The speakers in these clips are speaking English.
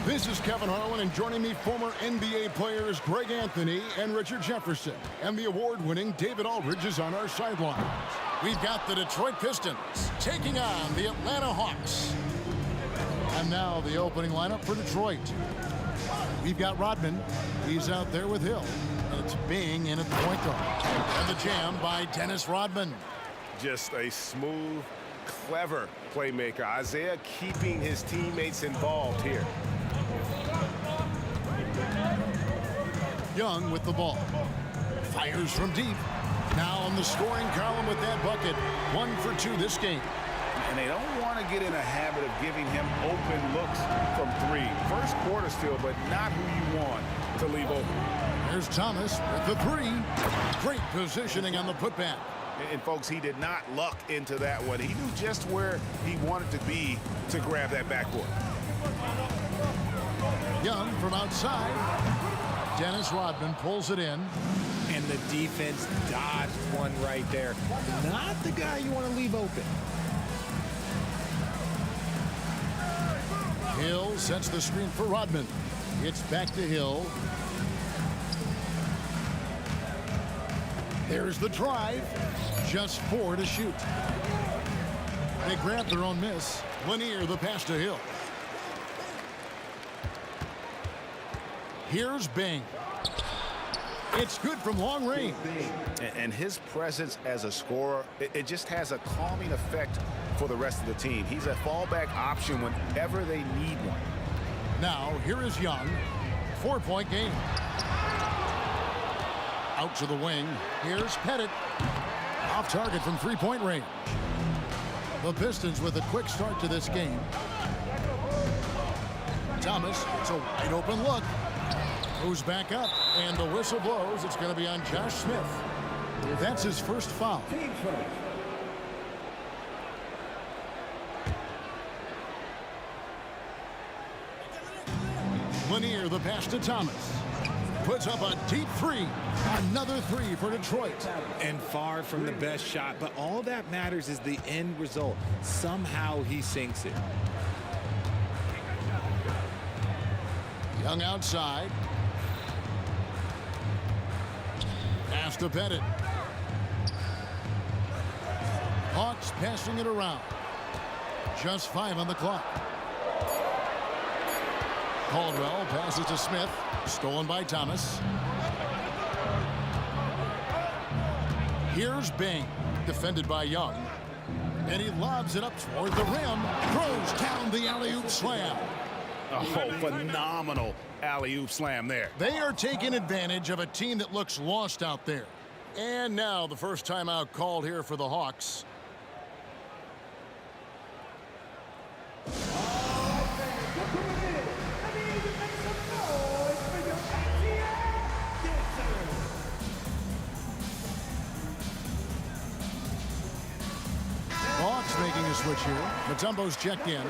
This is Kevin Harlan, and joining me, former NBA players Greg Anthony and Richard Jefferson. And the award-winning David Aldridge is on our sidelines. We've got the Detroit Pistons taking on the Atlanta Hawks. And now the opening lineup for Detroit. We've got Rodman. He's out there with Hill. And it's Bing in at the point guard. And the jam by Dennis Rodman. Just a smooth, clever playmaker. Isaiah keeping his teammates involved here. Young with the ball. Fires from deep. Now on the scoring column with that bucket. 1 for 2 this game. And they don't want to get in a habit of giving him open looks from 3. First quarter still, but not who you want to leave open. There's Thomas with the 3. Great positioning on the putback. And folks, he did not luck into that one. He knew just where he wanted to be to grab that backboard. Young from outside. Dennis Rodman pulls it in. And the defense dodged one right there. Not the guy you want to leave open. Hill sets the screen for Rodman. It's back to Hill. There's the drive. Just 4 to shoot. They grab their own miss. Lanier the pass to Hill. Here's Bing. It's good from long range. And his presence as a scorer, it just has a calming effect for the rest of the team. He's a fallback option whenever they need one. Now, here is Young. 4-point game. Out to the wing. Here's Pettit. Off target from 3-point range. The Pistons with a quick start to this game. Thomas, it's a wide open look. Moves back up, and the whistle blows. It's going to be on Josh Smith. That's his first foul. Lanier the pass to Thomas. Puts up a deep 3. Another 3 for Detroit. And far from the best shot, but all that matters is the end result. Somehow he sinks it. Young outside. Pass to Pettit. Hawks passing it around. Just 5 on the clock. Caldwell passes to Smith. Stolen by Thomas. Here's Bing. Defended by Young. And he lobs it up toward the rim. Throws down the alley-oop slam. Oh, phenomenal alley-oop slam there. They are taking advantage of a team that looks lost out there. And now the first timeout called here for the Hawks. Hawks making a switch here. Mutombo's checked in.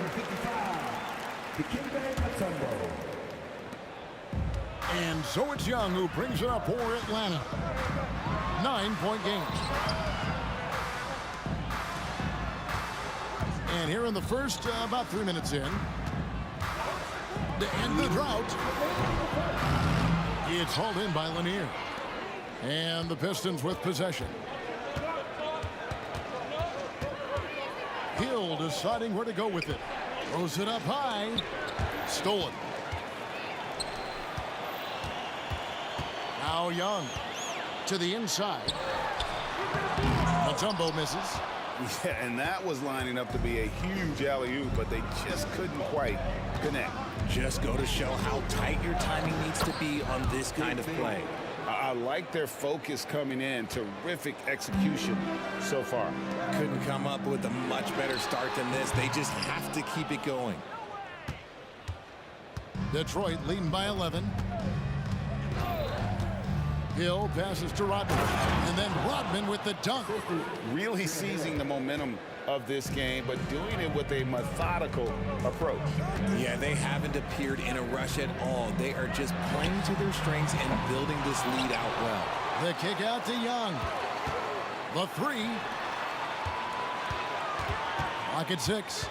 And so it's Young who brings it up for Atlanta. 9-point game. And here in the first, about 3 minutes in. To end the drought. It's hauled in by Lanier. And the Pistons with possession. Hill deciding where to go with it. Throws it up high. Stolen. Now Young to the inside. Mutombo misses. Yeah, and that was lining up to be a huge alley-oop, but they just couldn't quite connect. Just go to show how tight your timing needs to be on this kind of play. I like their focus coming in. Terrific execution so far. Couldn't come up with a much better start than this. They just have to keep it going. Detroit leading by 11. Hill passes to Rodman. And then Rodman with the dunk. Really seizing the momentum of this game, but doing it with a methodical approach. Yeah, they haven't appeared in a rush at all. They are just playing to their strengths and building this lead out well. The kick out to Young. The 3. Lock at 6.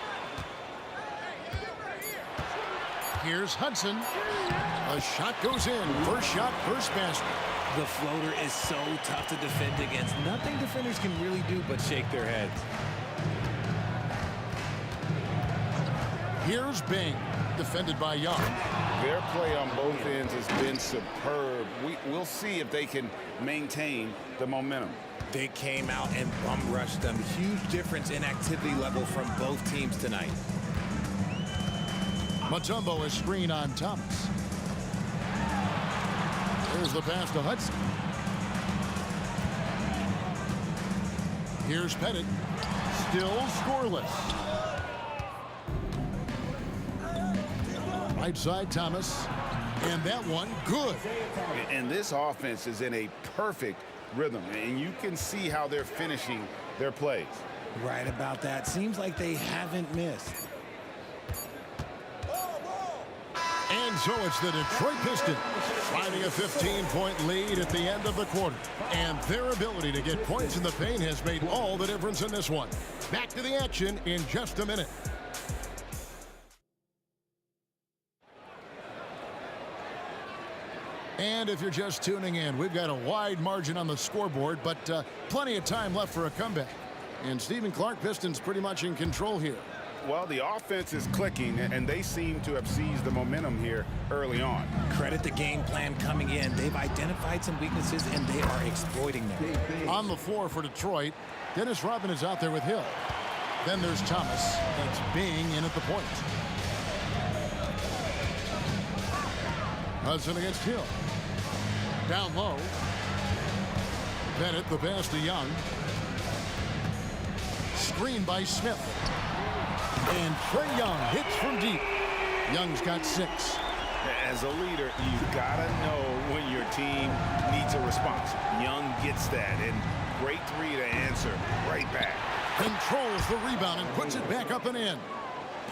Here's Hudson. A shot goes in. First shot, first basket. The floater is so tough to defend against. Nothing defenders can really do but shake their heads. Here's Bing, defended by Young. Their play on both ends has been superb. We'll see if they can maintain the momentum. They came out and bum rushed them. Huge difference in activity level from both teams tonight. Mutombo is screen on Thomas. Here's the pass to Hudson. Here's Pettit. Still scoreless. Right side, Thomas. And that one, good. And this offense is in a perfect rhythm. And you can see how they're finishing their plays. Right about that. Seems like they haven't missed. And so it's the Detroit Pistons finding a 15-point lead at the end of the quarter. And their ability to get points in the paint has made all the difference in this one. Back to the action in just a minute. And if you're just tuning in, we've got a wide margin on the scoreboard, but plenty of time left for a comeback. And Stephen Clark, Pistons pretty much in control here. Well, the offense is clicking, and they seem to have seized the momentum here early on. Credit the game plan coming in. They've identified some weaknesses, and they are exploiting them. On the floor for Detroit, Dennis Rodman is out there with Hill. Then there's Thomas. That's Bing in at the point. Hudson against Hill. Down low. Bennett, the pass to Young. Screen by Smith. And Trae Young hits from deep. Young's got 6. As a leader, you've got to know when your team needs a response. Young gets that, and great three to answer right back. Controls the rebound and puts it back up and in.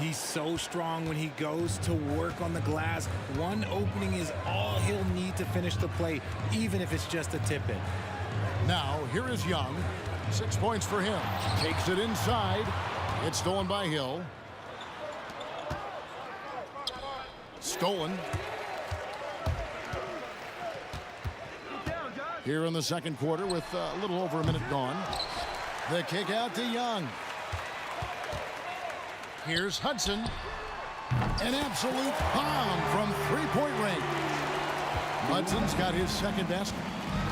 He's so strong when he goes to work on the glass. One opening is all he'll need to finish the play, even if it's just a tip-in. Now, here is Young. 6 points for him. Takes it inside. It's stolen by Hill. Stolen. Here in the second quarter with a little over a minute gone. The kick out to Young. Here's Hudson. An absolute bomb from three-point range. Hudson's got his second basket.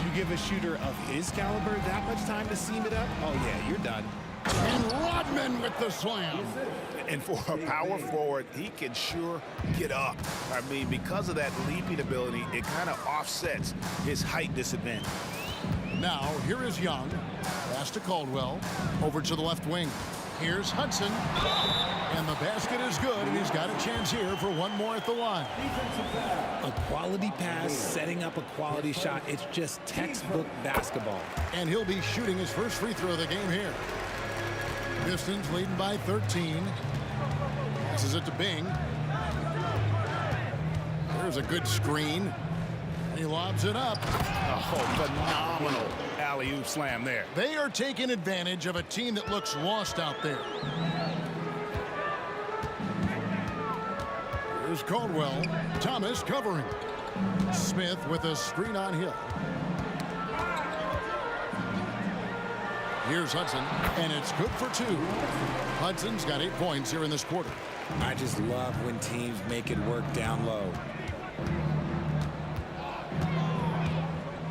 You give a shooter of his caliber that much time to seam it up? Oh, yeah, you're done. And Rodman with the slam. And for a power forward, he can sure get up. I mean, because of that leaping ability, it kind of offsets his height disadvantage. Now, here is Young. Pass to Caldwell. Over to the left wing. Here's Hudson. And the basket is good, and he's got a chance here for one more at the line. A quality pass, setting up a quality shot. It's just textbook basketball. And he'll be shooting his first free throw of the game here. Pistons leading by 13. Passes it to Bing. There's a good screen. And he lobs it up. Oh, phenomenal alley-oop slam there. They are taking advantage of a team that looks lost out there. Here's Caldwell. Thomas covering. Smith with a screen on Hill. Here's Hudson, and it's good for 2. Hudson's got 8 points here in this quarter. I just love when teams make it work down low.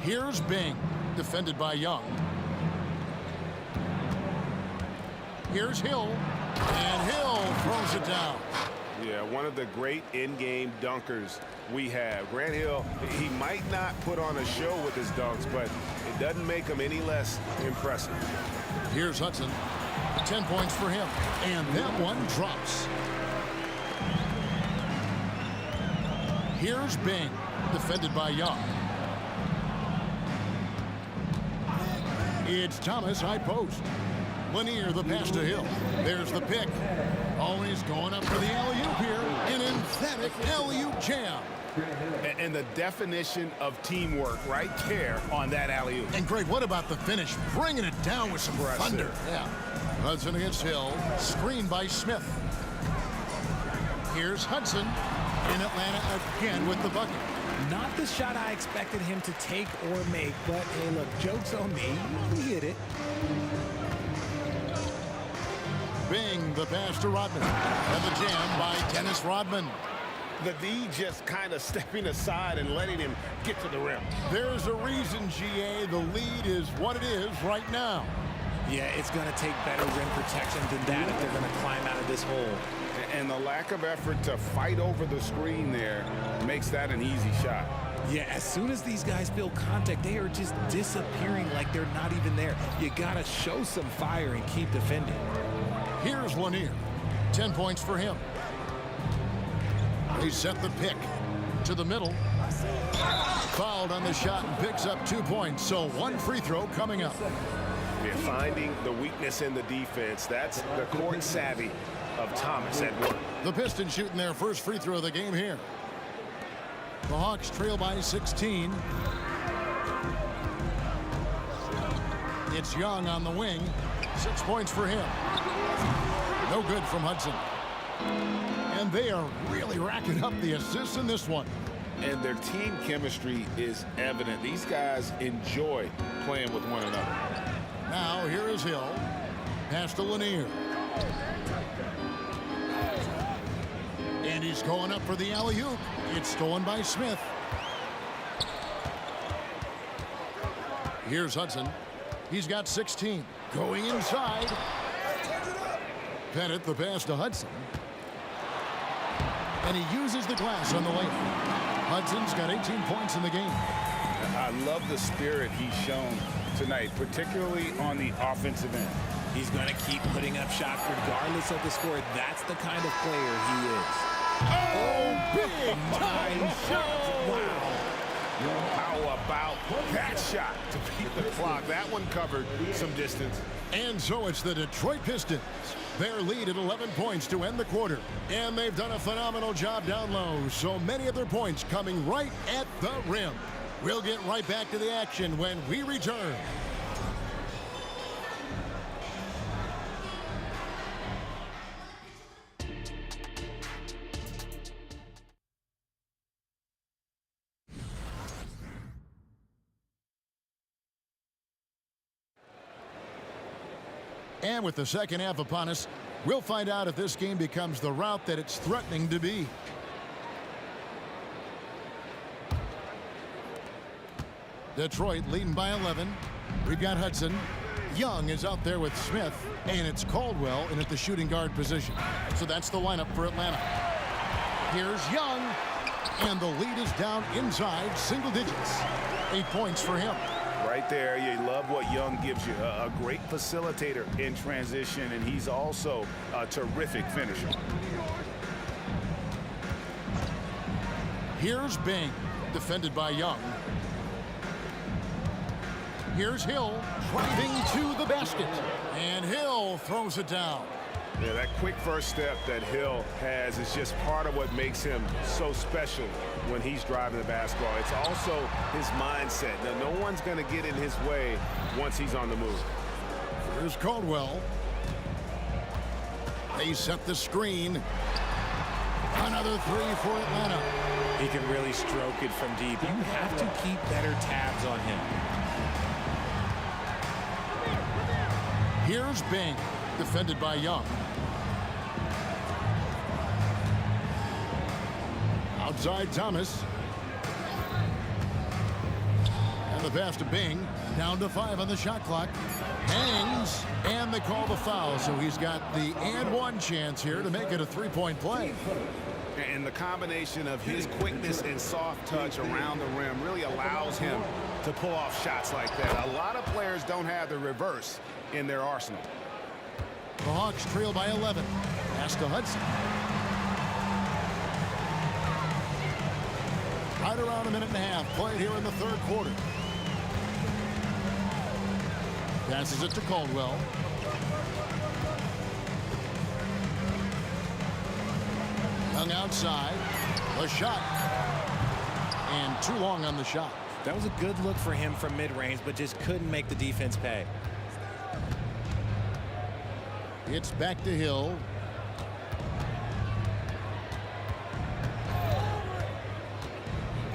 Here's Bing, defended by Young. Here's Hill, and Hill throws it down. Yeah, one of the great in-game dunkers we have. Grant Hill, he might not put on a show with his dunks, but it doesn't make him any less impressive. Here's Hudson. 10 points for him. And that one drops. Here's Bing, defended by Young. It's Thomas, high post. Lanier, the pass to Hill. There's the pick. Always going up for the alley-oop here. An emphatic alley-oop jam. And the definition of teamwork right there on that alley-oop. And great, what about the finish? Bringing it down with some Impressive. thunder. Yeah. Hudson against Hill. Screen by Smith. Here's Hudson. in Atlanta again with the bucket. Not the shot I expected him to take or make, but hey, look, joke's on me. He hit it. Bing, the pass to Rodman. And the jam by Dennis Rodman. The D just kind of stepping aside and letting him get to the rim. There's a reason, GA, the lead is what it is right now. Yeah, it's going to take better rim protection than that if they're going to climb out of this hole. And the lack of effort to fight over the screen there makes that an easy shot. Yeah, as soon as these guys feel contact, they are just disappearing like they're not even there. You got to show some fire and keep defending. Here's Lanier. 10 points for him. He set the pick to the middle. Fouled on the shot and picks up 2 points. So 1 free throw coming up. Yeah, finding the weakness in the defense. That's the court savvy of Thomas at work. The Pistons shooting their first free throw of the game here. The Hawks trail by 16. It's Young on the wing. 6 points for him. No good from Hudson. And they are really racking up the assists in this one. And their team chemistry is evident. These guys enjoy playing with one another. Now here is Hill. Pass to Lanier. And he's going up for the alley-oop. It's stolen by Smith. Here's Hudson. He's got 16. Going inside. Pettit the pass to Hudson. And he uses the glass on the lane. Hudson's got 18 points in the game. I love the spirit he's shown tonight, particularly on the offensive end. He's going to keep putting up shots regardless of the score. That's the kind of player he is. Oh, big time shot. Wow. How about that shot to beat the clock? That one covered some distance. And so it's the Detroit Pistons. Their lead at 11 points to end the quarter. And they've done a phenomenal job down low. So many of their points coming right at the rim. We'll get right back to the action when we return. And with the second half upon us, we'll find out if this game becomes the route that it's threatening to be. Detroit leading by 11. We've got Hudson. Young is out there with Smith, and it's Caldwell in at the shooting guard position. So that's the lineup for Atlanta. Here's Young, and the lead is down inside single digits. 8 points for him. Right there, you love what Young gives you. A great facilitator in transition, and he's also a terrific finisher. Here's Bing, defended by Young. Here's Hill, driving to the basket. And Hill throws it down. Yeah, that quick first step that Hill has is just part of what makes him so special when he's driving the basketball. It's also his mindset. Now, no one's going to get in his way once he's on the move. Here's Caldwell. They set the screen. Another three for Atlanta. He can really stroke it from deep. You have to keep better tabs on him. Here's Bing, defended by Young. Outside Thomas. And the pass to Bing. Down to 5 on the shot clock. Hangs, and they call the foul. So he's got the and one chance here to make it a three-point play. And the combination of his quickness and soft touch around the rim really allows him to pull off shots like that. A lot of players don't have the reverse in their arsenal. The Hawks trail by 11. Pass to Hudson. Right around a minute and a half played here in the third quarter. Passes it to Caldwell. Young outside. The shot. And too long on the shot. That was a good look for him from mid-range, but just couldn't make the defense pay. It's back to Hill.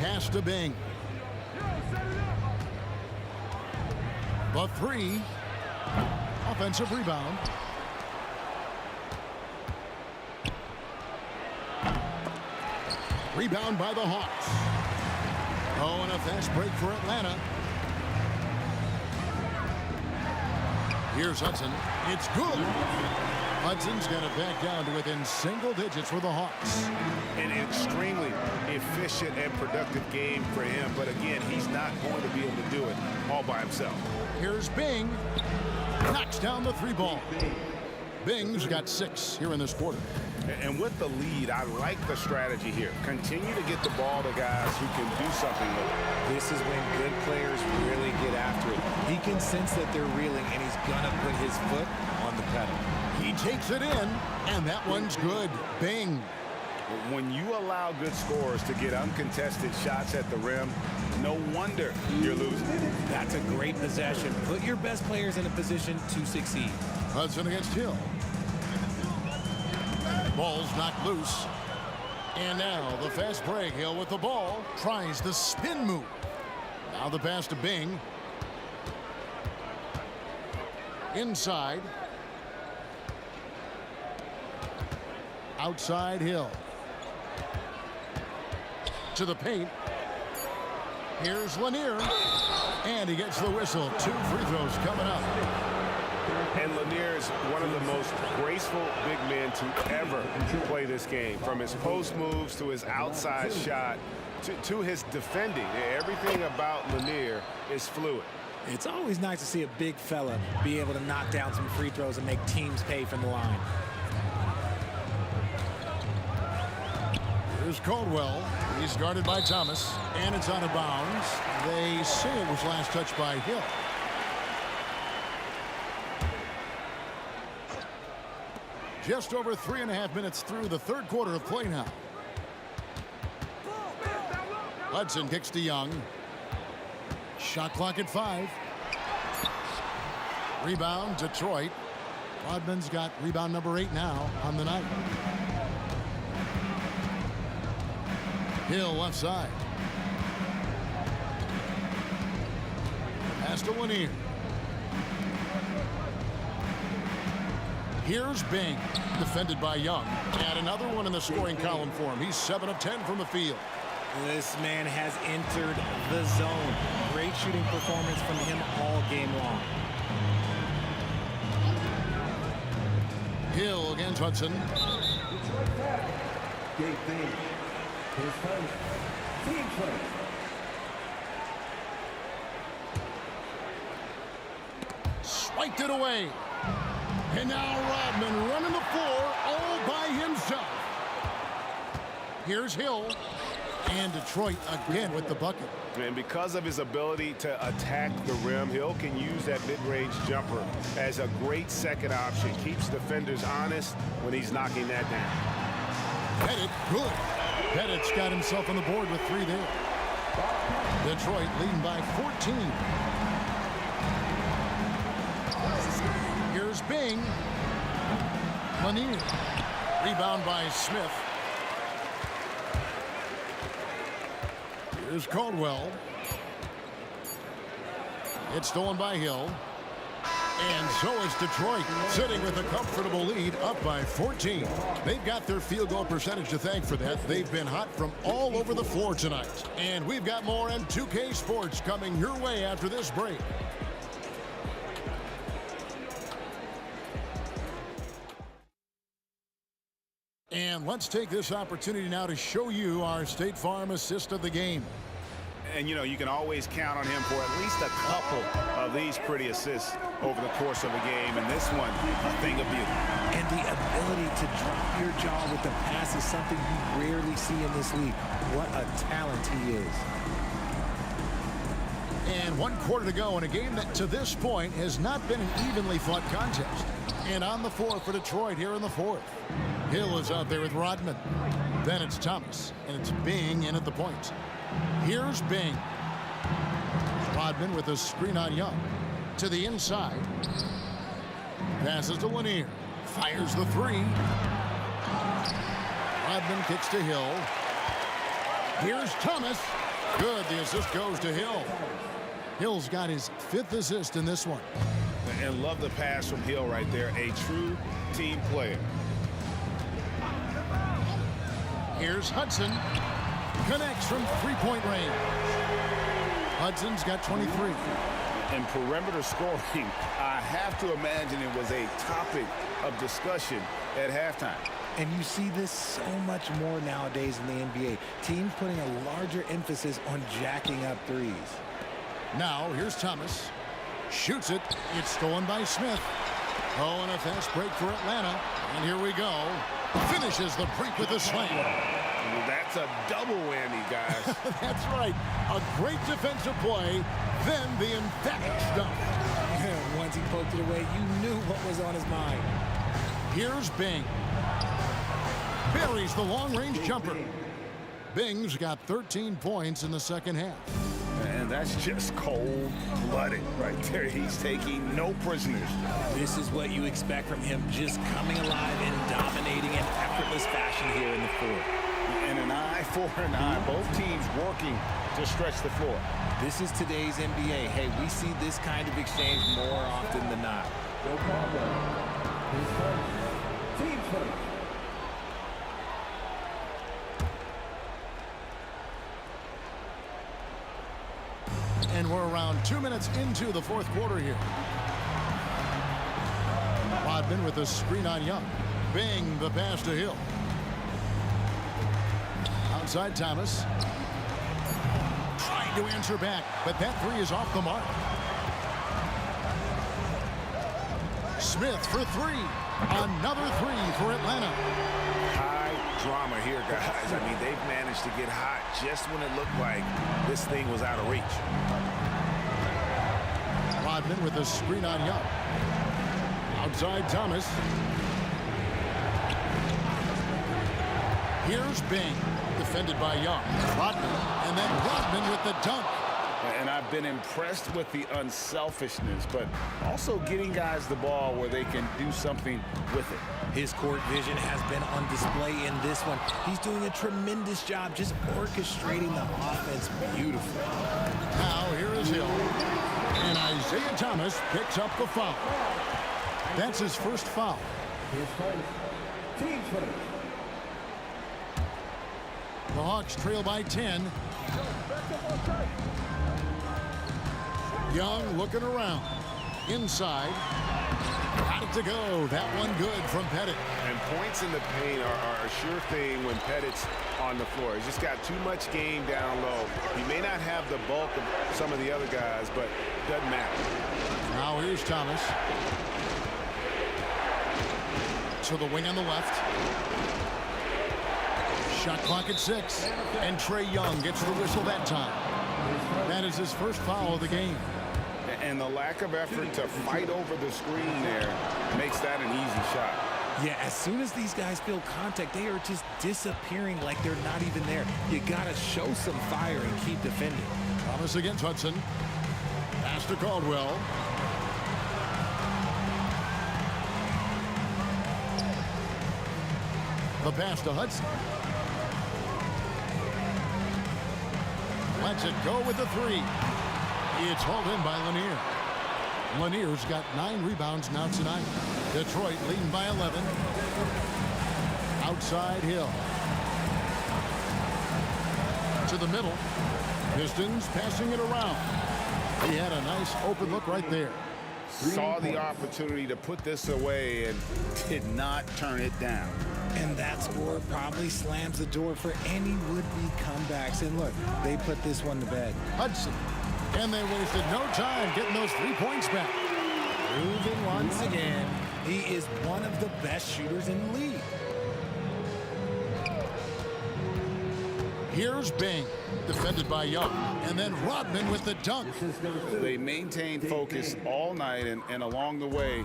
Pass to Bing. The three. Offensive rebound. Rebound by the Hawks. Oh, and a fast break for Atlanta. Here's Hudson. It's good. Hudson's got it back down to within single digits for the Hawks. An extremely efficient and productive game for him. But again, he's not going to be able to do it all by himself. Here's Bing. Knocks down the three ball. Bing's got 6 here in this quarter. And with the lead, I like the strategy here. Continue to get the ball to guys who can do something with it. This is when good players really get after it. He can sense that they're reeling, and he's going to put his foot on the pedal. He takes it in, and that one's good. Bing. When you allow good scorers to get uncontested shots at the rim, no wonder you're losing. That's a great possession. Put your best players in a position to succeed. Hudson against Hill. Ball's knocked loose. And now the fast break. Hill with the ball. Tries the spin move. Now the pass to Bing. Inside. Outside Hill. To the paint. Here's Lanier. And he gets the whistle. 2 free throws coming up. And Lanier is one of the most graceful big men to ever play this game. From his post moves to his outside shot to his defending. Everything about Lanier is fluid. It's always nice to see a big fella be able to knock down some free throws and make teams pay from the line. Here's Caldwell. He's guarded by Thomas. And it's out of bounds. They say it was last touched by Hill. Just over 3.5 minutes through the third quarter of play now. Hudson kicks to Young. Shot clock at 5. Rebound, Detroit. Rodman's got rebound number 8 now on the night. Hill left side. Pass to Lanier. Here's Bing, defended by Young. And another one in the scoring column for him. He's 7 of 10 from the field. This man has entered the zone. Great shooting performance from him all game long. Hill against Hudson. Swiped it away. And now Rodman running the floor all by himself. Here's Hill. And Detroit again with the bucket. And because of his ability to attack the rim, Hill can use that mid-range jumper as a great second option. Keeps defenders honest when he's knocking that down. Pettit, good. Pettit's got himself on the board with 3 there. Detroit leading by 14. Here's Bing. Lanier. Rebound by Smith. Here's Caldwell. It's stolen by Hill. And so is Detroit, sitting with a comfortable lead, up by 14. They've got their field goal percentage to thank for that. They've been hot from all over the floor tonight. And we've got more M2K Sports coming your way after this break. And let's take this opportunity now to show you our State Farm assist of the game. And, you know, you can always count on him for at least a couple of these pretty assists over the course of a game. And this one, a thing of beauty. And the ability to drop your jaw with the pass is something you rarely see in this league. What a talent he is. And 1 quarter to go in a game that to this point has not been an evenly fought contest. And on the floor for Detroit here in the 4th. Hill is out there with Rodman. Then it's Thomas. And it's Bing in at the point. Here's Bing. Rodman with a screen on Young. To the inside. Passes to Lanier. Fires the 3. Rodman kicks to Hill. Here's Thomas. Good. The assist goes to Hill. Hill's got his 5th assist in this one. And love the pass from Hill right there. A true team player. Here's Hudson. Connects from 3-point range. Hudson's got 23. And perimeter scoring, I have to imagine it was a topic of discussion at halftime. And you see this so much more nowadays in the NBA. Teams putting a larger emphasis on jacking up threes. Now, here's Thomas. Shoots it. It's stolen by Smith. Oh, and a fast break for Atlanta. And here we go. Finishes the break with a slam. That's a double whammy, guys. That's right. A great defensive play, then the emphatic stuff. Once he poked it away, you knew what was on his mind. Here's Bing. Buries the long-range jumper. Bing's got 13 points in the second half. And that's just cold-blooded right there. He's taking no prisoners. This is what you expect from him, just coming alive and dominating in effortless fashion here in the fourth. And an eye for an eye. Both teams working to stretch the floor. This is today's NBA. Hey, we see this kind of exchange more often than not. Team first. And we're around 2 minutes into the fourth quarter here. Rodman with a screen on Young. Bing, the pass to Hill. Outside Thomas. Trying to answer back, but that three is off the mark. Smith for three. Another three for Atlanta. High drama here, guys. I mean, they've managed to get hot just when it looked like this thing was out of reach. Rodman with a screen on Young. Outside Thomas. Here's Bing. Defended by Young. Rodman. And then Rodman with the dunk. And I've been impressed with the unselfishness, but also getting guys the ball where they can do something with it. His court vision has been on display in this one. He's doing a tremendous job just orchestrating the offense beautifully. Now here is Hill. And Isaiah Thomas picks up the foul. That's his first foul. His first. Team first. The Hawks trail by 10. Young looking around. Inside. Got it to go. That one good from Pettit. And points in the paint are a sure thing when Pettit's on the floor. He's just got too much game down low. He may not have the bulk of some of the other guys, but it doesn't matter. Now here's Thomas. To the wing on the left. Shot clock at 6. And Trae Young gets the whistle that time. That is his first foul of the game. And the lack of effort to fight over the screen there makes that an easy shot. Yeah, as soon as these guys feel contact, they are just disappearing like they're not even there. You got to show some fire and keep defending. Thomas against Hudson. Pass to Caldwell. The pass to Hudson. Lets it go with the three. It's hauled in by Lanier. Lanier's got 9 rebounds now tonight. Detroit leading by 11. Outside Hill. To the middle. Pistons passing it around. He had a nice open look right there. Saw the opportunity to put this away and did not turn it down. And that score probably slams the door for any would-be comebacks. And look, they put this one to bed. Hudson. And they wasted no time getting those 3 points back. Proving once again, he is one of the best shooters in the league. Here's Bing, defended by Young. And then Rodman with the dunk. They maintained focus all night and along the way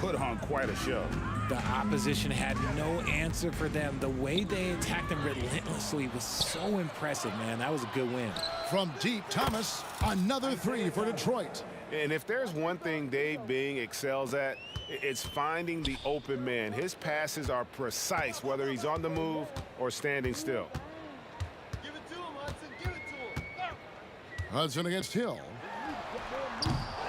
put on quite a show. The opposition had no answer for them. The way they attacked them relentlessly was so impressive, man. That was a good win. From deep, Thomas, another 3 for Detroit. And if there's one thing Dave Bing excels at, it's finding the open man. His passes are precise, whether he's on the move or standing still. Give it to him, Hudson. Give it to him. Hudson against Hill.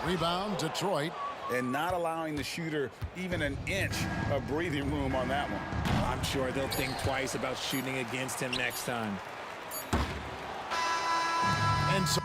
Rebound, Detroit. And not allowing the shooter even an inch of breathing room on that one. I'm sure they'll think twice about shooting against him next time. And so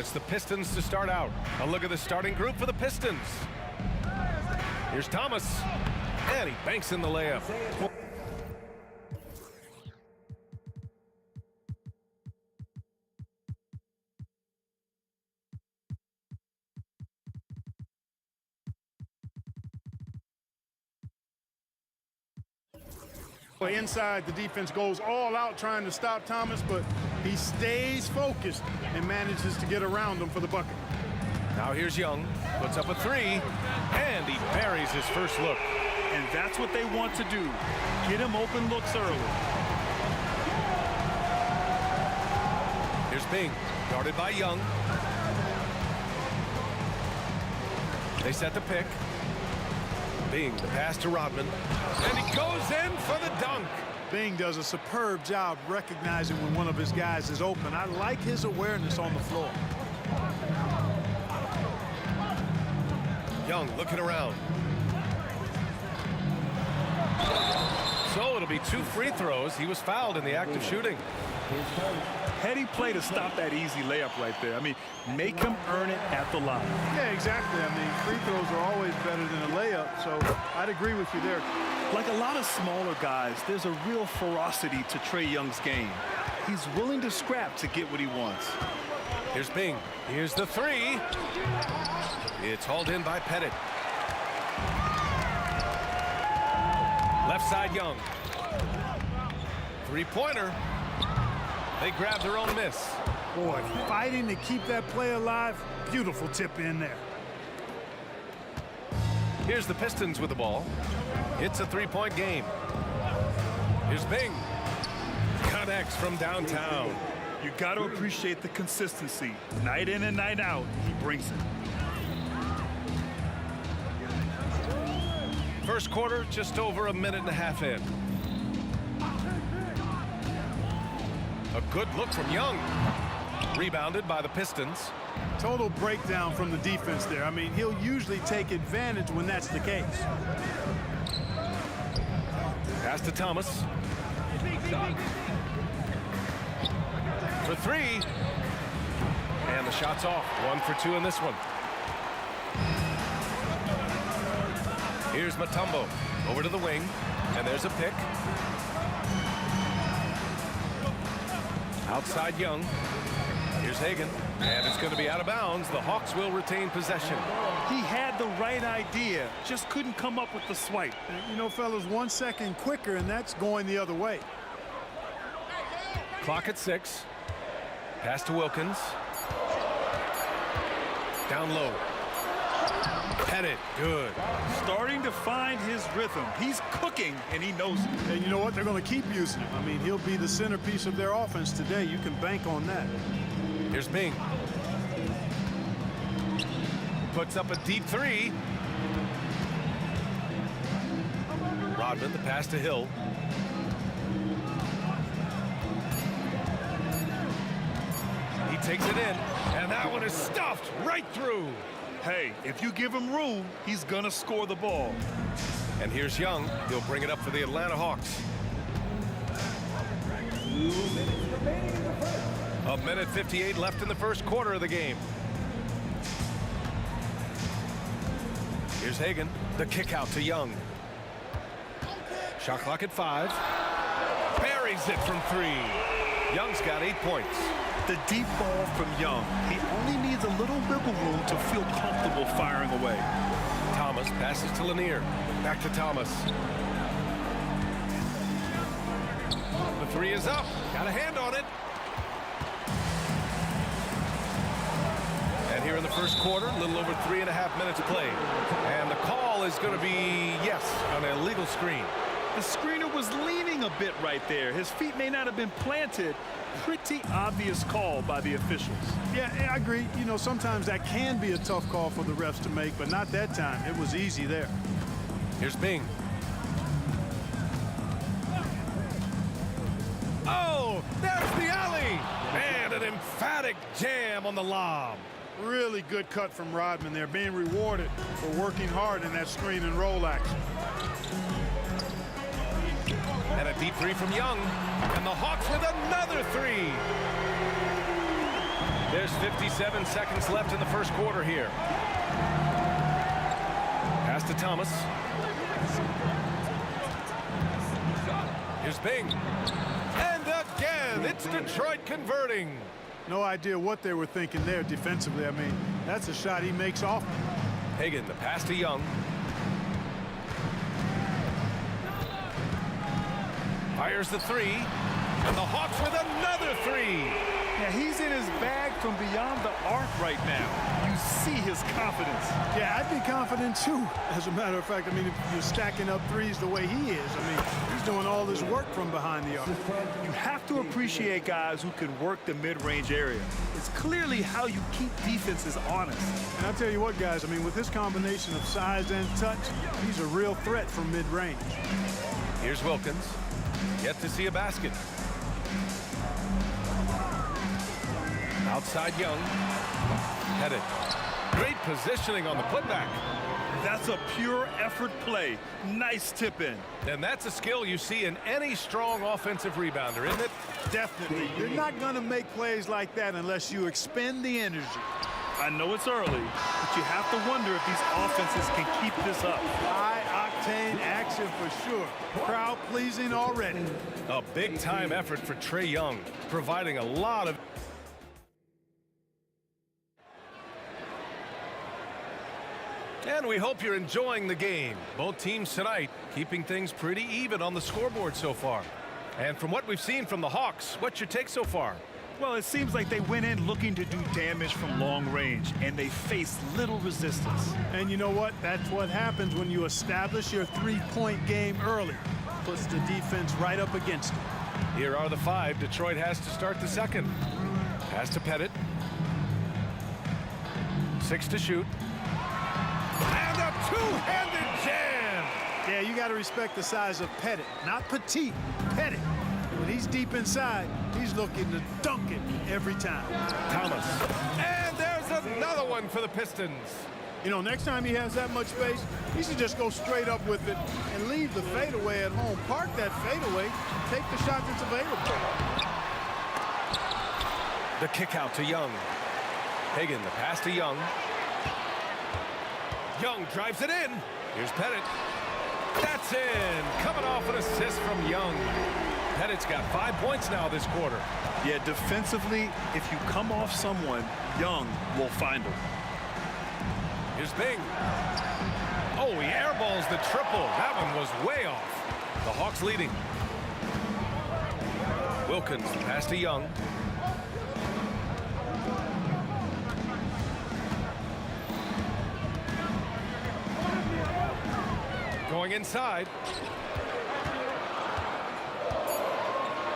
It's the Pistons to start out. A look at the starting group for the Pistons. Here's Thomas, and he banks in the layup. Inside, the defense goes all out trying to stop Thomas, but he stays focused and manages to get around him for the bucket. Now here's Young, puts up a three, and he buries his first look. And that's what they want to do. Get him open looks early. Here's Bing, guarded by Young. They set the pick. Bing, the pass to Rodman, and he goes in for the dunk. Bing does a superb job recognizing when one of his guys is open. I like his awareness on the floor. Young looking around. So it'll be 2 free throws. He was fouled in the act of shooting. Heady play to stop that easy layup right there. I mean, make him earn it at the line. Yeah, exactly. I mean, free throws are always better than a layup, so I'd agree with you there. Like a lot of smaller guys, there's a real ferocity to Trae Young's game. He's willing to scrap to get what he wants. Here's Bing. Here's the three. It's hauled in by Pettit. Left side Young. Three-pointer. They grab their own miss. Boy, fighting to keep that play alive. Beautiful tip in there. Here's the Pistons with the ball. It's a 3-point game. Here's Bing. Connects from downtown. You got to appreciate the consistency. Night in and night out, he brings it. First quarter, just over a minute and a half in. A good look from Young. Rebounded by the Pistons. Total breakdown from the defense there. I mean, he'll usually take advantage when that's the case. Pass to Thomas. For three. And the shot's off. 1 for 2 in this one. Here's Mutombo. Over to the wing. And there's a pick. Outside Young. Here's Hagan. And it's going to be out of bounds. The Hawks will retain possession. He had the right idea, just couldn't come up with the swipe. You know, fellas, 1 second quicker, and that's going the other way. Clock at 6. Pass to Wilkins. Down low. Pettit, good. Starting to find his rhythm. He's cooking, and he knows it. And you know what? They're going to keep using him. I mean, he'll be the centerpiece of their offense today. You can bank on that. Here's Bing. Puts up a deep three. Rodman, the pass to Hill. He takes it in, and that one is stuffed right through. Hey, if you give him room, he's going to score the ball. And here's Young. He'll bring it up for the Atlanta Hawks. A minute 58 left in the first quarter of the game. Here's Hagan. The kick out to Young. Shot clock at 5. Buries it from 3. Young's got 8 points. The deep ball from Young. He only needs a little wiggle room to feel comfortable firing away. Thomas passes to Lanier. Back to Thomas. The 3 is up. Got a hand on it. And here in the first quarter, a little over 3.5 minutes played. And the call is going to be, yes, an illegal screen. The screener was leaning a bit right there. His feet may not have been planted. Pretty obvious call by the officials. Yeah, I agree. You know, sometimes that can be a tough call for the refs to make, but not that time. It was easy there. Here's Bing. Oh, there's the alley. And an emphatic jam on the lob. Really good cut from Rodman there, being rewarded for working hard in that screen and roll action. And a deep 3 from Young. And the Hawks with another 3. There's 57 seconds left in the first quarter here. Pass to Thomas. Here's Bing. And again, it's Detroit converting. No idea what they were thinking there defensively. I mean, that's a shot he makes off. Hagan, the pass to Young. Fires the three. And the Hawks with another three. Yeah, he's in his bag from beyond the arc right now. You see his confidence. Yeah, I'd be confident too. As a matter of fact, I mean, if you're stacking up threes the way he is, I mean, he's doing all this work from behind the arc. You have to appreciate guys who can work the mid-range area. It's clearly how you keep defenses honest. And I'll tell you what, guys, I mean, with this combination of size and touch, he's a real threat from mid-range. Here's Wilkins. Yet to see a basket. Outside Young. Headed. Great positioning on the putback. That's a pure effort play. Nice tip in. And that's a skill you see in any strong offensive rebounder, isn't it? Definitely. You're not going to make plays like that unless you expend the energy. I know it's early, but you have to wonder if these offenses can keep this up. High-octane action for sure. Crowd-pleasing already. A big-time effort for Trae Young, providing a lot of... And we hope you're enjoying the game. Both teams tonight keeping things pretty even on the scoreboard so far. And from what we've seen from the Hawks, what's your take so far? Well, it seems like they went in looking to do damage from long range, and they faced little resistance. And you know what? That's what happens when you establish your three-point game early. Puts the defense right up against it. Here are the five Detroit has to start the second. Pass to Pettit. 6 to shoot. And a two-handed jam! Yeah, you got to respect the size of Pettit, not Petite, Pettit. When he's deep inside, he's looking to dunk it every time. Thomas. And there's another one for the Pistons. You know, next time he has that much space, he should just go straight up with it and leave the fadeaway at home. Park that fadeaway, take the shot that's available. The kick out to Young. Hagan, the pass to Young. Young drives it in. Here's Pettit. That's in. Coming off an assist from Young. Pettit's got 5 points now this quarter. Yeah, defensively, if you come off someone, Young will find him. Here's Bing. Oh, he airballs the triple. That one was way off. The Hawks leading. Wilkins, pass to Young. Going inside.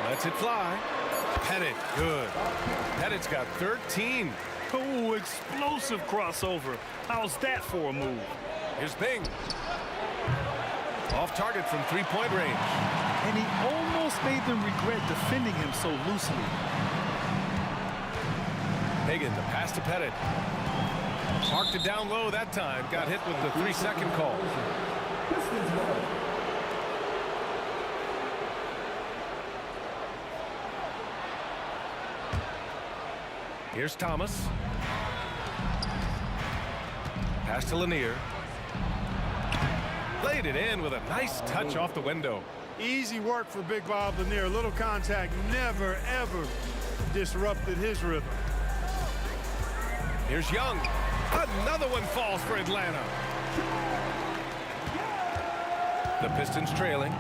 Lets it fly. Pettit, good. Pettit's got 13. Oh, explosive crossover. How's that for a move? Here's Bing. Off target from three-point range. And he almost made them regret defending him so loosely. Hagan, the pass to Pettit. Parked it down low that time. Got hit with the 3-second call. Here's Thomas. Pass to Lanier. Laid it in with a nice touch off the window. Easy work for Big Bob Lanier. Little contact never, ever disrupted his rhythm. Here's Young. Another one falls for Atlanta. The Pistons trailing.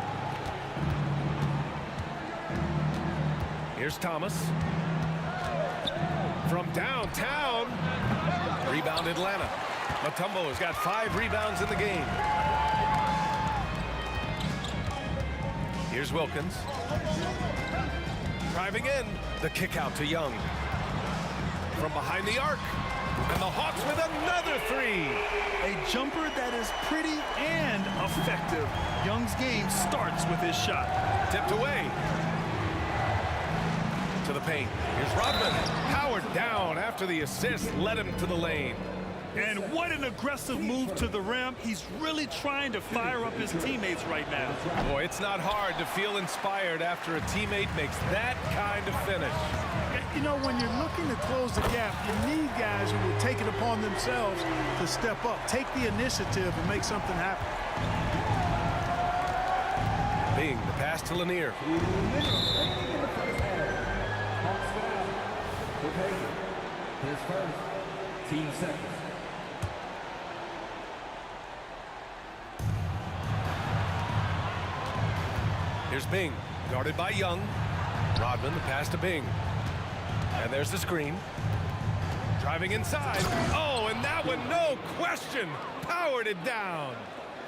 Here's Thomas. From downtown. Rebound Atlanta. Mutombo has got 5 rebounds in the game. Here's Wilkins. Driving in. The kick out to Young. From behind the arc. And the Hawks with another 3. A jumper that is pretty and effective. Young's game starts with his shot. Tipped away. To the paint. Here's Rodman. Powered down after the assist led him to the lane. And what an aggressive move to the rim. He's really trying to fire up his teammates right now. Boy, it's not hard to feel inspired after a teammate makes that kind of finish. You know, when you're looking to close the gap, you need guys who will take it upon themselves to step up, take the initiative, and make something happen. Being the pass to Lanier. His first, team seconds. Here's Bing, guarded by Young. Rodman, the pass to Bing. And there's the screen. Driving inside. Oh, and that one, no question, powered it down.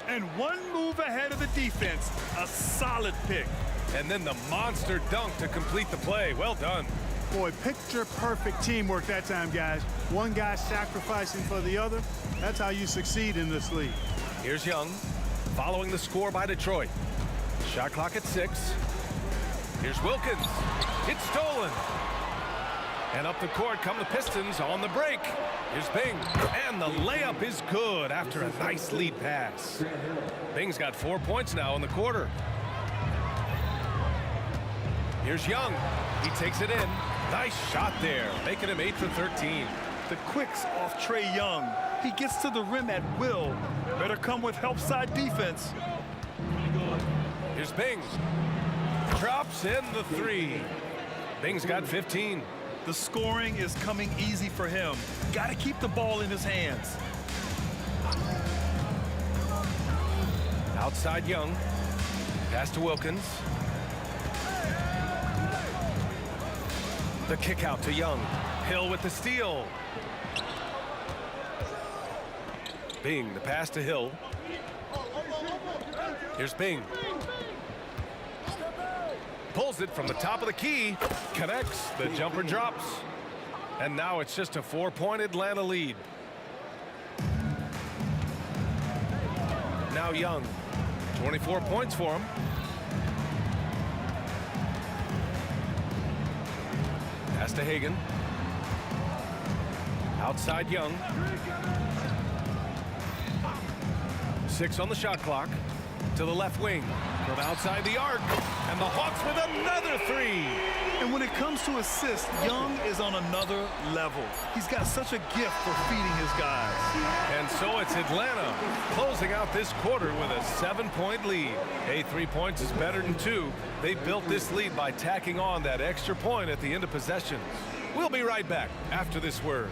And one move ahead of the defense. A solid pick. And then the monster dunk to complete the play. Well done. Boy, picture-perfect teamwork that time, guys. One guy sacrificing for the other. That's how you succeed in this league. Here's Young, following the score by Detroit. Shot clock at 6. Here's Wilkins. It's stolen. And up the court come the Pistons on the break. Here's Bing. And the layup is good after a nice lead pass. Bing's got 4 points now in the quarter. Here's Young. He takes it in. Nice shot there, making him 8 for 13. The quicks off Trae Young. He gets to the rim at will. Better come with help side defense. Here's Bing. Drops in the 3. Bing's got 15. The scoring is coming easy for him. Got to keep the ball in his hands. Outside Young. Pass to Wilkins. The kick out to Young. Hill with the steal. Bing, the pass to Hill. Here's Bing. Pulls it from the top of the key. Connects. The jumper drops. And now it's just a 4-point Atlanta lead. Now Young. 24 points for him. Pass to Hagan. Outside Young. 6 on the shot clock. To the left wing. From outside the arc. And the Hawks with another 3. And when it comes to assists, Young is on another level. He's got such a gift for feeding his guys. And so it's Atlanta closing out this quarter with a 7-point lead. Hey, 3 points is better than 2. They built this lead by tacking on that extra point at the end of possessions. We'll be right back after this word.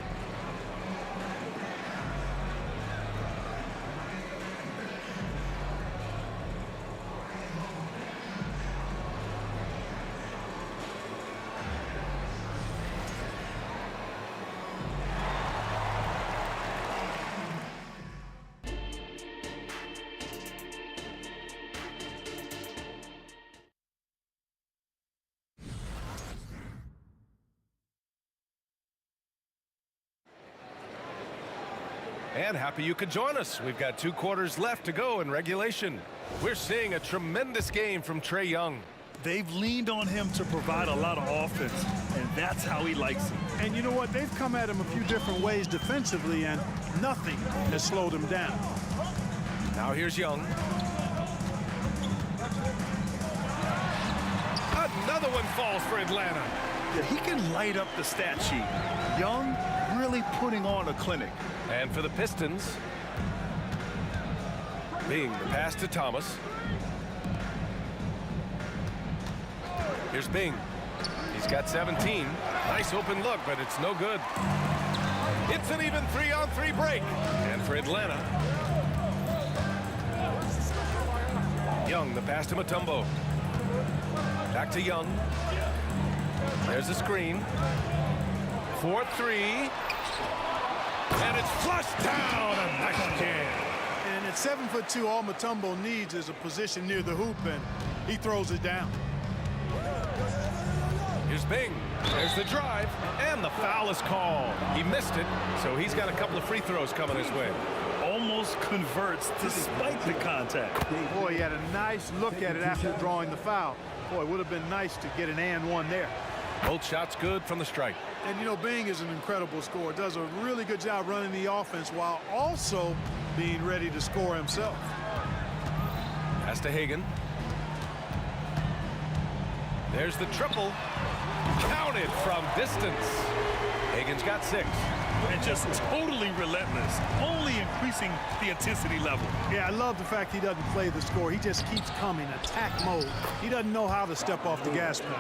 And happy you could join us. We've got 2 quarters left to go in regulation. We're seeing a tremendous game from Trae Young. They've leaned on him to provide a lot of offense, and that's how he likes it. And you know what? They've come at him a few different ways defensively, and nothing has slowed him down. Now here's Young. Another one falls for Atlanta. Yeah, he can light up the stat sheet. Young really putting on a clinic. And for the Pistons, Bing, the pass to Thomas. Here's Bing. He's got 17. Nice open look, but it's no good. It's an even 3-on-3 break. And for Atlanta, Young, the pass to Mutombo. Back to Young. There's a screen. 4-3. And it's flushed down. A nice jam. And at 7'2", all Mutombo needs is a position near the hoop, and he throws it down. Here's Bing. There's the drive, and the foul is called. He missed it, so he's got a couple of free throws coming his way. Almost converts despite the contact. Boy, he had a nice look at it after drawing the foul. Boy, it would have been nice to get an and one there. Both shots good from the stripe. And, you know, Bing is an incredible scorer. Does a really good job running the offense while also being ready to score himself. Pass to Hagan. There's the triple. Counted from distance. Hagen's got 6. And just totally relentless, only increasing the intensity level. Yeah, I love the fact he doesn't play the score. He just keeps coming, attack mode. He doesn't know how to step off the gas pedal.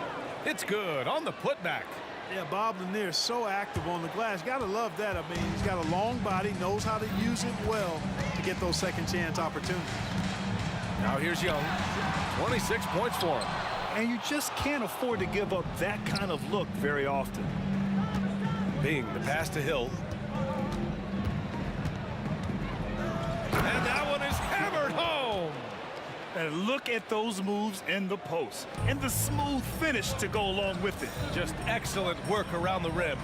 It's good on the putback. Yeah, Bob Lanier is so active on the glass. Gotta love that. I mean, he's got a long body, knows how to use it well to get those second chance opportunities. Now here's Young. 26 points for him. And you just can't afford to give up that kind of look very often. Bing, the pass to Hill. And that one is hammered home. And look at those moves in the post and the smooth finish to go along with it. Just excellent work around the rim.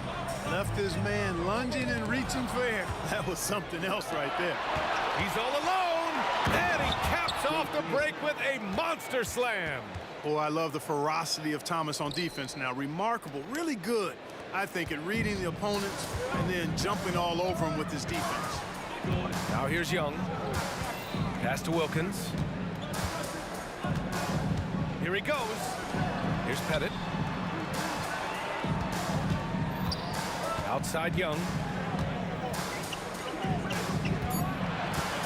Left his man lunging and reaching for air. That was something else right there. He's all alone, and he caps off the break with a monster slam. Oh, I love the ferocity of Thomas on defense now. Remarkable, really good, I think, at reading the opponents and then jumping all over him with his defense. Now here's Young. Pass to Wilkins. Here he goes. Here's Pettit. Outside Young.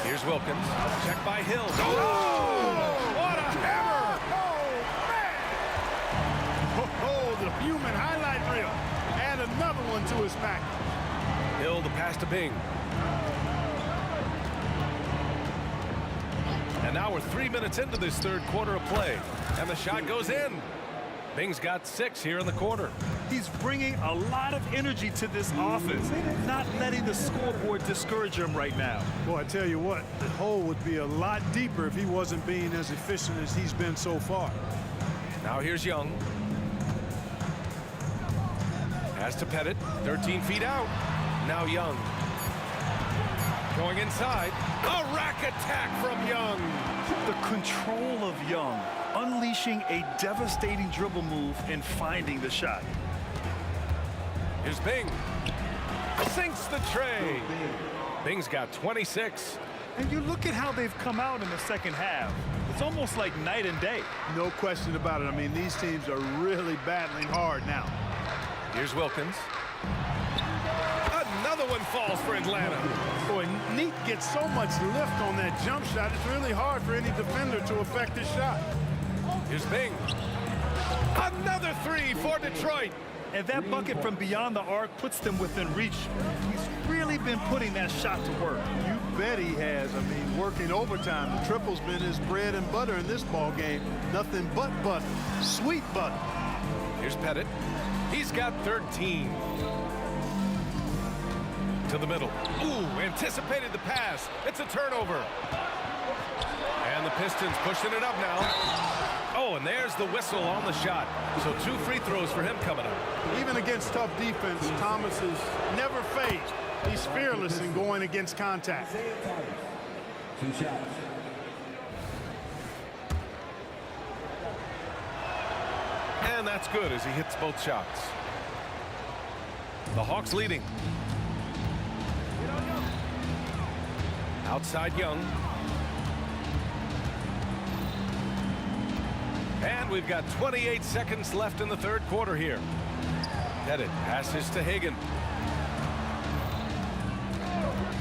Here's Wilkins. Check by Hill. Oh! What a hammer! Oh, the human highlight reel. Add another one to his pack. Hill, the pass to Bing. And now we're 3 minutes into this third quarter of play. And the shot goes in. Bing's got 6 here in the quarter. He's bringing a lot of energy to this offense, not letting the scoreboard discourage him right now. Boy, I tell you what, the hole would be a lot deeper if he wasn't being as efficient as he's been so far. Now here's Young. Pass to Pettit, 13 feet out. Now Young. Going inside. A rack attack from Young. The control of Young, unleashing a devastating dribble move and finding the shot. Here's Bing. Sinks the tray. Bing's got 26. And you look at how they've come out in the second half. It's almost like night and day. No question about it. I mean, these teams are really battling hard now. Here's Wilkins. Another one falls for Atlanta. Boy, Neat gets so much lift on that jump shot, it's really hard for any defender to affect his shot. Here's Bing. Another 3 for Detroit. And that bucket from beyond the arc puts them within reach. He's really been putting that shot to work. You bet he has. I mean, working overtime. The triple's been his bread and butter in this ball game. Nothing but butter. Sweet butter. Here's Pettit. He's got 13. To the middle. Ooh, anticipated the pass. It's a turnover. And the Pistons pushing it up now. Oh, and there's the whistle on the shot. So 2 free throws for him coming up. Even against tough defense, Thomas is never phased. He's fearless in going against contact. 2 shots. And that's good as he hits both shots. The Hawks leading. Outside Young. And we've got 28 seconds left in the third quarter here. Pettit passes to Hagen.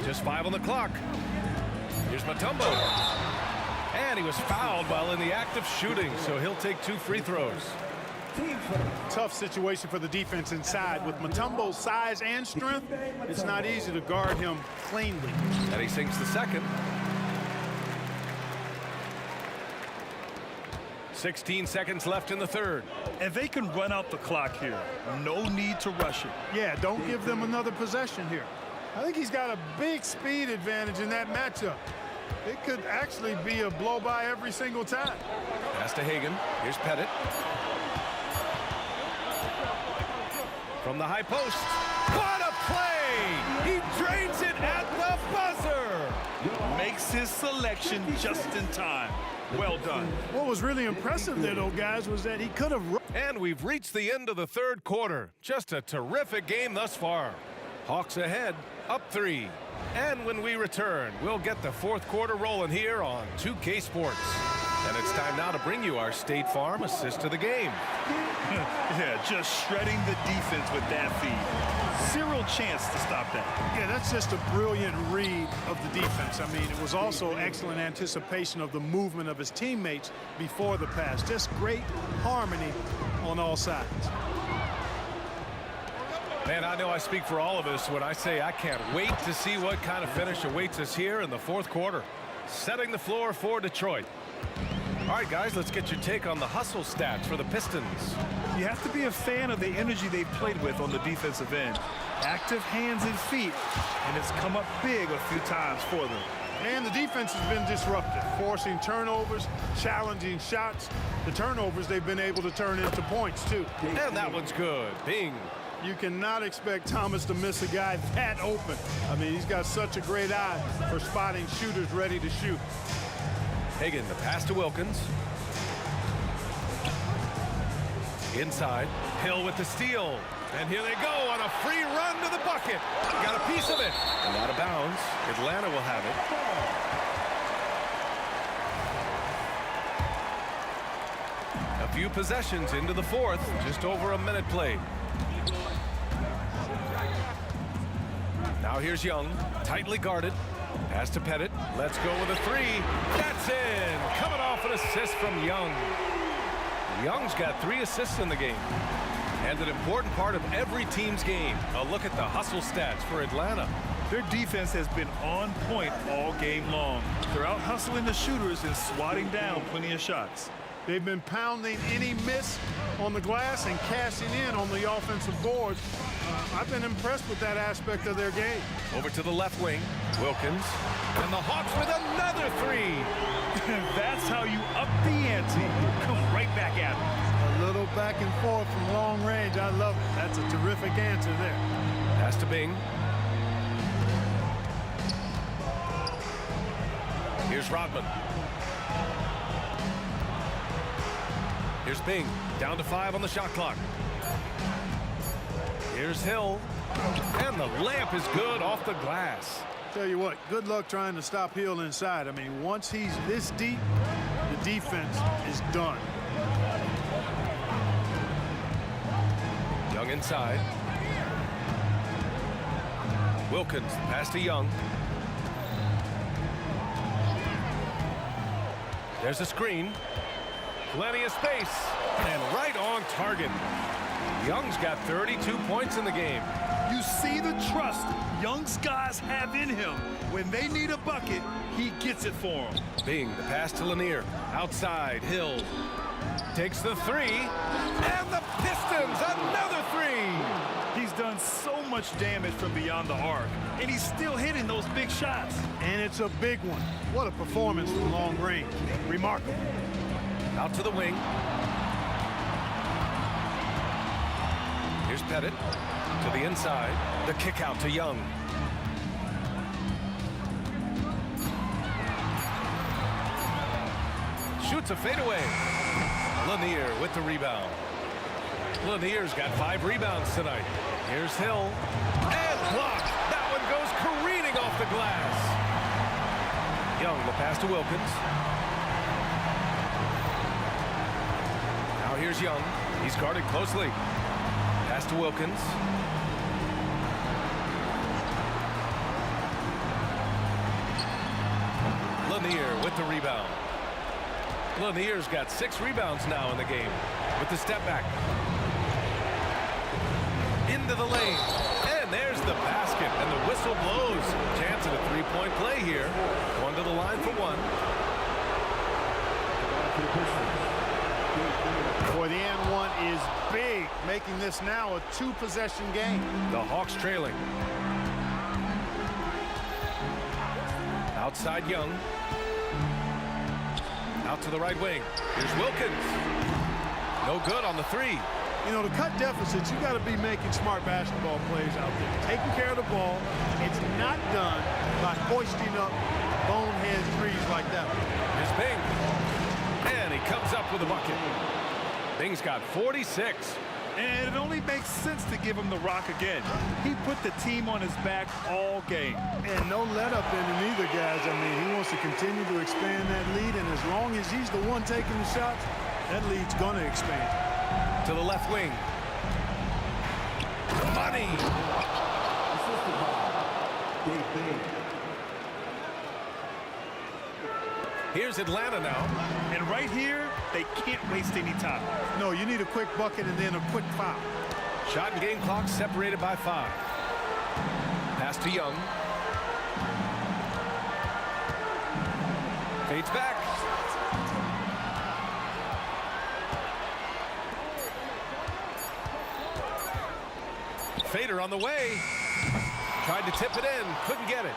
Just 5 on the clock. Here's Mutombo. And he was fouled while in the act of shooting, so he'll take 2 free throws. Tough situation for the defense inside. With Mutombo's size and strength, it's not easy to guard him cleanly. And he sinks the second. 16 seconds left in the third. And they can run out the clock here. No need to rush it. Yeah, don't give them another possession here. I think he's got a big speed advantage in that matchup. It could actually be a blow-by every single time. Pass to Hagen. Here's Pettit. From the high post. What a play! He drains it at the buzzer! Makes his selection just in time. Well done. What was really impressive there, though, guys, was that he could have... And we've reached the end of the third quarter. Just a terrific game thus far. Hawks ahead, up 3. And when we return, we'll get the fourth quarter rolling here on 2K Sports. And it's time now to bring you our State Farm assist of the game. Yeah, just shredding the defense with that feed. Zero chance to stop that. Yeah, that's just a brilliant read of the defense. I mean, it was also excellent anticipation of the movement of his teammates before the pass. Just great harmony on all sides. Man, I know I speak for all of us when I say I can't wait to see what kind of finish awaits us here in the fourth quarter. Setting the floor for Detroit. All right, guys, let's get your take on the hustle stats for the Pistons. You have to be a fan of the energy they've played with on the defensive end. Active hands and feet, and it's come up big a few times for them. And the defense has been disruptive, forcing turnovers, challenging shots. The turnovers they've been able to turn into points, too. And that one's good. Bing. You cannot expect Thomas to miss a guy that open. I mean, he's got such a great eye for spotting shooters ready to shoot. Hagan, the pass to Wilkins. Inside, Hill with the steal. And here they go on a free run to the bucket. Got a piece of it. And out of bounds. Atlanta will have it. A few possessions into the fourth. Just over a minute played. Now here's Young, tightly guarded. Pass to Pettit. Let's go with a three. That's in. Coming off an assist from Young. Young's got 3 assists in the game. And an important part of every team's game. A look at the hustle stats for Atlanta. Their defense has been on point all game long. They're out hustling the shooters and swatting down plenty of shots. They've been pounding any miss on the glass and cashing in on the offensive boards. I've been impressed with that aspect of their game. Over to the left wing, Wilkins. And the Hawks with another 3. That's how you up the ante. Come right back at them. A little back and forth from long range. I love it. That's a terrific answer there. Pass to Bing. Here's Rodman. Here's Bing, down to 5 on the shot clock. Here's Hill, and the layup is good off the glass. Tell you what, good luck trying to stop Hill inside. I mean, once he's this deep, the defense is done. Young inside. Wilkins, pass to Young. There's a screen. Plenty of space, and right on target. Young's got 32 points in the game. You see the trust Young's guys have in him. When they need a bucket, he gets it for them. Bing, the pass to Lanier. Outside, Hill takes the 3, and the Pistons, another 3. He's done so much damage from beyond the arc, and he's still hitting those big shots. And it's a big one. What a performance from long range. Remarkable. Out to the wing. Here's Pettit to the inside. The kick out to Young. Shoots a fadeaway. Lanier with the rebound. Lanier's got 5 rebounds tonight. Here's Hill. And blocked. That one goes careening off the glass. Young, the pass to Wilkins. Now here's Young. He's guarded closely. Pass to Wilkins. Lanier with the rebound. Lanier's got 6 rebounds now in the game with the step back. Into the lane. And there's the basket, and the whistle blows. Chance at a 3-point play here. Going to the line for 1. Boy, the and 1 is big, making this now a 2-possession game. The Hawks trailing. Outside Young. Out to the right wing. Here's Wilkins. No good on the 3. You know, to cut deficits, you got to be making smart basketball plays out there. Taking care of the ball. It's not done by hoisting up bonehead threes like that. Here's Bing. And he comes up with a bucket. Bing's got 46. And it only makes sense to give him the rock again. He put the team on his back all game. And no let up in him either, guys. I mean, he wants to continue to expand that lead, and as long as he's the one taking the shots, that lead's going to expand. To the left wing. Money. Assistant foul. Dave Bain. Here's Atlanta now. And right here, they can't waste any time. No, you need a quick bucket and then a quick foul. Shot and game clock separated by 5. Pass to Young. Fades back. Fader on the way. Tried to tip it in. Couldn't get it.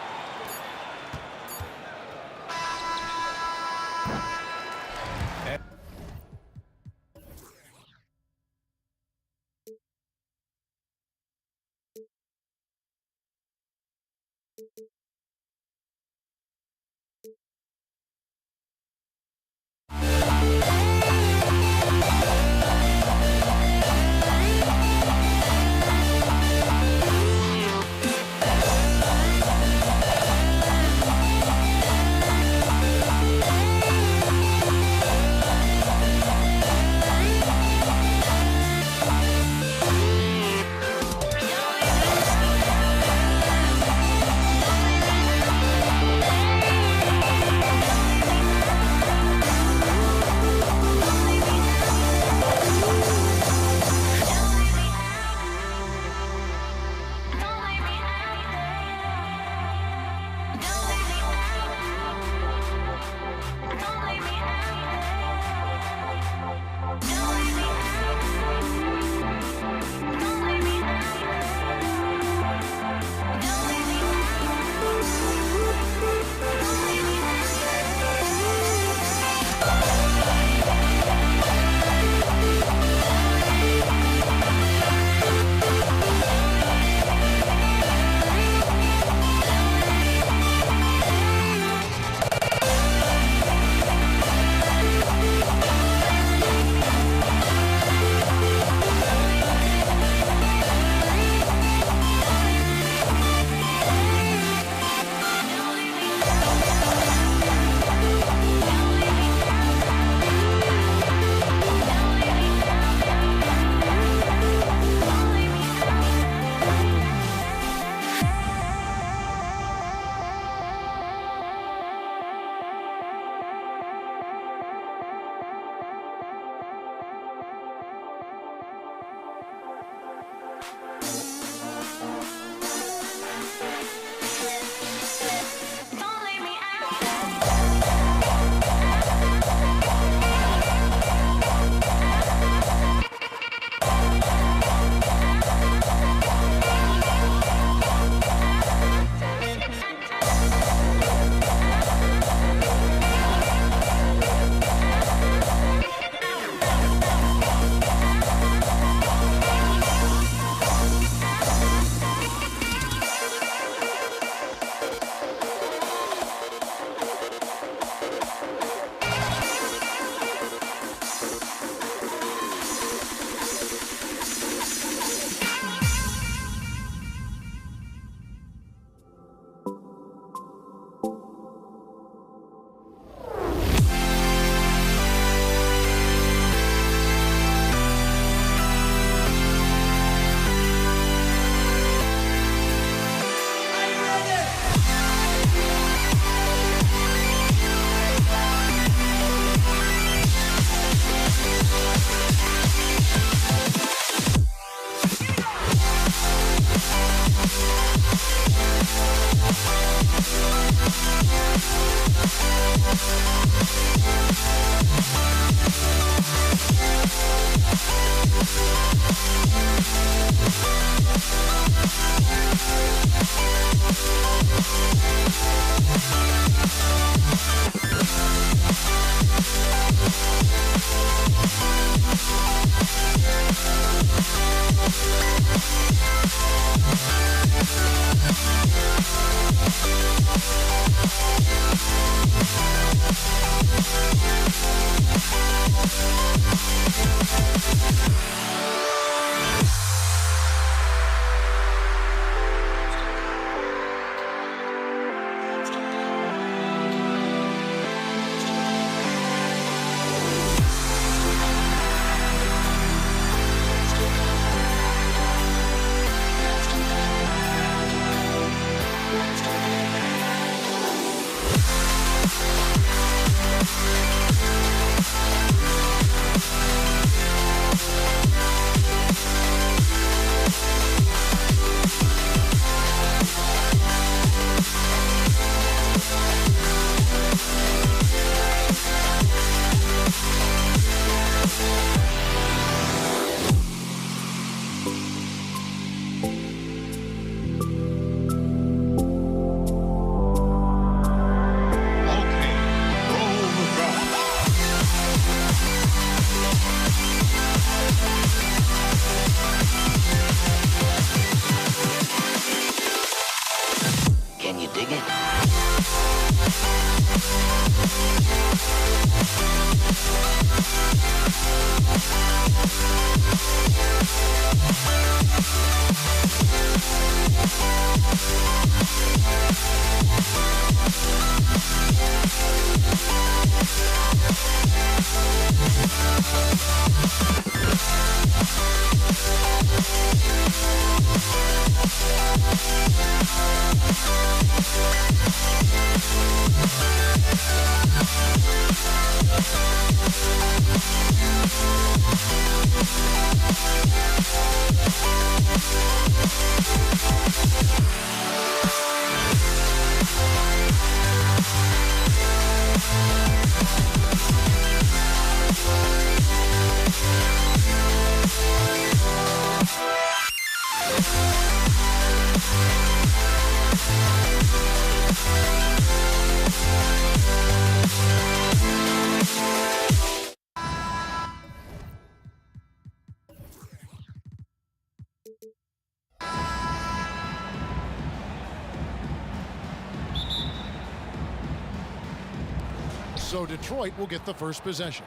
So Detroit will get the first possession.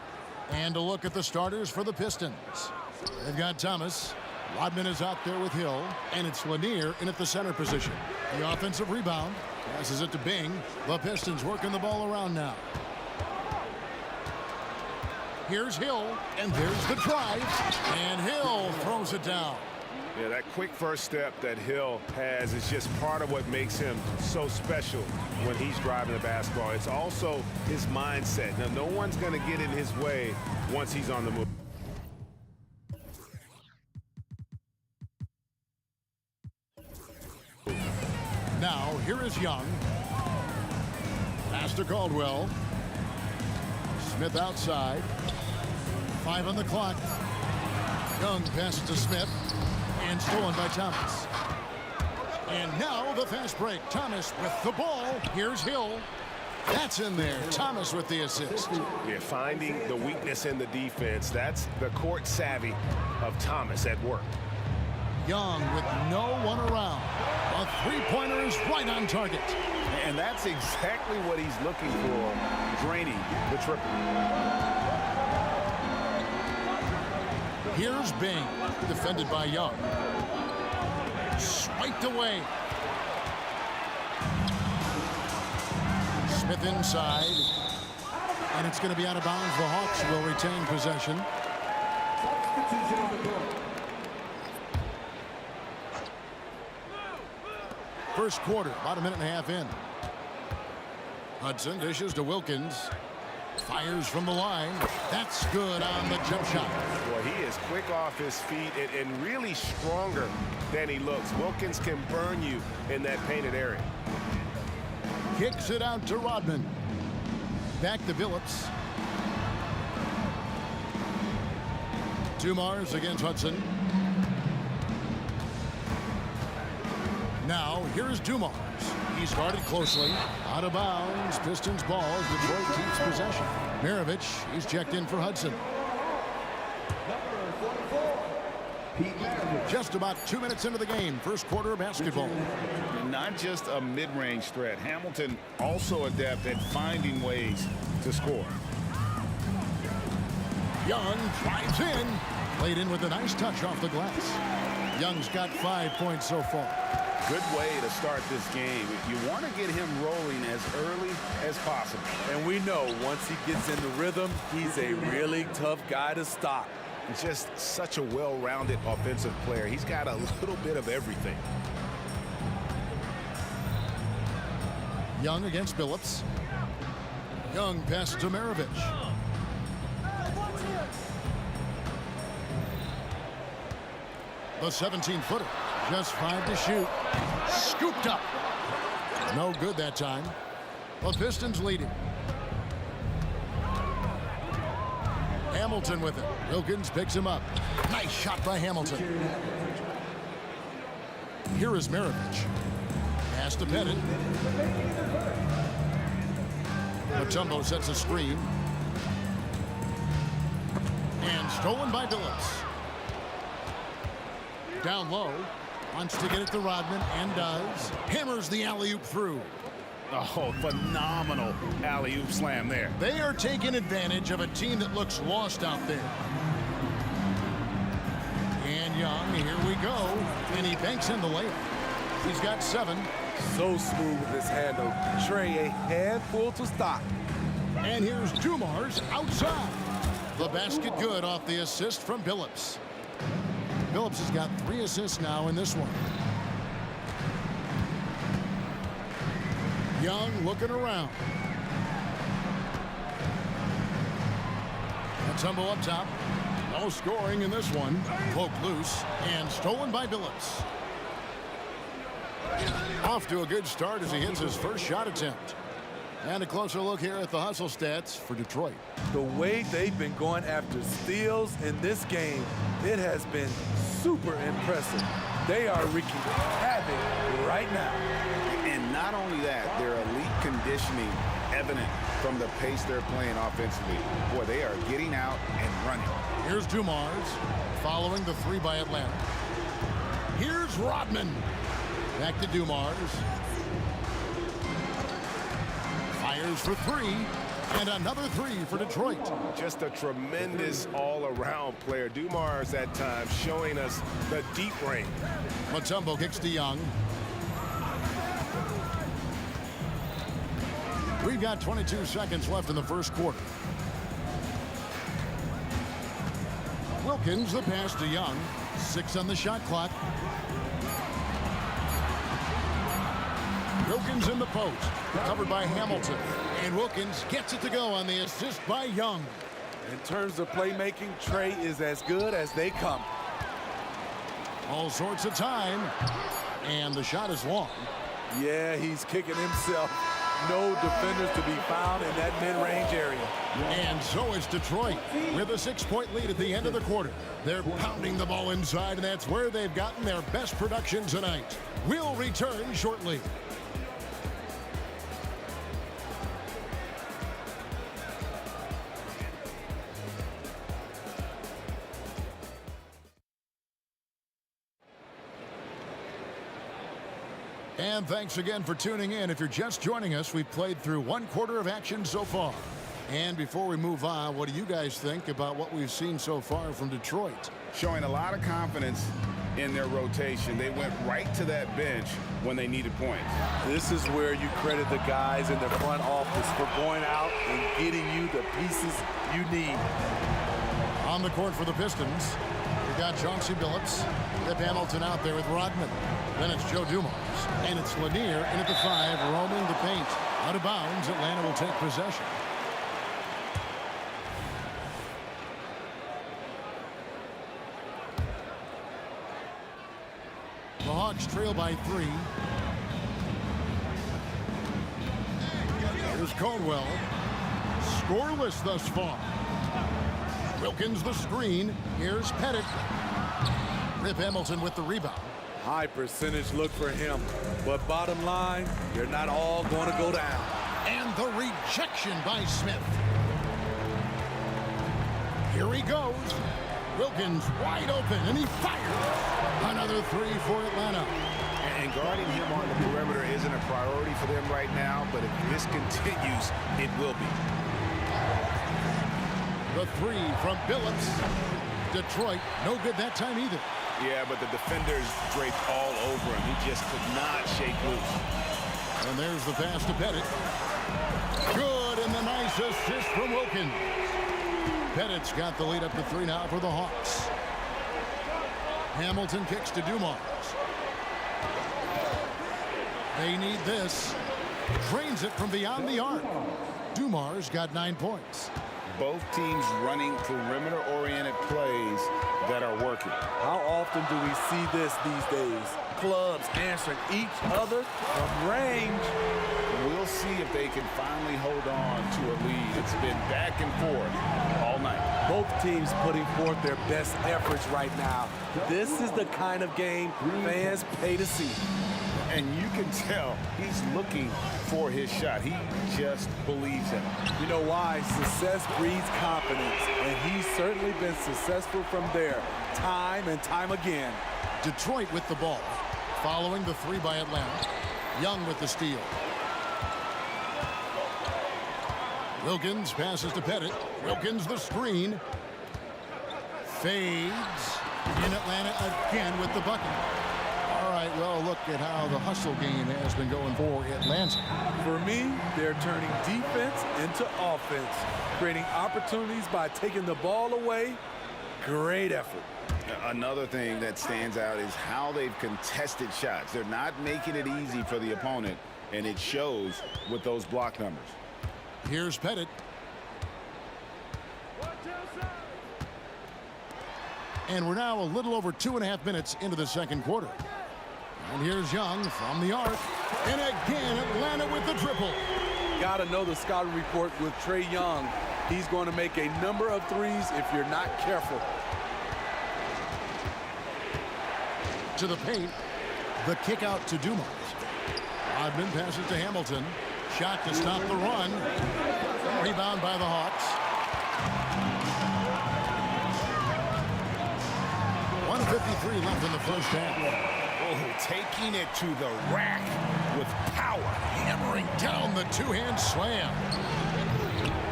And a look at the starters for the Pistons. They've got Thomas. Rodman is out there with Hill. And it's Lanier in at the center position. The offensive rebound. Passes it to Bing. The Pistons working the ball around now. Here's Hill. And there's the drive. And Hill throws it down. Yeah, that quick first step that Hill has is just part of what makes him so special when he's driving the basketball. It's also his mindset. Now, no one's going to get in his way once he's on the move. Now, here is Young. Pass to Caldwell. Smith outside. 5 on the clock. Young passes to Smith. And stolen by Thomas. And now the fast break. Thomas with the ball. Here's Hill. That's in there. Thomas with the assist. Yeah, finding the weakness in the defense. That's the court savvy of Thomas at work. Young with no one around. A three-pointer is right on target. And that's exactly what he's looking for, draining the triple. Here's Bing, defended by Young. Swiped away. Smith inside. And it's going to be out of bounds. The Hawks will retain possession. First quarter, about a minute and a half in. Hudson dishes to Wilkins. Fires from the line. That's good on the jump shot. Boy, he is quick off his feet and really stronger than he looks. Wilkins can burn you in that painted area. Kicks it out to Rodman. Back to Billups. Dumars against Hudson. Now, here's Dumars. He's guarded closely. Out of bounds. Pistons ball. Detroit keeps possession. Maravich, he's checked in for Hudson. Just about 2 minutes into the game. First quarter of basketball. Not just a mid-range threat. Hamilton also adept at finding ways to score. Young drives in. Played in with a nice touch off the glass. Young's got 5 points so far. Good way to start this game. You want to get him rolling as early as possible. And we know once he gets in the rhythm, he's a really tough guy to stop. Just such a well-rounded offensive player. He's got a little bit of everything. Young against Billups. Young passes to Maravich. The 17-footer. Just 5 to shoot. Scooped up. No good that time. The Pistons lead it. Hamilton with it. Wilkins picks him up. Nice shot by Hamilton. Here is Maravich. Pass to Pettit. Mutombo sets a screen. And stolen by Billups. Down low. Wants to get it to Rodman and does. Hammers the alley-oop through. Oh, phenomenal alley-oop slam there. They are taking advantage of a team that looks lost out there. And Young, here we go. And he banks in the layup. He's got 7. So smooth with his handle. Trey, a handful to stop. And here's Dumars outside. The basket good off the assist from Billups. Billups has got 3 assists now in this one. Young looking around. Mutombo up top. No scoring in this one. Poked loose and stolen by Billups. Off to a good start as he hits his first shot attempt. And a closer look here at the hustle stats for Detroit. The way they've been going after steals in this game, it has been super impressive. They are wreaking havoc right now. And not only that, their elite conditioning evident from the pace they're playing offensively. Boy, they are getting out and running. Here's Dumars following the 3 by Atlanta. Here's Rodman. Back to Dumars. Fires for 3. And another three for Detroit. Just a tremendous all-around player. Dumars at times showing us the deep range. Mutombo kicks to Young. We've got 22 seconds left in the first quarter. Wilkins, the pass to Young. 6 on the shot clock. Wilkins in the post. Covered by Hamilton. And Wilkins gets it to go on the assist by Young. In terms of playmaking, Trey is as good as they come. All sorts of time. And the shot is long. Yeah, he's kicking himself. No defenders to be found in that mid-range area. And so is Detroit with a 6-point lead at the end of the quarter. They're pounding the ball inside, and that's where they've gotten their best production tonight. We'll return shortly. And thanks again for tuning in. If you're just joining us, we've played through 1 quarter of action so far. And before we move on, what do you guys think about what we've seen so far from Detroit? Showing a lot of confidence in their rotation. They went right to that bench when they needed points. This is where you credit the guys in the front office for going out and getting you the pieces you need. On the court for the Pistons, we got Chauncey Billups, Rip Hamilton out there with Rodman. Then it's Joe Dumars. And it's Lanier in at the 5, roaming the paint. Out of bounds, Atlanta will take possession. The Hawks trail by 3. Here's Caldwell. Scoreless thus far. Wilkins the screen. Here's Pettit. Rip Hamilton with the rebound. High percentage look for him. But bottom line, you're not all going to go down. And the rejection by Smith. Here he goes. Wilkins wide open, and he fires. Another 3 for Atlanta. And guarding him on the perimeter isn't a priority for them right now, but if this continues, it will be. The 3 from Billups. Detroit, no good that time either. Yeah, but the defenders draped all over him. He just could not shake loose. And there's the pass to Pettit. Good, and the nice assist from Wilkins. Pettit's got the lead up to 3 now for the Hawks. Hamilton kicks to Dumars. They need this. Drains it from beyond the arc. Dumars got 9 points. Both teams running perimeter-oriented plays that are working. How often do we see this these days? Clubs answering each other from range. We'll see if they can finally hold on to a lead. It's been back and forth all night. Both teams putting forth their best efforts right now. This is the kind of game fans pay to see. And you can tell he's looking for his shot. He just believes in it. You know why? Success breeds confidence, and he's certainly been successful from there, time and time again. Detroit with the ball, following the 3 by Atlanta. Young with the steal. Wilkins passes to Pettit. Wilkins the screen. Fades. In Atlanta again with the bucket. All right, well, look at how the hustle game has been going for Atlanta. For me, they're turning defense into offense, creating opportunities by taking the ball away. Great effort. Another thing that stands out is how they've contested shots. They're not making it easy for the opponent, and it shows with those block numbers. Here's Pettit. And we're now a little over 2.5 minutes into the second quarter. And here's Young from the arc. And again, Atlanta with the triple. Got to know the scouting report with Trey Young. He's going to make a number of threes if you're not careful. To the paint. The kick out to Dumars. Rodman passes to Hamilton. Shot to stop the run. Rebound by the Hawks. 1:53 left in the first half. Oh, taking it to the rack with power. Hammering down the 2-hand slam.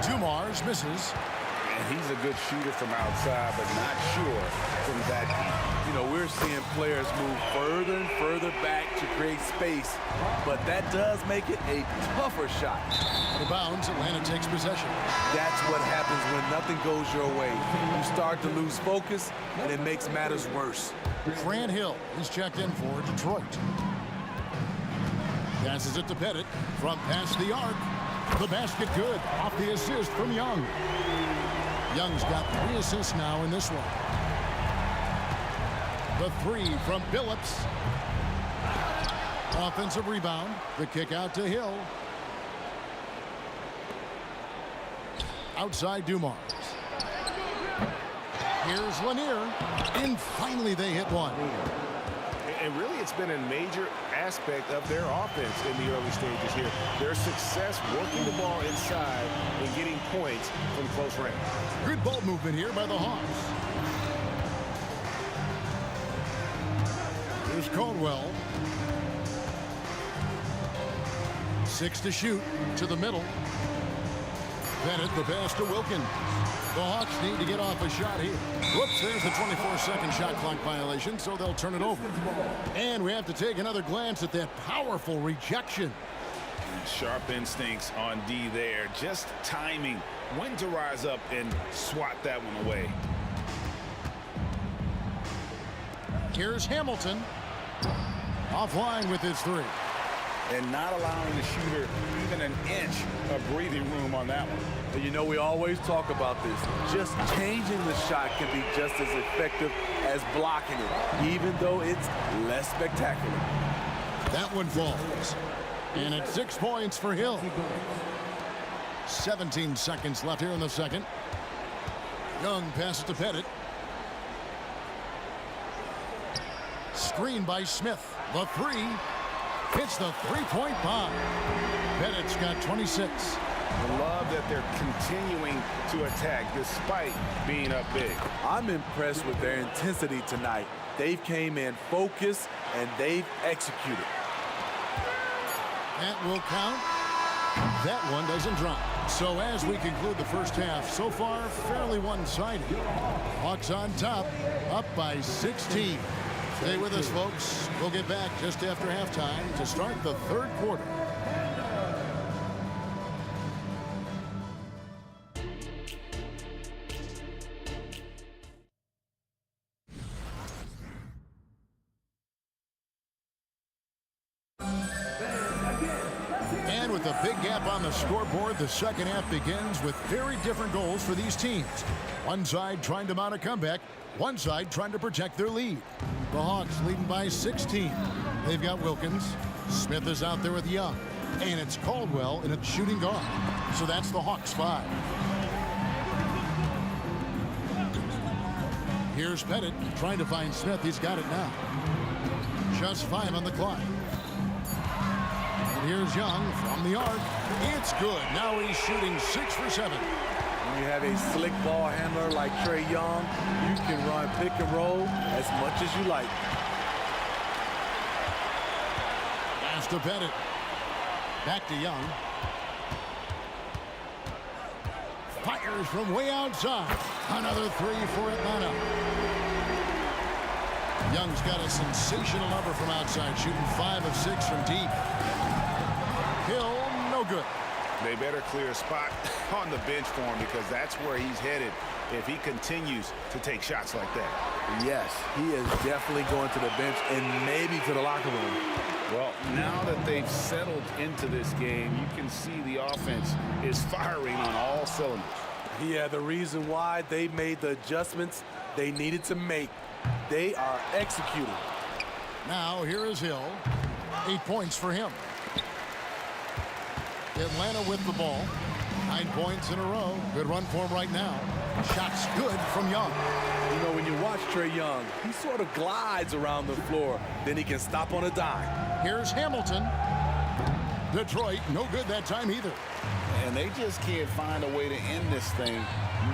Dumars misses. And he's a good shooter from outside, but not sure from that deep. You know, we're seeing players move further and further back to create space, but that does make it a tougher shot. Out of bounds, Atlanta takes possession. That's what happens when nothing goes your way. You start to lose focus, and it makes matters worse. Grant Hill is checked in for Detroit. Passes it to Pettit from past the arc. The basket good off the assist from Young. Young's got 3 assists now in this one. The 3 from Billups. Offensive rebound. The kick out to Hill. Outside Dumars. Here's Lanier. And finally they hit one. And really, it's been a major aspect of their offense in the early stages here. Their success working the ball inside and getting points from close range. Good ball movement here by the Hawks. Here's Caldwell. 6 to shoot to the middle. Pettit the pass to Wilkins. The Hawks need to get off a shot here. Whoops, there's the 24-second shot clock violation, so they'll turn it over. And we have to take another glance at that powerful rejection. Sharp instincts on D there. Just timing when to rise up and swat that one away. Here's Hamilton. Offline with his 3. And not allowing the shooter even an inch of breathing room on that one. And you know, we always talk about this. Just changing the shot can be just as effective as blocking it, even though it's less spectacular. That one falls. And it's 6 points for Hill. 17 seconds left here in the second. Young passes to Pettit. Screen by Smith. The 3. Hits the 3-point bomb. Pettit's got 26. I love that they're continuing to attack despite being up big. I'm impressed with their intensity tonight. They've came in focused and they've executed. That will count. That one doesn't drop. So as we conclude the first half, so far fairly one-sided. Hawks on top, up by 16. Stay with us, folks. We'll get back just after halftime to start the third quarter. And with a big gap on the scoreboard, the second half begins with very different goals for these teams. One side trying to mount a comeback, one side trying to protect their lead. The Hawks leading by 16. They've got Wilkins. Smith is out there with Young. And it's Caldwell in a shooting guard. So that's the Hawks 5. Here's Pettit trying to find Smith. He's got it now. Just 5 on the clock. And here's Young from the arc. It's good. Now he's shooting 6 for 7. When you have a slick ball handler like Trae Young, you can run pick and roll as much as you like. Pass to Pettit. Back to Young. Fires from way outside. Another 3 for Atlanta. Young's got a sensational number from outside, shooting 5 of 6 from deep. Hill, no good. They better clear a spot on the bench for him because that's where he's headed if he continues to take shots like that. Yes, he is definitely going to the bench and maybe to the locker room. Well, now that they've settled into this game, you can see the offense is firing on all cylinders. Yeah, the reason why they made the adjustments they needed to make. They are executing. Now here is Hill. 8 points for him. Atlanta with the ball. 9 points in a row. Good run for him right now. Shots good from Young. You know, when you watch Trae Young, he sort of glides around the floor. Then he can stop on a dime. Here's Hamilton. Detroit, no good that time either. And they just can't find a way to end this thing.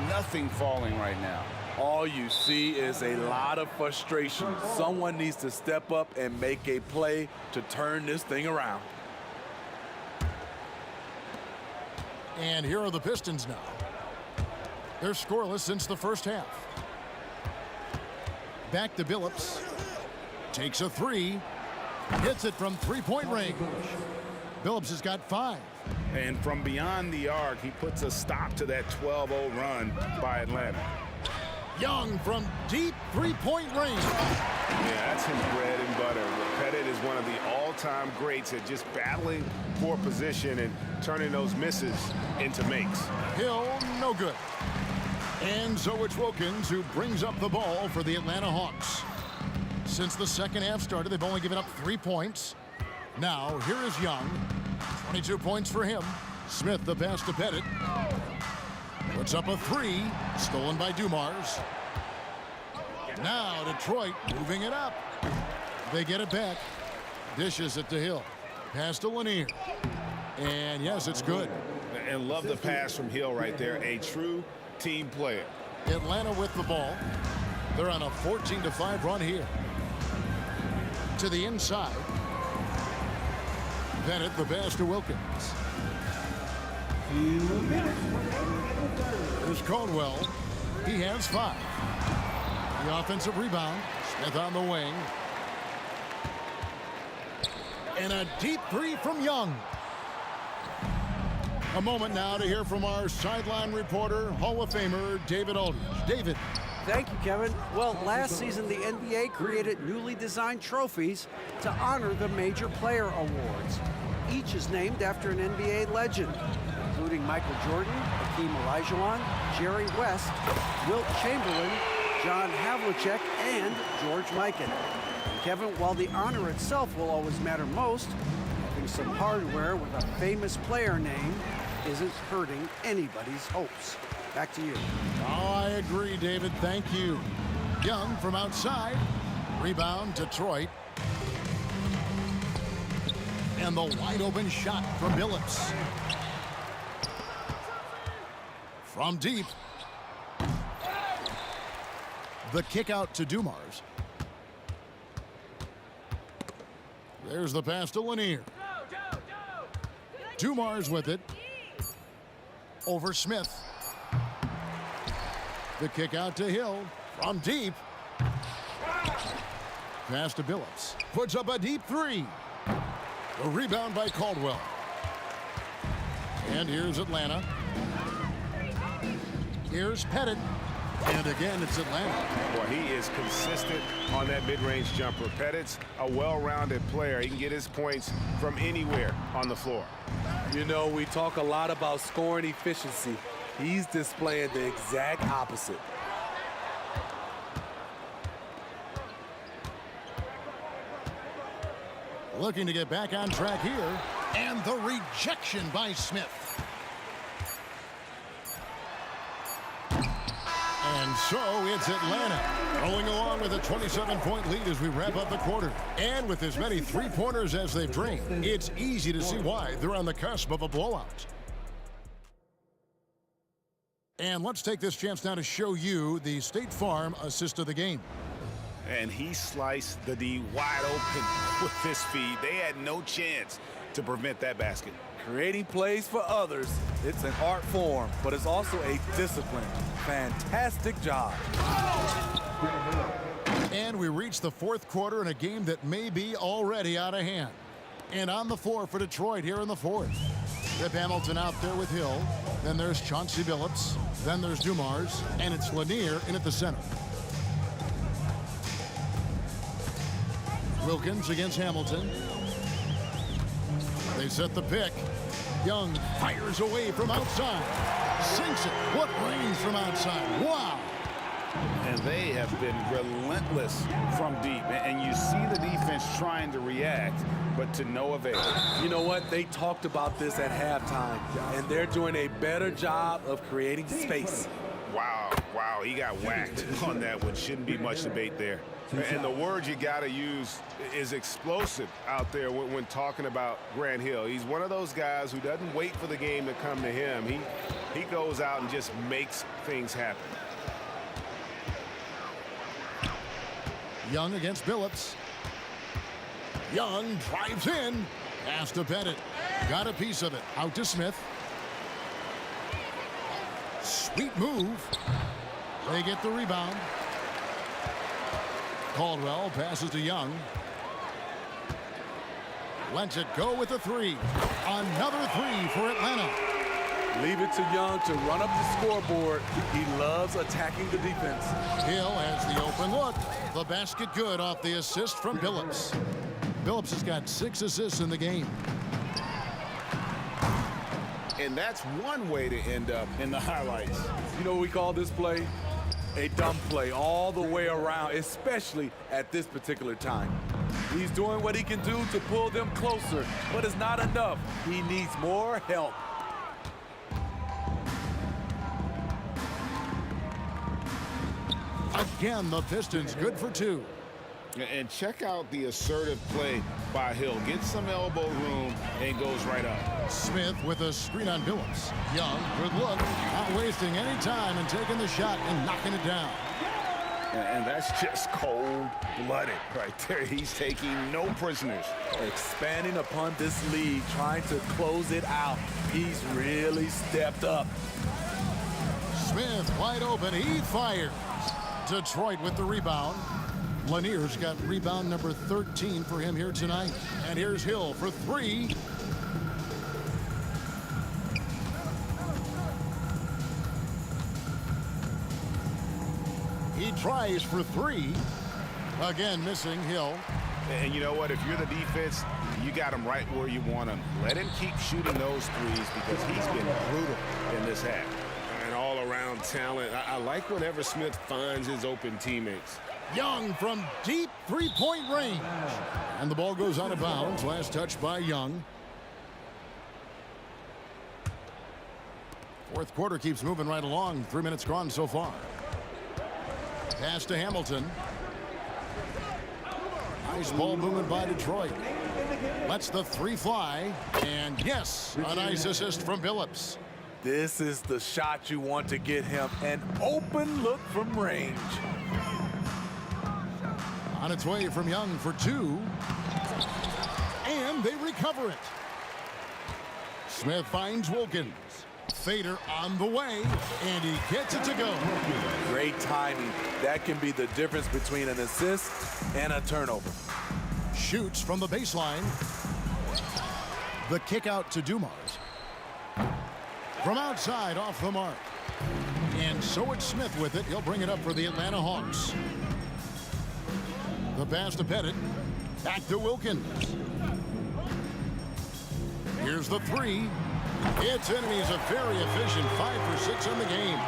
Nothing falling right now. All you see is a lot of frustration. Someone needs to step up and make a play to turn this thing around. And here are the Pistons now. They're scoreless since the first half. Back to Billups. Takes a three. Hits it from three-point range. Billups has got 5. And from beyond the arc, he puts a stop to that 12-0 run by Atlanta. Young from deep three-point range. Yeah, that's his bread and butter. Pettit is one of the all-time greats at just battling for position and turning those misses into makes. Hill, no good. And so it's Wilkins who brings up the ball for the Atlanta Hawks. Since the second half started, they've only given up 3 points. Now, here is Young. 22 points for him. Smith the pass to Pettit. Puts up a 3, stolen by Dumars. Now Detroit moving it up. They get it back. Dishes it to Hill. Pass to Lanier. And yes, it's good. And love the pass from Hill right there. A true team player. Atlanta with the ball. They're on a 14-5 run here. To the inside. Pettit the pass to Wilkins. Here's Caldwell. He has 5. The offensive rebound. Smith on the wing. And a deep 3 from Young. A moment now to hear from our sideline reporter, Hall of Famer David Aldridge. David. Thank you, Kevin. Well, last season, the NBA created newly designed trophies to honor the major player awards. Each is named after an NBA legend, including Michael Jordan, Hakeem Olajuwon, Jerry West, Wilt Chamberlain, John Havlicek, and George Mikan. And Kevin, while the honor itself will always matter most, having some hardware with a famous player name isn't hurting anybody's hopes. Back to you. Oh, I agree, David. Thank you. Young from outside. Rebound, Detroit. And the wide open shot from Billups. From deep. The kick out to Dumars. There's the pass to Lanier. Dumars with it. Over Smith. The kick out to Hill from deep. Pass to Billups. Puts up a deep 3. The rebound by Caldwell. And here's Atlanta. Here's Pettit. And again, it's Atlanta. Boy, he is consistent on that mid-range jumper. Pettit's a well-rounded player. He can get his points from anywhere on the floor. You know, we talk a lot about scoring efficiency. He's displaying the exact opposite. Looking to get back on track here. And the rejection by Smith. And so it's Atlanta rolling along with a 27-point lead as we wrap up the quarter. And with as many three-pointers as they've drained, it's easy to see why they're on the cusp of a blowout. And let's take this chance now to show you the State Farm assist of the game. And he sliced the D wide open with his feed. They had no chance to prevent that basket. Creating plays for others, it's an art form, but it's also a discipline. Fantastic job. And we reach the fourth quarter in a game that may be already out of hand. And on the floor for Detroit here in the fourth. Rip Hamilton out there with Hill. Then there's Chauncey Billups. Then there's Dumars. And it's Lanier in at the center. Wilkins against Hamilton. They set the pick. Young fires away from outside. Sinks it. What range from outside. Wow. And they have been relentless from deep. And you see the defense trying to react, but to no avail. You know what? They talked about this at halftime, and they're doing a better job of creating space. Wow, wow, he got whacked on that one. Shouldn't be much debate there. And the word you got to use is explosive out there when talking about Grant Hill. He's one of those guys who doesn't wait for the game to come to him. He goes out and just makes things happen. Young against Billups. Young drives in. Pass to Pettit. Got a piece of it. Out to Smith. Sweet move. They get the rebound. Caldwell passes to Young. Lets it go with a three. Another three for Atlanta. Leave it to Young to run up the scoreboard. He loves attacking the defense. Hill has the open look. The basket good off the assist from Billups. Billups has got 6 assists in the game. And that's one way to end up in the highlights. You know what we call this play? A dumb play all the way around, especially at this particular time. He's doing what he can do to pull them closer, but it's not enough. He needs more help. Again, the Pistons good for 2. And check out the assertive play by Hill. Gets some elbow room and goes right up. Smith with a screen on Billups. Young, good look. Not wasting any time and taking the shot and knocking it down. And that's just cold-blooded right there. He's taking no prisoners. Expanding upon this lead, trying to close it out. He's really stepped up. Smith wide open. He fires. Detroit with the rebound. Lanier's got rebound number 13 for him here tonight. And here's Hill for 3. He tries for 3. Again, missing Hill. And you know what? If you're the defense, you got him right where you want him. Let him keep shooting those threes because he's been brutal in this half. And all-around talent. I like whenever Smith finds his open teammates. Young from deep three-point range. And the ball goes out of bounds. Last touch by Young. Fourth quarter keeps moving right along. 3 minutes gone so far. Pass to Hamilton. Nice ball movement by Detroit. Lets the 3 fly. And yes, a nice assist from Billups. This is the shot you want to get him. An open look from range. On its way from Young for 2. And they recover it. Smith finds Wilkins. Fader on the way, and he gets it to go. Great timing. That can be the difference between an assist and a turnover. Shoots from the baseline. The kick out to Dumars. From outside, off the mark. And so it's Smith with it. He'll bring it up for the Atlanta Hawks. The pass to Pettit. Back to Wilkins. Here's the 3. It's in, and he's a very efficient 5 for 6 in the game.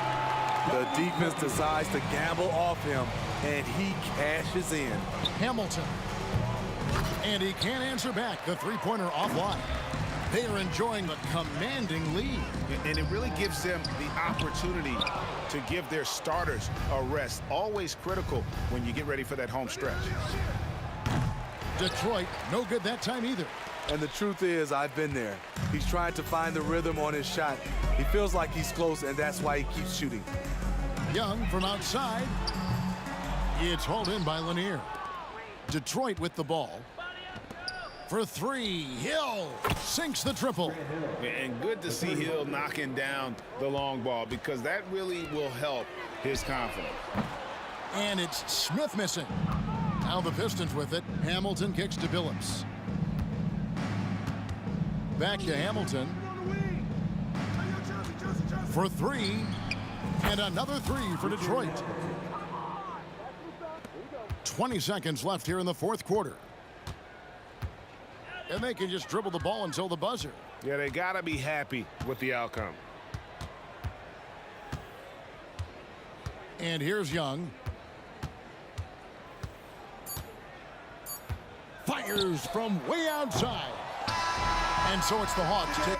The defense decides to gamble off him, and he cashes in. Hamilton. And he can't answer back. The three-pointer offline. They are enjoying the commanding lead. And it really gives them the opportunity to give their starters a rest. Always critical when you get ready for that home stretch. Detroit, no good that time either. And the truth is, I've been there. He's trying to find the rhythm on his shot. He feels like he's close, and that's why he keeps shooting. Young from outside. It's hauled in by Lanier. Detroit with the ball. For 3, Hill sinks the triple. And good to see Hill knocking down the long ball because that really will help his confidence. And it's Smith missing. Now the Pistons with it. Hamilton kicks to Billups. Back to Hamilton. For 3. And another 3 for Detroit. 20 seconds left here in the fourth quarter. And they can just dribble the ball until the buzzer. Yeah, they got to be happy with the outcome. And here's Young. Fires from way outside. And so it's the Hawks.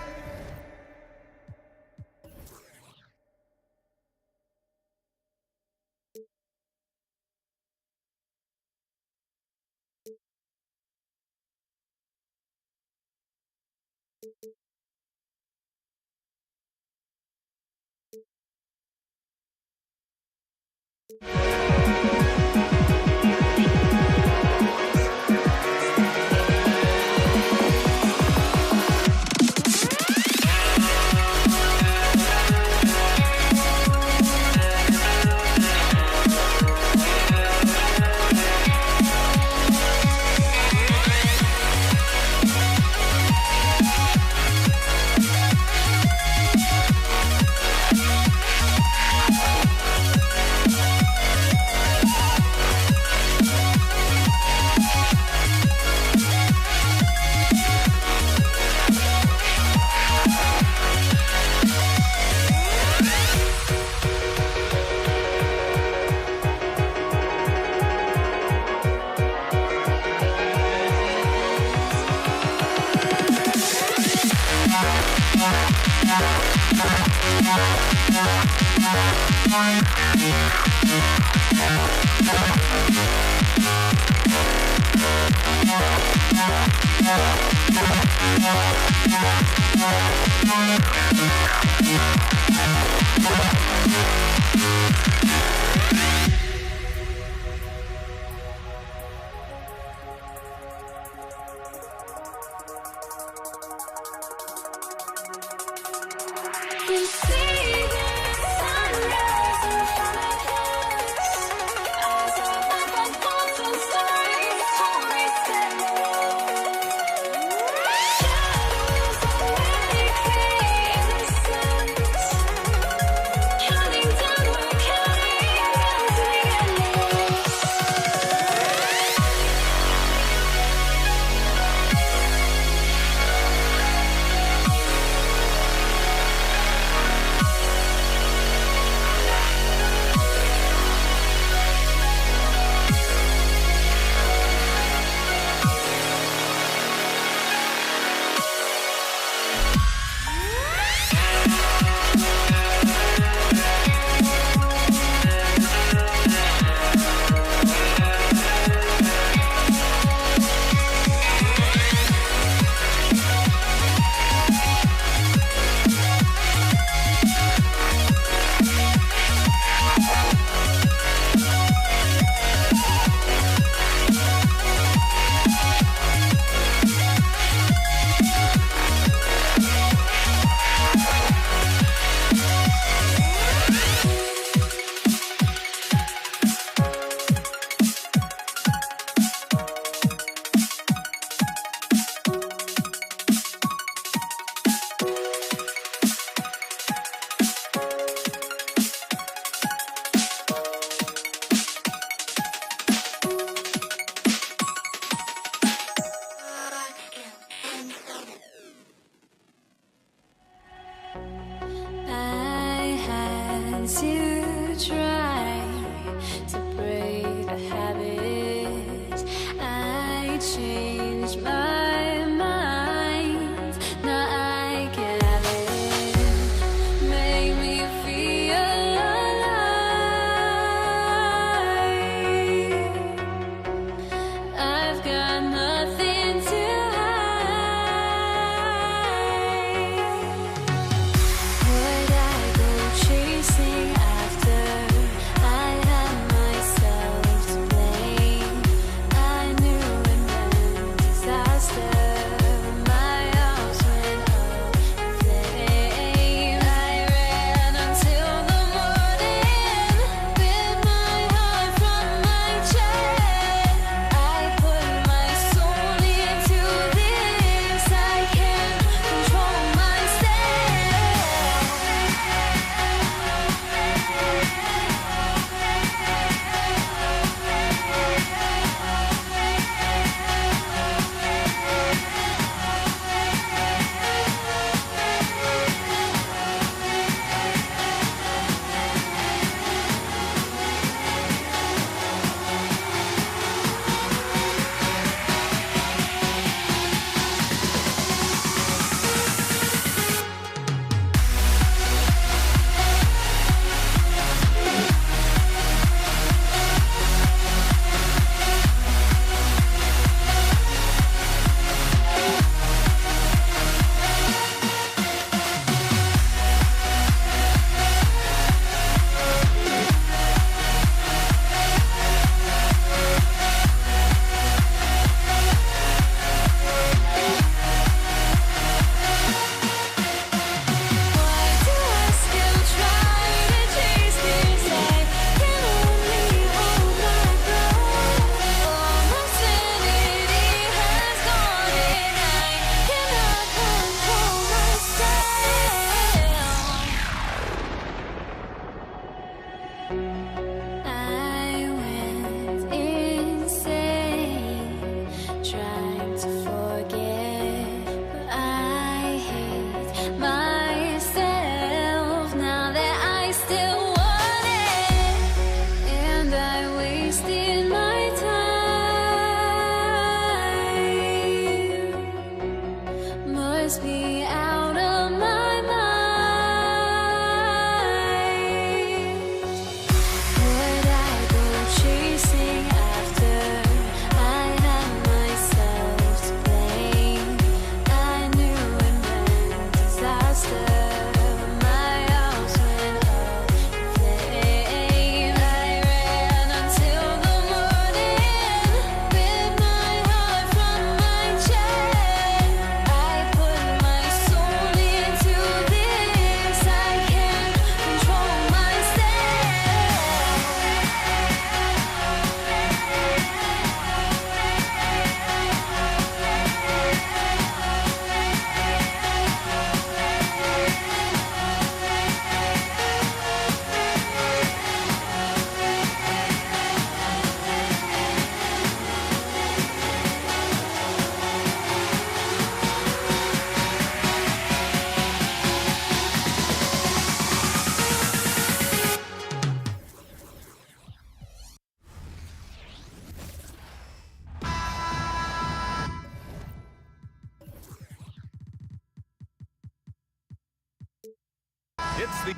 It's the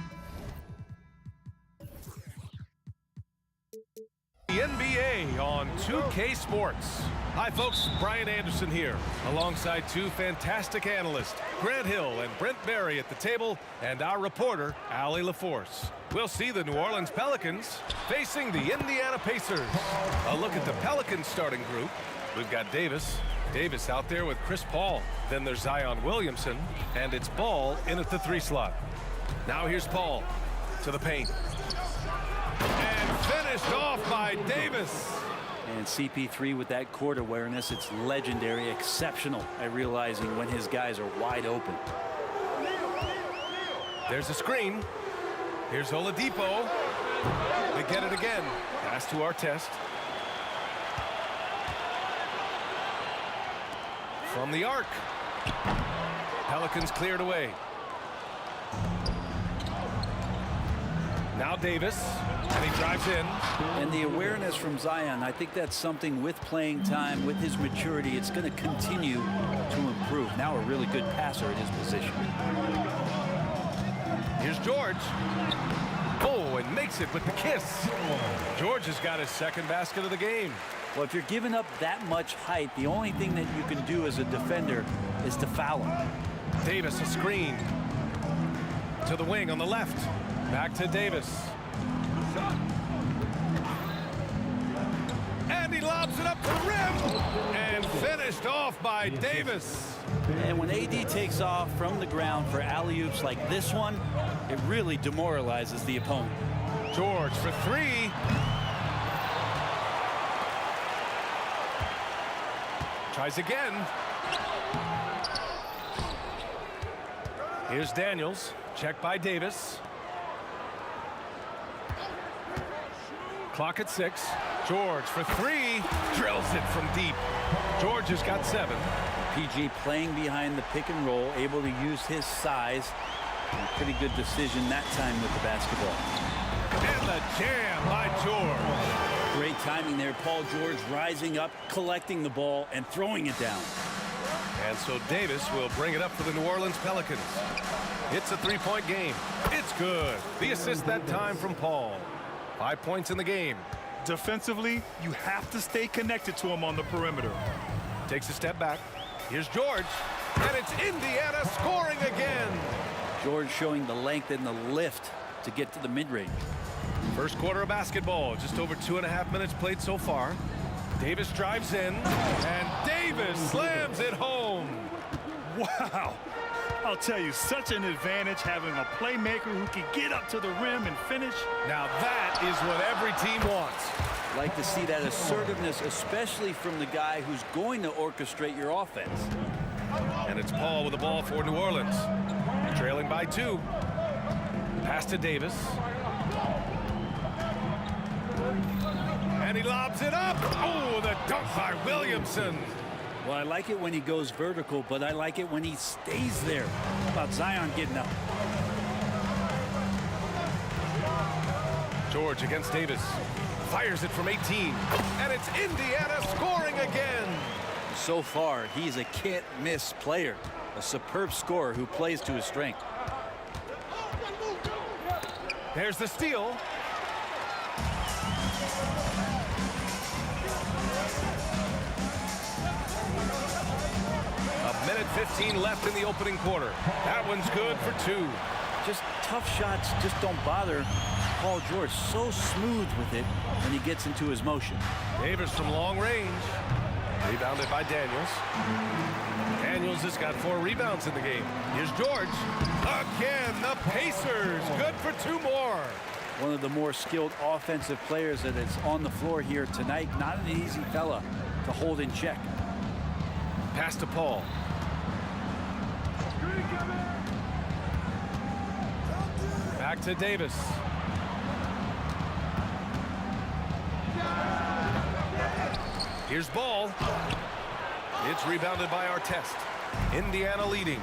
NBA on 2K Sports. Hi folks, Brian Anderson here, alongside two fantastic analysts, Grant Hill and Brent Barry at the table, and our reporter, Allie LaForce. We'll see the New Orleans Pelicans facing the Indiana Pacers. A look at the Pelicans starting group. We've got Davis out there with Chris Paul. Then there's Zion Williamson, and it's Ball in at the 3 slot. Now here's Paul to the paint. And finished off by Davis. And CP3 with that court awareness, it's legendary, exceptional at realizing when his guys are wide open. There's a screen. Here's Oladipo. They get it again. Pass to Artest. From the arc. Pelicans cleared away. Now Davis, and he drives in. And the awareness from Zion, I think that's something with playing time, with his maturity, it's going to continue to improve. Now a really good passer at his position. Here's George. Oh, and makes it with the kiss. George has got his second basket of the game. Well, if you're giving up that much height, the only thing that you can do as a defender is to foul him. Davis, a screen. To the wing on the left. Back to Davis. And he lobs it up to the rim. And finished off by Davis. And when AD takes off from the ground for alley-oops like this one, it really demoralizes the opponent. George for 3. Tries again. Here's Daniels. Checked by Davis. Clock at 6. George for 3. Drills it from deep. George has got 7. PG playing behind the pick and roll, able to use his size. And a pretty good decision that time with the basketball. And the jam by George. Great timing there. Paul George rising up, collecting the ball, and throwing it down. And so Davis will bring it up for the New Orleans Pelicans. It's a 3-point game. It's good. The assist that time from Paul. 5 points in the game. Defensively, you have to stay connected to him on the perimeter. Takes a step back. Here's George. And it's Indiana scoring again. George showing the length and the lift to get to the mid-range. First quarter of basketball. Just over 2.5 minutes played so far. Davis drives in. And Davis slams it home. Wow. I'll tell you, such an advantage having a playmaker who can get up to the rim and finish. Now that is what every team wants. Like to see that assertiveness, especially from the guy who's going to orchestrate your offense. And it's Paul with the ball for New Orleans. Trailing by 2. Pass to Davis. And he lobs it up. Oh, the dunk by Williamson. Well, I like it when he goes vertical, but I like it when he stays there. How about Zion getting up? George against Davis. Fires it from 18. And it's Indiana scoring again. So far, he's a can't-miss player. A superb scorer who plays to his strength. There's the steal. A minute 15 left in the opening quarter. That one's good for 2. Just tough shots just don't bother Paul George. So smooth with it when he gets into his motion. Davis from long range. Rebounded by Daniels. Daniels has got 4 rebounds in the game. Here's George. Again, the Pacers. Good for 2 more. One of the more skilled offensive players that is on the floor here tonight. Not an easy fella to hold in check. Pass to Paul. Back to Davis. Here's Ball. It's rebounded by Artest. Indiana leading.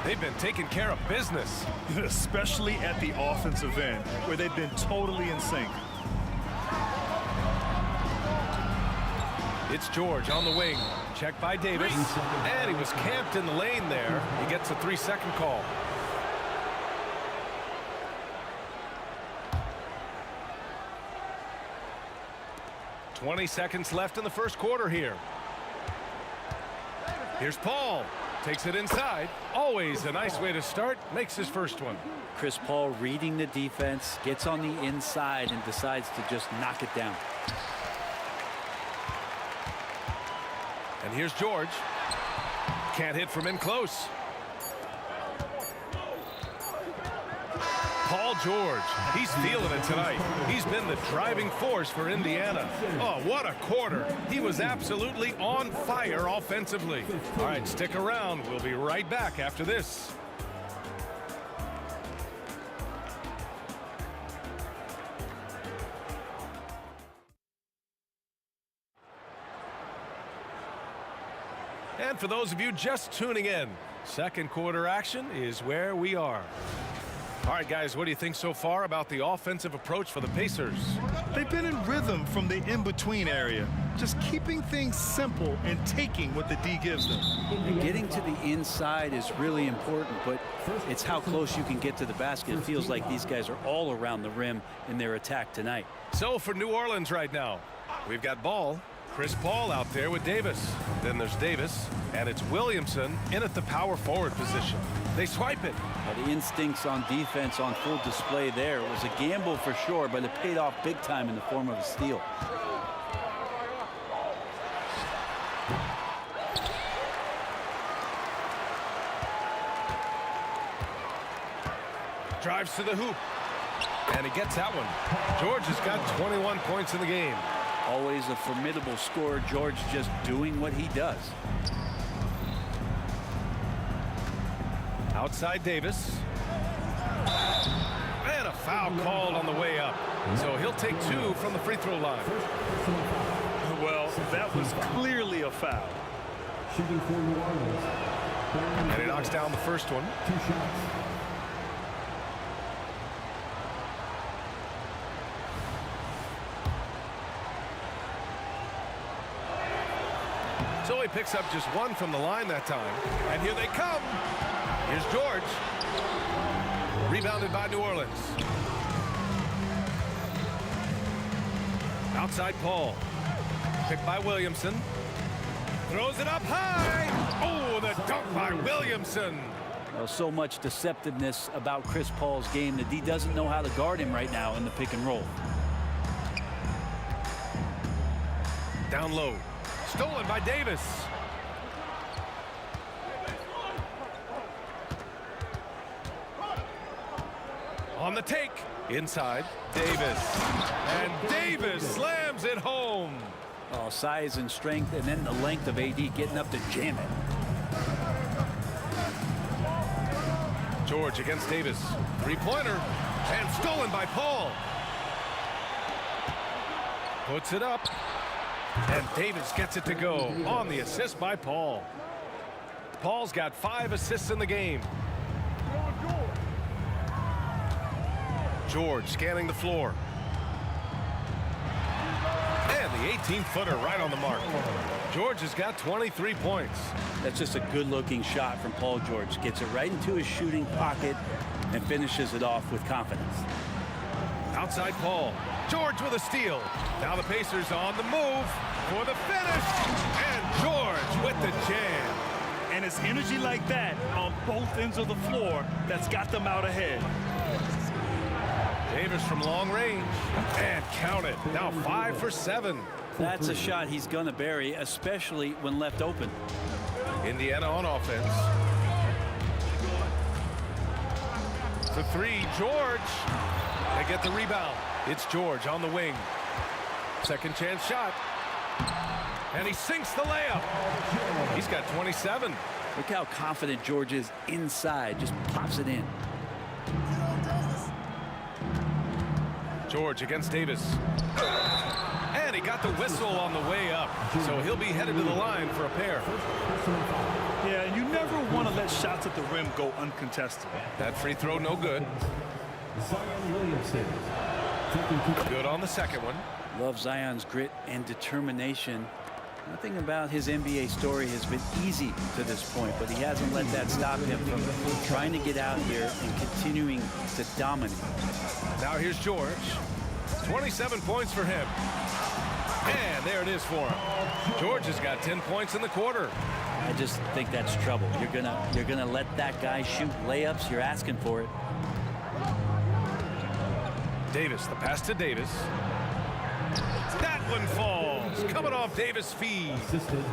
They've been taking care of business. Especially at the offensive end, where they've been totally in sync. It's George on the wing. Checked by Davis. And he was camped in the lane there. He gets a 3-second call. 20 seconds left in the first quarter here. Here's Paul. Takes it inside. Always a nice way to start. Makes his first one. Chris Paul reading the defense, gets on the inside and decides to just knock it down. And here's George. Can't hit from in close. Paul George, he's feeling it tonight. He's been the driving force for Indiana. Oh, what a quarter. He was absolutely on fire offensively. All right, stick around. We'll be right back after this. And for those of you just tuning in, second quarter action is where we are. All right, guys, what do you think so far about the offensive approach for the Pacers? They've been in rhythm from the in-between area, just keeping things simple and taking what the D gives them. Getting to the inside is really important, but it's how close you can get to the basket. It feels like these guys are all around the rim in their attack tonight. So for New Orleans right now, we've got Ball, Chris Paul out there with Davis. Then there's Davis, and it's Williamson in at the power forward position. They swipe it. Well, the instincts on defense on full display there. It was a gamble for sure, but it paid off big time in the form of a steal. Drives to the hoop, and he gets that one. George has got 21 points in the game. Always a formidable scorer. George just doing what he does. Outside Davis. And a foul called on the way up. So he'll take two from the free throw line. Well, that was clearly a foul. Shooting for New Orleans. And he knocks down the first one. 2 shots. So he picks up just one from the line that time. And here they come. Here's George. Rebounded by New Orleans. Outside Paul. Picked by Williamson. Throws it up high. Oh, the dunk by Williamson. Well, so much deceptiveness about Chris Paul's game. The D doesn't know how to guard him right now in the pick and roll. Down low. Stolen by Davis. On the take. Inside. Davis. And Davis slams it home. Oh, size and strength, and then the length of AD getting up to jam it. George against Davis. Three-pointer. And stolen by Paul. Puts it up. And Davis gets it to go on the assist by Paul. Paul's got 5 assists in the game. George scanning the floor. And the 18-footer right on the mark. George has got 23 points. That's just a good-looking shot from Paul George. Gets it right into his shooting pocket and finishes it off with confidence. Outside Paul. George with a steal. Now the Pacers on the move for the finish. And George with the jam. And it's energy like that on both ends of the floor that's got them out ahead. Davis from long range. And count it. Now 5 for 7. That's a shot he's going to bury, especially when left open. Indiana on offense. For 3, George. They get the rebound. It's George on the wing. Second chance shot. And he sinks the layup. He's got 27. Look how confident George is inside. Just pops it in. George against Davis. And he got the whistle on the way up. So he'll be headed to the line for a pair. Yeah, and you never want to let shots at the rim go uncontested. That free throw no good. Zion Williamson. Good on the second one. Love Zion's grit and determination. Nothing about his NBA story has been easy to this point, but he hasn't let that stop him from trying to get out here and continuing to dominate. Now here's George. 27 points for him. And there it is for him. George has got 10 points in the quarter. I just think that's trouble. You're gonna let that guy shoot layups. You're asking for it. Davis, the pass to Davis. That one falls. Coming off Davis' feed.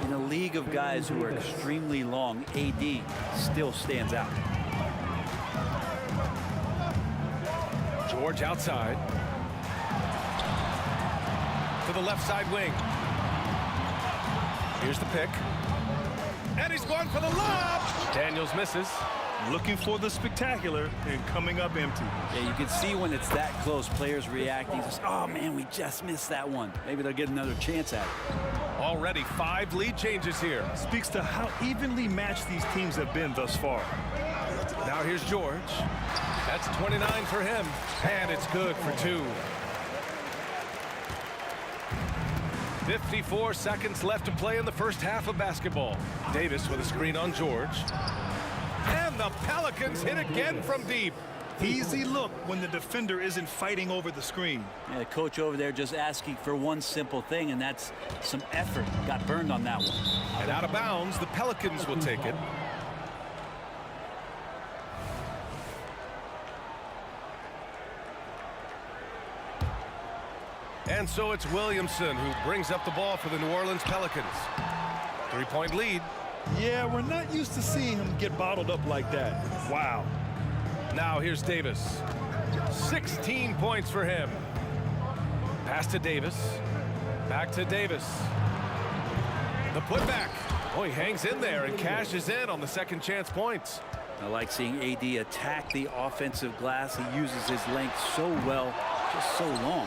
In a league of guys who are extremely long, AD still stands out. George outside. To the left side wing. Here's the pick. And he's going for the lob. Daniels misses. Looking for the spectacular and coming up empty. Yeah, you can see when it's that close, players reacting. Just, oh, man, we just missed that one. Maybe they'll get another chance at it. Already 5 lead changes here. Speaks to how evenly matched these teams have been thus far. Now here's George. That's 29 for him. And it's good for 2. 54 seconds left to play in the first half of basketball. Davis with a screen on George. And the Pelicans hit again from deep. Easy look when the defender isn't fighting over the screen. Yeah, the coach over there just asking for one simple thing, and that's some effort. Got burned on that one. And out of bounds, the Pelicans will take it. And so it's Williamson who brings up the ball for the New Orleans Pelicans. 3-point lead. Yeah, we're not used to seeing him get bottled up like that. Wow. Now here's Davis. 16 points for him. Pass to Davis. Back to Davis. The putback. Oh, he hangs in there and cashes in on the second chance points. I like seeing AD attack the offensive glass. He uses his length so well, just so long.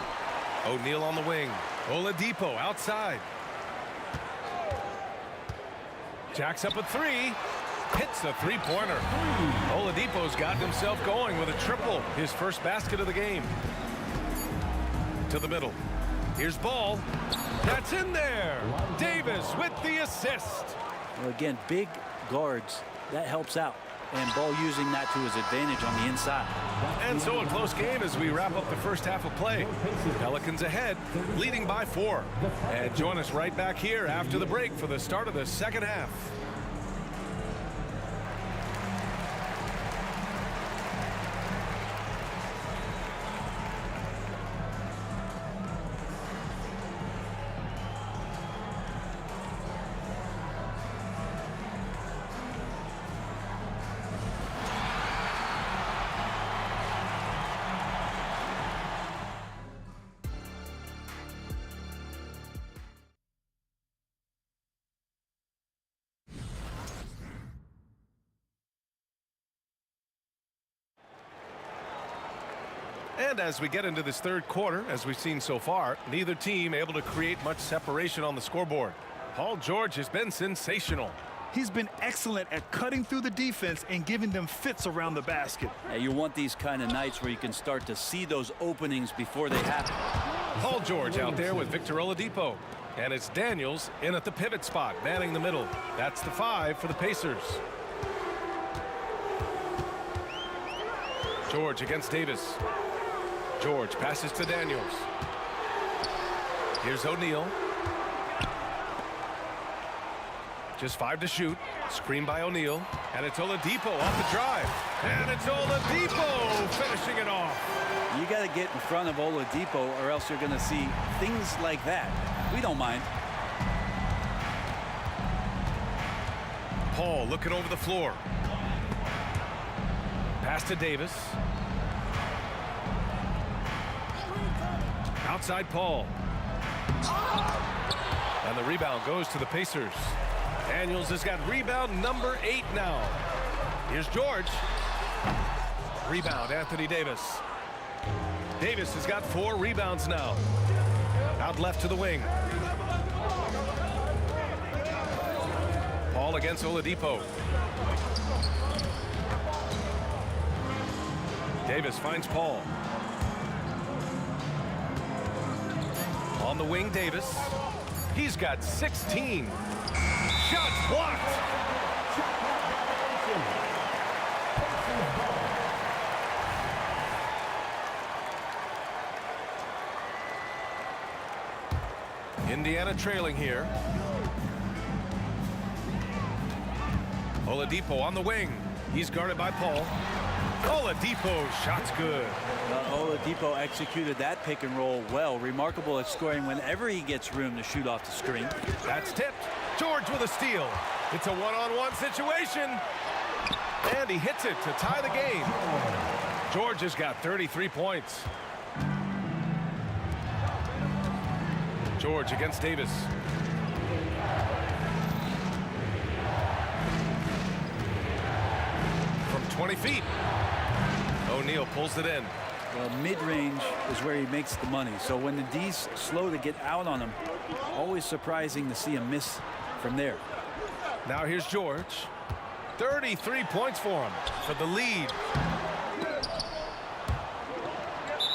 O'Neal on the wing. Oladipo outside. Jacks up a 3. Hits a 3-pointer. Oladipo's gotten himself going with a triple. His first basket of the game. To the middle. Here's Ball. That's in there. Davis with the assist. Well, again, big guards. That helps out. And Ball using that to his advantage on the inside. And so a close game as we wrap up the first half of play. Pelicans ahead, leading by 4. And join us right back here after the break for the start of the second half. And as we get into this third quarter, as we've seen so far, neither team able to create much separation on the scoreboard. Paul George has been sensational. He's been excellent at cutting through the defense and giving them fits around the basket. Yeah, you want these kind of nights where you can start to see those openings before they happen. Paul George out there with Victor Oladipo. And it's Daniels in at the pivot spot, manning the middle. That's the 5 for the Pacers. George against Davis. George passes to Daniels. Here's O'Neal. Just 5 to shoot. Screen by O'Neal. And it's Oladipo off the drive. And it's Oladipo finishing it off. You got to get in front of Oladipo or else you're going to see things like that. We don't mind. Paul looking over the floor. Pass to Davis. Outside Paul. And the rebound goes to the Pacers. Daniels has got rebound number 8 now. Here's George. Rebound, Anthony Davis. Davis has got 4 rebounds now. Out left to the wing. Paul against Oladipo. Davis finds Paul. On the wing, Davis. He's got 16. Shots blocked. Indiana trailing here. Oladipo on the wing. He's guarded by Paul. Oladipo, shot's good. Oladipo executed that pick and roll well. Remarkable at scoring whenever he gets room to shoot off the screen. That's tipped. George with a steal. It's a one-on-one situation. And he hits it to tie the game. George has got 33 points. George against Davis. From 20 feet. O'Neal pulls it in. Well, mid-range is where he makes the money. So when the D's slow to get out on him, always surprising to see him miss from there. Now here's George. 33 points for him for the lead.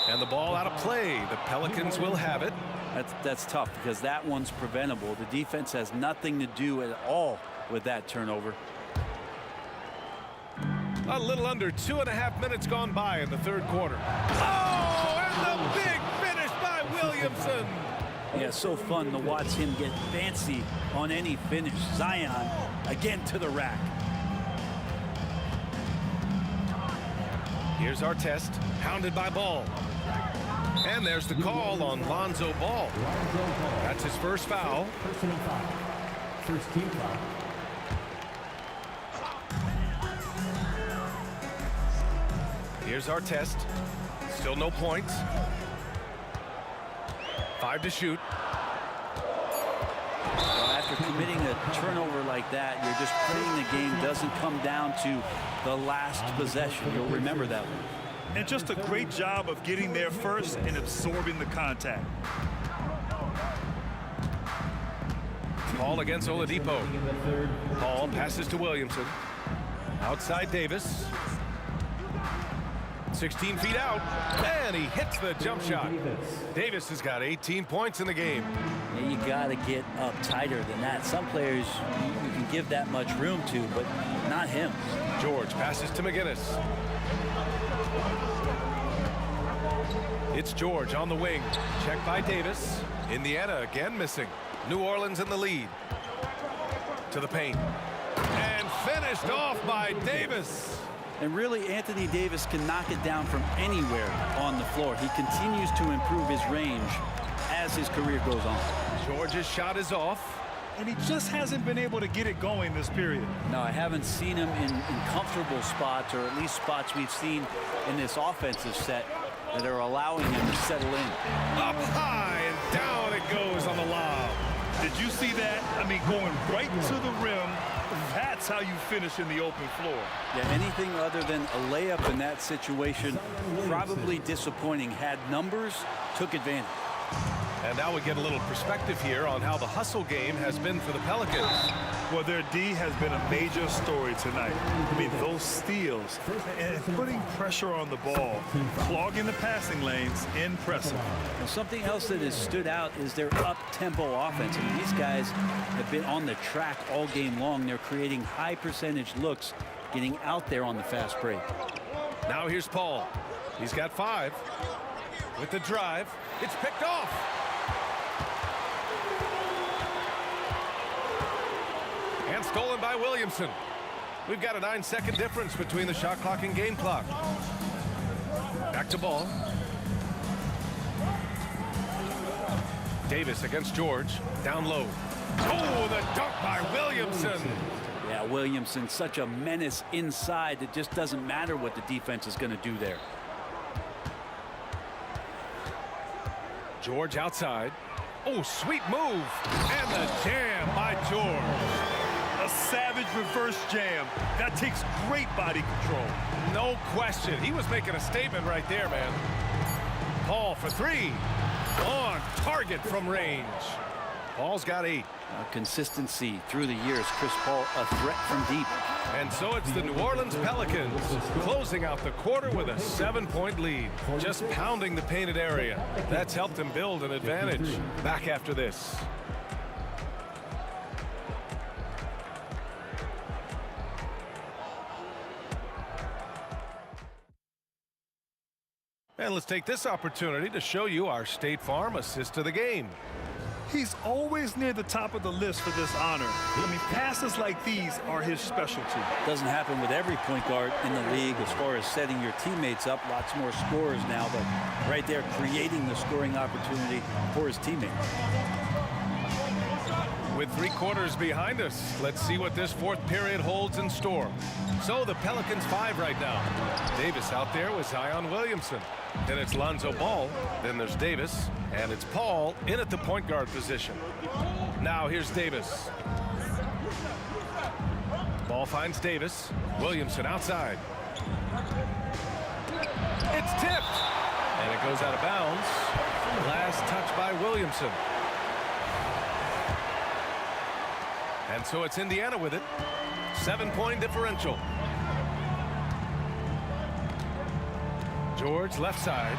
And the ball out of play. The Pelicans will have it. That's tough because that one's preventable. The defense has nothing to do at all with that turnover. A little under 2.5 minutes gone by in the third quarter. Oh, and the big finish by Williamson. Yeah, so fun to watch him get fancy on any finish. Zion again to the rack. Here's our test, hounded by Ball. And there's the call on Lonzo Ball. That's his first foul. Personal foul. First team foul. Here's our test. Still no points. 5 to shoot. Well, after committing a turnover like that, you're just praying the game doesn't come down to the last possession. You'll remember that one. And just a great job of getting there first and absorbing the contact. Paul against Oladipo. Paul passes to Williamson. Outside Davis. 16 feet out, and he hits the jump shot. Davis has got 18 points in the game. Yeah, you got to get up tighter than that. Some players you can give that much room to, but not him. George passes to McGinnis. It's George on the wing. Check by Davis. Indiana again missing. New Orleans in the lead. To the paint. And finished off by Davis. And really, Anthony Davis can knock it down from anywhere on the floor. He continues to improve his range as his career goes on. George's shot is off. And he just hasn't been able to get it going this period. No, I haven't seen him in comfortable spots, or at least spots we've seen in this offensive set that are allowing him to settle in. Up high and down it goes on the lob. Did you see that? I mean, going right to the rim. That's how you finish in the open floor. Yeah, anything other than a layup in that situation, probably disappointing. Had numbers, took advantage. And now we get a little perspective here on how the hustle game has been for the Pelicans. Well, their D has been a major story tonight. I mean, those steals and putting pressure on the ball, clogging the passing lanes, and pressing. Well, something else that has stood out is their up-tempo offense. I mean, these guys have been on the track all game long. They're creating high-percentage looks, getting out there on the fast break. Now here's Paul. He's got 5. With the drive, it's picked off. And stolen by Williamson. We've got a 9-second difference between the shot clock and game clock. Back to Ball. Davis against George. Down low. Oh, the dunk by Williamson. Yeah, Williamson, such a menace inside. It just doesn't matter what the defense is going to do there. George outside. Oh, sweet move. And the jam by George. A savage reverse jam. That takes great body control. No question. He was making a statement right there, man. Paul for 3. On target from range. Paul's got 8. Consistency through the years. Chris Paul, a threat from deep. And so it's the New Orleans Pelicans closing out the quarter with a 7-point lead. Just pounding the painted area. That's helped him build an advantage. Back after this. And let's take this opportunity to show you our State Farm assist to the game. He's always near the top of the list for this honor. I mean, passes like these are his specialty. Doesn't happen with every point guard in the league as far as setting your teammates up. Lots more scorers now, but right there creating the scoring opportunity for his teammates. With 3 quarters behind us, let's see what this 4th period holds in store. So the Pelicans 5 right now. Davis out there with Zion Williamson. Then it's Lonzo Ball. Then there's Davis. And it's Paul in at the point guard position. Now here's Davis. Ball finds Davis. Williamson outside. It's tipped. And it goes out of bounds. Last touch by Williamson. And so it's Indiana with it. 7-point differential. George left side.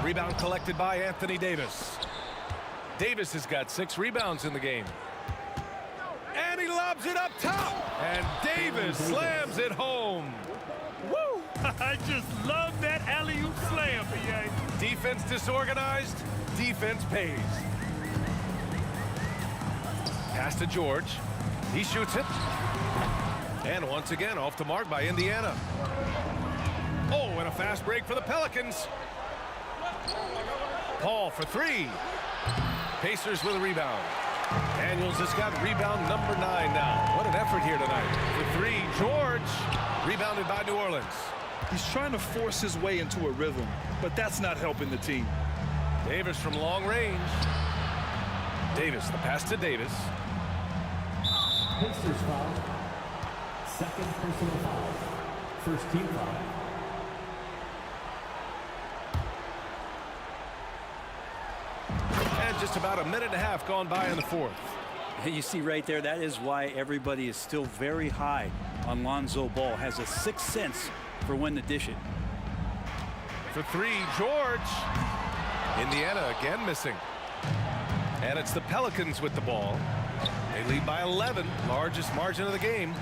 Rebound collected by Anthony Davis. Davis has got 6 rebounds in the game. And he lobs it up top. And Davis slams it home. Woo! I just love that alley-oop slam, BA. Defense disorganized, defense pays. Pass to George. He shoots it. And once again, off the mark by Indiana. Oh, and a fast break for the Pelicans. Paul for 3. Pacers with a rebound. Daniels has got rebound number 9 now. What an effort here tonight. For 3, George. Rebounded by New Orleans. He's trying to force his way into a rhythm, but that's not helping the team. Davis from long range. Davis, the pass to Davis. Pacers foul. Second personal foul. First team foul. And just about a minute and a half gone by in the 4th. You see right there, that is why everybody is still very high on Lonzo Ball. Has a 6th sense for when to dish it. For 3, George. Indiana again missing. And it's the Pelicans with the ball. They lead by 11, largest margin of the game.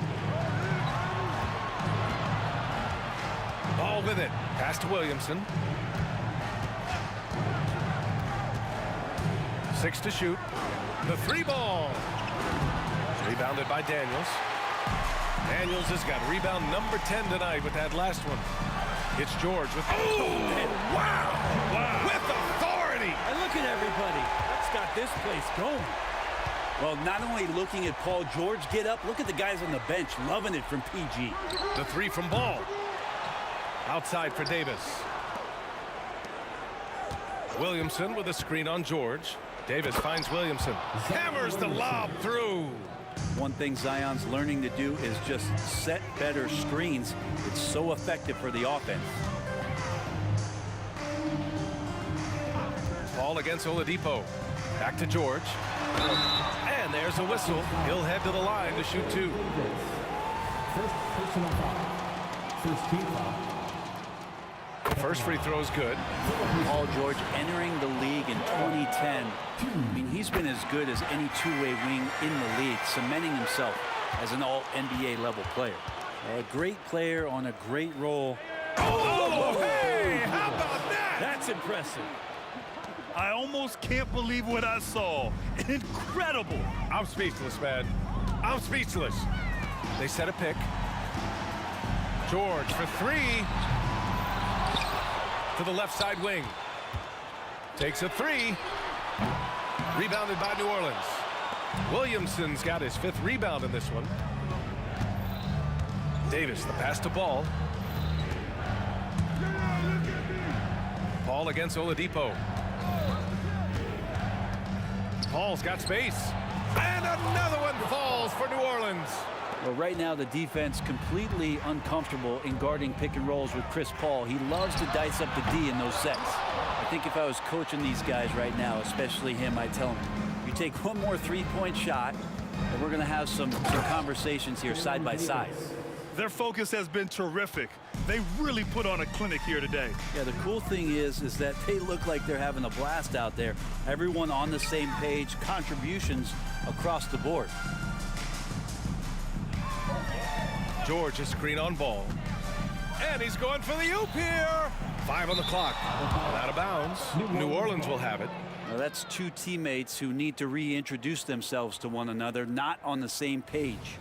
Ball with it. Pass to Williamson. 6 to shoot. The 3 ball. Rebounded by Daniels. Daniels has got rebound number 10 tonight with that last one. It's George with... Oh, wow! With authority! And look at everybody. That's got this place going. Well, not only looking at Paul George get up, look at the guys on the bench loving it from PG. The 3 from Ball. Outside for Davis. Williamson with a screen on George. Davis finds Williamson. Hammers the lob through. One thing Zion's learning to do is just set better screens. It's so effective for the offense. Ball against Oladipo. Back to George. And there's a whistle. He'll head to the line to shoot 2. First personal foul. First team foul. First free throw is good. Paul George entering the league in 2010. I mean, he's been as good as any two-way wing in the league, cementing himself as an all-NBA level player. A great player on a great role. Oh, hey, how about that? That's impressive. I almost can't believe what I saw. Incredible. I'm speechless, man. I'm speechless. They set a pick. George for 3. To the left side wing. Takes a 3. Rebounded by New Orleans. Williamson's got his 5th rebound in this one. Davis, the pass to Ball. Ball against Oladipo. Paul's got space. And another one falls for New Orleans. Well, right now the defense completely uncomfortable in guarding pick and rolls with Chris Paul. He loves to dice up the D in those sets. I think if I was coaching these guys right now, especially him, I'd tell him, you take one more three-point shot, and we're going to have some conversations here side by side. Their focus has been terrific. They really put on a clinic here today. Yeah, the cool thing is that they look like they're having a blast out there. Everyone on the same page, contributions across the board. George, a screen on Ball. And he's going for the oop here. 5 on the clock. Out of bounds. New Orleans will have it. Now that's two teammates who need to reintroduce themselves to one another, not on the same page.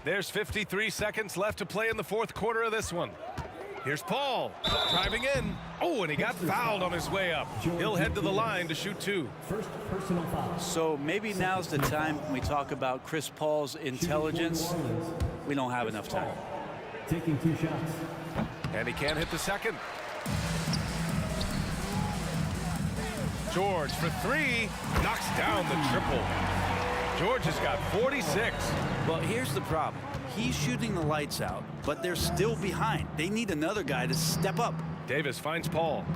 There's 53 seconds left to play in the fourth quarter of this one. Here's Paul driving in. Oh, and he got fouled on his way up. He'll head to the line to shoot 2. First personal foul. So maybe now's the time when we talk about Chris Paul's intelligence. We don't have enough time. Taking 2 shots. And he can't hit the second. George for 3. Knocks down the triple. George has got 46. Well, here's the problem. He's shooting the lights out, but they're still behind. They need another guy to step up. Davis finds Paul.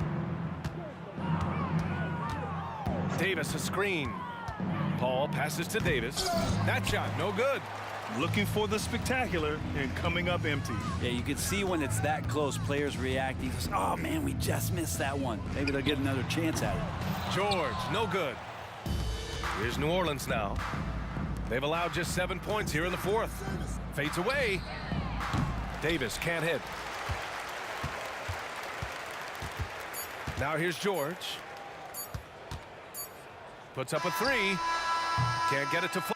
Davis a screen. Paul passes to Davis. That shot no good. Looking for the spectacular and coming up empty. Yeah, you can see when it's that close, players react. He goes, oh man, we just missed that one. Maybe they'll get another chance at it. George, no good. Here's New Orleans now. They've allowed just 7 points here in the fourth. Fades away. Davis can't hit. Now here's George. Puts up a 3. Can't get it to fall.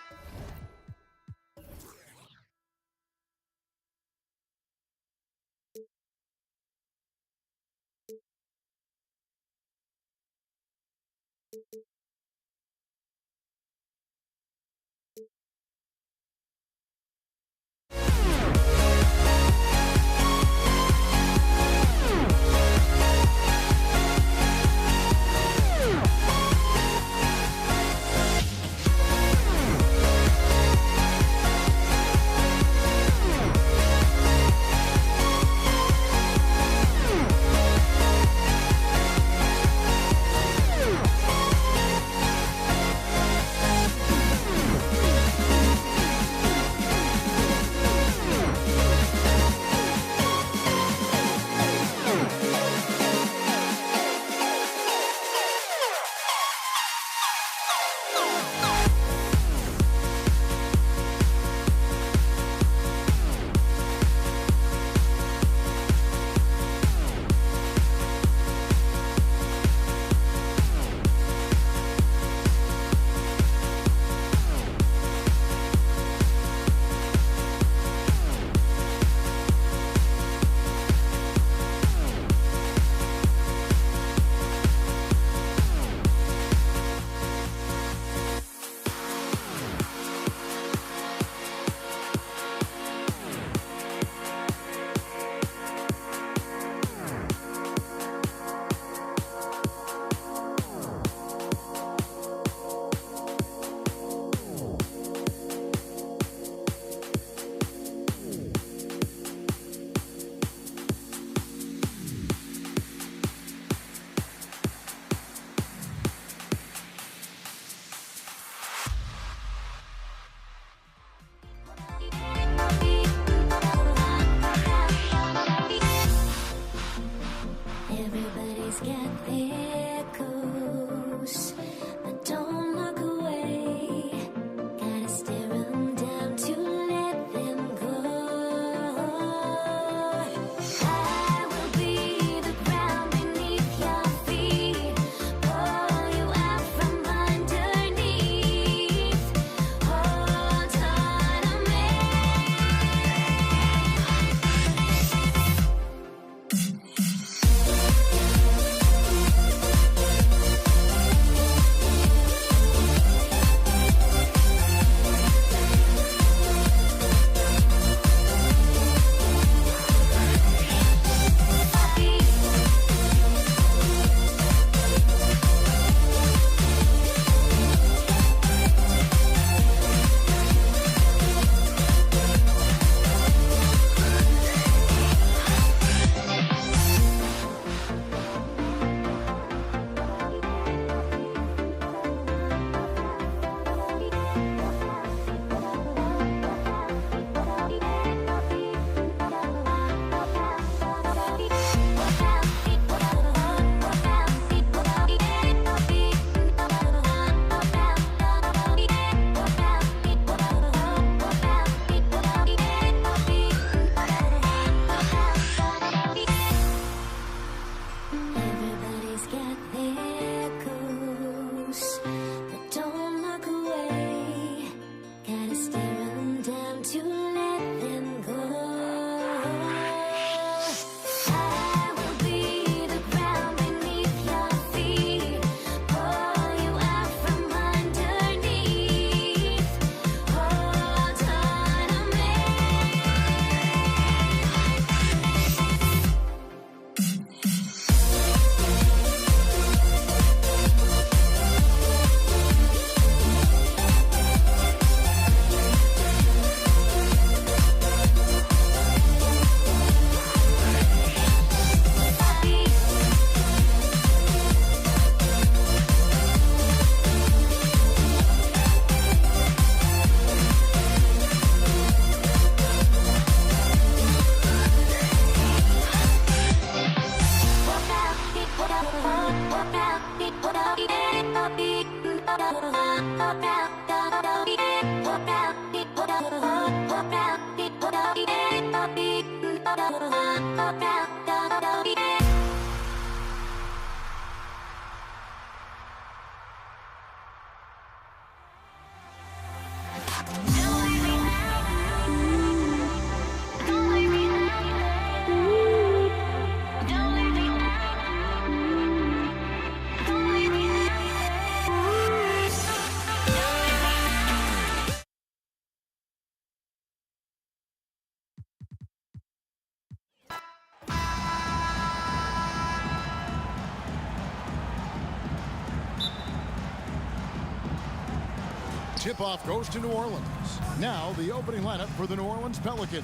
Tip-off goes to New Orleans. Now the opening lineup for the New Orleans Pelicans.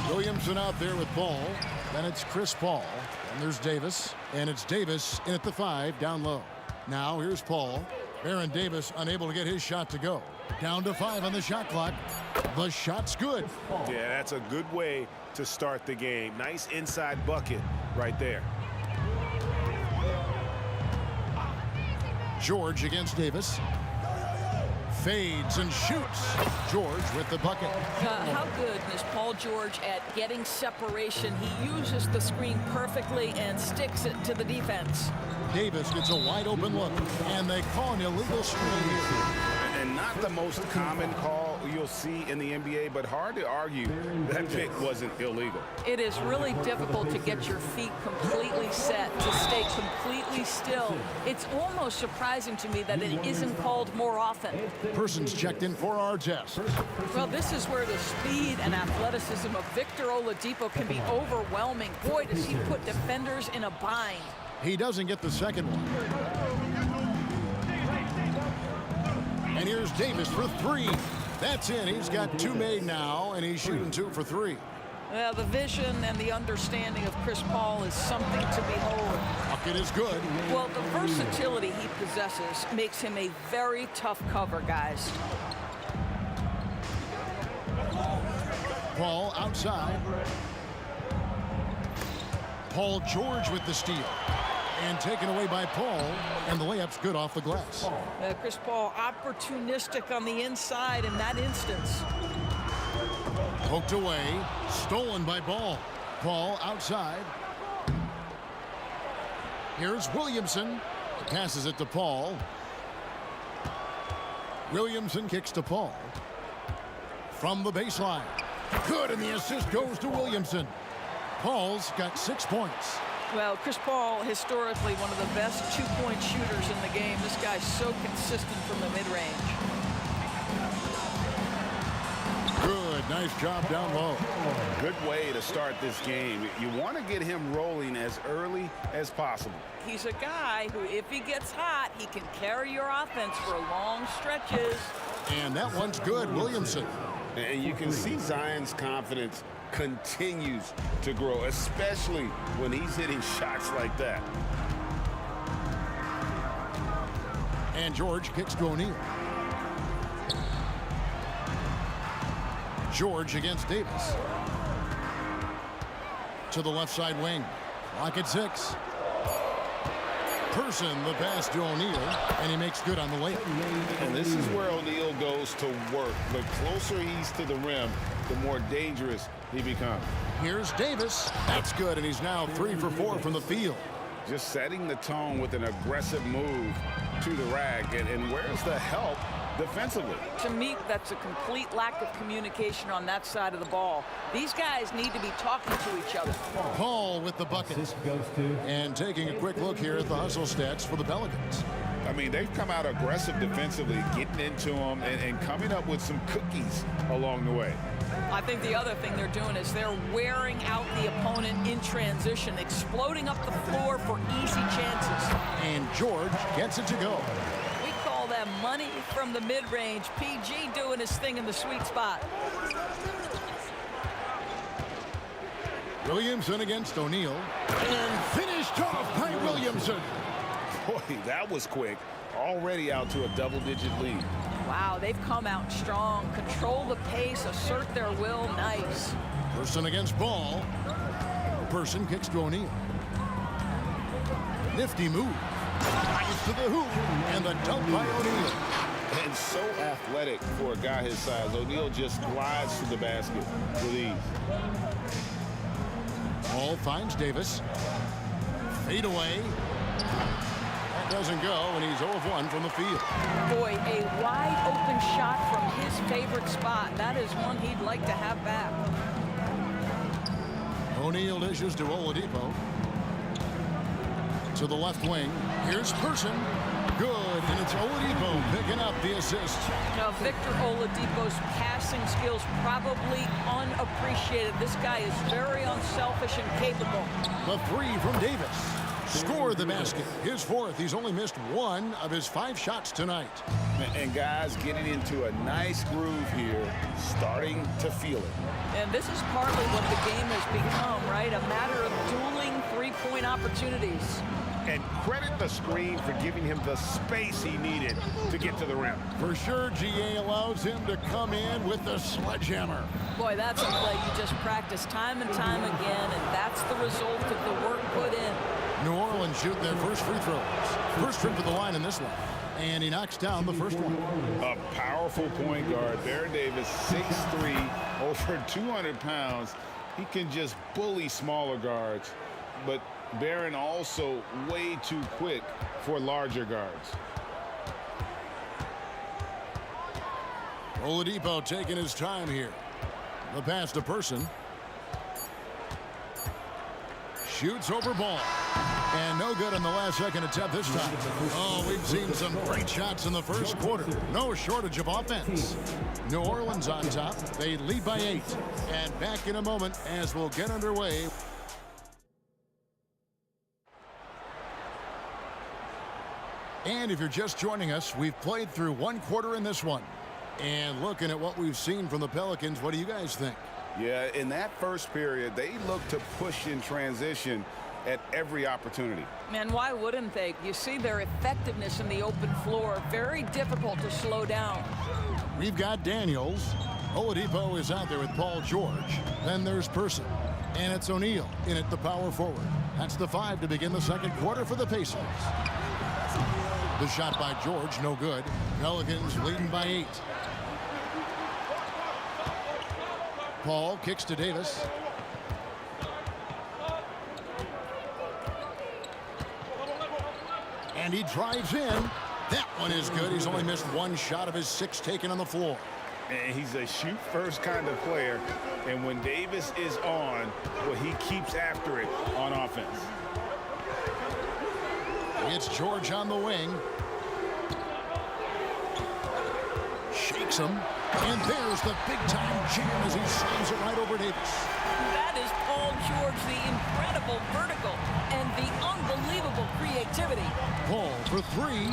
Williamson out there with ball. Then it's Chris Paul. And there's Davis. And it's Davis in at the 5 down low. Now here's Paul. Baron Davis unable to get his shot to go. Down to 5 on the shot clock. The shot's good. Yeah, that's a good way to start the game. Nice inside bucket right there. George against Davis. Fades and shoots. George with the bucket. How good is Paul George at getting separation? He uses the screen perfectly and sticks it to the defense. Davis gets a wide open look, and they call an illegal screen here. And not the most common call you'll see in the NBA, but hard to argue that pick wasn't illegal. It is really difficult to get your feet completely set, to stay completely still. It's almost surprising to me that it isn't called more often. Person's checked in for our test. Well, this is where the speed and athleticism of Victor Oladipo can be overwhelming. Boy, does he put defenders in a bind. He doesn't get the second one. And here's Davis for 3. That's in. He's got 2 made now, and he's shooting 2 for 3. Well, the vision and the understanding of Chris Paul is something to behold. Bucket is good. Well, the versatility he possesses makes him a very tough cover, guys. Paul outside. Paul George with the steal. And taken away by Paul, and the layup's good off the glass. Chris Paul opportunistic on the inside in that instance. Poked away, stolen by Ball. Paul outside. Here's Williamson. Passes it to Paul. Williamson kicks to Paul. From the baseline. Good, and the assist goes to Williamson. Paul's got 6 points. Well, Chris Paul, historically one of the best two-point shooters in the game. This guy's so consistent from the mid-range. Good, nice job down low. Good way to start this game. You want to get him rolling as early as possible. He's a guy who, if he gets hot, he can carry your offense for long stretches. And that one's good, Williamson. And you can see Zion's confidence continues to grow, especially when he's hitting shots like that. And George kicks to O'Neal. George against Davis. To the left side wing. Clock at 6. Person the pass to O'Neal, and he makes good on the layup. And this is where O'Neal goes to work. The closer he's to the rim, the more dangerous he becomes. Here's Davis. That's good, and he's now 3 for 4 from the field. Just setting the tone with an aggressive move to the rack. And where's the help defensively? To me, that's a complete lack of communication on that side of the ball. These guys need to be talking to each other. Paul with the bucket. And taking a quick look here at the hustle stats for the Pelicans. I mean, they've come out aggressive defensively, getting into them and coming up with some cookies along the way. I think the other thing they're doing is they're wearing out the opponent in transition, exploding up the floor for easy chances. And George gets it to go. We call that money from the mid-range. PG doing his thing in the sweet spot. Williamson against O'Neal. And finished off by Williamson. Boy, that was quick. Already out to a double-digit lead. Wow, they've come out strong. Control the pace, assert their will. Nice. Person against Ball. Person kicks to O'Neal. Nifty move. Nice to the hoop. And the dunk by O'Neal. And so athletic for a guy his size. O'Neal just glides to the basket with ease. Paul finds Davis. Fade away. That doesn't go, and he's 0 of 1 from the field. Boy, a wide open shot from his favorite spot. That is one he'd like to have back. O'Neal dishes to Oladipo. To the left wing. Here's Person. Good, and it's Oladipo picking up the assist. Now, Victor Oladipo's passing skills probably unappreciated. This guy is very unselfish and capable. The three from Davis. Scored the basket. His fourth. He's only missed 1 of his 5 shots tonight. And guys getting into a nice groove here, starting to feel it. And this is partly what the game has become, right? A matter of dueling three-point opportunities. And credit the screen for giving him the space he needed to get to the rim. For sure, GA allows him to come in with the sledgehammer. Boy, that's a play you just practice time and time again, and that's the result of the work put in. New Orleans shoot their first free throws. First trip to the line in this one. And he knocks down the first one. A powerful point guard. Baron Davis, 6'3", over 200 pounds. He can just bully smaller guards. But Baron also way too quick for larger guards. Oladipo taking his time here. The pass to Person. Shoots over Ball. And no good on the last second attempt this time. Oh, we've seen some great shots in the first quarter. No shortage of offense. New Orleans on top. They lead by 8. And back in a moment as we'll get underway. And if you're just joining us, we've played through 1 quarter in this one. And looking at what we've seen from the Pelicans, what do you guys think? Yeah, in that first period, they looked to push in transition at every opportunity. Man, why wouldn't they? You see their effectiveness in the open floor. Very difficult to slow down. We've got Daniels. Oladipo is out there with Paul George. Then there's Person. And it's O'Neal in at the power forward. That's the 5 to begin the second quarter for the Pacers. The shot by George, no good. Pelicans leading by 8. Paul kicks to Davis. And he drives in. That one is good. He's only missed 1 shot of his 6 taken on the floor. And he's a shoot-first kind of player. And when Davis is on, well, he keeps after it on offense. It's George on the wing. Shakes him. And there's the big-time jam as he slams it right over Davis. That is Paul George, the incredible vertical and the unbelievable creativity. Paul for 3.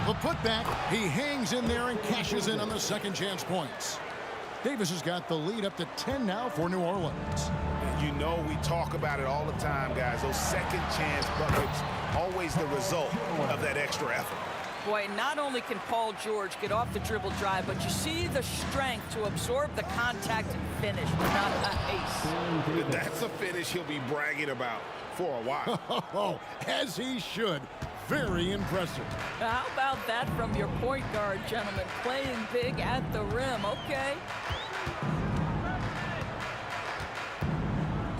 The putback. He hangs in there and cashes in on the second chance points. Davis has got the lead up to 10 now for New Orleans. You know we talk about it all the time, guys. Those second chance buckets, always the result of that extra effort. Boy, not only can Paul George get off the dribble drive, but you see the strength to absorb the contact and finish without an ace. That's a finish he'll be bragging about for a while. As he should. Very impressive. How about that from your point guard, gentlemen? Playing big at the rim. Okay.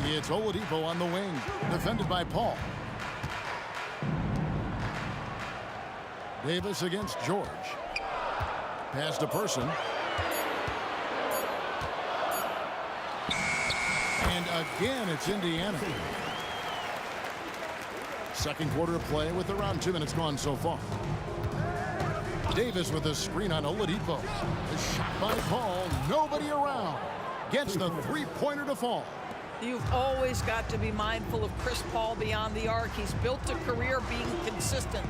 It's Oladipo on the wing, defended by Paul. Davis against George. Pass to Person. And again, it's Indiana. Second quarter of play with around 2 minutes gone so far. Davis with a screen on Oladipo. A shot by Paul. Nobody around. Gets the three-pointer to fall. You've always got to be mindful of Chris Paul beyond the arc. He's built a career being consistent.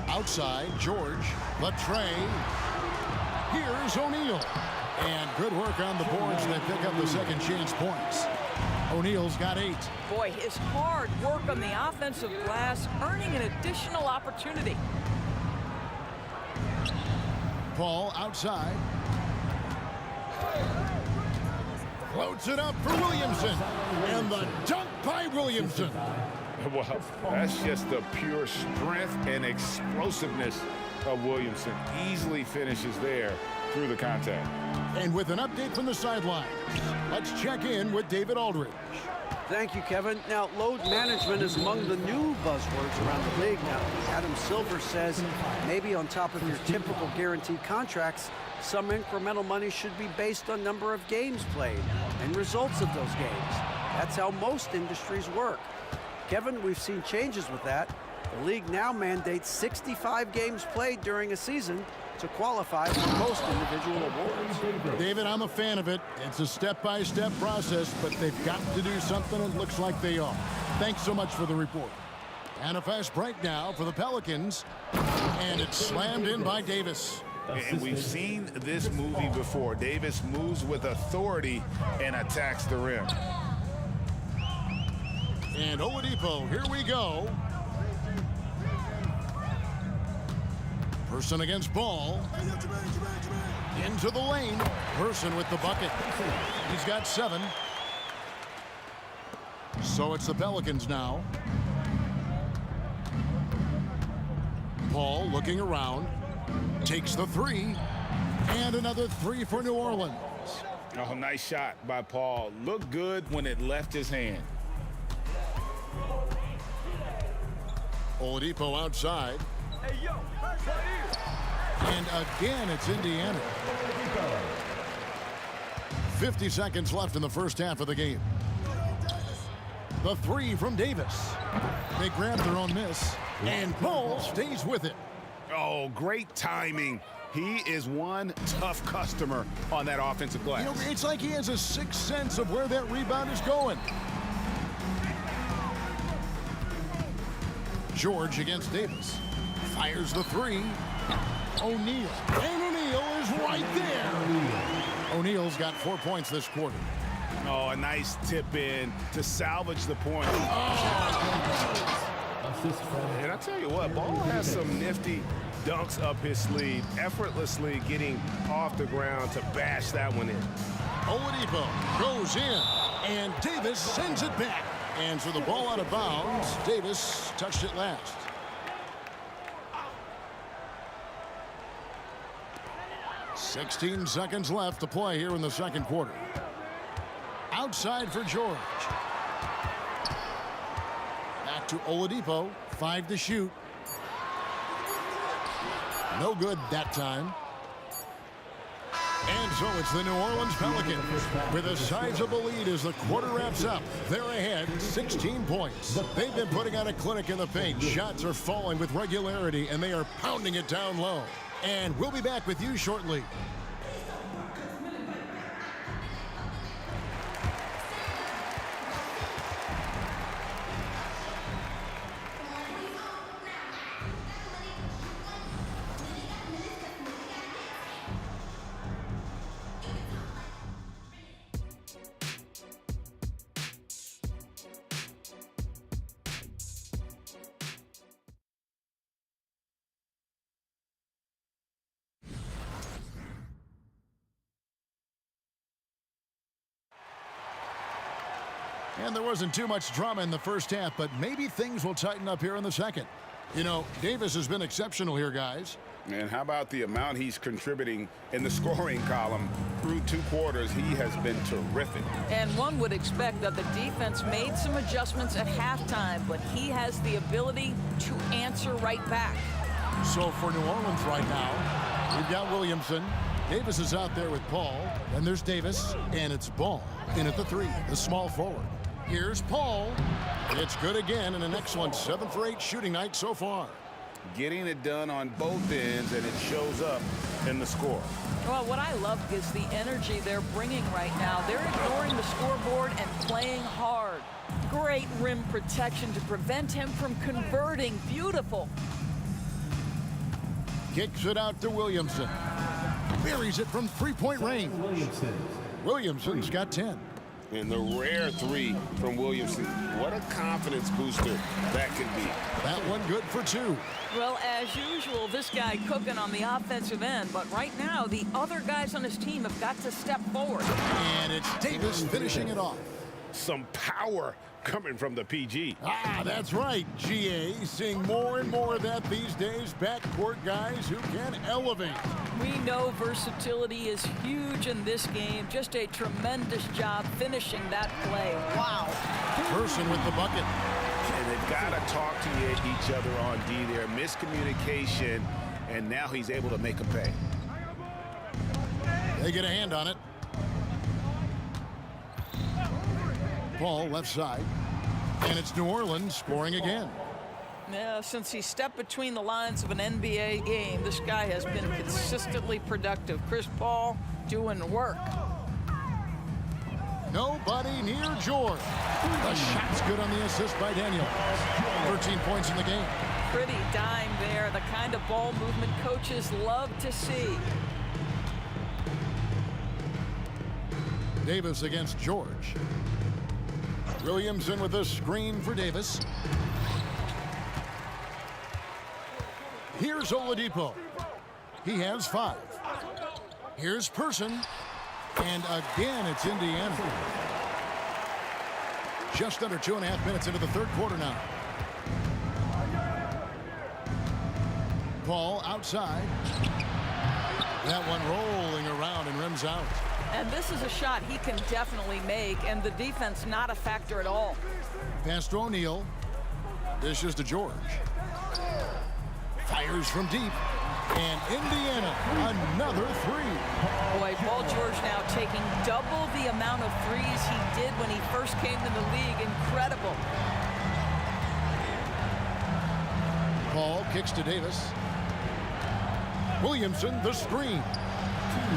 Outside, George. Latre. Here's O'Neal. And good work on the boards. They pick up the second chance points. O'Neal's got 8. Boy, his hard work on the offensive glass, earning an additional opportunity. Paul outside. Floats it up for Williamson. And the dunk by Williamson. Well, that's just the pure strength and explosiveness of Williamson. Easily finishes there through the contact. And with an update from the sidelines, let's check in with David Aldridge. Thank you, Kevin. Now, load management is among the new buzzwords around the league now. Adam Silver says maybe on top of your typical guaranteed contracts, some incremental money should be based on number of games played and results of those games. That's how most industries work. Kevin, we've seen changes with that. The league now mandates 65 games played during a season to qualify for most individual awards. David, I'm a fan of it. It's a step-by-step process, but they've got to do something. It looks like they are. Thanks so much for the report. And a fast break now for the Pelicans. And it's slammed in by Davis. And we've seen this movie before. Davis moves with authority and attacks the rim. And Oladipo, here we go. Person against Ball. Into the lane. Person with the bucket. He's got 7. So it's the Pelicans now. Paul looking around. Takes the 3. And another 3 for New Orleans. Oh, nice shot by Paul. Looked good when it left his hand. Oladipo outside. And again, it's Indiana. 50 seconds left in the first half of the game. The 3 from Davis. They grab their own miss, and Paul stays with it. Oh, great timing. He is one tough customer on that offensive glass. You know, it's like he has a sixth sense of where that rebound is going. George against Davis. Fires the 3. O'Neal. And O'Neal is right there. O'Neal's got 4 points this quarter. Oh, a nice tip in to salvage the point. And I tell you what, Ball has some nifty dunks up his sleeve, effortlessly getting off the ground to bash that one in. Oladipo goes in, and Davis sends it back. And so the ball out of bounds. Davis touched it last. "16 seconds left to play here in the second quarter. Outside for George. Back to Oladipo. 5 to shoot. No good that time. And so it's the New Orleans Pelicans with a sizable lead as the quarter wraps up. They're ahead 16 points. They've been putting out a clinic in the paint. Shots are falling with regularity, and they are pounding it down low. And we'll be back with you shortly. And there wasn't too much drama in the first half, but maybe things will tighten up here in the second. You know, Davis has been exceptional here, guys. And how about the amount he's contributing in the scoring column through 2 quarters? He has been terrific. And one would expect that the defense made some adjustments at halftime, but he has the ability to answer right back. So for New Orleans right now, we've got Williamson. Davis is out there with Paul. Then there's Davis, and it's Ball in at the 3, the small forward. Here's Paul. It's good again, and an excellent 7 for 8 shooting night so far. Getting it done on both ends, and it shows up in the score. Well, what I love is the energy they're bringing right now. They're ignoring the scoreboard and playing hard. Great rim protection to prevent him from converting. Beautiful. Kicks it out to Williamson. Buries it from 3-point range. Williamson's got 10. And the rare 3 from Williamson. What a confidence booster that could be. That one good for 2. Well, as usual, this guy cooking on the offensive end. But right now, the other guys on his team have got to step forward. And it's Davis finishing it off. some power coming from the PG. Ah, that's right, GA. Seeing more and more of that these days. Backcourt guys who can elevate. We know versatility is huge in this game. Just a tremendous job finishing that play. Wow. Person with the bucket. And they've got to talk to each other on D there. Miscommunication, and now he's able to make a pay. They get a hand on it. Paul left side. And it's New Orleans scoring again. Yeah, since he stepped between the lines of an NBA game, this guy has been consistently productive. Chris Paul doing work. Nobody near George. The shot's good on the assist by Daniel. 13 points in the game. Pretty dime there. The kind of ball movement coaches love to see. Davis against George. Williamson with a screen for Davis. Here's Oladipo. He has 5. Here's Person. And again, it's Indiana. Just under 2.5 minutes into the third quarter now. Paul outside. That one rolling around and rims out. And this is a shot he can definitely make, and the defense not a factor at all. Pass to O'Neal. Dishes to George. Fires from deep. And Indiana, another 3. Boy, Paul George now taking double the amount of threes he did when he first came to the league. Incredible. Paul kicks to Davis. Williamson, the screen.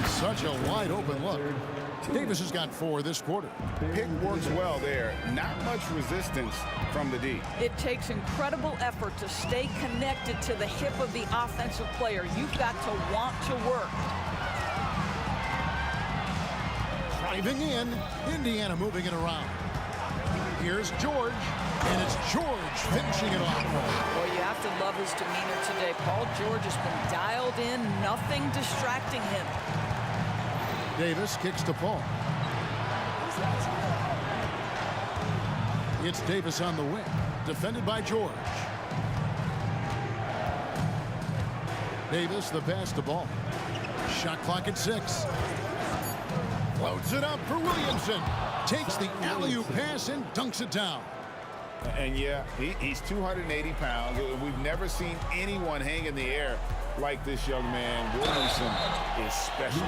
Such a wide open look. Davis has got 4 this quarter. Pick works well there. Not much resistance from the D. It takes incredible effort to stay connected to the hip of the offensive player. You've got to want to work. Driving in, Indiana moving it around. Here's George, and it's George finishing it off. Well, you have to love his demeanor today. Paul George has been dialed in, nothing distracting him. Davis kicks to Paul. It's Davis on the wing, defended by George. Davis, the pass to Ball. Shot clock at 6. Loads it up for Williamson. Takes the alley-oop pass and dunks it down. And yeah, he's 280 pounds. We've never seen anyone hang in the air like this young man. Williamson is special.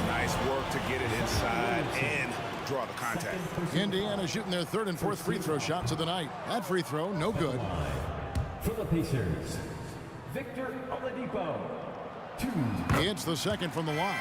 Nice work to get it inside and draw the contact. Indiana shooting their 3rd and 4th free throw shots of the night. That free throw, no good. For the Pacers, Victor Oladipo, 2. It's the 2nd from the line.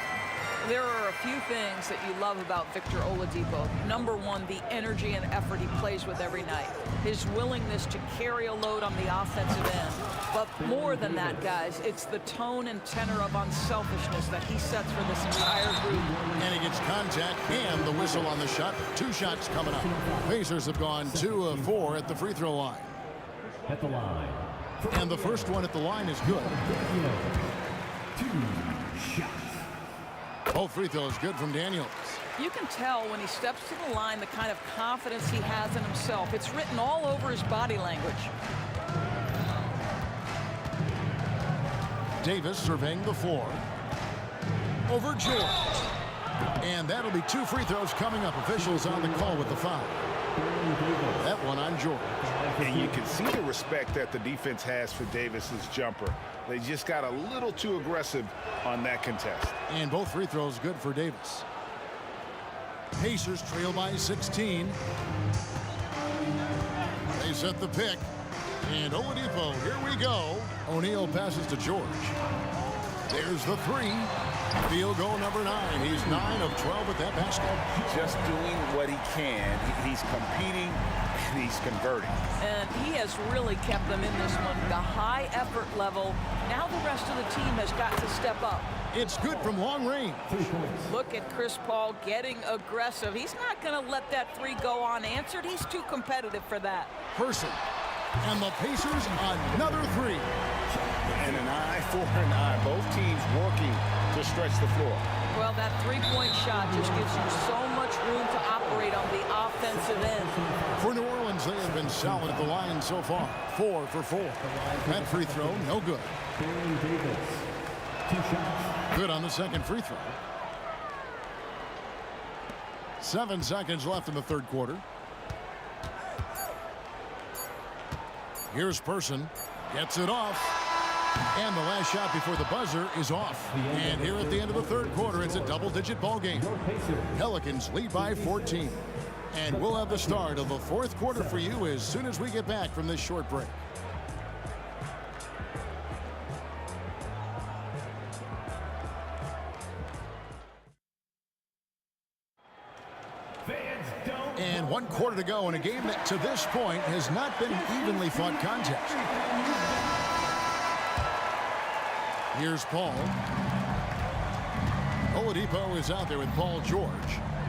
There are a few things that you love about Victor Oladipo. Number one, the energy and effort he plays with every night. His willingness to carry a load on the offensive end. But more than that, guys, it's the tone and tenor of unselfishness that he sets for this entire group. And he gets contact and the whistle on the shot. 2 shots coming up. Pacers have gone 2 of 4 at the free throw line. At the line. And the first one at the line is good. 2 shots. Both free throws good from Daniels. You can tell when he steps to the line the kind of confidence he has in himself. It's written all over his body language. Davis surveying the floor. Over George. And that'll be 2 free throws coming up. Officials on the call with the foul. That one on George. And you can see the respect that the defense has for Davis's jumper. They just got a little too aggressive on that contest. And both free throws good for Davis. Pacers trail by 16. They set the pick. And Oladipo, here we go. O'Neal passes to George. There's the 3. Field goal number 9. He's 9 of 12 with that basket. Just doing what he can. He's competing and he's converting. And he has really kept them in this one. The high effort level. Now the rest of the team has got to step up. It's good from long range. Look at Chris Paul getting aggressive. He's not going to let that 3 go unanswered. He's too competitive for that. Person. And the Pacers another 3. And an eye for an eye. Both teams working to stretch the floor. Well, that 3-point shot just gives you so much room to operate on the offensive end. they have been solid at the line so far. 4 for 4. That free throw, no good. Baron Davis, 2 shots. Good on the second free throw. 7 seconds left in the third quarter. Here's Person. Gets it off. And the last shot before the buzzer is off. And here at the end of the third quarter, it's a double-digit ball game. Pelicans lead by 14. And we'll have the start of the fourth quarter for you as soon as we get back from this short break. And 1 quarter to go in a game that to this point has not been an evenly fought contest. Here's Paul. Oladipo is out there with Paul George.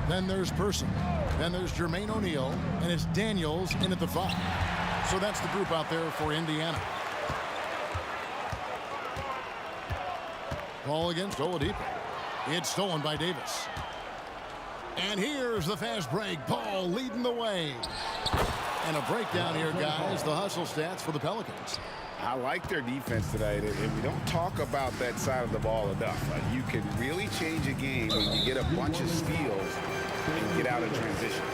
Then there's Person. Then there's Jermaine O'Neal. And it's Daniels in at the 5. So that's the group out there for Indiana. Ball against Oladipo. It's stolen by Davis. And here's the fast break. Paul leading the way. And a breakdown here, guys. The hustle stats for the Pelicans. I like their defense tonight, and we don't talk about that side of the ball enough. You can really change a game when you get a bunch of steals and get out in transition.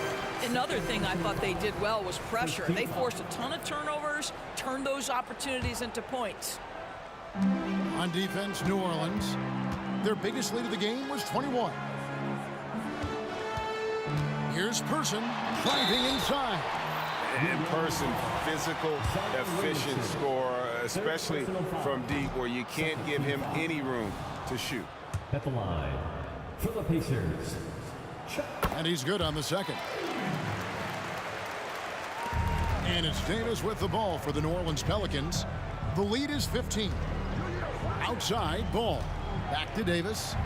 Another thing I thought they did well was pressure. They forced a ton of turnovers, turned those opportunities into points. On defense, New Orleans, their biggest lead of the game was 21. Here's Person driving inside. And Person, physical, efficient scorer, especially from deep where you can't give him any room to shoot. At the line for the Pacers. And he's good on the second. And it's Davis with the ball for the New Orleans Pelicans. The lead is 15. Outside, Ball. Back to Davis.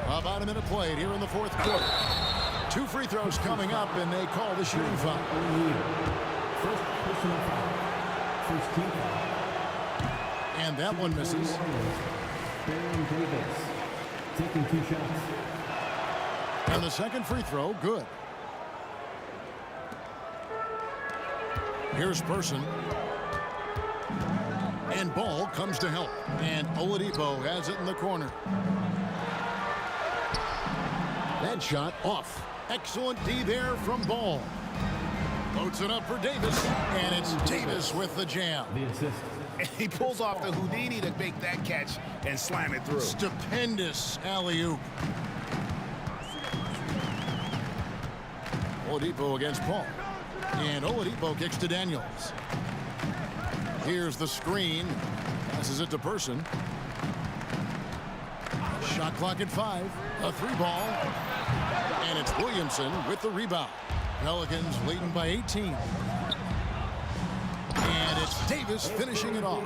About a minute played here in the fourth quarter. 2 free throws coming up, and they call the shooting foul. First personal foul. First team foul. And that one misses. Baron Davis taking 2 shots. And the second free throw, good. Here's Person. And Ball comes to help. And Oladipo has it in the corner. That shot off. Excellent D there from Ball. Loads it up for Davis. And it's Davis with the jam. The assist. And he pulls off the Houdini to make that catch and slam it through. Stupendous alley-oop. Oladipo against Paul. And Oladipo kicks to Daniels. Here's the screen. Passes it to Person. Shot clock at 5. A 3-ball. And it's Williamson with the rebound. Pelicans leading by 18. And it's Davis finishing it off.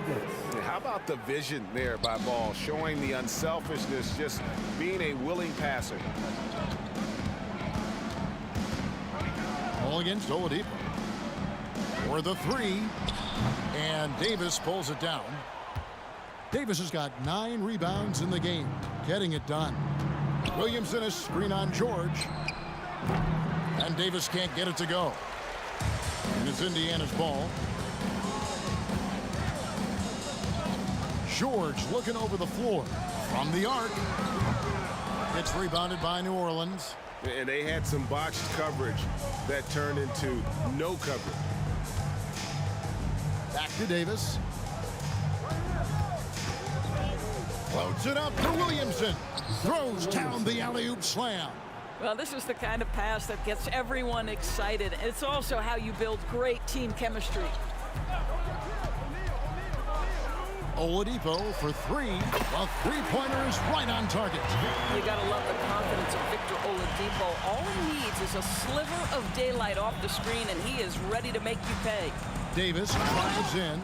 How about the vision there by Ball, showing the unselfishness, just being a willing passer. Ball against Oladipo. For the 3. And Davis pulls it down. Davis has got 9 rebounds in the game, getting it done. Williamson is screen on George. And Davis can't get it to go. And it's Indiana's ball. George looking over the floor from the arc. It's rebounded by New Orleans. And they had some botched coverage that turned into no coverage. Back to Davis. Floats it up to Williamson. Throws down the alley-oop slam. Well, this is the kind of pass that gets everyone excited. It's also how you build great team chemistry. Oladipo for 3. A 3-pointer is right on target. You got to love the confidence of Victor Oladipo. All he needs is a sliver of daylight off the screen, and he is ready to make you pay. Davis drives in.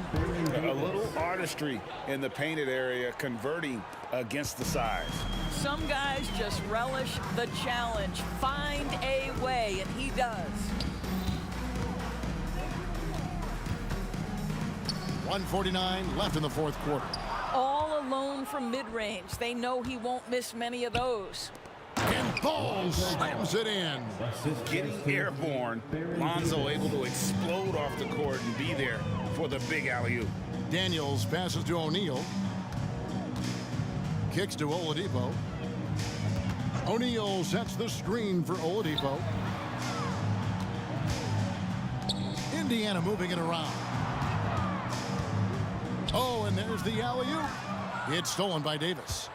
A little artistry in the painted area, converting against the size. Some guys just relish the challenge. Find a way, and he does. 1:49 left in the fourth quarter. All alone from mid-range. They know he won't miss many of those. And Ball slams it in. Getting airborne, Lonzo able to explode off the court and be there for the big alley-oop. Daniels passes to O'Neal. Kicks to Oladipo. O'Neal sets the screen for Oladipo. Indiana moving it around. Oh, and there's the alley-oop. It's stolen by Davis.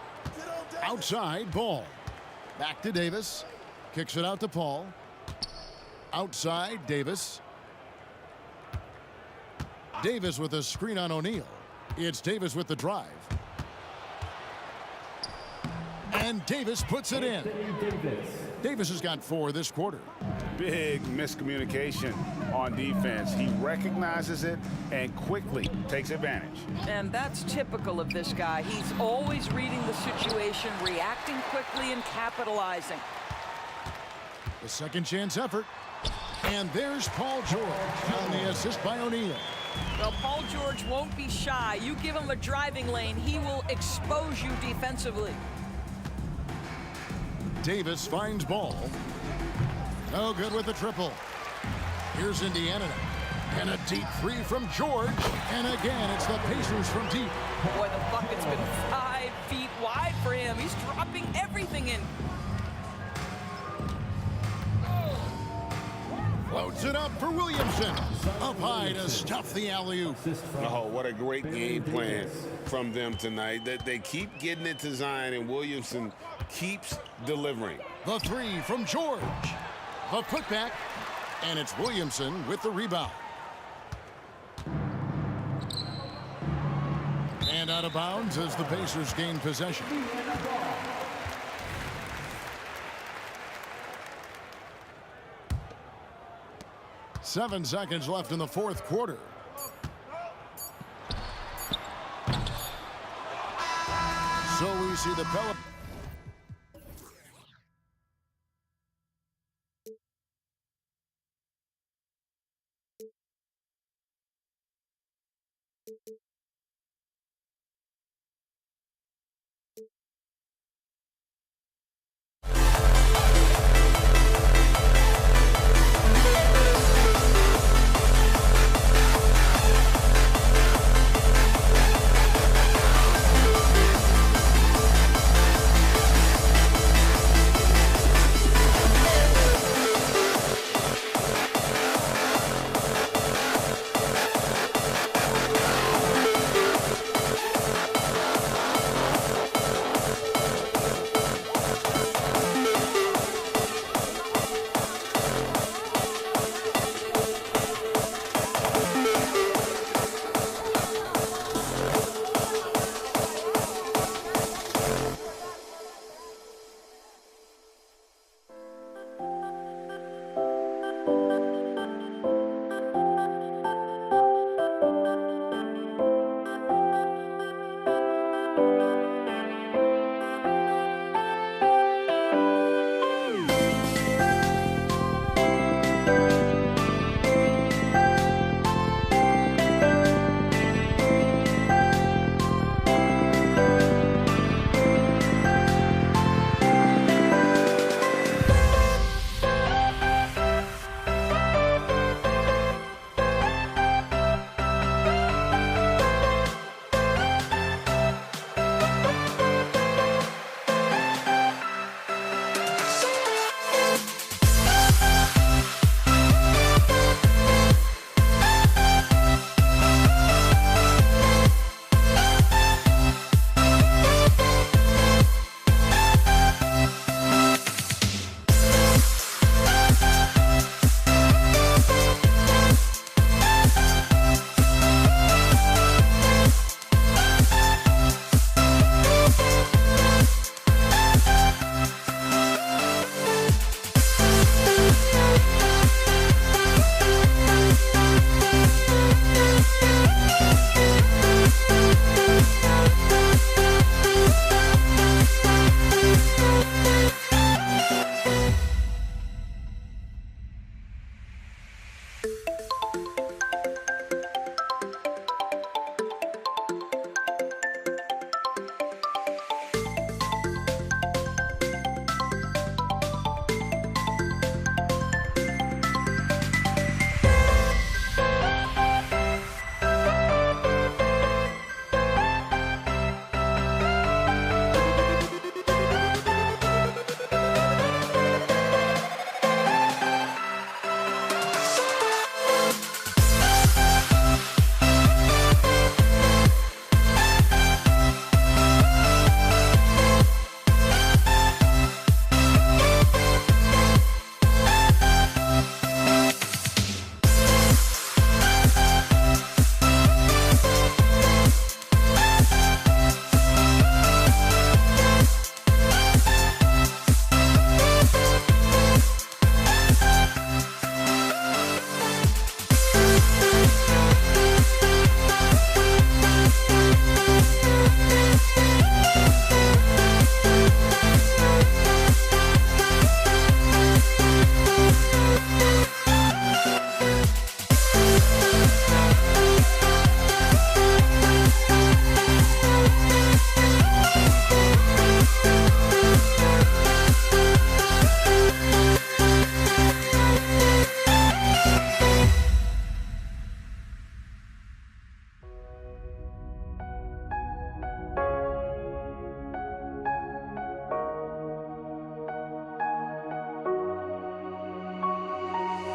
Outside, Ball. Back to Davis. Kicks it out to Paul. Outside, Davis. Davis with a screen on O'Neal. It's Davis with the drive. And Davis puts it in. Davis has got 4 this quarter. Big miscommunication on defense. He recognizes it and quickly takes advantage. And that's typical of this guy. He's always reading the situation, reacting quickly, and capitalizing. The second chance effort. And there's Paul George on the assist by O'Neal. Well, Paul George won't be shy. You give him a driving lane, he will expose you defensively. Davis finds Ball. No good with the triple. Here's Indiana. And a deep 3 from George. And again, it's the Pacers from deep. Boy, the bucket's been 5 feet wide for him. He's dropping everything in. Floats it up for Williamson. Up high to stuff the alley-oop. Oh, what a great game plan from them tonight. They keep getting it to Zion, and Williamson keeps delivering. The 3 from George. The putback. And it's Williamson with the rebound. And out of bounds as the Pacers gain possession. Seven seconds left in the fourth quarter. So we see the Pelicans.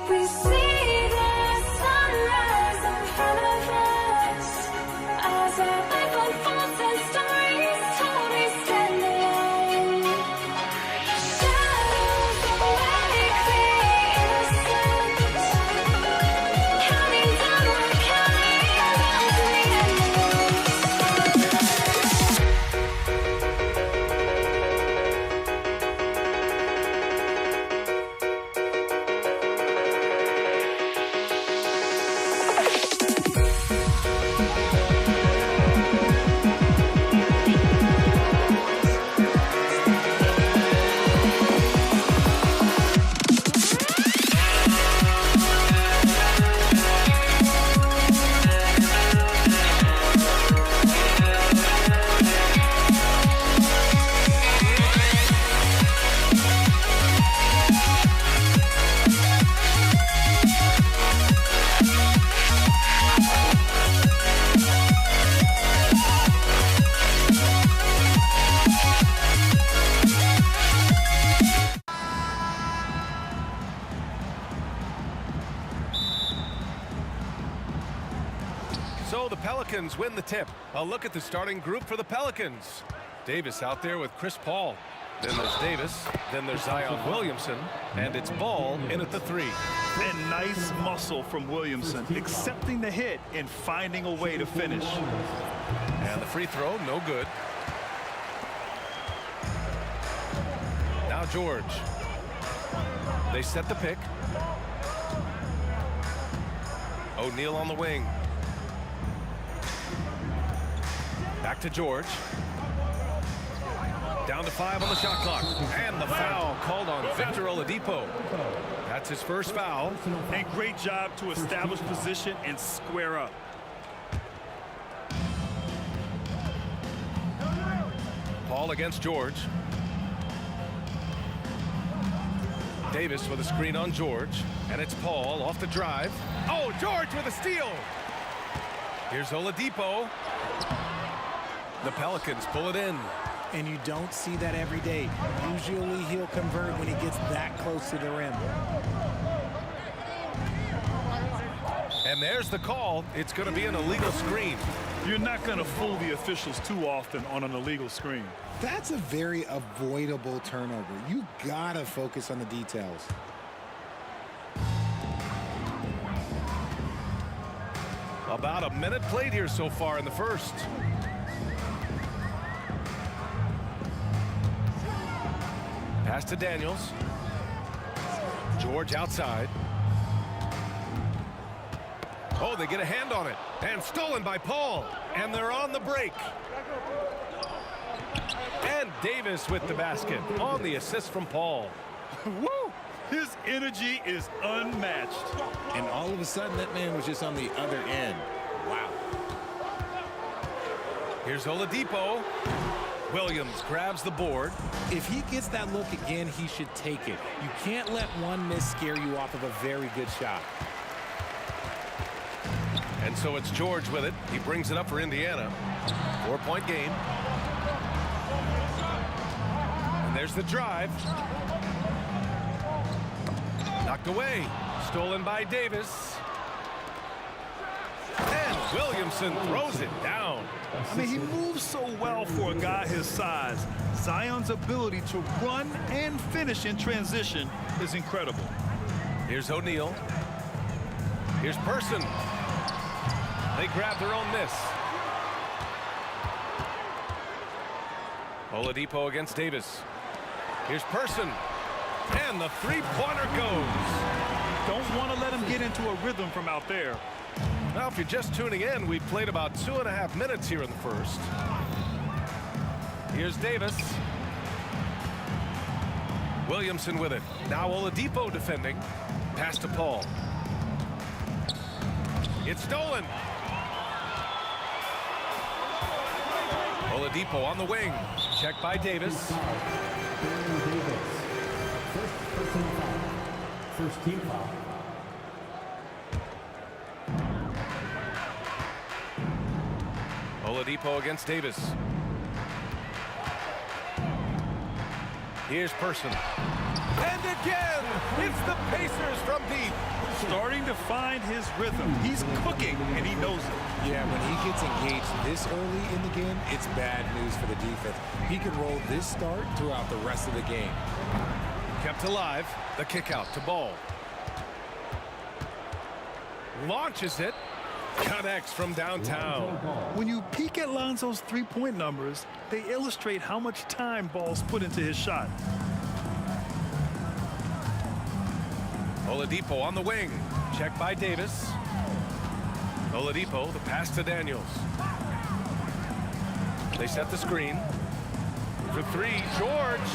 We see the sunrise in front of us as our life unfolds and stories told. We stand alone. Shadows awake the innocence, counting down, we're counting down to the So the Pelicans win the tip. A look at the starting group for the Pelicans. Davis out there with Chris Paul. Then there's Davis. Then there's Zion Williamson. And it's Ball in at the 3. And nice muscle from Williamson, accepting the hit and finding a way to finish. And the free throw, no good. Now George. They set the pick. O'Neal on the wing. Back to George. Down to 5 on the shot clock. And the foul called on Victor Oladipo. That's his first foul. And great job to establish position and square up. Paul against George. Davis with a screen on George. And it's Paul off the drive. Oh, George with a steal. Here's Oladipo. The Pelicans pull it in. And you don't see that every day. Usually he'll convert when he gets that close to the rim. And there's the call. It's going to be an illegal screen. You're not going to fool the officials too often on an illegal screen. That's a very avoidable turnover. You gotta focus on the details. About a minute played here so far in the first. Pass to Daniels. George outside. Oh, they get a hand on it. And stolen by Paul. And they're on the break. And Davis with the basket on the assist from Paul. Woo! His energy is unmatched. And all of a sudden, that man was just on the other end. Wow. Here's Oladipo. Williams grabs the board. If he gets that look again, he should take it. You can't let one miss scare you off of a very good shot. And so it's George with it. He brings it up for Indiana. 4-point game. And there's the drive. Knocked away. Stolen by Davis. And Williamson throws it down. I mean, he moves so well for a guy his size. Zion's ability to run and finish in transition is incredible. Here's O'Neal. Here's Person. They grab their own miss. Oladipo against Davis. Here's Person. And the three-pointer goes. Don't want to let him get into a rhythm from out there. Now, if you're just tuning in, we've played about 2.5 minutes here in the first. Here's Davis. Williamson with it. Now Oladipo defending. Pass to Paul. It's stolen. Oladipo on the wing. Checked by Davis. First team foul. Oladipo against Davis. Here's Person. And again, it's the Pacers from deep. Starting to find his rhythm. He's cooking, and he knows it. Yeah, when he gets engaged this early in the game, it's bad news for the defense. He can roll this start throughout the rest of the game. Kept alive. The kick out to Ball. Launches it. Connects from downtown. When you peek at Lonzo's three-point numbers, they illustrate how much time Ball's put into his shot. Oladipo on the wing. Check by Davis. Oladipo, the pass to Daniels. They set the screen. For three, George.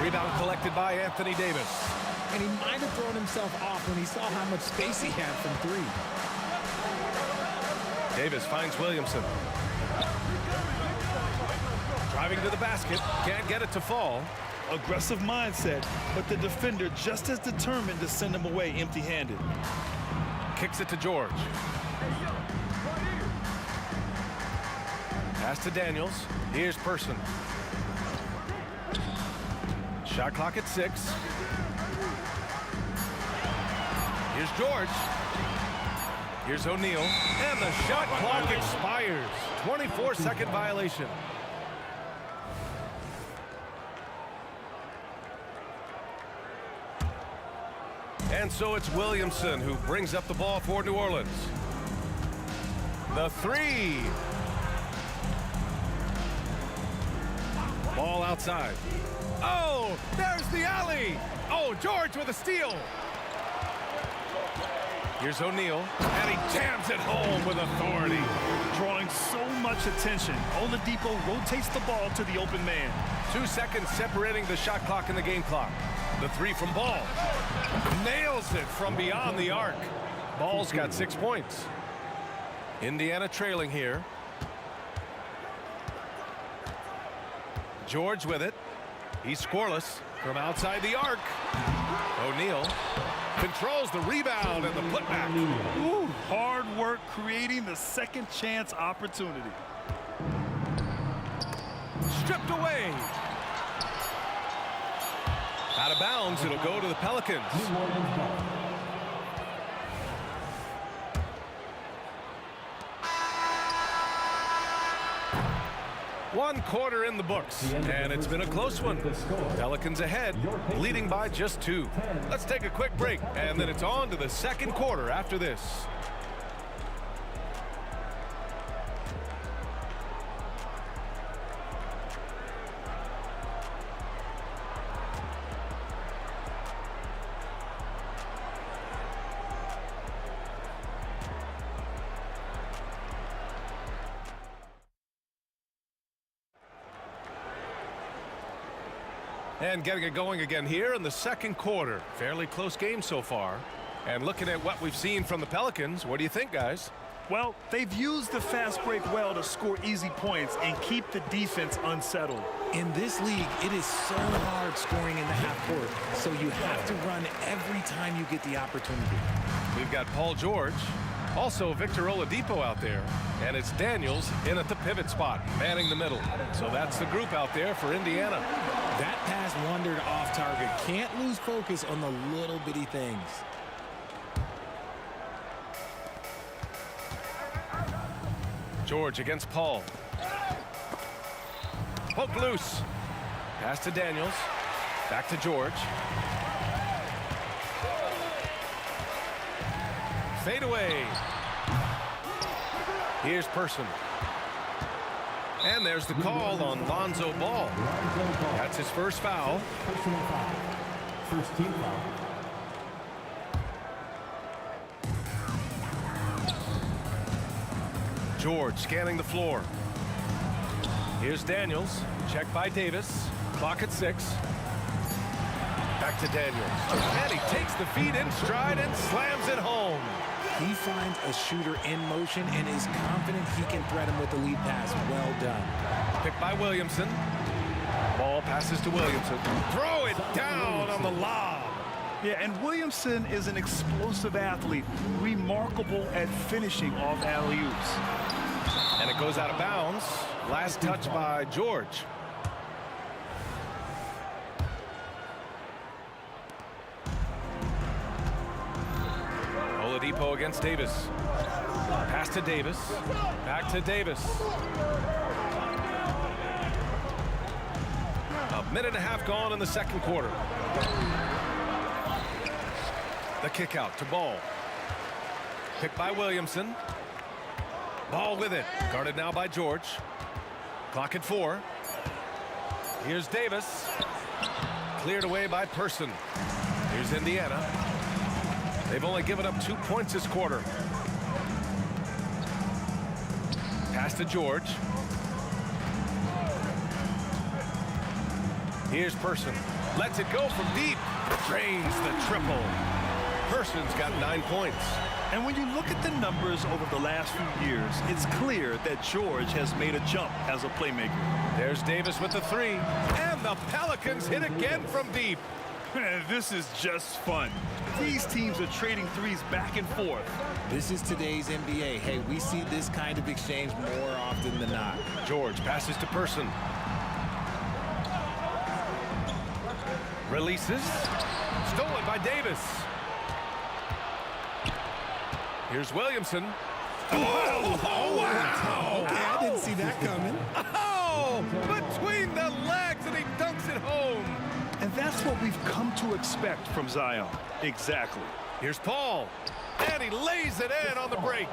Rebound collected by Anthony Davis. And he might have thrown himself off when he saw how much space he had from three. Davis finds Williamson. Driving to the basket. Can't get it to fall. Aggressive mindset, but the defender just as determined to send him away empty-handed. Kicks it to George. Pass to Daniels. Here's Person. Shot clock at 6. Here's George. Here's O'Neal. And the shot clock expires. 24-second violation. And so it's Williamson who brings up the ball for New Orleans. The three. Ball outside. Oh, there's the alley. Oh, George with a steal. Here's O'Neal, and he jams it home with authority. Drawing so much attention, Oladipo rotates the ball to the open man. 2 seconds separating the shot clock and the game clock. The three from Ball. Nails it from beyond the arc. Ball's got 6 points. Indiana trailing here. George with it. He's scoreless from outside the arc. O'Neal controls the rebound and the putback. Ooh, hard work creating the second chance opportunity. Stripped away. Out of bounds, it'll go to the Pelicans. One quarter in the books, and it's been a close one. Pelicans ahead, leading by just 2. Let's take a quick break, and then it's on to the second quarter after this. And getting it going again here in the second quarter. Fairly close game so far. And looking at what we've seen from the Pelicans, what do you think, guys? Well, they've used the fast break well to score easy points and keep the defense unsettled. In this league, it is so hard scoring in the half court, so you have to run every time you get the opportunity. We've got Paul George, also Victor Oladipo out there, and it's Daniels in at the pivot spot, manning the middle. So that's the group out there for Indiana. That pass wandered off target. Can't lose focus on the little bitty things. George against Paul. Poke loose. Pass to Daniels. Back to George. Fade away. Here's Person. And there's the call on Lonzo Ball. That's his first foul. Personal foul. First team foul. George scanning the floor. Here's Daniels. Check by Davis. Clock at 6. Back to Daniels. And he takes the feed in stride and slams it home. He finds a shooter in motion and is confident he can threat him with the lead pass. Well done. Picked by Williamson. Ball passes to Williamson. Throw it down on the lob. Yeah, and Williamson is an explosive athlete, remarkable at finishing off alley-oops. And it goes out of bounds. Last touch by George. Oladipo against Davis. Pass to Davis. Back to Davis. A minute and a half gone in the second quarter. The kick out to Ball. Picked by Williamson. Ball with it. Guarded now by George. Clock at 4. Here's Davis. Cleared away by Person. Here's Indiana. They've only given up 2 points this quarter. Pass to George. Here's Person. Lets it go from deep. Drains the triple. Person's got 9 points. And when you look at the numbers over the last few years, it's clear that George has made a jump as a playmaker. There's Davis with the 3. And the Pelicans hit again from deep. This is just fun. These teams are trading threes back and forth. This is today's NBA. Hey, we see this kind of exchange more often than not. George passes to Person. Releases. Stolen by Davis. Here's Williamson. Oh, wow! Okay, I didn't see that coming. Oh, between the legs, and he dunks it home. And that's what we've come to expect from Zion. Exactly. Here's Paul. And he lays it in on the break.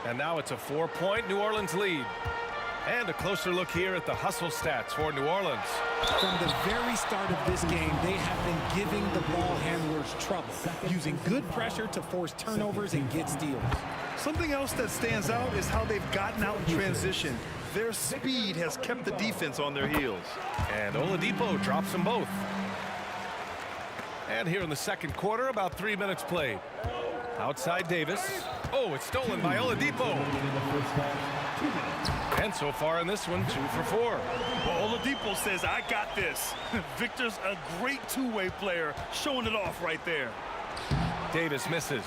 And now it's a 4-point New Orleans lead. And a closer look here at the hustle stats for New Orleans. From the very start of this game, they have been giving the ball handlers trouble, using good pressure to force turnovers and get steals. Something else that stands out is how they've gotten out in transition. Their speed has kept the defense on their heels. And Oladipo drops them both. And here in the second quarter, about 3 minutes played. Outside Davis. Oh, it's stolen by Oladipo. And so far in this one, 2 for 4. Well, Oladipo says, I got this. Victor's a great two-way player, showing it off right there. Davis misses.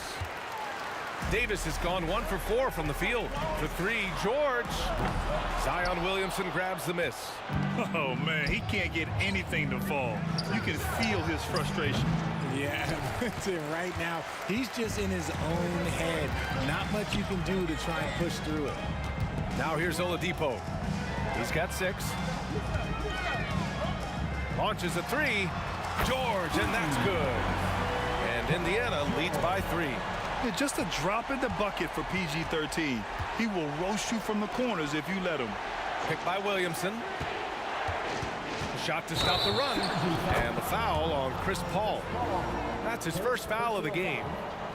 Davis has gone 1 for 4 from the field. The 3, George. Zion Williamson grabs the miss. Oh, man, he can't get anything to fall. You can feel his frustration. Yeah, right now, he's just in his own head. Not much you can do to try and push through it. Now here's Oladipo. He's got 6. Launches a 3. George, and that's good. And Indiana leads by 3. Yeah, just a drop in the bucket for PG-13. He will roast you from the corners if you let him. Picked by Williamson. Shot to stop the run. And the foul on Chris Paul. That's his first foul of the game.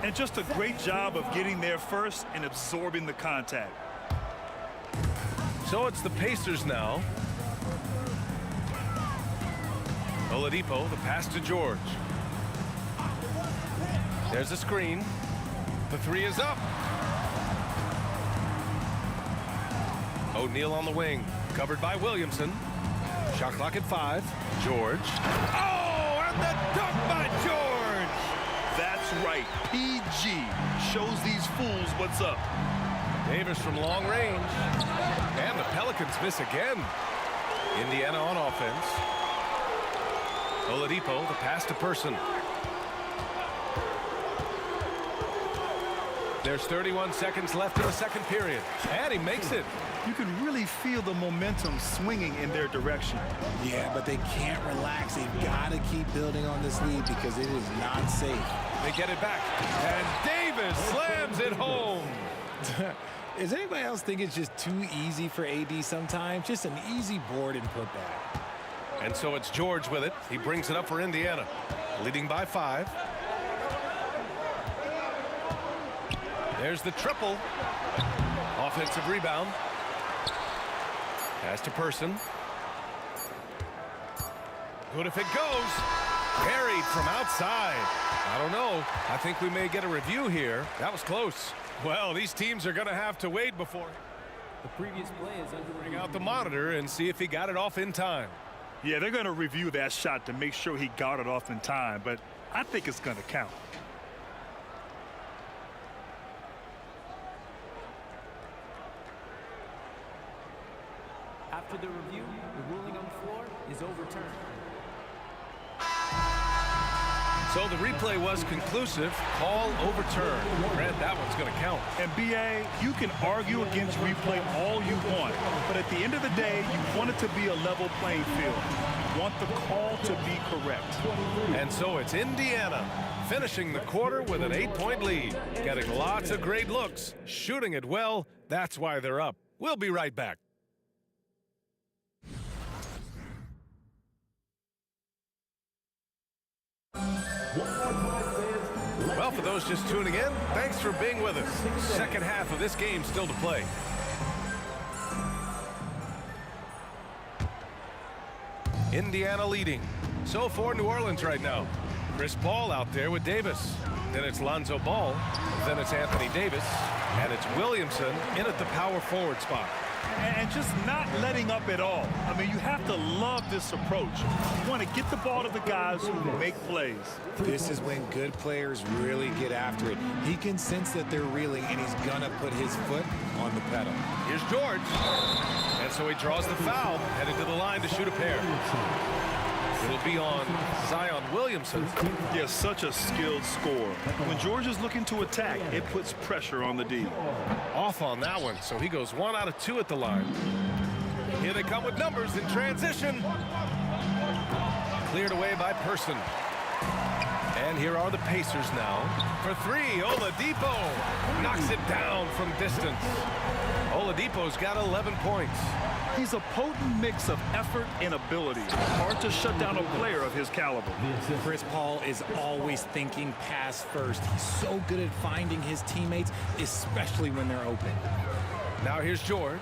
And just a great job of getting there first and absorbing the contact. So it's the Pacers now. Oladipo, the pass to George. There's a screen. The 3 is up. O'Neal on the wing, covered by Williamson. Shot clock at 5. George. Oh, and the dunk by George! That's right. PG shows these fools what's up. Davis from long range. And the Pelicans miss again. Indiana on offense. Oladipo, the pass to Person. There's 31 seconds left in the second period. And he makes it. You can really feel the momentum swinging in their direction. Yeah, but they can't relax. They've got to keep building on this lead because it is not safe. They get it back. And Davis slams it home. Does anybody else think it's just too easy for AD sometimes? Just an easy board and putback. And so it's George with it. He brings it up for Indiana, leading by 5. There's the triple. Offensive rebound. Pass to Person. Good if it goes. Carried from outside. I don't know. I think we may get a review here. That was close. Well, these teams are going to have to wait before The previous play is under bring out the monitor and see if he got it off in time. Yeah, they're going to review that shot to make sure he got it off in time, but I think it's going to count. After the review, the ruling on the floor is overturned. So the replay was conclusive. Call overturned. Brad, that one's going to count. And BA, you can argue against replay all you want, but at the end of the day, you want it to be a level playing field. You want the call to be correct. And so it's Indiana finishing the quarter with an 8-point lead. Getting lots of great looks, shooting it well. That's why they're up. We'll be right back. Well, for those just tuning in, thanks for being with us. Second half of this game still to play. Indiana leading. So for New Orleans right now. Chris Paul out there with Davis. Then it's Lonzo Ball. Then it's Anthony Davis. And it's Williamson in at the power forward spot. And just not letting up at all. I mean, you have to love this approach. You want to get the ball to the guys who make plays. This is when good players really get after it. He can sense that they're reeling, and he's going to put his foot on the pedal. Here's George. And so he draws the foul, headed to the line to shoot a pair. It'll be on Zion Williamson. Yeah, such a skilled scorer. When George is looking to attack, it puts pressure on the D. Off on that one, so he goes 1 out of 2 at the line. Here they come with numbers in transition. Cleared away by Person. And here are the Pacers now. For 3, Oladipo knocks it down from distance. Oladipo's got 11 points. He's a potent mix of effort and ability. Hard to shut down a player of his caliber. Chris Paul is always thinking pass first. He's so good at finding his teammates, especially when they're open. Now here's George.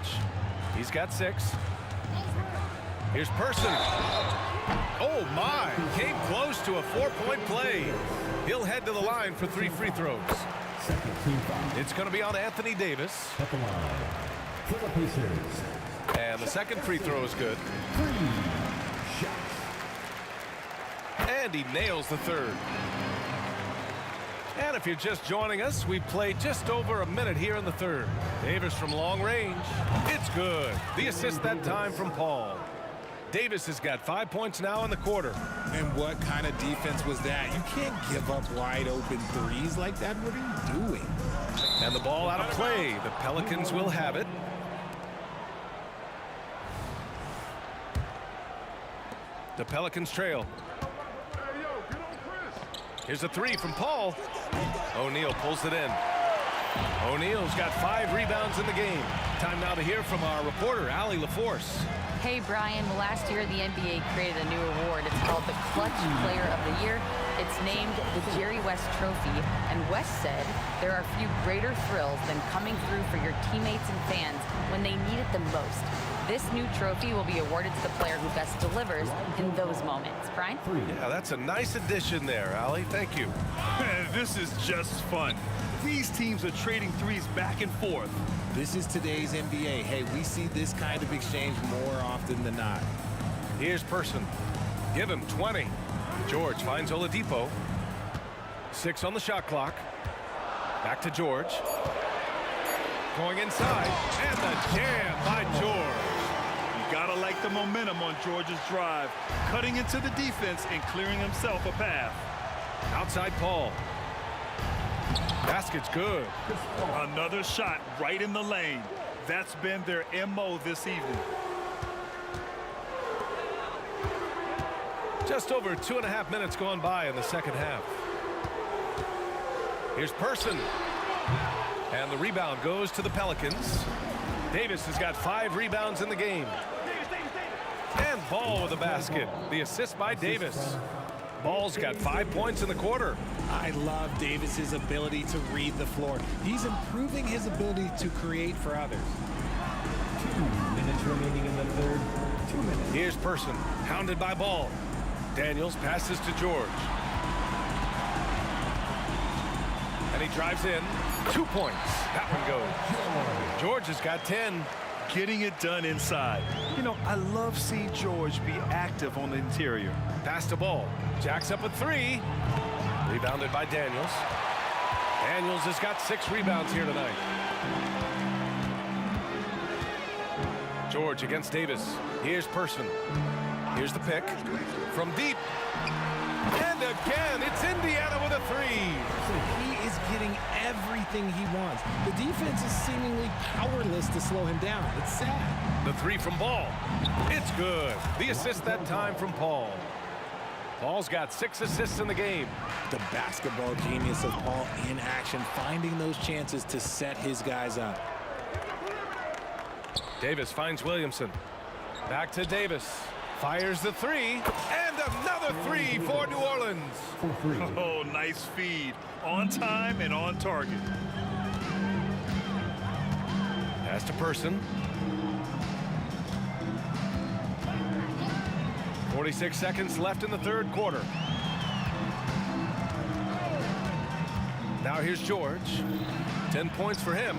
He's got 6. Here's Person. Oh my, came close to a 4-point play. He'll head to the line for 3 free throws. It's going to be on Anthony Davis. At the line for the Pacers. And the second free throw is good. 3 shots. And he nails the third. And if you're just joining us, we've played just over a minute here in the third. Davis from long range. It's good. The assist that time from Paul. Davis has got 5 points now in the quarter. And what kind of defense was that? You can't give up wide open threes like that. What are you doing? And the ball out of play. The Pelicans will have it. The Pelicans trail. Here's a 3 from Paul. O'Neal pulls it in. O'Neal's got 5 rebounds in the game. Time now to hear from our reporter, Allie LaForce. Hey, Brian. Well, last year, the NBA created a new award. It's called the Clutch Player of the Year. It's named the Jerry West Trophy. And West said there are few greater thrills than coming through for your teammates and fans when they need it the most. This new trophy will be awarded to the player who best delivers in those moments. Brian? Yeah, that's a nice addition there, Allie. Thank you. This is just fun. These teams are trading threes back and forth. This is today's NBA. Hey, we see this kind of exchange more often than not. Here's Person. Give him 20. George finds Oladipo. 6 on the shot clock. Back to George. Going inside. And the jam by George. You gotta like the momentum on George's drive. Cutting into the defense and clearing himself a path. Outside Paul. Basket's good. Another shot right in the lane. That's been their MO this evening. Just over 2.5 minutes gone by in the second half. Here's Person. And the rebound goes to the Pelicans. Davis has got 5 rebounds in the game. And Ball with a basket. The assist by Davis. Ball's got 5 points in the quarter. I love Davis's ability to read the floor. He's improving his ability to create for others. 2 minutes remaining in the third. 2 minutes. Here's Person, hounded by Ball. Daniels passes to George. And he drives in. 2 points. That one goes. George has got 10. Getting it done inside. You know, I love seeing George be active on the interior. Pass to Ball. Jacks up at 3. Rebounded by Daniels. Daniels has got 6 rebounds here tonight. George against Davis. Here's Person. Here's the pick. From deep. And again, it's Indiana with a three. He is getting everything he wants. The defense is seemingly powerless to slow him down. It's sad. The three from Ball. It's good. The assist that time from Paul. Paul's got 6 assists in the game. The basketball genius of Paul in action, finding those chances to set his guys up. Davis finds Williamson. Back to Davis. Fires the three. And another three for New Orleans. Oh, nice feed. On time and on target. Pass to Person. 46 seconds left in the third quarter. Now here's George. 10 points for him.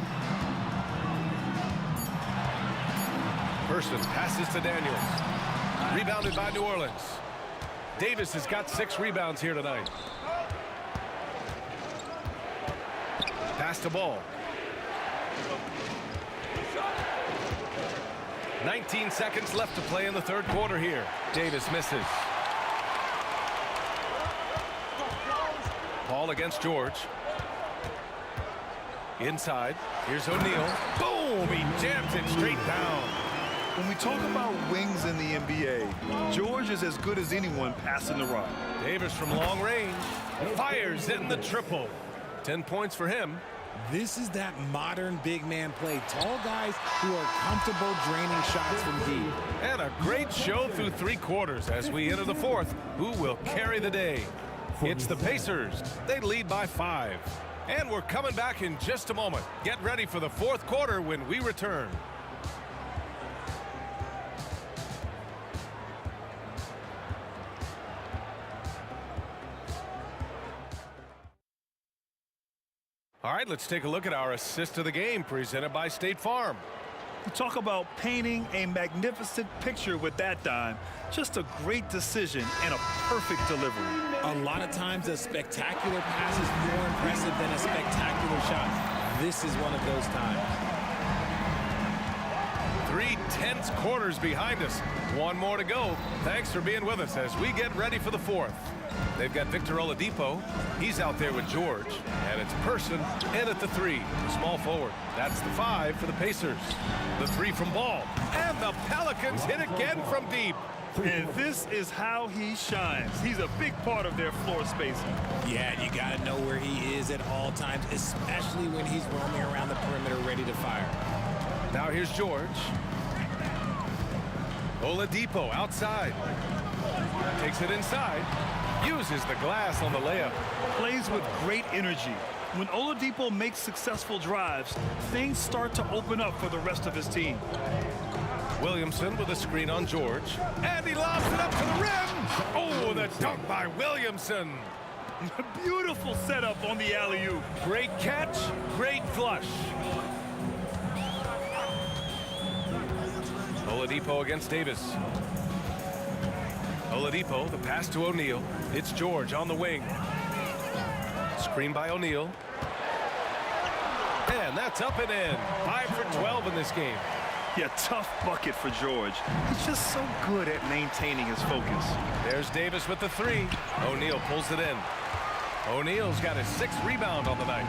Person passes to Daniels. Rebounded by New Orleans. Davis has got 6 rebounds here tonight. Pass to Ball. 19 seconds left to play in the third quarter here. Davis misses. Ball against George. Inside. Here's O'Neal. Boom! He jams it straight down. When we talk about wings in the NBA, George is as good as anyone passing the rock. Davis from long range. Fires in the triple. 10 points for him. This is that modern big man play. Tall guys who are comfortable draining shots from deep. And a great show through 3 quarters as we enter the fourth. Who will carry the day? It's the Pacers. They lead by 5. And we're coming back in just a moment. Get ready for the fourth quarter when we return. All right, let's take a look at our assist of the game presented by State Farm. You talk about painting a magnificent picture with that dime. Just a great decision and a perfect delivery. A lot of times a spectacular pass is more impressive than a spectacular shot. This is one of those times. 3 tense quarters behind us. One more to go. Thanks for being with us as we get ready for the fourth. They've got Victor Oladipo. He's out there with George. And it's Person in at the 3. The small forward. That's the 5 for the Pacers. The 3 from Ball. And the Pelicans hit again from deep. And this is how he shines. He's a big part of their floor spacing. Yeah, you got to know where he is at all times, especially when he's roaming around the perimeter ready to fire. Now here's George. Oladipo outside. Takes it inside. Uses the glass on the layup. Plays with great energy. When Oladipo makes successful drives, things start to open up for the rest of his team. Williamson with a screen on George. And he lobs it up to the rim. Oh, the dunk by Williamson. Beautiful setup on the alley-oop. Great catch, great flush. Oladipo against Davis. Oladipo, the pass to O'Neal. It's George on the wing. Screen by O'Neal. And that's up and in. 5 for 12 in this game. Yeah, tough bucket for George. He's just so good at maintaining his focus. There's Davis with the 3. O'Neal pulls it in. O'Neal's got his 6th rebound on the night.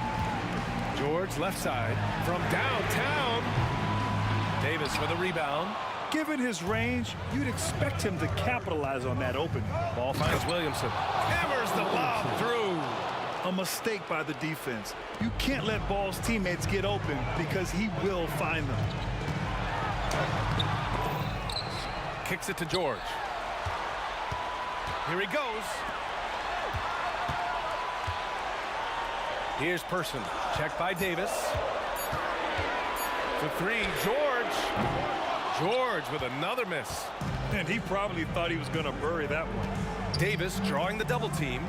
George left side from downtown. Davis for the rebound. Given his range, you'd expect him to capitalize on that opening. Ball finds Williamson. Hammers the lob through. A mistake by the defense. You can't let Ball's teammates get open because he will find them. Kicks it to George. Here he goes. Here's Person. Checked by Davis. For 3, George. George with another miss. And he probably thought he was going to bury that one. Davis drawing the double team.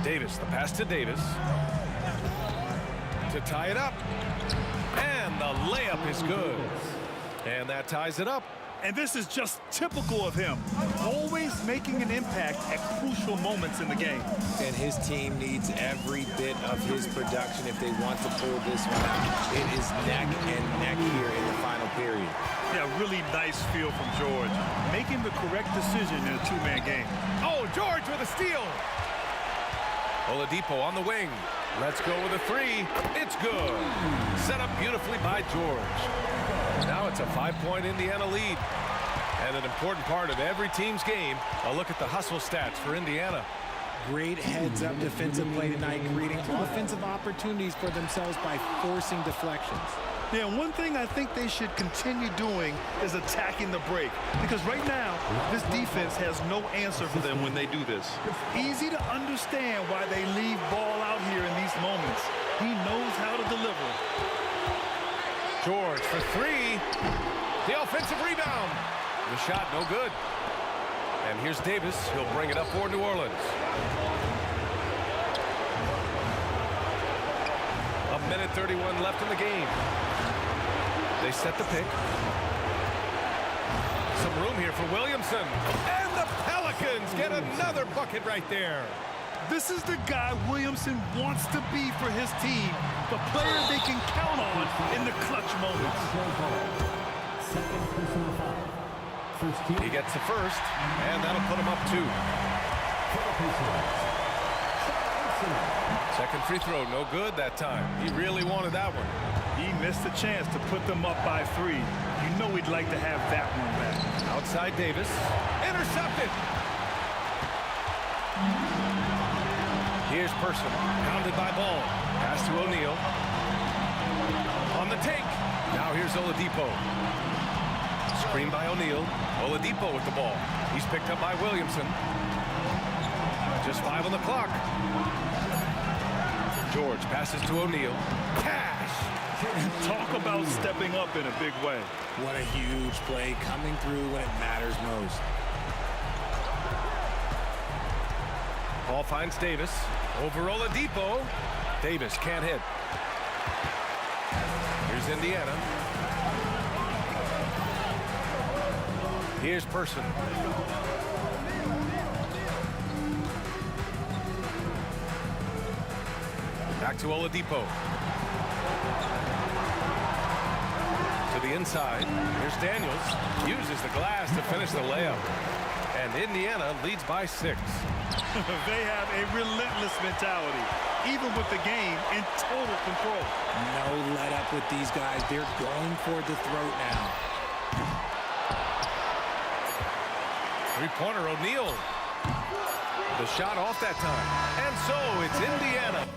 Davis, the pass to Davis. To tie it up. And the layup is good. And that ties it up. And this is just typical of him. Always making an impact at crucial moments in the game. And his team needs every bit of his production if they want to pull this one out. It is neck and neck here in the final period. Yeah, really nice feel from George. Making the correct decision in a 2-man game. Oh, George with a steal. Oladipo on the wing. Let's go with a three. It's good. Set up beautifully by George. Now it's a 5-point Indiana lead. And an important part of every team's game, a look at the hustle stats for Indiana. Great heads-up defensive play tonight, creating offensive opportunities for themselves by forcing deflections. Yeah, one thing I think they should continue doing is attacking the break. Because right now, this defense has no answer for them when they do this. Easy to understand why they leave ball out here in these moments. He knows how to deliver. George for three. The offensive rebound. The shot no good. And here's Davis. He'll bring it up for New Orleans. A minute 31 left in the game. They set the pick. Some room here for Williamson. And the Pelicans get another bucket right there. This is the guy Williamson wants to be for his team. The player they can count on in the clutch moments. Second personal foul. First team. He gets the first, and that'll put him up 2. Second free throw, no good that time. He really wanted that one. He missed a chance to put them up by 3. You know he'd like to have that one back. Outside Davis. Intercepted. Here's Person. Pounded by Ball. Pass to O'Neal. On the take. Now here's Oladipo. Screen by O'Neal. Oladipo with the ball. He's picked up by Williamson. Just 5 on the clock. George passes to O'Neal. Cash! Talk about stepping up in a big way. What a huge play, coming through when it matters most. Ball finds Davis. Over Oladipo. Davis can't hit. Here's Indiana. Here's Person. Back to Oladipo. To the inside. Here's Daniels. Uses the glass to finish the layup. And Indiana leads by 6. They have a relentless mentality, even with the game in total control. No let up with these guys. They're going for the throat now. Three-pointer, O'Neal. The shot off that time. And so it's Indiana.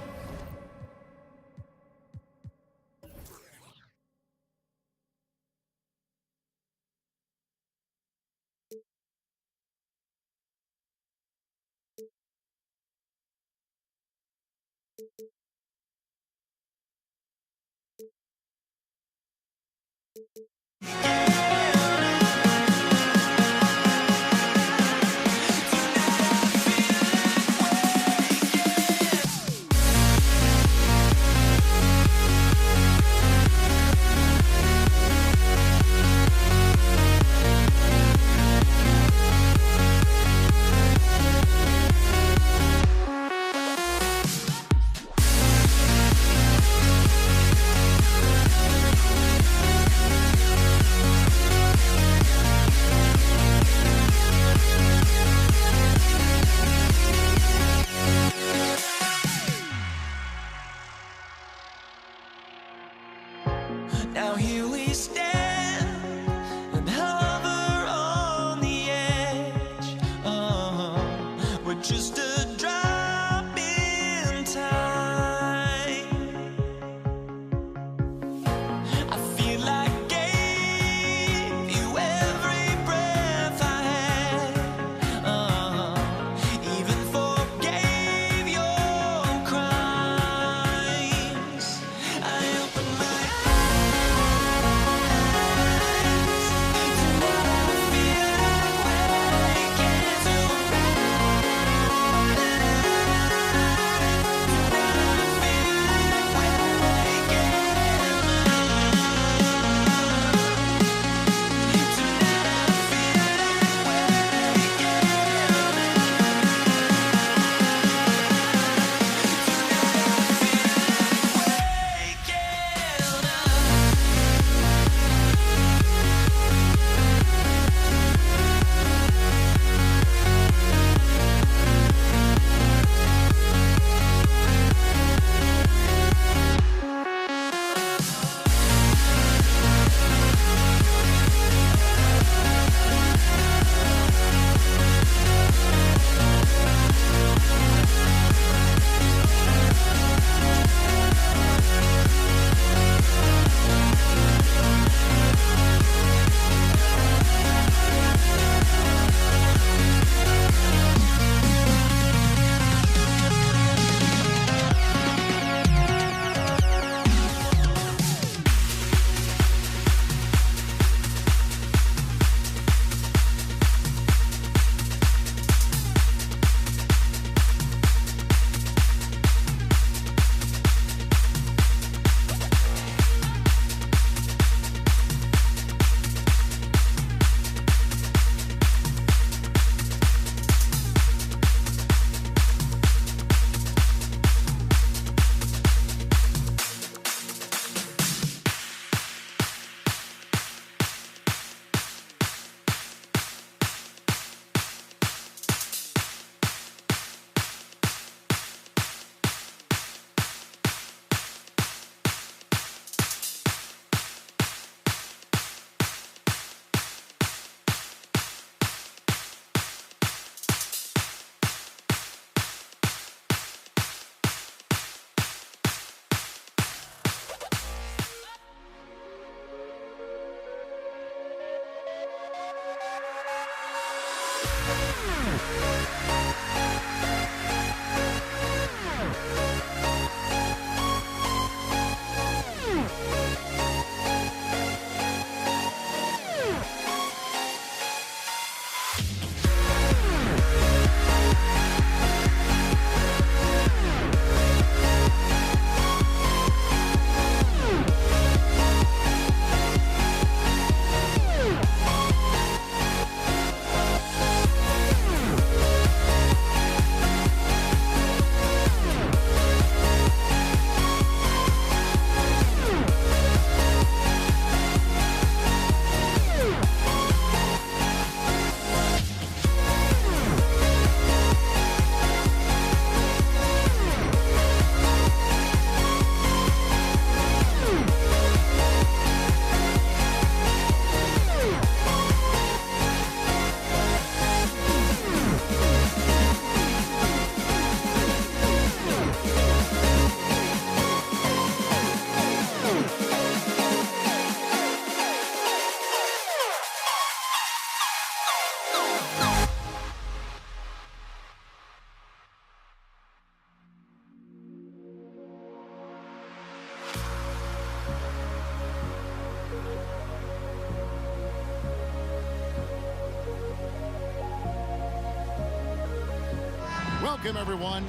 Welcome, everyone.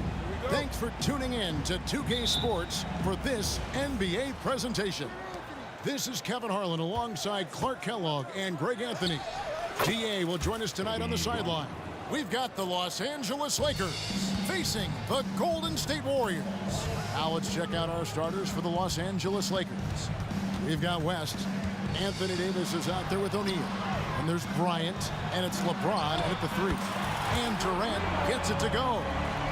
Thanks for tuning in to 2K Sports for this NBA presentation. This is Kevin Harlan alongside Clark Kellogg and Greg Anthony. DA will join us tonight on the sideline. We've got the Los Angeles Lakers facing the Golden State Warriors. Now let's check out our starters for the Los Angeles Lakers. We've got West. Anthony Davis is out there with O'Neal. And there's Bryant, and it's LeBron at the 3. And Durant gets it to go.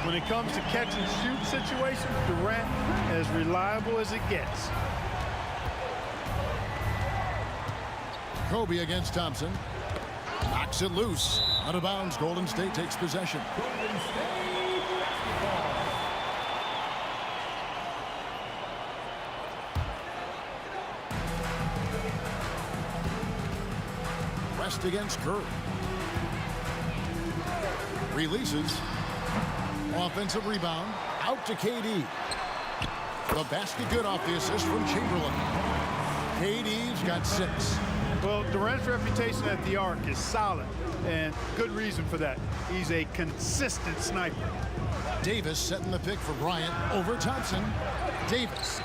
When it comes to catch and shoot situations, Durant as reliable as it gets. Kobe against Thompson. Knocks it loose. Out of bounds. Golden State takes possession. West against Curry. Releases. Offensive rebound. Out to KD. The basket good off the assist from Chamberlain. KD's got 6. Well, Durant's reputation at the arc is solid, and good reason for that. He's a consistent sniper. Davis setting the pick for Bryant over Thompson. Davis.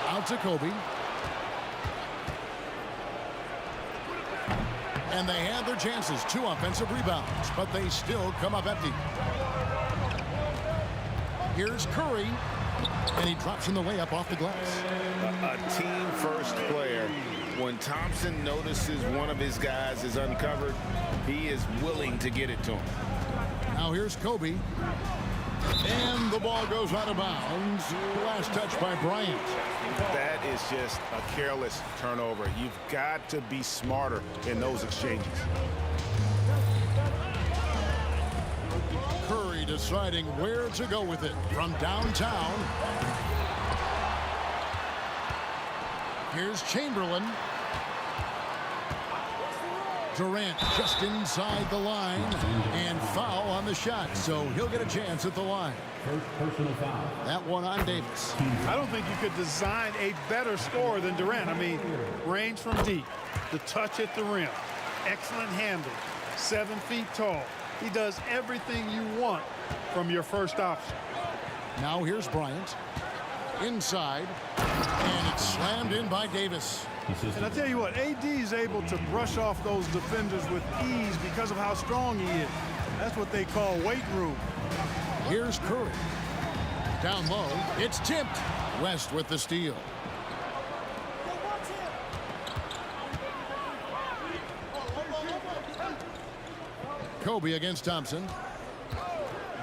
Out to Kobe. And they had their chances. 2 offensive rebounds, but they still come up empty. Here's Curry. And he drops in the layup off the glass. A team-first player. When Thompson notices one of his guys is uncovered, he is willing to get it to him. Now here's Kobe. And the ball goes out of bounds. Last touch by Bryant. That is just a careless turnover. You've got to be smarter in those exchanges. Curry deciding where to go with it from downtown. Here's Chamberlain. Durant just inside the line and foul on the shot, so he'll get a chance at the line. First personal foul. That one on Davis. I don't think you could design a better scorer than Durant. I mean, range from deep, the touch at the rim, excellent handle, 7 feet tall. He does everything you want from your first option. Now here's Bryant. Inside. And it's slammed in by Davis. And I tell you what, AD is able to brush off those defenders with ease because of how strong he is. That's what they call weight room. Here's Curry. Down low. It's tipped. West with the steal. Kobe against Thompson.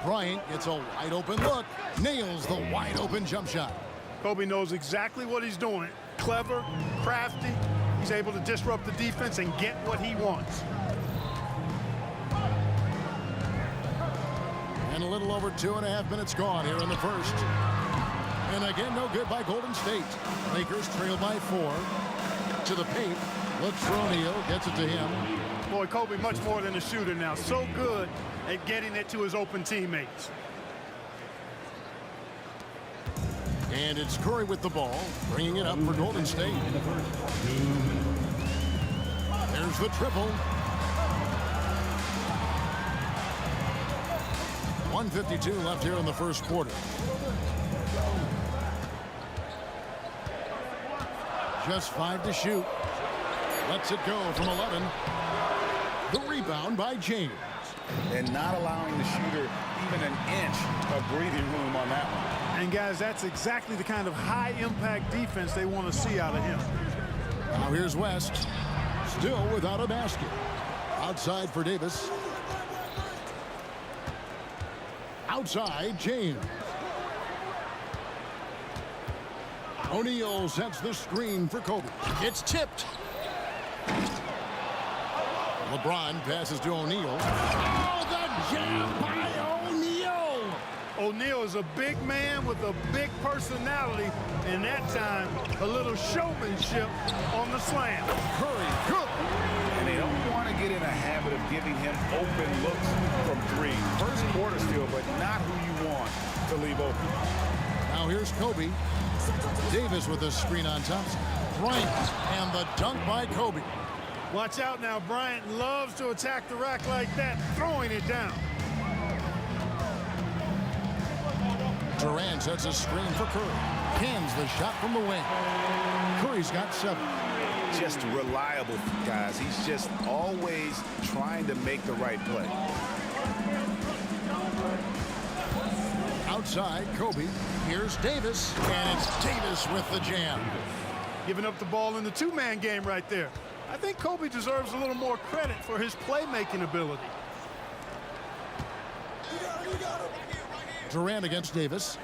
Bryant gets a wide open look. Nails the wide open jump shot. Kobe knows exactly what he's doing. Clever, crafty. He's able to disrupt the defense and get what he wants. And a little over 2.5 minutes gone here in the first. And again, no good by Golden State. Lakers trail by 4. To the paint. Looks for O'Neal. Gets it to him. Boy, Kobe much more than a shooter now. So good at getting it to his open teammates. And it's Curry with the ball, bringing it up for Golden State. There's the triple. 1:52 left here in the first quarter. Just 5 to shoot. Lets it go from 11. The rebound by James. And not allowing the shooter even an inch of breathing room on that one. And guys, that's exactly the kind of high-impact defense they want to see out of him. Now here's West. Still without a basket. Outside for Davis. Outside, James. O'Neal sets the screen for Kobe. It's tipped. LeBron passes to O'Neal. Oh, the jam by O'Neal! O'Neal is a big man with a big personality, and that time, a little showmanship on the slam. Curry, good. And they don't want to get in a habit of giving him open looks from 3. First quarter still, but not who you want to leave open. Now here's Kobe. Davis with a screen on Thompson. Bryant and the dunk by Kobe. Watch out now. Bryant loves to attack the rack like that, throwing it down. Durant sets a screen for Curry. Cans the shot from the wing. Curry's got 7. Just reliable, guys. He's just always trying to make the right play. Outside, Kobe. Here's Davis, and it's Davis with the jam. Giving up the ball in the two-man game right there. I think Kobe deserves a little more credit for his playmaking ability. Durant against Davis.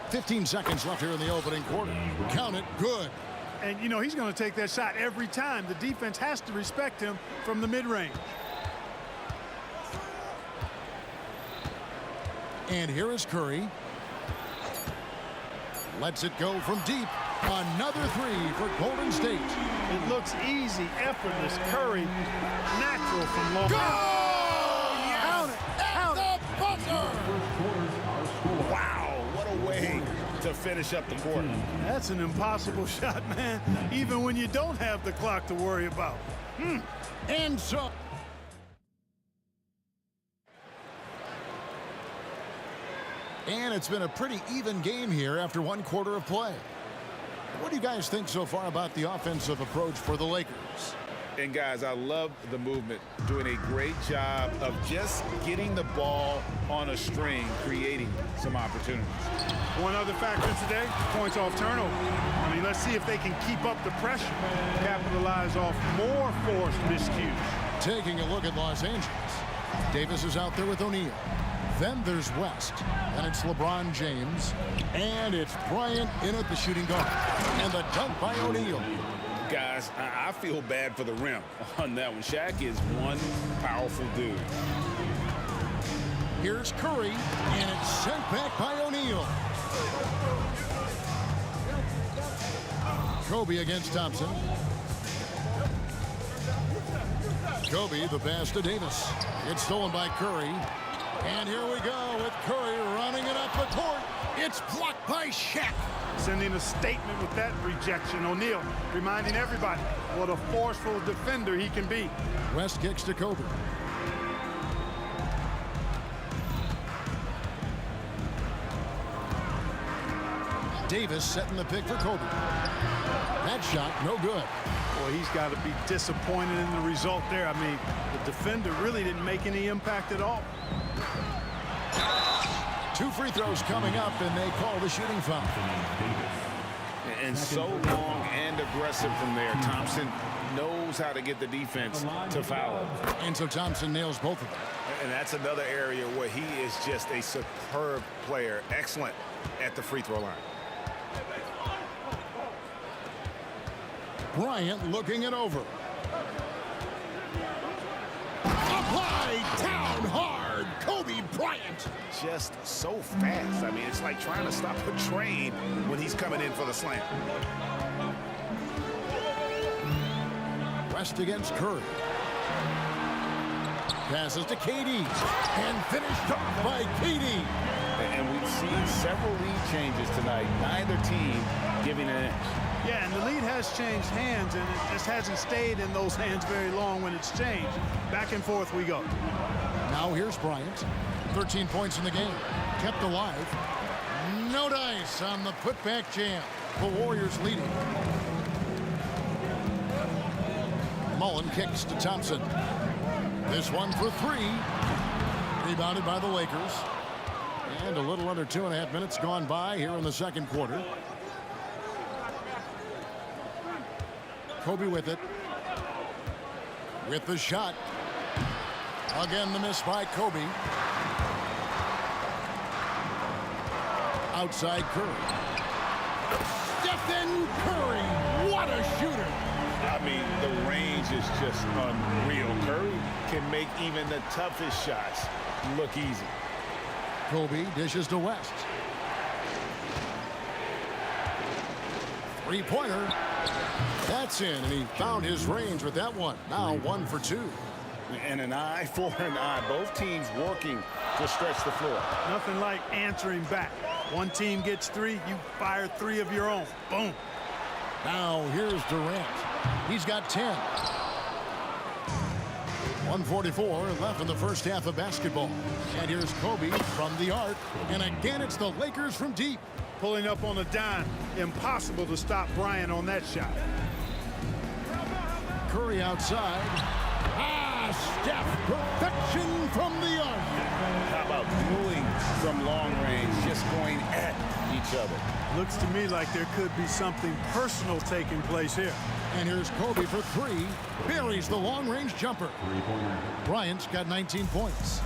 15 seconds left here in the opening quarter. Count it, good. And, you know, he's going to take that shot every time. The defense has to respect him from the mid-range. And here is Curry. Lets it go from deep. Another 3 for Golden State. It looks easy, effortless. Curry, natural from long. Go! Count it. Count it. Wow, what a way to finish up the quarter. That's an impossible shot, man, even when you don't have the clock to worry about. And so. And it's been a pretty even game here after 1 quarter of play. What do you guys think so far about the offensive approach for the Lakers? And guys, I love the movement, doing a great job of just getting the ball on a string, creating some opportunities. One other factor today, points off turnover. I mean, let's see if they can keep up the pressure, capitalize off more forced miscues. Taking a look at Los Angeles. Davis is out there with O'Neal. Then there's West, and it's LeBron James, and it's Bryant in at the shooting guard, and the dunk by O'Neal. Guys, I feel bad for the rim on that one. Shaq is one powerful dude. Here's Curry, and it's sent back by O'Neal. Kobe against Thompson. Kobe, the pass to Davis. It's stolen by Curry. And here we go with Curry running it up the court. It's blocked by Shaq. Sending a statement with that rejection. O'Neal reminding everybody what a forceful defender he can be. West kicks to Kobe. Davis setting the pick for Kobe. That shot, no good. Boy, he's got to be disappointed in the result there. I mean, the defender really didn't make any impact at all. 2 free throws coming up, and they call the shooting foul. And so long and aggressive from there. Thompson knows how to get the defense to foul him. And so Thompson nails both of them. And that's another area where he is just a superb player. Excellent at the free throw line. Bryant looking it over. Applied down hard. Kobe Bryant. Just so fast. I mean, it's like trying to stop a train when he's coming in for the slam. West against Curry. Passes to KD. And finished off by KD. And we've seen several lead changes tonight. Neither team giving an inch. Yeah, and the lead has changed hands, and it just hasn't stayed in those hands very long when it's changed. Back and forth we go. Now here's Bryant. 13 points in the game. Kept alive. No dice on the putback jam. The Warriors leading. Mullen kicks to Thompson. This one for 3. Rebounded by the Lakers. And a little under 2.5 minutes gone by here in the second quarter. Kobe with it. With the shot. Again, the miss by Kobe. Outside Curry. Stephen Curry. What a shooter. I mean, the range is just unreal. Curry can make even the toughest shots look easy. Kobe dishes to West. 3-pointer. That's in, and he found his range with that one. Now 1 for 2. And an eye for an eye. Both teams working to stretch the floor. Nothing like answering back. One team gets 3, you fire 3 of your own. Boom. Now here's Durant. He's got 10. 1:44 left in the first half of basketball. And here's Kobe from the arc. And again, it's the Lakers from deep. Pulling up on a dime. Impossible to stop Bryant on that shot. Curry outside. Steph, perfection from the arc. How about dueling from long range, just going at each other? Looks to me like there could be something personal taking place here. And here's Kobe for three. Buries the long-range jumper. Bryant's got 19 points.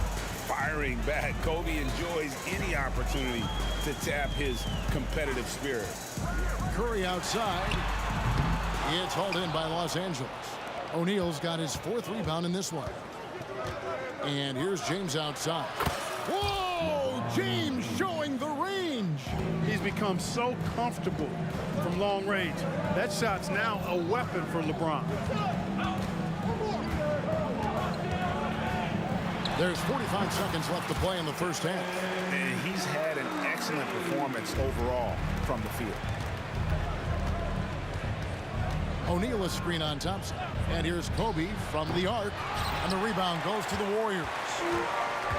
Firing back. Kobe enjoys any opportunity to tap his competitive spirit. Curry outside. It's hauled in by Los Angeles. O'Neal's got his fourth rebound in this one. And here's James outside. Whoa! James showing the range. He's become so comfortable from long range. That shot's now a weapon for LeBron. There's 45 seconds left to play in the first half. And he's had an excellent performance overall from the field. O'Neal a screen on Thompson. And here's Kobe from the arc. And the rebound goes to the Warriors.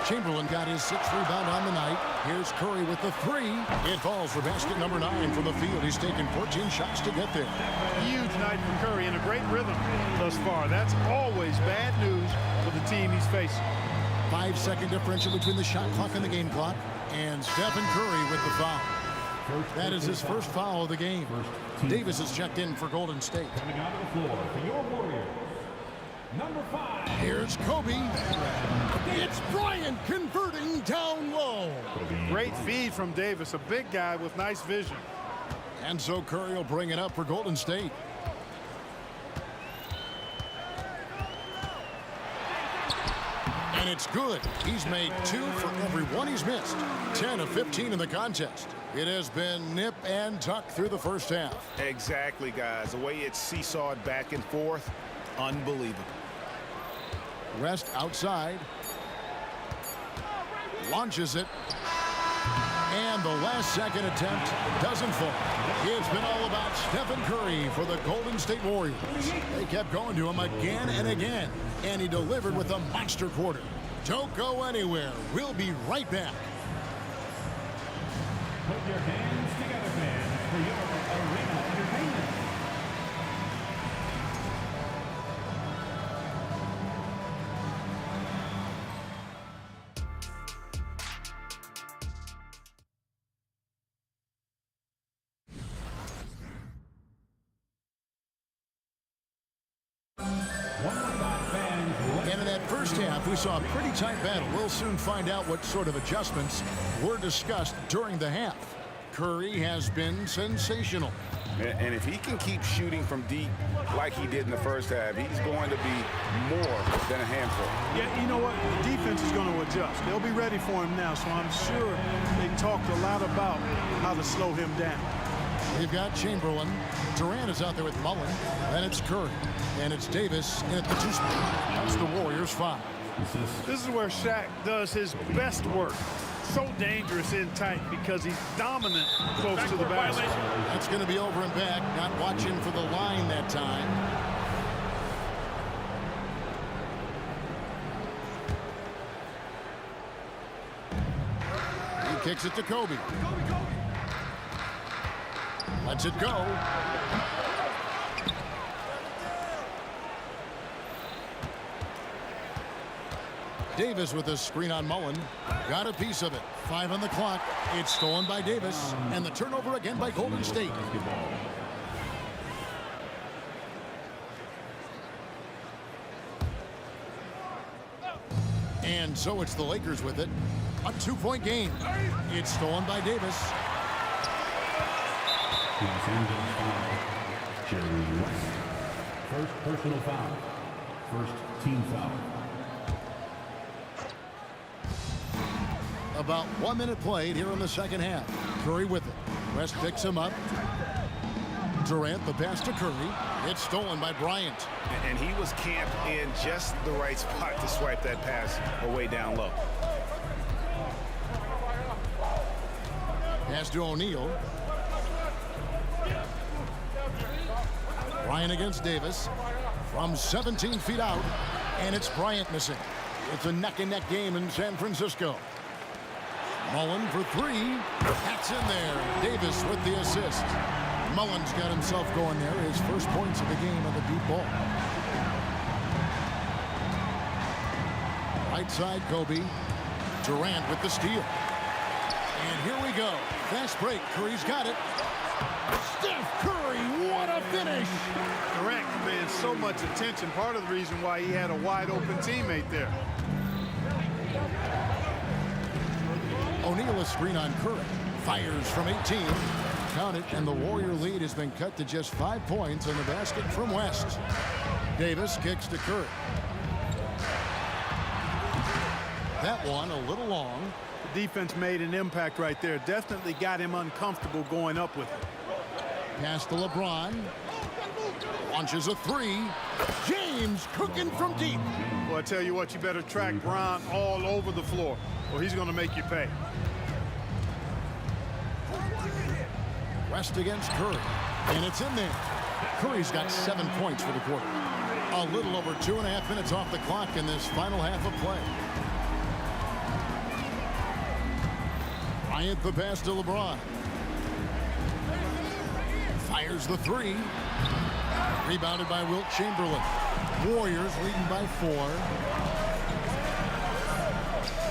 Chamberlain got his sixth rebound on the night. Here's Curry with the three. It falls for basket number 9 from the field. He's taken 14 shots to get there. Huge night for Curry and a great rhythm thus far. That's always bad news for the team he's facing. 5-second differential between the shot clock and the game clock. And Stephen Curry with the foul. That is his first foul of the game. Davis is checked in for Golden State. Coming onto the floor for your Warriors, number 5. Here's Kobe. It's Bryant converting down low. Great feed from Davis, a big guy with nice vision. And so Curry will bring it up for Golden State. And it's good. He's made 2 for every one he's missed. 10 of 15 in the contest. It has been nip and tuck through the first half. Exactly, guys. The way it's seesawed back and forth, unbelievable. Rest outside. Launches it. And the last second attempt doesn't fall. It's been all about Stephen Curry for the Golden State Warriors. They kept going to him again and again. And he delivered with a monster quarter. Don't go anywhere. We'll be right back. Put your hands together, fans, for your arena entertainment. And in that first half, we saw a pretty tight battle. We'll soon find out what sort of adjustments were discussed during the half. Curry has been sensational. And if he can keep shooting from deep like he did in the first half, he's going to be more than a handful. Yeah, you know what? The defense is going to adjust. They'll be ready for him now, so I'm sure they talked a lot about how to slow him down. We've got Chamberlain. Durant is out there with Mullen. Then it's Curry. And it's Davis in at the 2 spot. That's the Warriors' 5. This is where Shaq does his best work. So dangerous in tight because he's dominant close to the basket. That's going to be over and back. Not watching for the line that time. He kicks it to Kobe. Lets it go. Davis with a screen on Mullen. Got a piece of it. 5 on the clock. It's stolen by Davis. And the turnover again by Golden State. And so it's the Lakers with it. A 2-point game. It's stolen by Davis. Los Angeles foul. Jerry West. First personal foul. First team foul. About 1 minute played here in the second half. Curry with it. West picks him up. Durant, the pass to Curry. It's stolen by Bryant. And he was camped in just the right spot to swipe that pass away down low. Pass to O'Neal. Bryant against Davis. From 17 feet out. And it's Bryant missing. It's a neck-and-neck game in San Francisco. Mullen for three. That's in there. Davis with the assist. Mullen's got himself going there. His first points of the game on the deep ball. Right side, Kobe. Durant with the steal. And here we go. Fast break. Curry's got it. Steph Curry, what a finish! Durant commands so much attention. Part of the reason why he had a wide-open teammate there. O'Neal a screen on Curry. Fires from 18. Count it, and the Warrior lead has been cut to just 5 points in the basket from West. Davis kicks to Curry. That one a little long. The defense made an impact right there. Definitely got him uncomfortable going up with it. Pass to LeBron. Launches a three. James cooking from deep. Well, I tell you what, you better track Bron all over the floor, or he's going to make you pay. West against Curry. And it's in there. Curry's got 7 points for the quarter. A little over 2.5 minutes off the clock in this final half of play. Bryant the pass to LeBron. Fires the three. Rebounded by Wilt Chamberlain. Warriors leading by 4.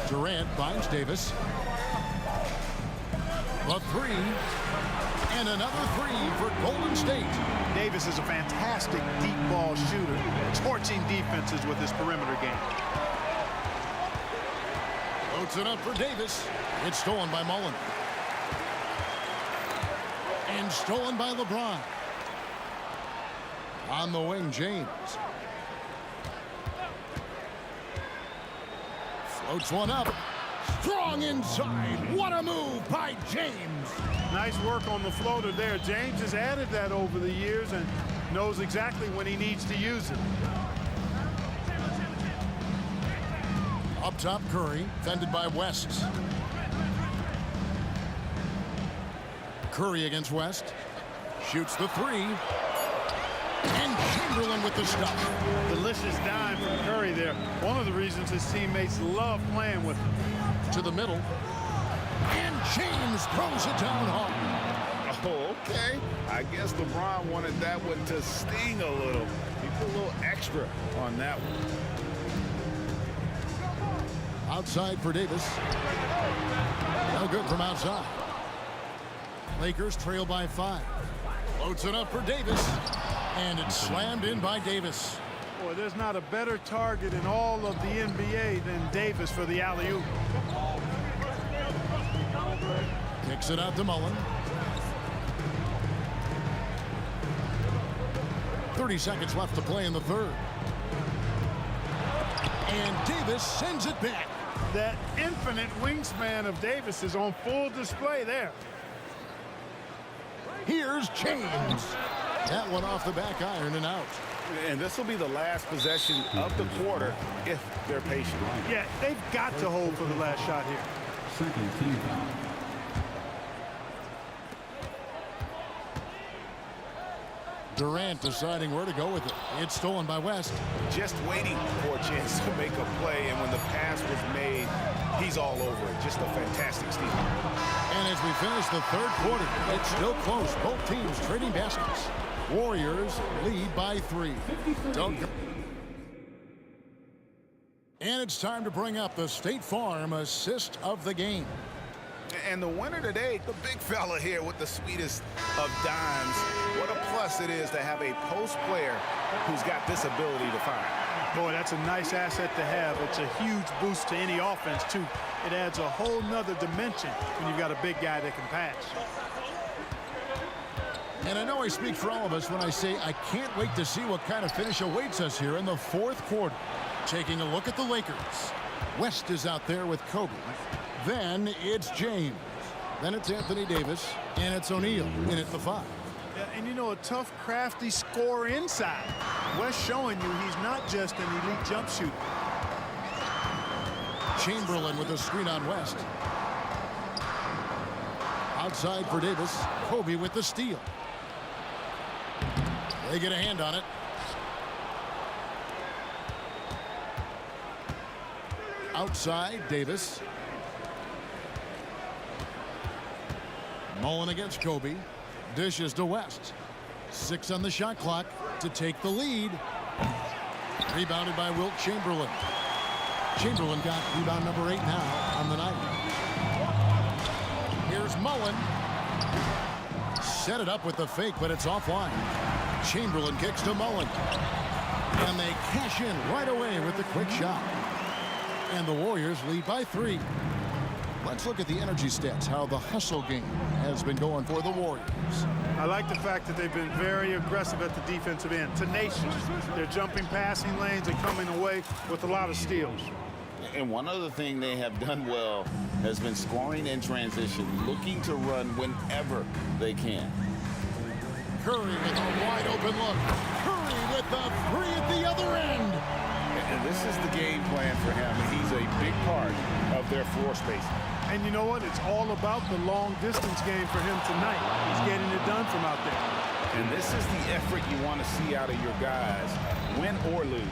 Durant finds Davis. A three. And another three for Golden State. Davis is a fantastic deep ball shooter, torching defenses with his perimeter game. Loads it up for Davis. It's stolen by Mullen. And stolen by LeBron. On the wing, James. Floats one up. Strong inside. What a move by James. Nice work on the floater there. James has added that over the years and knows exactly when he needs to use it. Up top, Curry, fended by West. Curry against West. Shoots the three. And Chamberlain with the stop. Delicious dime from Curry there. One of the reasons his teammates love playing with him. To the middle. And James throws it down hard. Oh, okay. I guess LeBron wanted that one to sting a little. He put a little extra on that one. Outside for Davis. No good from outside. Lakers trail by 5. Floats it up for Davis. And it's slammed in by Davis. Boy, there's not a better target in all of the NBA than Davis for the alley-oop. Kicks it out to Mullen. 30 seconds left to play in the third. And Davis sends it back. That infinite wingspan of Davis is on full display there. Here's James. That one off the back iron and out. And this will be the last possession of the quarter if they're patient. Yeah, they've got to hold for the last shot here. Second team foul. Durant deciding where to go with it. It's stolen by West. Just waiting for a chance to make a play, and when the pass was made, he's all over it. Just a fantastic steal. And as we finish the third quarter, it's still close. Both teams trading baskets. Warriors lead by 3. And it's time to bring up the State Farm assist of the game. And the winner today, the big fella here with the sweetest of dimes. What a plus it is to have a post player who's got this ability to find. Boy, that's a nice asset to have. It's a huge boost to any offense, too. It adds a whole nother dimension when you've got a big guy that can pass. And I know I speak for all of us when I say I can't wait to see what kind of finish awaits us here in the fourth quarter. Taking a look at the Lakers. West is out there with Kobe. Then it's James. Then it's Anthony Davis. And it's O'Neal in at the 5. Yeah, and you know, a tough, crafty scorer inside. West showing you he's not just an elite jump shooter. Chamberlain with a screen on West. Outside for Davis. Kobe with the steal. They get a hand on it. Outside, Davis. Mullen against Kobe. Dishes to West. 6 on the shot clock to take the lead. Rebounded by Wilt Chamberlain. Chamberlain got rebound number 8 now on the night. Here's Mullen. Set it up with the fake, but it's offline. Chamberlain kicks to Mullen. And they cash in right away with the quick shot. And the Warriors lead by 3. Let's look at the energy stats, how the hustle game has been going for the Warriors. I like the fact that they've been very aggressive at the defensive end, tenacious. They're jumping passing lanes and coming away with a lot of steals. And one other thing they have done well has been scoring in transition, looking to run whenever they can. Curry with a wide open look. Curry with the 3 at the other end. And this is the game plan for him. He's a big part of their floor space. And you know what? It's all about the long distance game for him tonight. He's getting it done from out there. And this is the effort you want to see out of your guys, win or lose.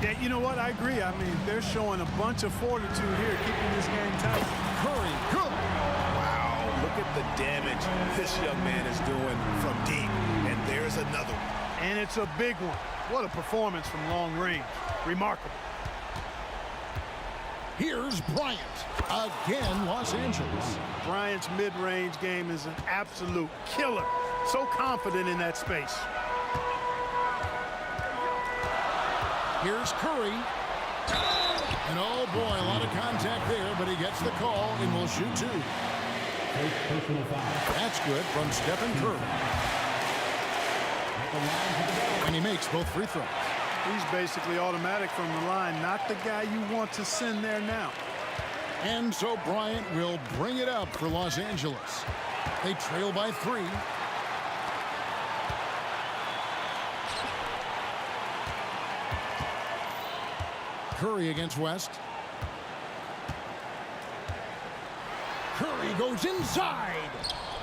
Yeah, you know what? I agree. I mean, they're showing a bunch of fortitude here, keeping this game tight. Curry, good. Wow, look at the damage this young man is doing from deep. And there's another one. And it's a big one. What a performance from long range. Remarkable. Here's Bryant. Again, Los Angeles. Bryant's mid-range game is an absolute killer. So confident in that space. Here's Curry. And oh boy, a lot of contact there, but he gets the call and will shoot 2. Personal foul. That's good from Stephen Curry. And he makes both free throws. He's basically automatic from the line, not the guy you want to send there now. And so Bryant will bring it up for Los Angeles. They trail by 3. Curry against West. Curry goes inside.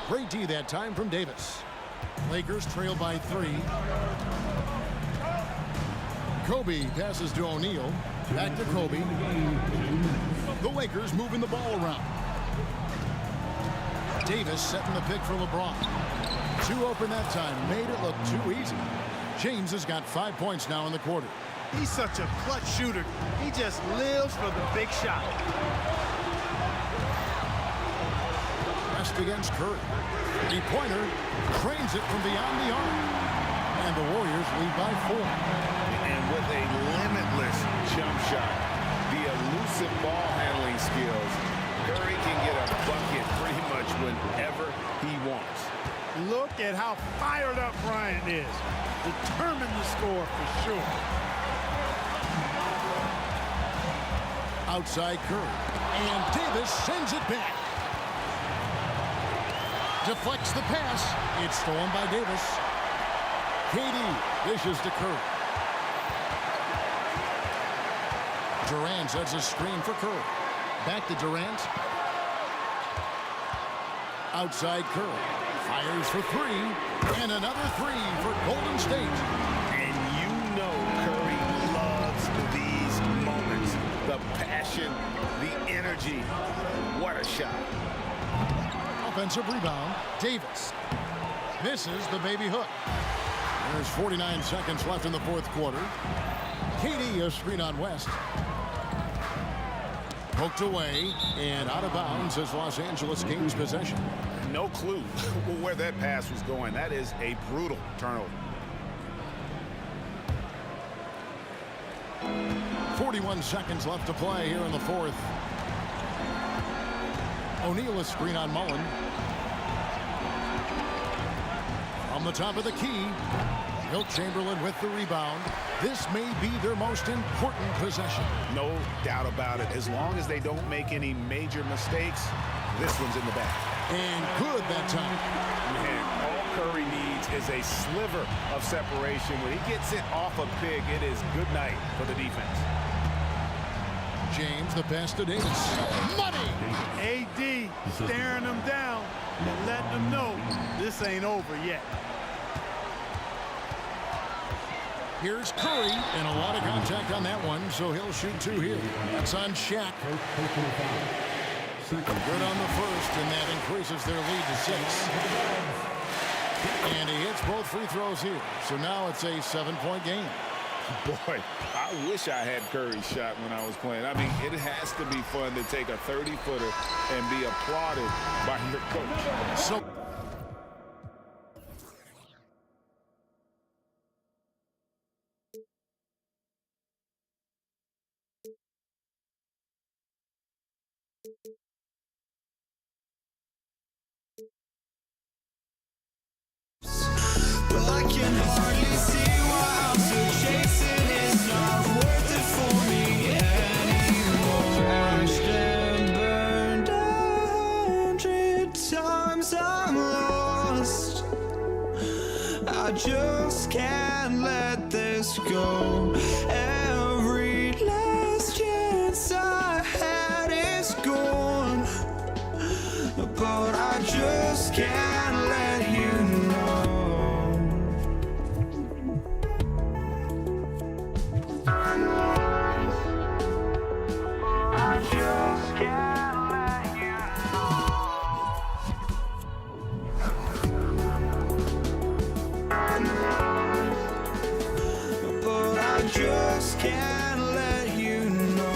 Great D that time from Davis. Lakers trail by 3. Kobe passes to O'Neal. Back to Kobe. The Lakers moving the ball around. Davis setting the pick for LeBron. 2 open that time. Made it look too easy. James has got 5 points now in the quarter. He's such a clutch shooter. He just lives for the big shot. West against Curry. Three-pointer trains it from beyond the arc. And the Warriors lead by 4. And with a limitless jump shot, the elusive ball handling skills, Curry can get a bucket pretty much whenever he wants. Look at how fired up Bryant is. Determined to score for sure. Outside Curry. And Davis sends it back. Deflects the pass. It's stolen by Davis. KD dishes to Curry. Durant sets a screen for Curry. Back to Durant. Outside Curry. Fires for 3. And another 3 for Golden State. And you know Curry loves these moments. The passion, the energy. What a shot. Offensive rebound. Davis misses the baby hook. There's 49 seconds left in the 4th quarter. KD a screen on West. Poked away and out of bounds as Los Angeles gains possession. No clue where that pass was going. That is a brutal turnover. 41 seconds left to play here in the 4th. O'Neal a screen on Mullen. From the top of the key, Wilt Chamberlain with the rebound. This may be their most important possession. No doubt about it. As long as they don't make any major mistakes, this one's in the bag. And good that time. Man, all Curry needs is a sliver of separation. When he gets it off a pick, it is good night for the defense. James, the pass to Davis. Money! AD staring them down and letting them know this ain't over yet. Here's Curry, and a lot of contact on that one, so he'll shoot 2 here. That's on Shaq. Good on the first, and that increases their lead to 6. And he hits both free throws here, so now it's a 7-point game. Boy, I wish I had Curry's shot when I was playing. I mean, it has to be fun to take a 30-footer and be applauded by your coach. So Well, I can hardly see why I'm still chasing. It's not worth it for me anymore. Crashed and burned 100 times I'm lost. I just can't let this go. Every last chance I had is gone, but I just can't let you know. I just can't let you know. But I just can't let you know.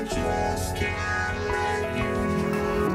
just can't let you know.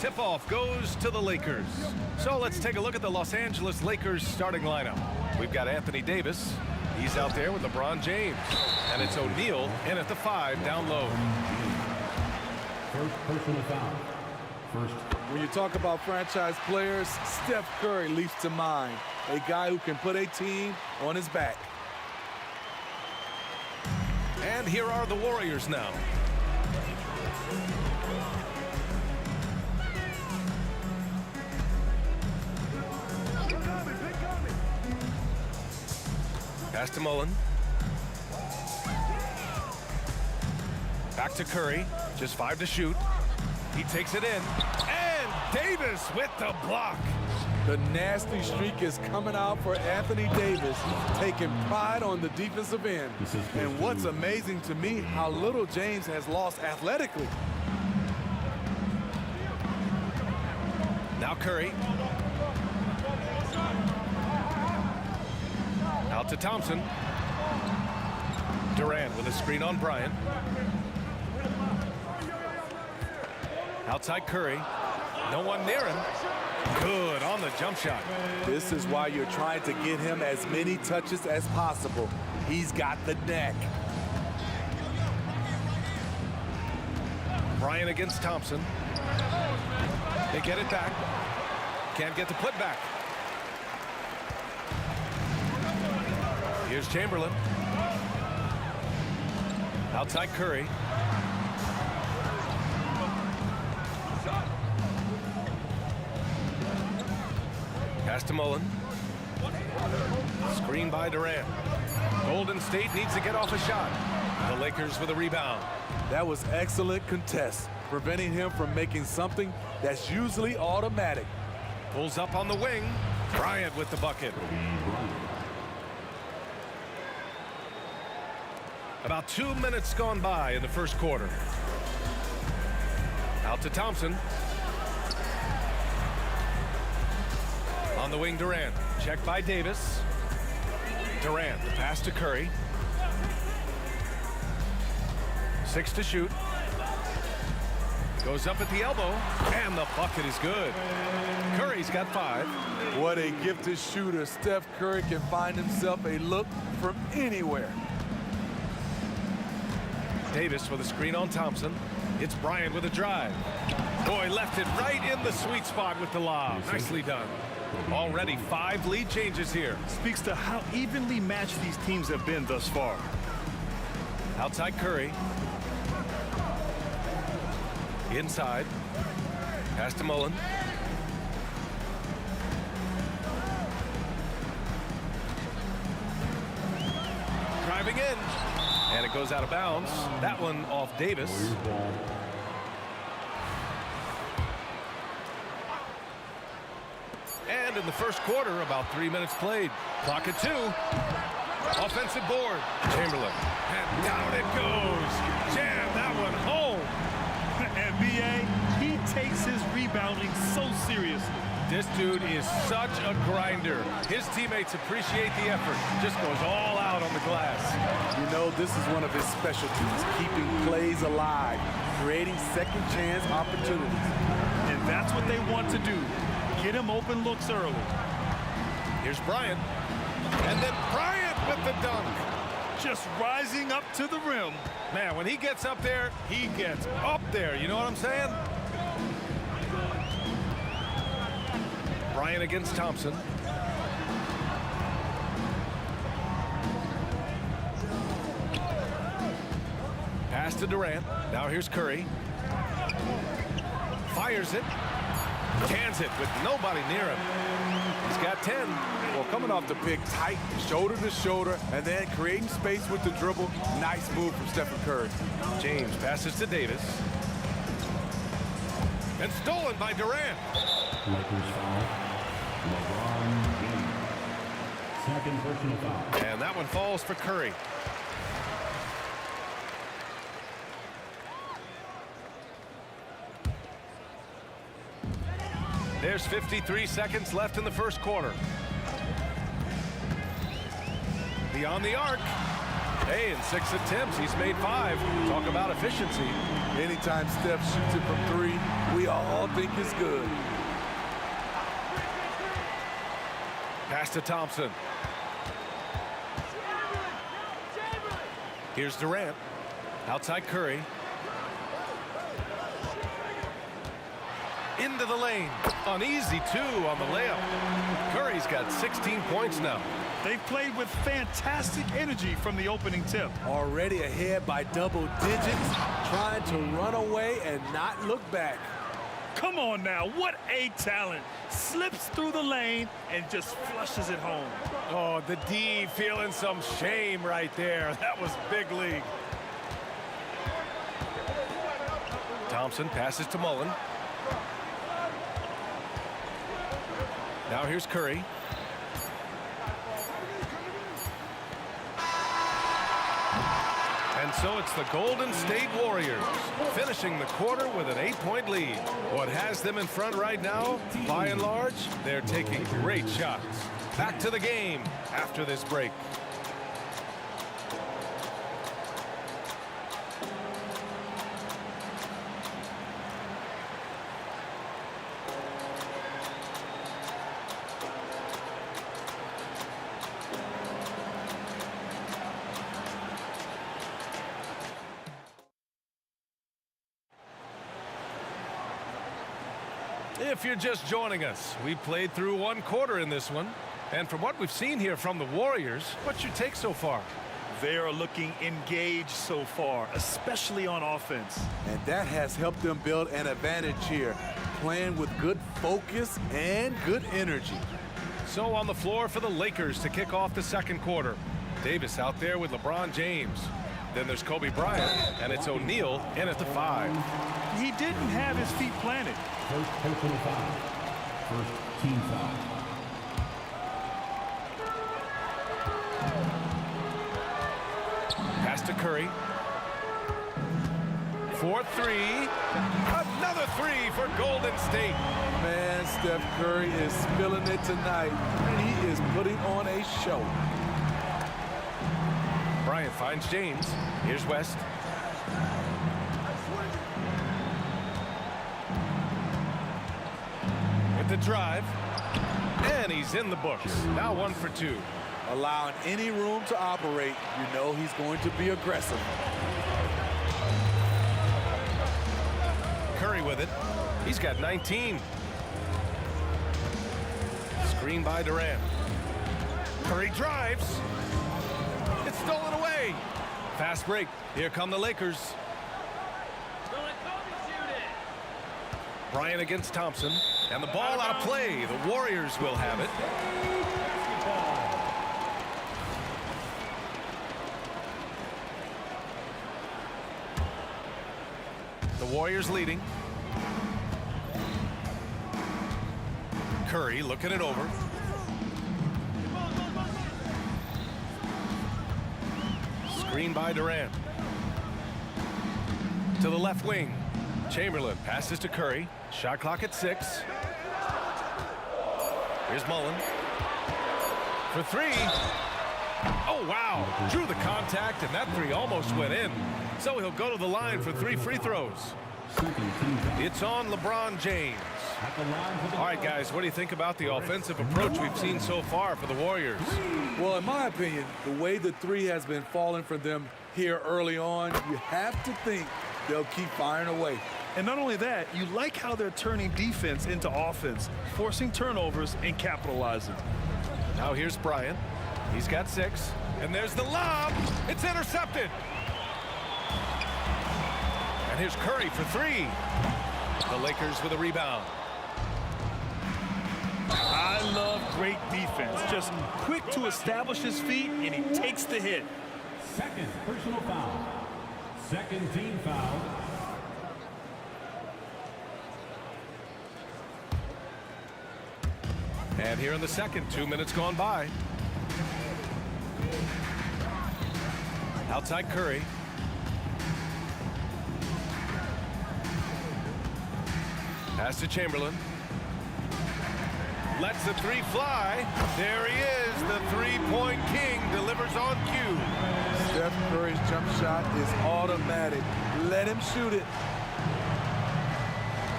tip-off goes to the Lakers. So let's take a look at the Los Angeles Lakers starting lineup. We've got Anthony Davis. He's out there with LeBron James. And it's O'Neal in at the 5 down low. First personal foul. First. When you talk about franchise players, Steph Curry leaps to mind. A guy who can put a team on his back. And here are the Warriors now. Pass to Mullen. Back to Curry. Just 5 to shoot. He takes it in. And Davis with the block. The nasty streak is coming out for Anthony Davis, taking pride on the defensive end. And what's amazing to me, how little James has lost athletically. Now Curry. Out to Thompson. Durant with a screen on Bryant. Outside Curry. No one near him. Good on the jump shot. This is why you're trying to get him as many touches as possible. He's got the neck. Bryant against Thompson. They get it back. Can't get the putback. Here's Chamberlain. Outside Curry. Pass to Mullen. Screen by Durant. Golden State needs to get off a shot. The Lakers with a rebound. That was excellent contest, preventing him from making something that's usually automatic. Pulls up on the wing. Bryant with the bucket. About 2 minutes gone by in the first quarter. Out to Thompson. On the wing, Durant. Checked by Davis. Durant, the pass to Curry. 6 to shoot. Goes up at the elbow, and the bucket is good. Curry's got 5. What a gifted shooter. Steph Curry can find himself a look from anywhere. Davis with a screen on Thompson. It's Bryant with a drive. Boy, left it right in the sweet spot with the lob. Nicely done. Already 5 lead changes here. Speaks to how evenly matched these teams have been thus far. Outside Curry. Inside. Pass to Mullen. Driving in. And it goes out of bounds. That one off Davis. And in the first quarter, about 3 minutes played. Clock at 2. Offensive board. Chamberlain. And down it goes. Jam that one home. NBA, he takes his rebounding so seriously. This dude is such a grinder. His teammates appreciate the effort. Just goes all out on the glass. You know, this is one of his specialties, keeping plays alive, creating second chance opportunities. And that's what they want to do. Get him open looks early. Here's Bryant. And then Bryant with the dunk. Just rising up to the rim. Man, when he gets up there, he gets up there. You know what I'm saying? Bryant against Thompson. Pass to Durant. Now here's Curry. Fires it. Cans it with nobody near him. He's got 10. Well, coming off the pick tight, shoulder to shoulder, and then creating space with the dribble. Nice move from Stephen Curry. James passes to Davis. And stolen by Durant. Lakers foul. LeBron James. Second personal foul. And that one falls for Curry. There's 53 seconds left in the first quarter. Beyond the arc. Hey, in 6 attempts, he's made 5. Talk about efficiency. Anytime Steph shoots it from 3, we all think it's good. Pass to Thompson. Here's Durant. Outside Curry. Into the lane. An easy 2 on the layup. Curry's got 16 points now. They've played with fantastic energy from the opening tip. Already ahead by double digits, trying to run away and not look back. Come on now, what a talent. Slips through the lane and just flushes it home. Oh, the D feeling some shame right there. That was big league. Thompson passes to Mullen. Now here's Curry. And so it's the Golden State Warriors finishing the quarter with an 8-point lead. What has them in front right now, by and large, they're taking great shots. Back to the game after this break. If you're just joining us, we played through 1 quarter in this one. And from what we've seen here from the Warriors, what's your take so far? They are looking engaged so far, especially on offense. And that has helped them build an advantage here, playing with good focus and good energy. So on the floor for the Lakers to kick off the 2nd quarter. Davis out there with LeBron James. Then there's Kobe Bryant, and it's O'Neal in at the 5. He didn't have his feet planted. First personal foul. First team foul. Pass to Curry. 4-3. Another 3 for Golden State. Man, Steph Curry is spilling it tonight. He is putting on a show. Bryant finds James. Here's West. With the drive. And he's in the books. Now 1 for 2. Allowing any room to operate, you know he's going to be aggressive. Curry with it. He's got 19. Screen by Durant. Curry drives. It's stolen away. Fast break. Here come the Lakers. Bryant against Thompson. And the ball out of play. The Warriors will have it. The Warriors leading. Curry looking it over. Screen by Durant. To the left wing. Chamberlain passes to Curry. Shot clock at 6. Here's Mullen. For 3. Oh, wow. Drew the contact, and that 3 almost went in. So he'll go to the line for 3 free throws. It's on LeBron James. All right, guys, what do you think about the offensive approach we've seen so far for the Warriors? Well, in my opinion, the way the 3 has been falling for them here early on, you have to think they'll keep firing away. And not only that, you like how they're turning defense into offense, forcing turnovers and capitalizing. Now here's Bryant. He's got 6. And there's the lob. It's intercepted. And here's Curry for 3. The Lakers with a rebound. I love great defense. Just quick to establish his feet, and he takes the hit. Second personal foul. Second team foul. And here in the second, 2 minutes gone by. Outside Curry. Pass to Chamberlain. Lets the 3 fly. There he is. The 3-point king delivers on cue. Steph Curry's jump shot is automatic. Let him shoot it.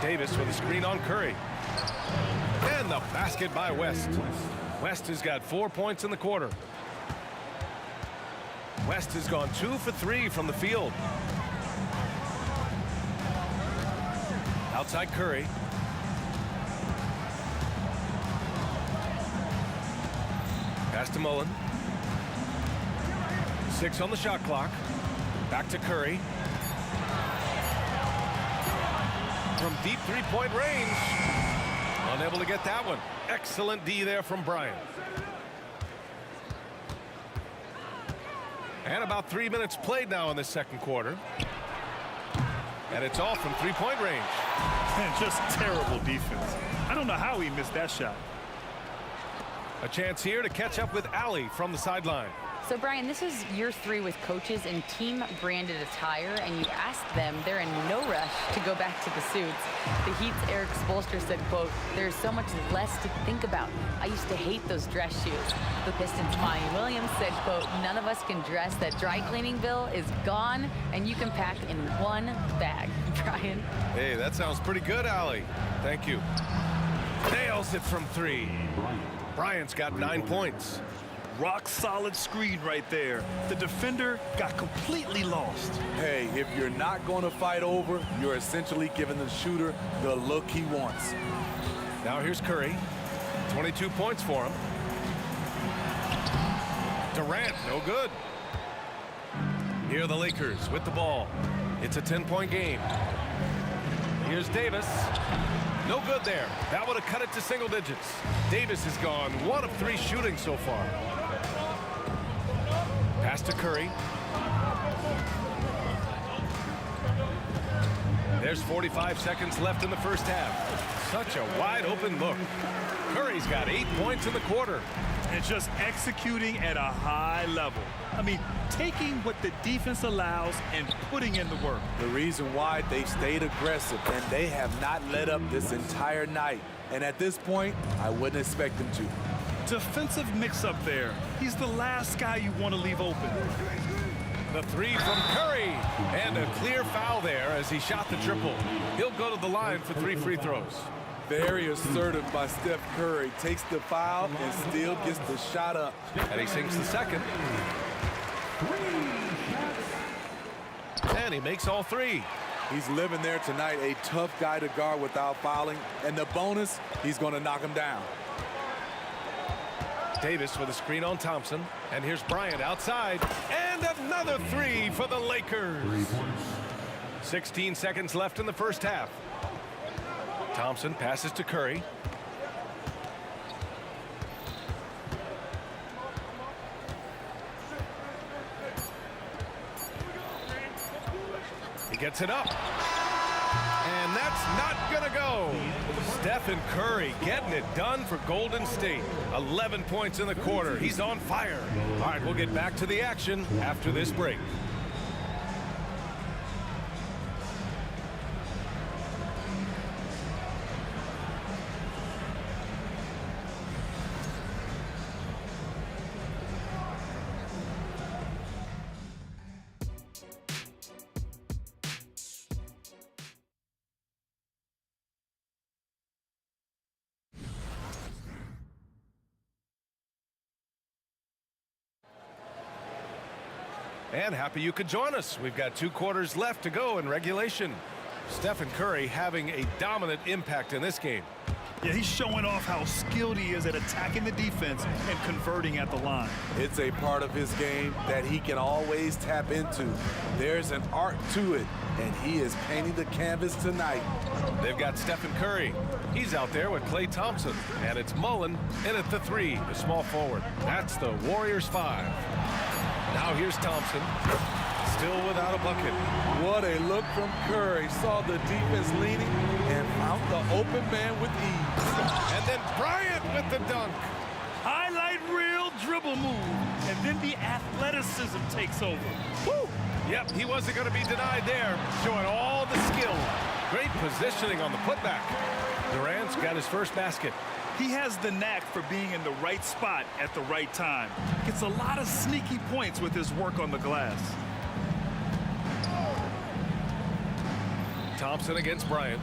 Davis with a screen on Curry. And the basket by West. West has got 4 points in the quarter. West has gone 2 for 3 from the field. Outside Curry. Pass to Mullen. 6 on the shot clock. Back to Curry. From deep three-point range. Unable to get that one. Excellent D there from Bryant. And about 3 minutes played now in the second quarter. And it's all from three-point range. And just terrible defense. I don't know how he missed that shot. A chance here to catch up with Allie from the sideline. So, Brian, this is year 3 with coaches in team-branded attire, and you asked them, they're in no rush to go back to the suits. The Heat's Eric Spoelstra said, quote, "There's so much less to think about. I used to hate those dress shoes." The Pistons' Monty Williams said, quote, "None of us can dress. That dry cleaning bill is gone, and you can pack in one bag." Brian? Hey, that sounds pretty good, Allie. Thank you. Nails it from 3. Bryant's got 9 points. Rock solid screen right there. The defender got completely lost. Hey, if you're not going to fight over, you're essentially giving the shooter the look he wants. Now here's Curry. 22 points for him. Durant, no good. Here are the Lakers with the ball. It's a 10-point game. Here's Davis. No good there. That would have cut it to single digits. Davis has gone 1 of 3 shooting so far. Pass to Curry. There's 45 seconds left in the first half. Such a wide open look. Curry's got 8 points in the quarter. And just executing at a high level. I mean, taking what the defense allows and putting in the work. The reason why they stayed aggressive, and they have not let up this entire night. And at this point, I wouldn't expect them to. Defensive mix-up there. He's the last guy you want to leave open. The 3 from Curry. And a clear foul there as he shot the triple. He'll go to the line for 3 free throws. Very assertive by Steph Curry. Takes the foul and still gets the shot up. And he sinks the second. And he makes all 3. He's living there tonight, a tough guy to guard without fouling. And the bonus, he's going to knock him down. Davis with a screen on Thompson. And here's Bryant outside. And another 3 for the Lakers. 16 seconds left in the first half. Thompson passes to Curry. He gets it up. And that's not going to go. Stephen Curry getting it done for Golden State. 11 points in the quarter. He's on fire. All right, we'll get back to the action after this break. And happy you could join us. We've got 2 quarters left to go in regulation. Stephen Curry having a dominant impact in this game. Yeah, he's showing off how skilled he is at attacking the defense and converting at the line. It's a part of his game that he can always tap into. There's an art to it, and he is painting the canvas tonight. They've got Stephen Curry. He's out there with Klay Thompson. And it's Mullen in at the 3, the small forward. That's the Warriors 5. Now here's Thompson, still without a bucket. What a look from Curry. Saw the defense leaning and found the open man with ease. And then Bryant with the dunk. Highlight reel dribble move, and then the athleticism takes over. Woo! Yep, he wasn't going to be denied there. Showing all the skill. Great positioning on the putback. Durant's got his first basket. He has the knack for being in the right spot at the right time. Gets a lot of sneaky points with his work on the glass. Thompson against Bryant.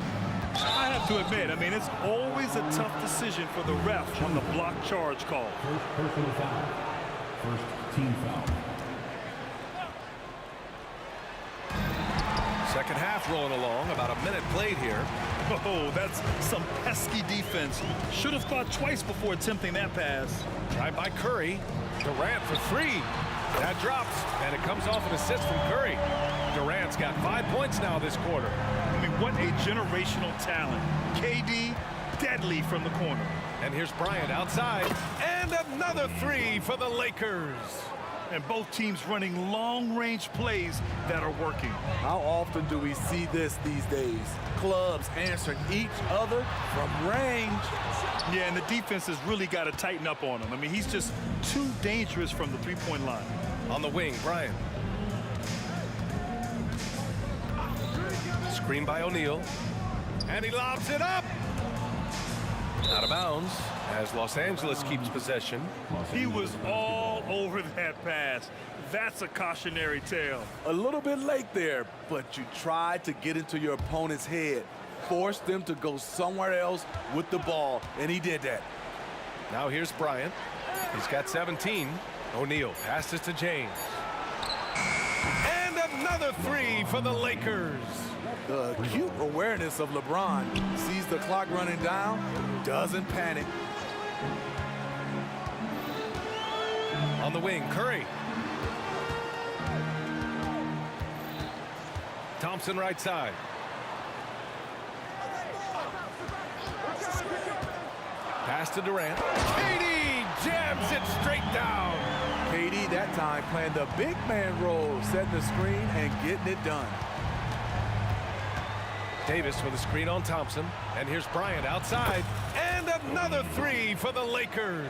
I have to admit, I mean, it's always a tough decision for the ref on the block charge call. First personal foul. First team foul. Second half rolling along. About a minute played here. Oh, that's some pesky defense. Should have thought twice before attempting that pass. Tried by Curry. Durant for three. That drops, and it comes off an assist from Curry. Durant's got 5 points now this quarter. I mean, what a generational talent. KD, deadly from the corner. And here's Bryant outside. And another three for the Lakers. And both teams running long-range plays that are working. How often do we see this these days? Clubs answering each other from range. Yeah, and the defense has really got to tighten up on him. I mean, he's just too dangerous from the three-point line. On the wing, Bryant. Screen by O'Neal. And he lobs it up. Out of bounds as Los Angeles keeps possession. He was all over that pass. That's a cautionary tale. A little bit late there, but you tried to get into your opponent's head. Forced them to go somewhere else with the ball, and he did that. Now here's Bryant. He's got 17. O'Neal passes to James. And another three for the Lakers. The acute awareness of LeBron. Sees the clock running down, doesn't panic. On the wing, Curry. Thompson right side. Pass to Durant. KD jams it straight down. KD that time playing the big man role, setting the screen and getting it done. Davis with a screen on Thompson. And here's Bryant outside. And another three for the Lakers.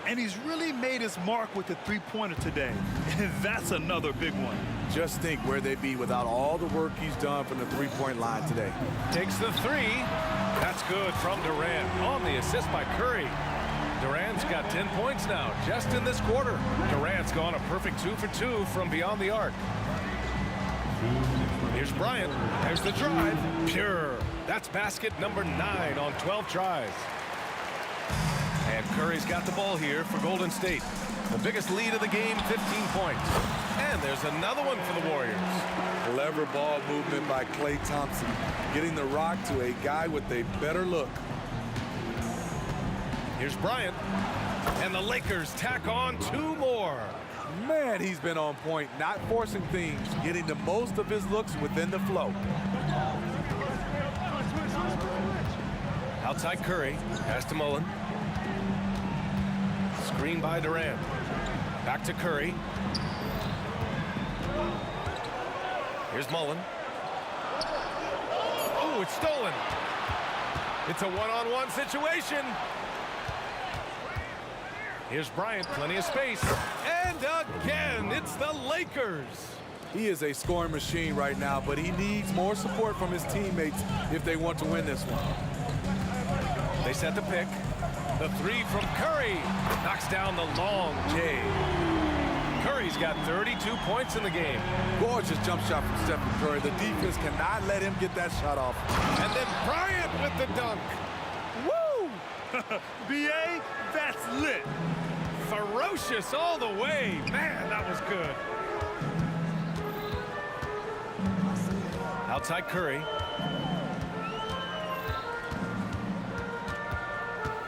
And he's really made his mark with the three-pointer today. And that's another big one. Just think where they'd be without all the work he's done from the three-point line today. Takes the three. That's good from Durant on the assist by Curry. Durant's got 10 points now just in this quarter. Durant's gone a perfect 2 for 2 from beyond the arc. Here's Bryant. There's the drive. Pure. That's basket number 9 on 12 tries. And Curry's got the ball here for Golden State. The biggest lead of the game, 15 points. And there's another one for the Warriors. Clever ball movement by Klay Thompson, getting the rock to a guy with a better look. Here's Bryant. And the Lakers tack on 2 more. Man, he's been on point, not forcing things, getting the most of his looks within the flow. Outside Curry, pass to Mullen. Screen by Durant. Back to Curry. Here's Mullen. Oh, it's stolen. It's a one-on-one situation. Here's Bryant, plenty of space. And again, it's the Lakers. He is a scoring machine right now, but he needs more support from his teammates if they want to win this one. They set the pick. The three from Curry knocks down the long J. Curry's got 32 points in the game. Gorgeous jump shot from Stephen Curry. The defense cannot let him get that shot off. And then Bryant with the dunk. Woo! B.A., that's lit. Ferocious all the way. Man, that was good. Outside Curry.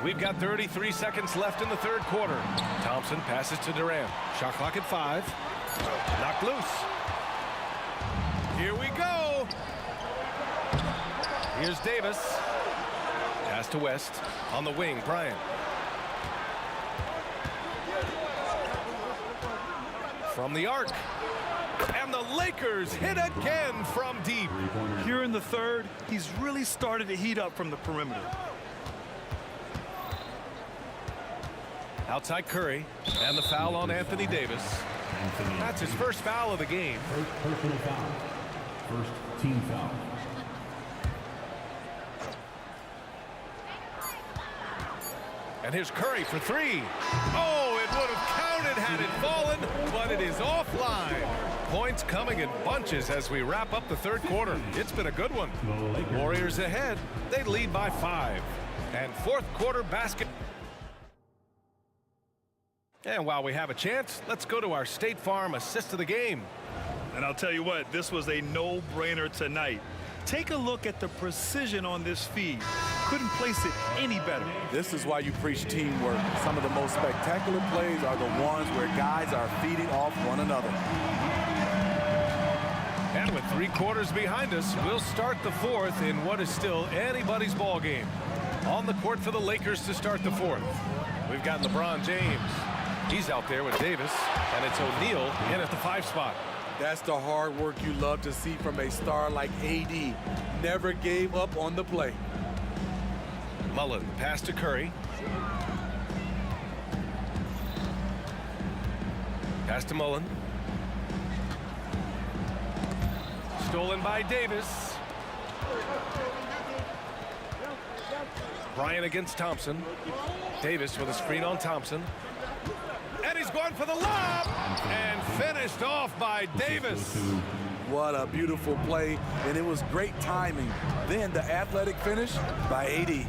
We've got 33 seconds left in the third quarter. Thompson passes to Durant. Shot clock at 5. Knocked loose. Here we go. Here's Davis. Pass to West. On the wing, Bryant. From the arc. And the Lakers hit again from deep. Here in the third, he's really started to heat up from the perimeter. Outside Curry, and the foul on Anthony Davis. Anthony. That's his first foul of the game. First personal foul. First team foul. And here's Curry for three. Oh, it would have counted had it fallen, but it is offline. Points coming in bunches as we wrap up the third quarter. It's been a good one. Warriors ahead. They lead by 5. And fourth quarter basket. And while we have a chance, let's go to our State Farm assist of the game. And I'll tell you what, this was a no-brainer tonight. Take a look at the precision on this feed. Couldn't place it any better. This is why you preach teamwork. Some of the most spectacular plays are the ones where guys are feeding off one another. And with 3 quarters behind us, we'll start the fourth in what is still anybody's ball game. On the court for the Lakers to start the fourth. We've got LeBron James. He's out there with Davis, and it's O'Neal in at the 5 spot. That's the hard work you love to see from a star like AD. Never gave up on the play. Mullen pass to Curry. Pass to Mullen. Stolen by Davis. Bryant against Thompson. Davis with a screen on Thompson. And he's going for the lob. And finished off by Davis. What a beautiful play, and it was great timing. Then the athletic finish by AD.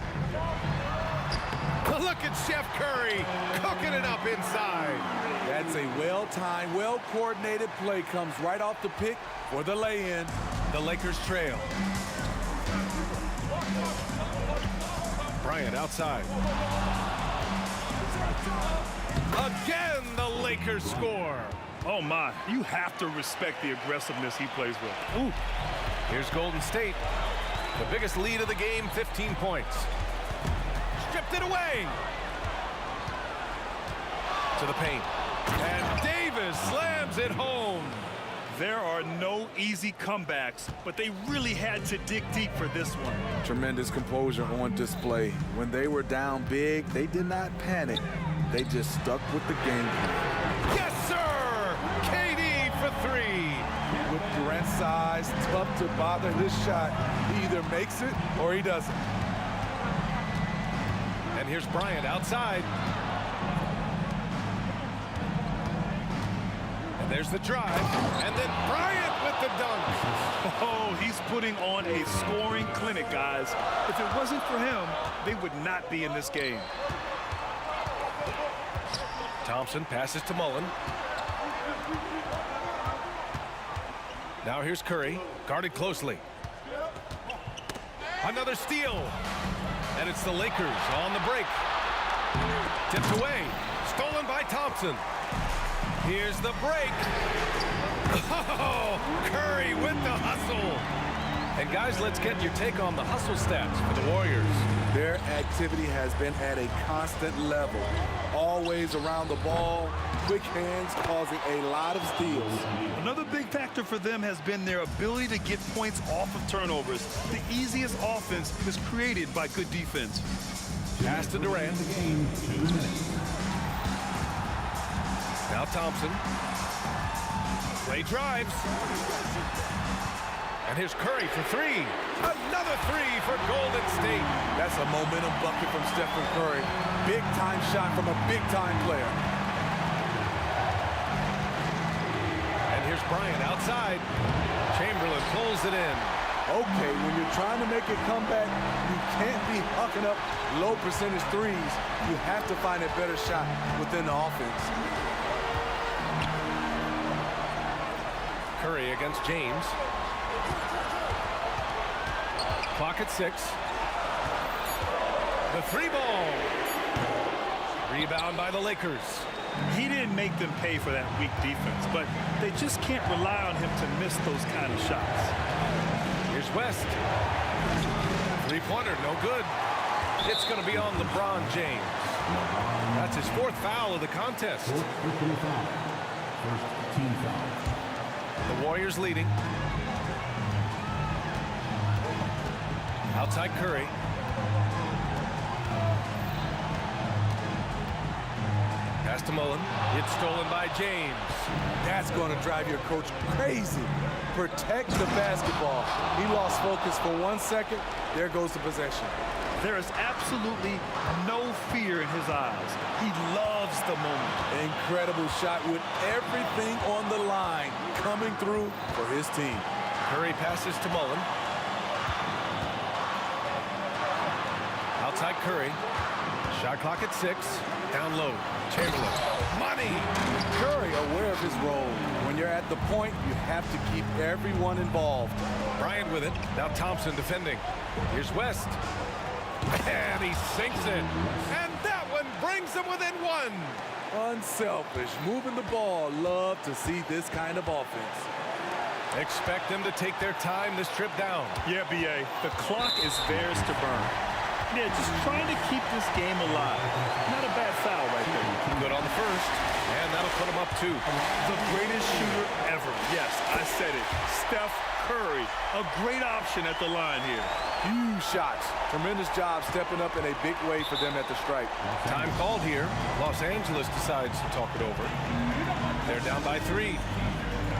Look at Chef Curry cooking it up inside. That's a well-timed, well-coordinated play. Comes right off the pick for the lay-in. The Lakers trail. Bryant outside. Again, the Lakers score. Oh, my. You have to respect the aggressiveness he plays with. Ooh. Here's Golden State. The biggest lead of the game, 15 points. Stripped it away. To the paint. And Davis slams it home. There are no easy comebacks, but they really had to dig deep for this one. Tremendous composure on display. When they were down big, they did not panic. They just stuck with the game plan. Yes, sir! KD for 3. With Durant's size, tough to bother his shot. He either makes it or he doesn't. And here's Bryant outside. And there's the drive. And then Bryant with the dunk. Oh, he's putting on a scoring clinic, guys. If it wasn't for him, they would not be in this game. Thompson passes to Mullen. Now here's Curry, guarded closely. Another steal. And it's the Lakers on the break. Tipped away. Stolen by Thompson. Here's the break. Oh, Curry with the hustle. And guys, let's get your take on the hustle stats for the Warriors. Their activity has been at a constant level. Always around the ball, quick hands causing a lot of steals. Another big factor for them has been their ability to get points off of turnovers. The easiest offense is created by good defense. Pass to Durant. Now Thompson. Ray drives. And here's Curry for 3. Another 3 for Golden State. That's a momentum bucket from Stephen Curry. Big-time shot from a big-time player. And here's Bryant outside. Chamberlain pulls it in. Okay, when you're trying to make a comeback, you can't be hucking up low percentage threes. You have to find a better shot within the offense. Curry against James. Clock at 6. The 3 ball. Rebound by the Lakers. He didn't make them pay for that weak defense, but they just can't rely on him to miss those kind of shots. Here's West. 3-pointer, no good. It's going to be on LeBron James. That's his 4th foul of the contest. First team foul. The Warriors leading. Outside Curry. Pass to Mullen. It's stolen by James. That's going to drive your coach crazy. Protect the basketball. He lost focus for 1 second. There goes the possession. There is absolutely no fear in his eyes. He loves the moment. Incredible shot with everything on the line coming through for his team. Curry passes to Mullen. Outside Curry. Shot clock at 6. Down low. Chamberlain. Money! Curry aware of his role. When you're at the point, you have to keep everyone involved. Bryant with it. Now Thompson defending. Here's West. And he sinks it. And that one brings them within 1. Unselfish. Moving the ball. Love to see this kind of offense. Expect them to take their time this trip down. Yeah, B.A., the clock is theirs to burn. Yeah, just trying to keep this game alive. Not a bad foul right there. Good on the first, and that'll put him up 2. The greatest shooter ever. Yes, I said it. Steph Curry, a great option at the line here. Huge shots. Tremendous job stepping up in a big way for them at the stripe. Time called here. Los Angeles decides to talk it over. They're down by 3.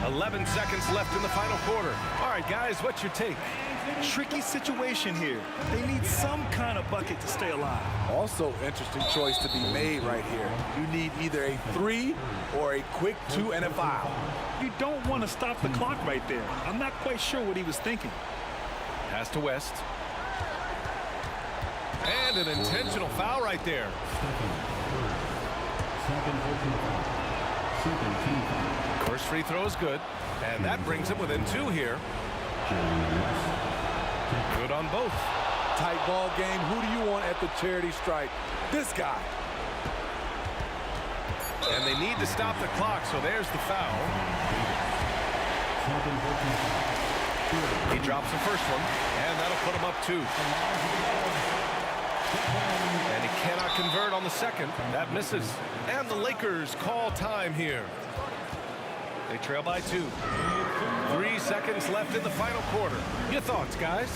11 seconds left in the final quarter. All right, guys, what's your take? Tricky situation here. They need some kind of bucket to stay alive. Also, interesting choice to be made right here. You need either a 3 or a quick 2 and a foul. You don't want to stop the clock right there. I'm not quite sure what he was thinking. Pass to West. And an intentional foul right there. First free throw is good, and that brings him within 2 here. Good on both. Tight ball game. Who do you want at the charity stripe? This guy. And they need to stop the clock, so there's the foul. He drops the first one, and that'll put him up 2. And he cannot convert on the second. That misses. And the Lakers call time here. They trail by 2. 3 seconds left in the final quarter. Your thoughts, guys?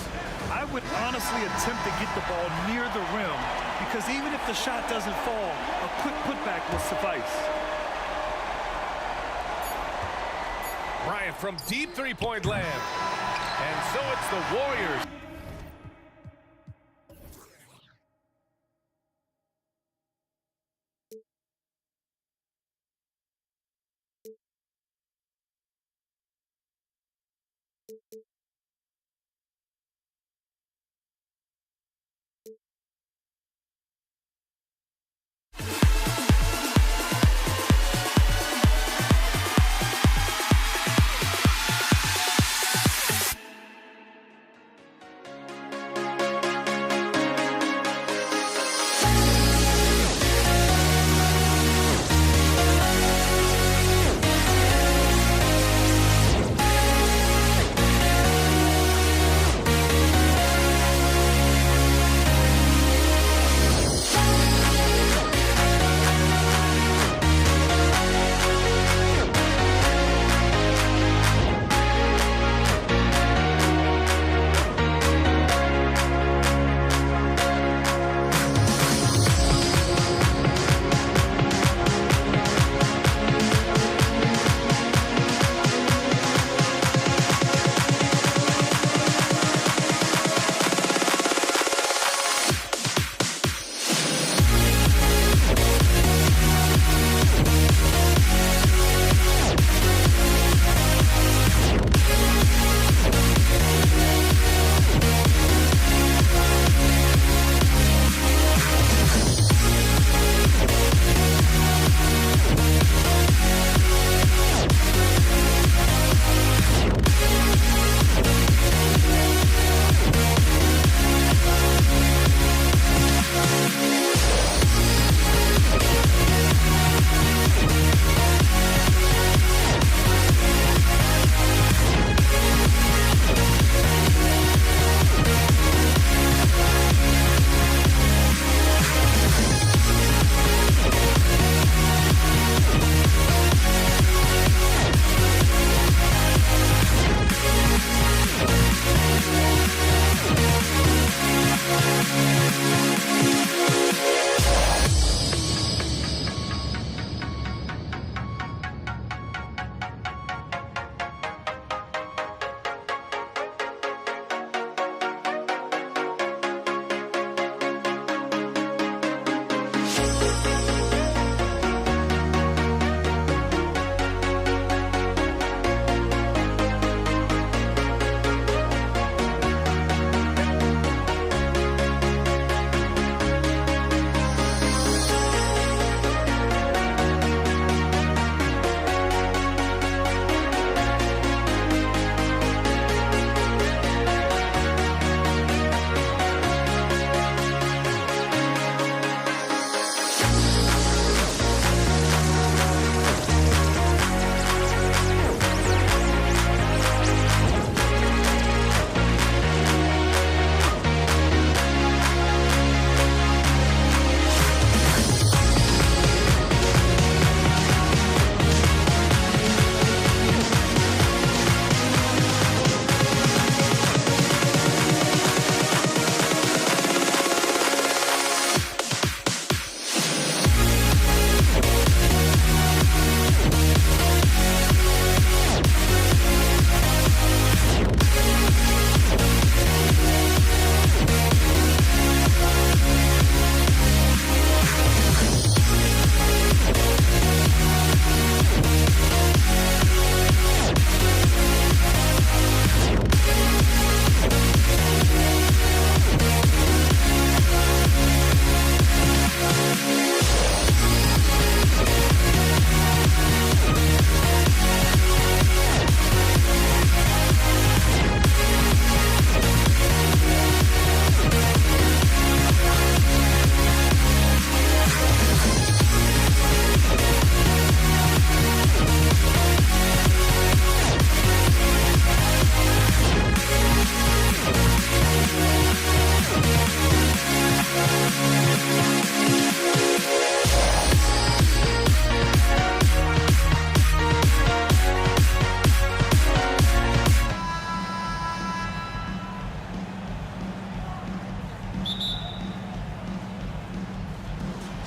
I would honestly attempt to get the ball near the rim because even if the shot doesn't fall, a quick putback will suffice. Bryant from deep three-point land. And so it's the Warriors.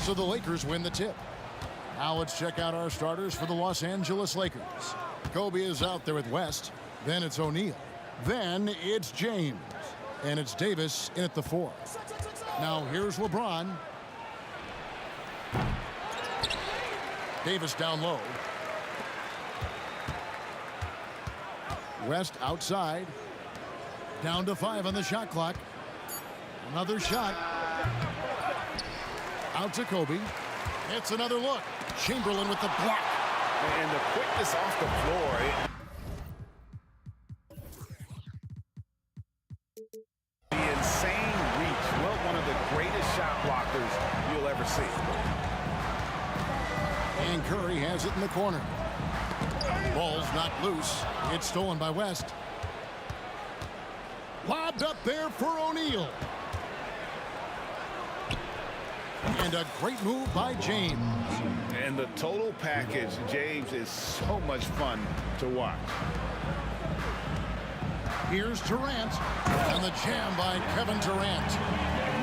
So the Lakers win the tip. Now let's check out our starters for the Los Angeles Lakers. Kobe is out there with West. Then it's O'Neal. Then it's James. And it's Davis in at the 4. Now here's LeBron. Davis down low. West outside. Down to 5 on the shot clock. Another shot. Out to Kobe. It's another look. Chamberlain with the block. And the quickness off the floor. The insane reach. Well, one of the greatest shot blockers you'll ever see. And Curry has it in the corner. Ball's not loose. It's stolen by West. Lobbed up there for O'Neal. And a great move by James. And the total package, James, is so much fun to watch. Here's Durant. And the jam by Kevin Durant.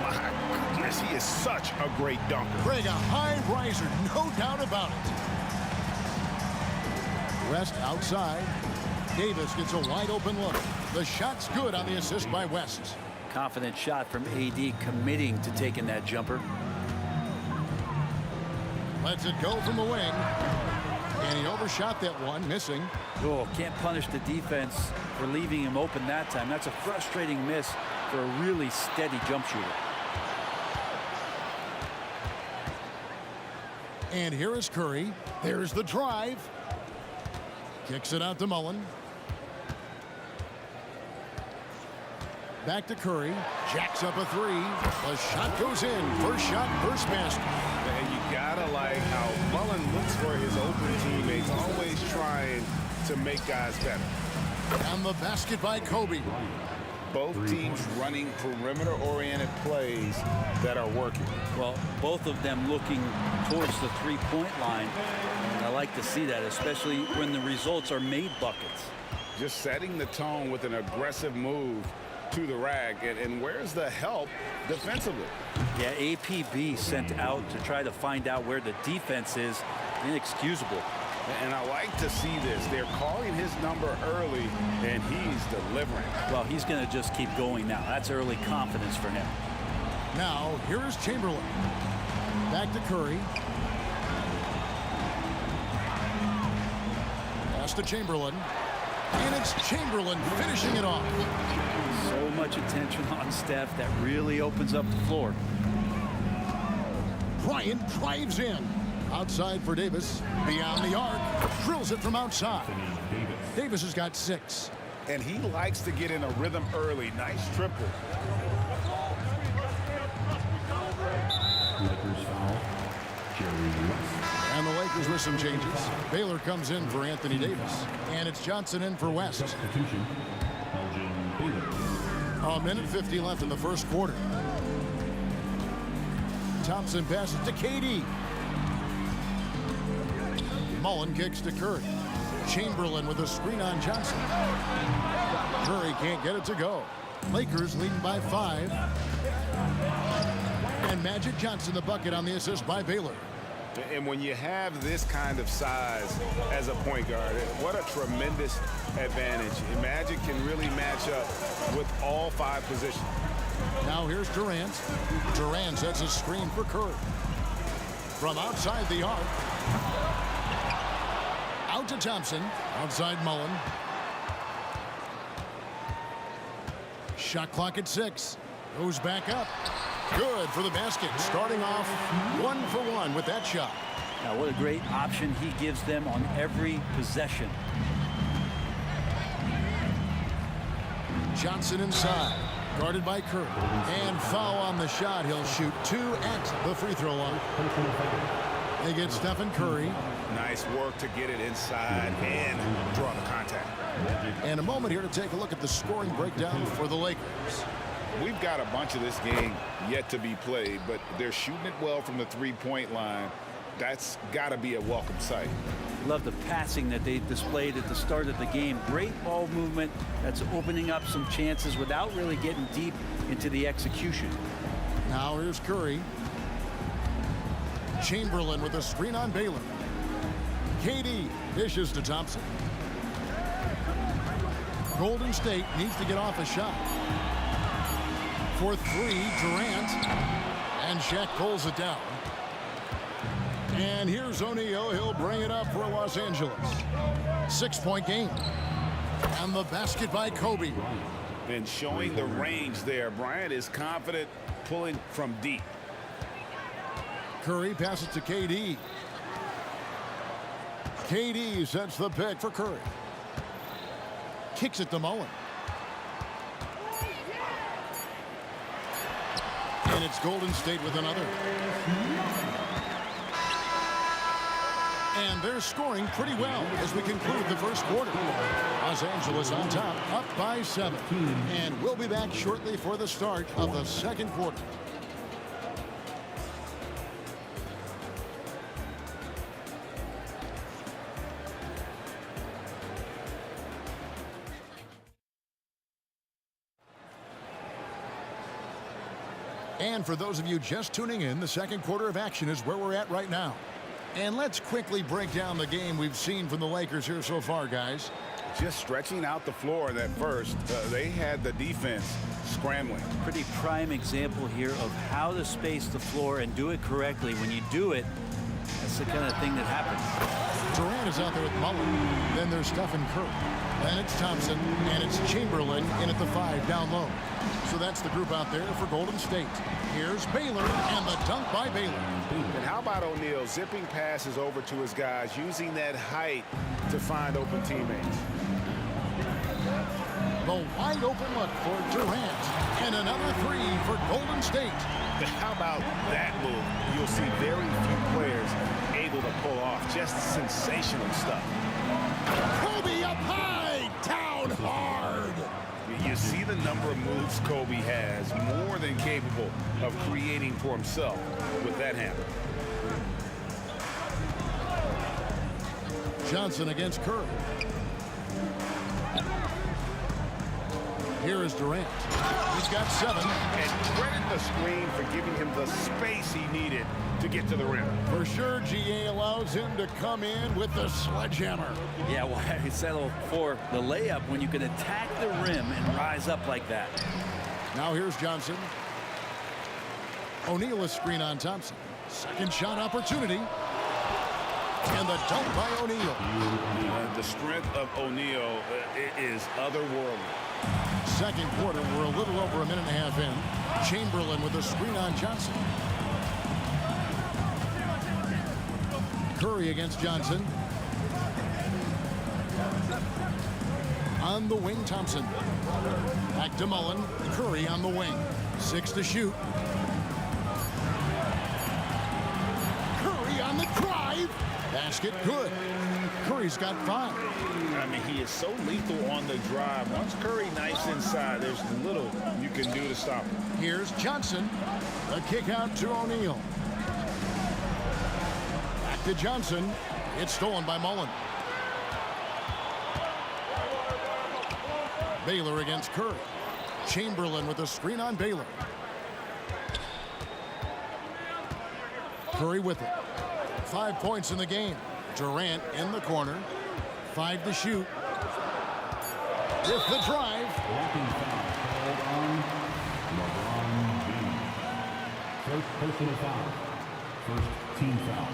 My goodness, he is such a great dunker. Greg, a high riser, no doubt about it. West outside. Davis gets a wide open look. The shot's good on the assist by West. Confident shot from AD, committing to taking that jumper. Lets it go from the wing. And he overshot that one, missing. Oh, can't punish the defense for leaving him open that time. That's a frustrating miss for a really steady jump shooter. And here is Curry. There's the drive. Kicks it out to Mullen. Back to Curry. Jacks up a 3. The shot goes in. First shot, first basket. And you gotta like how Mullen looks for his open teammates, always trying to make guys better. And the basket by Kobe. Both teams running perimeter-oriented plays that are working. Well, both of them looking towards the three-point line. And I like to see that, especially when the results are made buckets. Just setting the tone with an aggressive move to the rack. And where's the help defensively? Yeah, APB sent out to try to find out where the defense is. Inexcusable. And I like to see this. They're calling his number early, and he's delivering. Well, he's going to just keep going now. That's early confidence for him. Now, here is Chamberlain. Back to Curry. Pass to Chamberlain. And it's Chamberlain finishing it off. So much attention on Steph that really opens up the floor. Bryant drives in. Outside for Davis. Beyond the arc. Drills it from outside. Davis has got 6. And he likes to get in a rhythm early. Nice triple. Lakers foul. Jerry West. And the Lakers with some changes. Baylor comes in for Anthony Davis. And it's Johnson in for West. Substitution. Elgin Baylor. A minute 50 left in the first quarter. Thompson passes to KD. Mullen kicks to Curry. Chamberlain with a screen on Johnson. Curry can't get it to go. Lakers leading by 5. And Magic Johnson the bucket on the assist by Baylor. And when you have this kind of size as a point guard, what a tremendous advantage. And Magic can really match up with all 5 positions. Now here's Durant. Durant sets a screen for Curry. From outside the arc. Out to Thompson. Outside Mullen. Shot clock at 6. Goes back up. Good for the basket. Starting off 1 for 1 with that shot. Now what a great option he gives them on every possession. Johnson inside. Guarded by Curry. And foul on the shot. He'll shoot 2 at the free throw line. They get Stephen Curry. Nice work to get it inside and draw the contact. And a moment here to take a look at the scoring breakdown for the Lakers. We've got a bunch of this game yet to be played, but they're shooting it well from the three-point line. That's got to be a welcome sight. Love the passing that they displayed at the start of the game. Great ball movement that's opening up some chances without really getting deep into the execution. Now here's Curry. Chamberlain with a screen on Baylor. KD dishes to Thompson. Golden State needs to get off a shot. For 3, Durant. And Shaq pulls it down. And here's O'Neal. He'll bring it up for Los Angeles. 6-point game. And the basket by Kobe. And showing the range there. Bryant is confident pulling from deep. Curry passes to KD. KD sets the pick for Curry. Kicks it to Mullen. And it's Golden State with another. And they're scoring pretty well as we conclude the first quarter. Los Angeles on top, up by 7. And we'll be back shortly for the start of the second quarter. And for those of you just tuning in, the second quarter of action is where we're at right now. And let's quickly break down the game we've seen from the Lakers here so far, guys. Just stretching out the floor that first. They had the defense scrambling. Pretty prime example here of how to space the floor and do it correctly. When you do it, that's the kind of thing that happens. Durant is out there with Mullen. Then there's Stephen Curry. Then it's Thompson, and it's Chamberlain in at the 5 down low. So that's the group out there for Golden State. Here's Baylor and the dunk by Baylor. And how about O'Neal zipping passes over to his guys, using that height to find open teammates. The wide open look for Durant. And another 3 for Golden State. How about that move? You'll see very few players able to pull off. Just sensational stuff. Kobe up high, down hard. You see the number of moves Kobe has, more than capable of creating for himself with that handle. Johnson against Curry. Here is Durant. He's got 7. And credit the screen for giving him the space he needed to get to the rim. For sure, GA allows him to come in with the sledgehammer. Yeah, why settle for the layup when you can attack the rim and rise up like that? Now here's Johnson. O'Neal a screen on Thompson. Second shot opportunity. And the dunk by O'Neal. The strength of O'Neal is otherworldly. Second quarter, we're a little over a minute and a half in. Chamberlain with a screen on Johnson. Curry against Johnson. On the wing, Thompson. Back to Mullen. Curry on the wing. 6 to shoot. Curry on the drive. Basket good. Curry's got 5. I mean, he is so lethal on the drive. Once Curry knifes inside, there's little you can do to stop him. Here's Johnson. A kick out to O'Neal. Back to Johnson. It's stolen by Mullen. Baylor against Curry. Chamberlain with a screen on Baylor. Curry with it. 5 points in the game. Durant in the corner. 5 to shoot. With the drive. First personal foul. First team foul.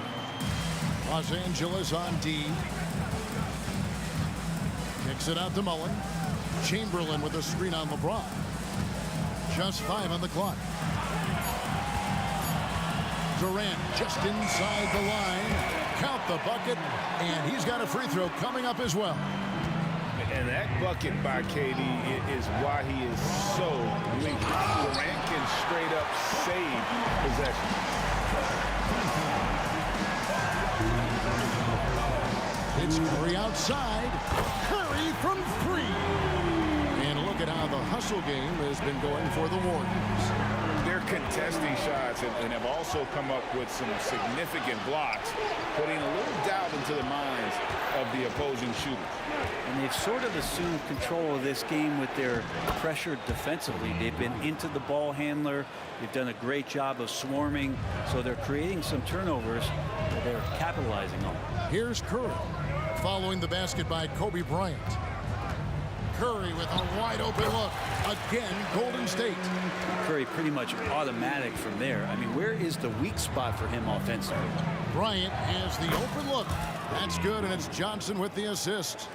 Los Angeles on D. Kicks it out to Mullen. Chamberlain with a screen on LeBron. Just 5 on the clock. Durant just inside the line. Count the bucket, and he's got a free throw coming up as well. And that bucket by KD is why he is so weak. Durant can straight up save possession. It's Curry outside. Curry from 3. And look at how the hustle game has been going for the Warriors. They're contesting shots and have also come up with some significant blocks, putting a little doubt into the minds of the opposing shooters. And they've sort of assumed control of this game with their pressure defensively. They've been into the ball handler. They've done a great job of swarming. So they're creating some turnovers that they're capitalizing on. Here's Curry following the basket by Kobe Bryant. Curry with a wide open look. Again, Golden State. Curry pretty much automatic from there. I mean, where is the weak spot for him offensively? Bryant has the open look. That's good, and it's Johnson with the assist.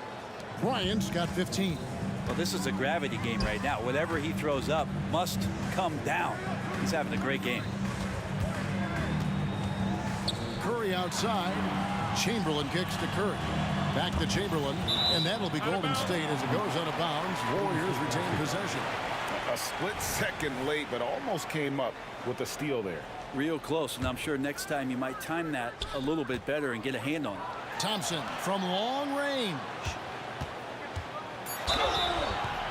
Bryant's got 15. Well, this is a gravity game right now. Whatever he throws up must come down. He's having a great game. Curry outside. Chamberlain kicks to Curry. Back to Chamberlain, and that'll be Golden State as it goes out of bounds. Warriors retain possession. A split second late, but almost came up with a steal there. Real close, and I'm sure next time you might time that a little bit better and get a hand on it. Thompson from long range.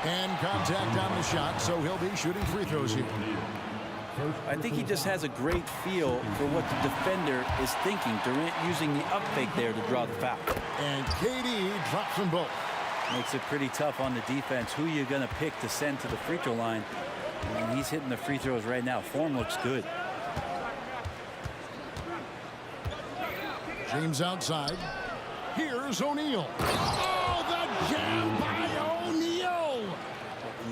And contact on the shot, so he'll be shooting free throws here. I think he just has a great feel for what the defender is thinking. Durant using the up fake there to draw the foul. And KD drops them both. Makes it pretty tough on the defense. Who you're going to pick to send to the free throw line. And he's hitting the free throws right now. Form looks good. James outside. Here's O'Neal. Oh, the jam by O'Neal.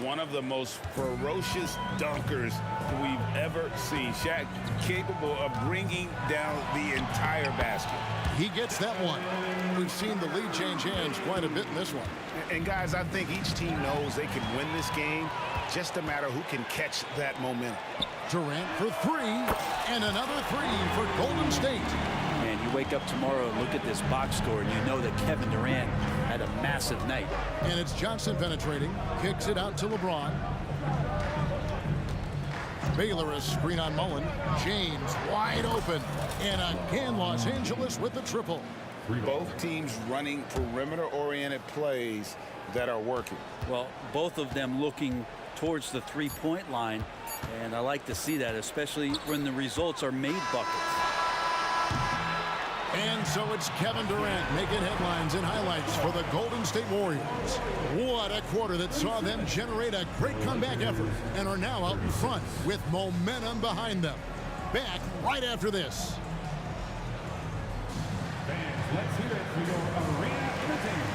One of the most ferocious dunkers we've ever seen. Shaq capable of bringing down the entire basket. He gets that one. We've seen the lead change hands quite a bit in this one. And guys, I think each team knows they can win this game. Just a matter who can catch that momentum. Durant for 3, and another 3 for Golden State. Man, you wake up tomorrow and look at this box score, and you know that Kevin Durant had a massive night. And it's Johnson penetrating, kicks it out to LeBron. Baylor a screen on Mullen. James wide open, and again Los Angeles with the triple. Both teams running perimeter-oriented plays that are working. Well, both of them looking towards the three-point line, and I like to see that, especially when the results are made buckets. And so it's Kevin Durant making headlines and highlights for the Golden State Warriors. What a quarter that saw them generate a great comeback effort and are now out in front with momentum behind them. Back right after this. Fans, let's hear it for your arena entertainment.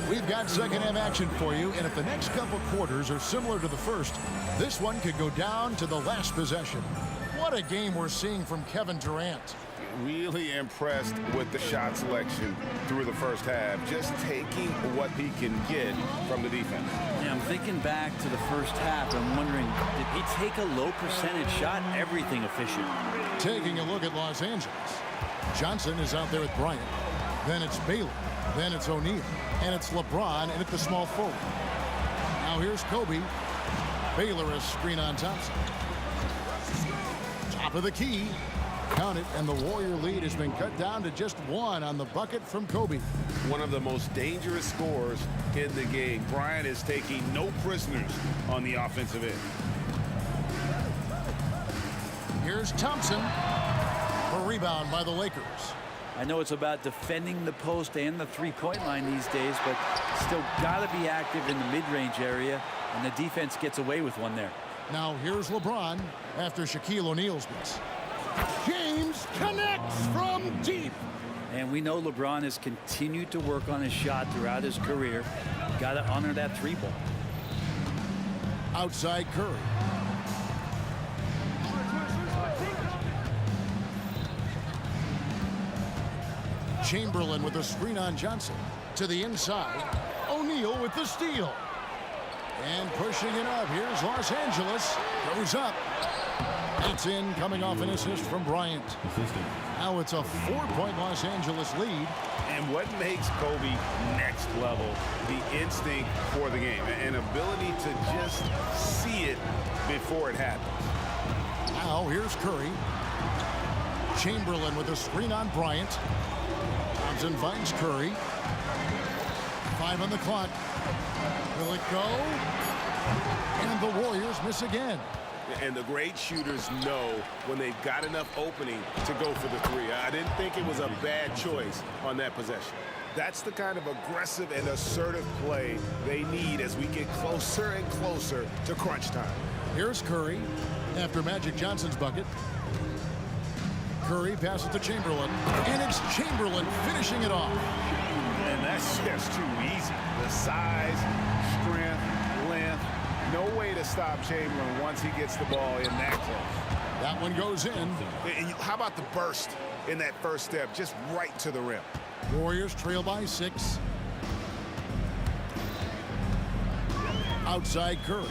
We've got second half action for you, and if the next couple quarters are similar to the first, this one could go down to the last possession. What a game we're seeing from Kevin Durant. Really impressed with the shot selection through the first half, just taking what he can get from the defense. Yeah, I'm thinking back to the first half. I'm wondering, did he take a low percentage shot? Everything efficient. Taking a look at Los Angeles. Johnson is out there with Bryant. Then it's Baylor. Then it's O'Neal. And it's LeBron and at the small forward. Now here's Kobe. Baylor a screen on Thompson. Top of the key. Count it, and the Warrior lead has been cut down to just one on the bucket from Kobe. One of the most dangerous scorers in the game. Bryant is taking no prisoners on the offensive end. Here's Thompson. A rebound by the Lakers. I know it's about defending the post and the three-point line these days, but still got to be active in the mid-range area, and the defense gets away with one there. Now here's LeBron after Shaquille O'Neal's miss. James connects from deep. And we know LeBron has continued to work on his shot throughout his career. Got to honor that three ball. Outside Curry. Chamberlain with a screen on Johnson. To the inside. O'Neal with the steal. And pushing it up. Here's Los Angeles. Goes up. It's in, coming off an assist from Bryant. Now it's a 4-point Los Angeles lead. And what makes Kobe next level? The instinct for the game. An ability to just see it before it happens. Now here's Curry. Chamberlain with a screen on Bryant. Thompson finds Curry. 5 on the clock. Will it go? And the Warriors miss again. And the great shooters know when they've got enough opening to go for the three. I didn't think it was a bad choice on that possession. That's the kind of aggressive and assertive play they need as we get closer and closer to crunch time. Here's Curry after Magic Johnson's bucket. Curry passes to Chamberlain, and it's Chamberlain finishing it off. And that's just too easy. The size, strength, length. No way to stop Chamberlain once he gets the ball in that close. That one goes in. And how about the burst in that first step, just right to the rim? Warriors trail by 6. Outside Curry.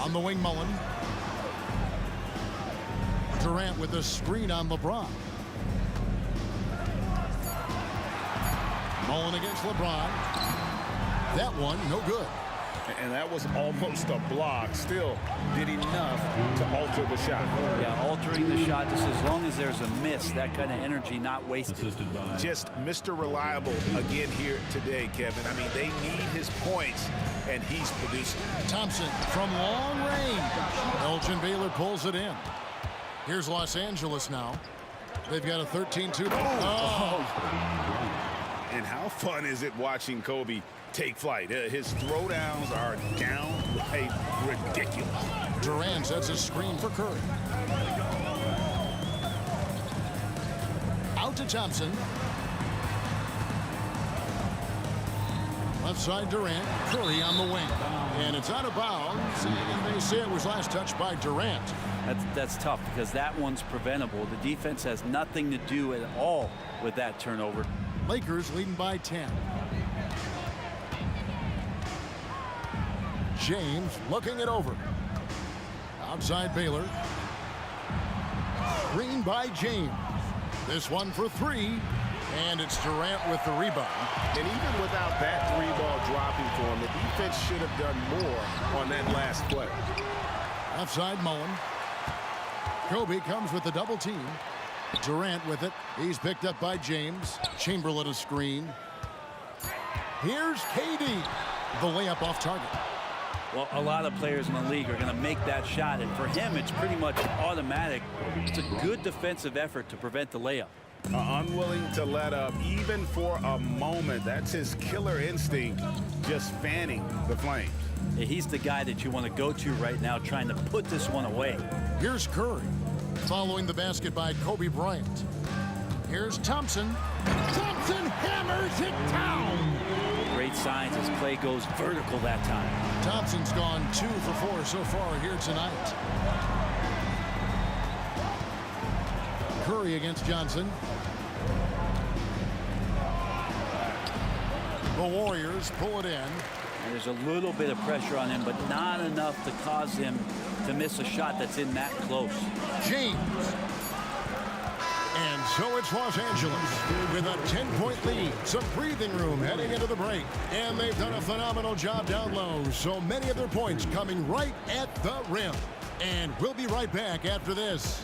On the wing, Mullen. Durant with a screen on LeBron. Mullen against LeBron. That one, no good. And that was almost a block. Still did enough to alter the shot. Yeah, altering the shot just as long as there's a miss, that kind of energy not wasted. Just Mr. Reliable again here today, Kevin. I mean, they need his points, and he's producing. Thompson from long range. Elgin Baylor pulls it in. Here's Los Angeles now. They've got a 13-2. And how fun is it watching Kobe take flight? His throwdowns are downright ridiculous. Durant sets a screen for Curry. Out to Thompson. Left side Durant. Curry on the wing. And it's out of bounds. And they say it was last touched by Durant. That's tough because that one's preventable. The defense has nothing to do at all with that turnover. Lakers leading by 10. James looking it over. Outside Baylor. Screen by James. This one for 3. And it's Durant with the rebound. And even without that 3-ball dropping for him, the defense should have done more on that last play. Left side Mullen. Kobe comes with the double team. Durant with it. He's picked up by James. Chamberlain a screen. Here's KD. The layup off target. Well, a lot of players in the league are going to make that shot, and for him, it's pretty much automatic. It's a good defensive effort to prevent the layup. Unwilling to let up even for a moment. That's his killer instinct, just fanning the flames. Yeah, he's the guy that you want to go to right now, trying to put this one away. Here's Curry, following the basket by Kobe Bryant. Here's Thompson. Thompson hammers it down. Great signs as play goes vertical that time. Thompson's gone 2 for 4 so far here tonight. Curry against Johnson. The Warriors pull it in. And there's a little bit of pressure on him, but not enough to cause him to miss a shot that's in that close. James. And so it's Los Angeles with a 10-point lead. Some breathing room heading into the break. And they've done a phenomenal job down low. So many of their points coming right at the rim. And we'll be right back after this.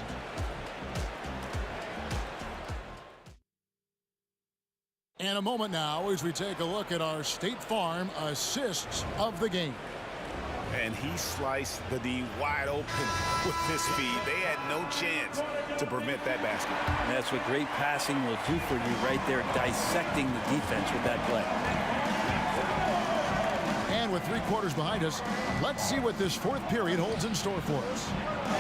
And a moment now as we take a look at our State Farm assists of the game. And he sliced the D wide open with his speed. They had no chance to prevent that basket. And that's what great passing will do for you right there, dissecting the defense with that play. And with 3 quarters behind us, let's see what this 4th period holds in store for us.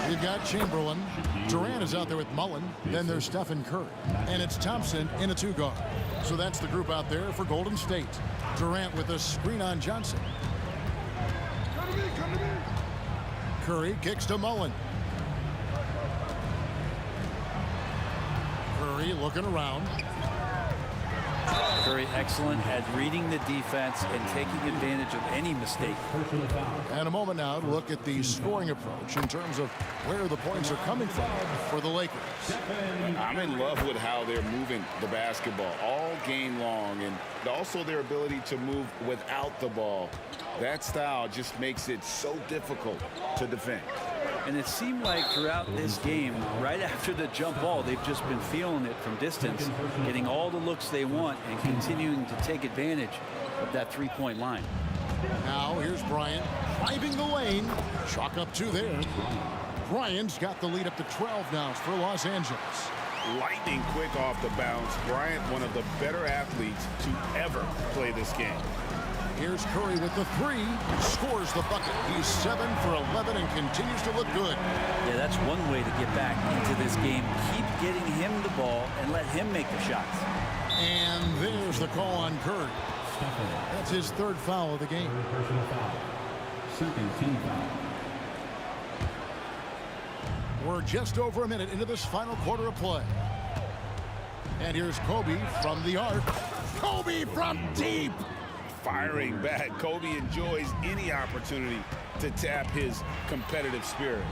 We've got Chamberlain. Durant is out there with Mullen. Then there's Stephen Curry. And it's Thompson in a 2-guard. So that's the group out there for Golden State. Durant with a screen on Johnson. Curry kicks to Mullen. Curry looking around. Curry excellent at reading the defense and taking advantage of any mistake. And a moment now to look at the scoring approach in terms of where the points are coming from for the Lakers. I'm in love with how they're moving the basketball all game long, and also their ability to move without the ball. That style just makes it so difficult to defend. And it seemed like throughout this game, right after the jump ball, they've just been feeling it from distance, getting all the looks they want and continuing to take advantage of that 3-point line. Now here's Bryant driving the lane. Chalk up 2 there. Bryant's got the lead up to 12 now for Los Angeles. Lightning quick off the bounce. Bryant, one of the better athletes to ever play this game. Here's Curry with the 3, scores the bucket. He's 7 for 11 and continues to look good. Yeah, that's one way to get back into this game. Keep getting him the ball and let him make the shots. And there's the call on Curry. That's his 3rd foul of the game. Second team foul. We're just over a minute into this final quarter of play. And here's Kobe from the arc. Kobe from deep. Firing back. Kobe enjoys any opportunity to tap his competitive spirit.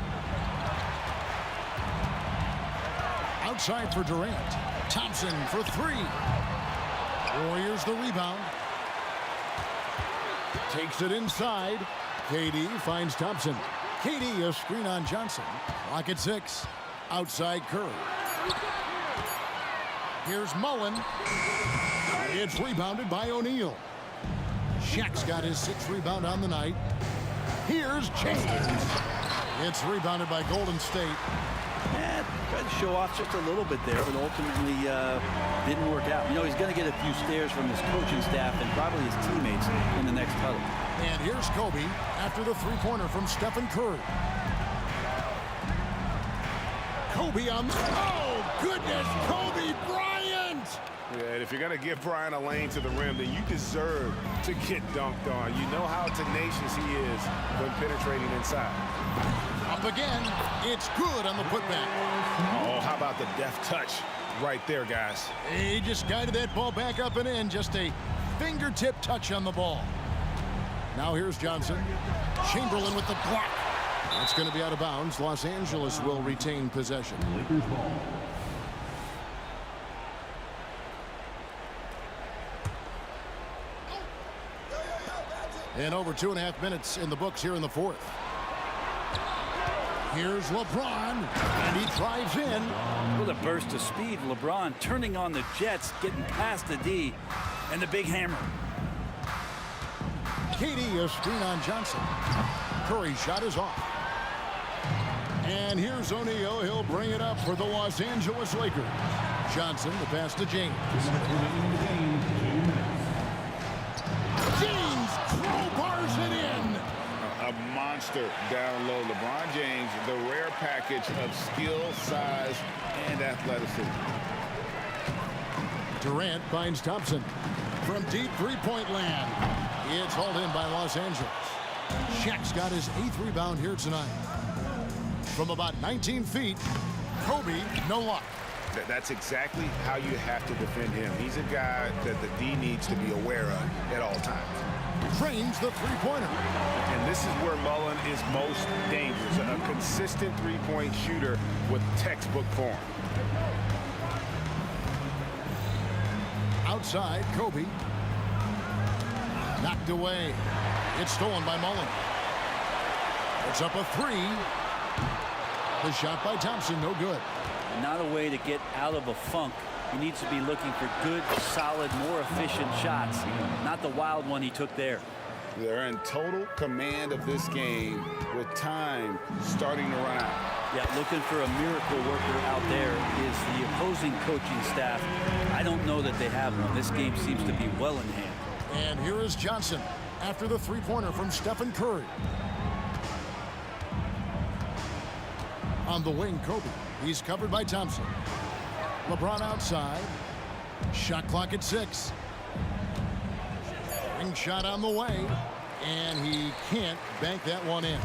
Outside for Durant. Thompson for 3. Warriors the rebound. Takes it inside. KD finds Thompson. KD a screen on Johnson. Clock at 6. Outside Curry. Here's Mullen. It's rebounded by O'Neal. Shaq's got his 6th rebound on the night. Here's James. It's rebounded by Golden State. Yeah, tried to show off just a little bit there, but ultimately didn't work out. You know, he's going to get a few stares from his coaching staff and probably his teammates in the next huddle. And here's Kobe after the 3-pointer from Stephen Curry. Kobe on... Oh, goodness! Kobe Bryant! Yeah, and if you're going to give Bryant a lane to the rim, then you deserve to get dunked on. You know how tenacious he is when penetrating inside. Up again. It's good on the putback. Oh, how about the deft touch right there, guys? He just guided that ball back up and in. Just a fingertip touch on the ball. Now here's Johnson. Chamberlain with the block. It's going to be out of bounds. Los Angeles will retain possession. Lakers ball. And over 2.5 minutes in the books here in the 4th. Here's LeBron, and he drives in. With a burst of speed, LeBron turning on the Jets, getting past the D, and the big hammer. KD a screen on Johnson. Curry's shot is off. And here's O'Neal. He'll bring it up for the Los Angeles Lakers. Johnson, the pass to James. James crowbars it in. A monster down low. LeBron James, the rare package of skill, size, and athleticism. Durant finds Thompson from deep three-point land. It's hauled in by Los Angeles. Shaq's got his 8th rebound here tonight. From about 19 feet, Kobe, no luck. That's exactly how you have to defend him. He's a guy that the D needs to be aware of at all times. Trains the three-pointer. And this is where Mullen is most dangerous. A consistent three-point shooter with textbook form. Outside, Kobe. Knocked away. It's stolen by Mullen. It's up a 3. The shot by Thompson, no good. Not a way to get out of a funk. He needs to be looking for good, solid, more efficient shots, not the wild one he took there. They're in total command of this game with time starting to run out. Yeah, looking for a miracle worker out there is the opposing coaching staff. I don't know that they have one. This game seems to be well in hand. And here is Johnson after the three-pointer from Stephen Curry. On the wing, Kobe. He's covered by Thompson. LeBron outside. Shot clock at 6. Ring shot on the way. And he can't bank that one in.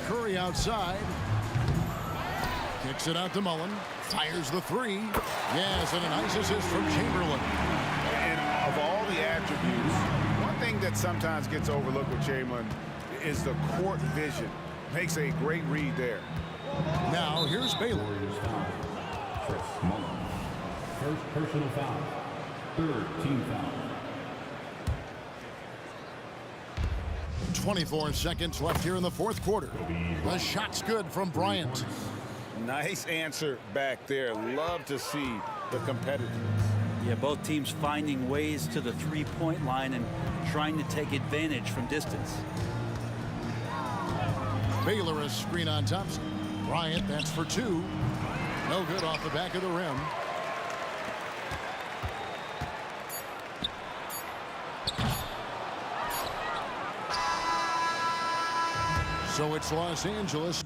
Curry outside. Kicks it out to Mullen. Fires the 3. Yes, and a nice assist from Chamberlain. And of all the attributes, one thing that sometimes gets overlooked with Chamberlain is the court vision. Makes a great read there. Now here's Baylor. Chris Mullen. First personal foul. 3rd team foul. 24 seconds left here in the 4th quarter. The shot's good from Bryant. Nice answer back there. Love to see the competitiveness. Yeah, both teams finding ways to the three-point line and trying to take advantage from distance. Baylor a screen on Thompson. Bryant, that's for 2. No good off the back of the rim. So it's Los Angeles.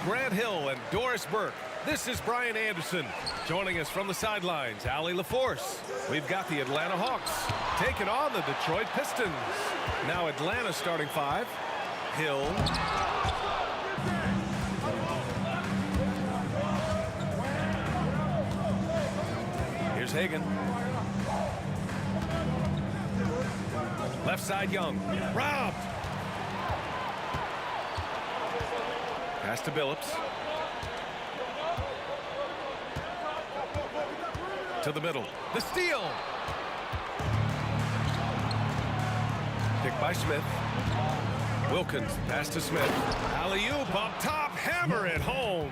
Grant Hill and Doris Burke. This is Brian Anderson. Joining us from the sidelines, Allie LaForce. We've got the Atlanta Hawks taking on the Detroit Pistons. Now Atlanta starting 5. Hill. Here's Hagan. Left side Young. Robbed. Pass to Billups. To the middle. The steal. Pick by Smith. Wilkins. Pass to Smith. Alley-oop up top. Hammer it home.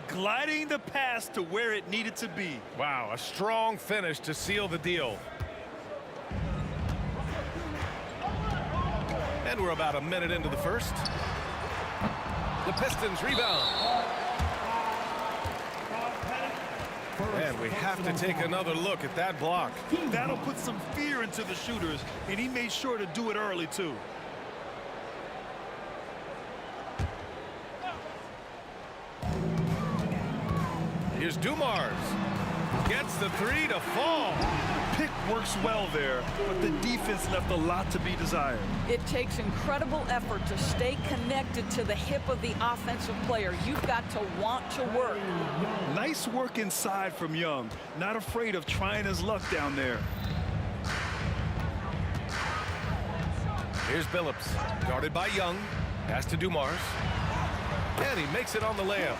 Gliding the pass to where it needed to be. Wow, a strong finish to seal the deal. And we're about a minute into the first. The Pistons rebound. And we have to take another look at that block. That'll put some fear into the shooters, and he made sure to do it early, too. Here's Dumars. Gets the 3 to fall. Pick works well there, but the defense left a lot to be desired. It takes incredible effort to stay connected to the hip of the offensive player. You've got to want to work. Nice work inside from Young. Not afraid of trying his luck down there. Here's Billups. Guarded by Young. Pass to Dumars. And he makes it on the layup.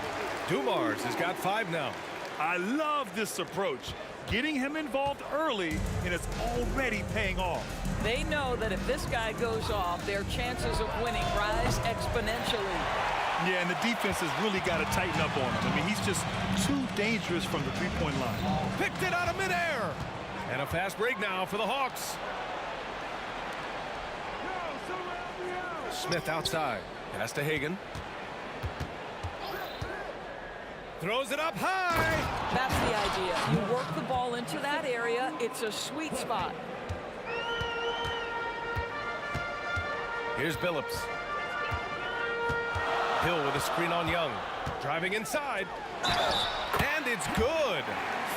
Dumars has got 5 now. I love this approach. Getting him involved early, and it's already paying off. They know that if this guy goes off, their chances of winning rise exponentially. Yeah, and the defense has really got to tighten up on him. I mean, he's just too dangerous from the three-point line. Picked it out of midair. And a fast break now for the Hawks. Smith outside. Pass to Hagan. Throws it up high. That's the idea. You work the ball into that area. It's a sweet spot. Here's Billups. Hill with a screen on Young. Driving inside. And it's good.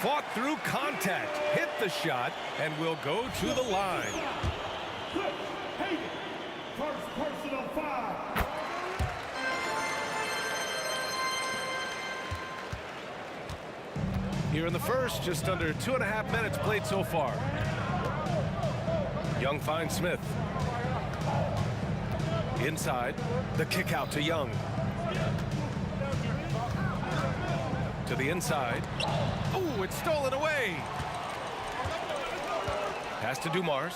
Fought through contact. Hit the shot and will go to the line. First personal foul. Here in the first, just under 2.5 minutes played so far. Young finds Smith. Inside, the kick out to Young. To the inside. Oh, it's stolen away. Pass to Dumars.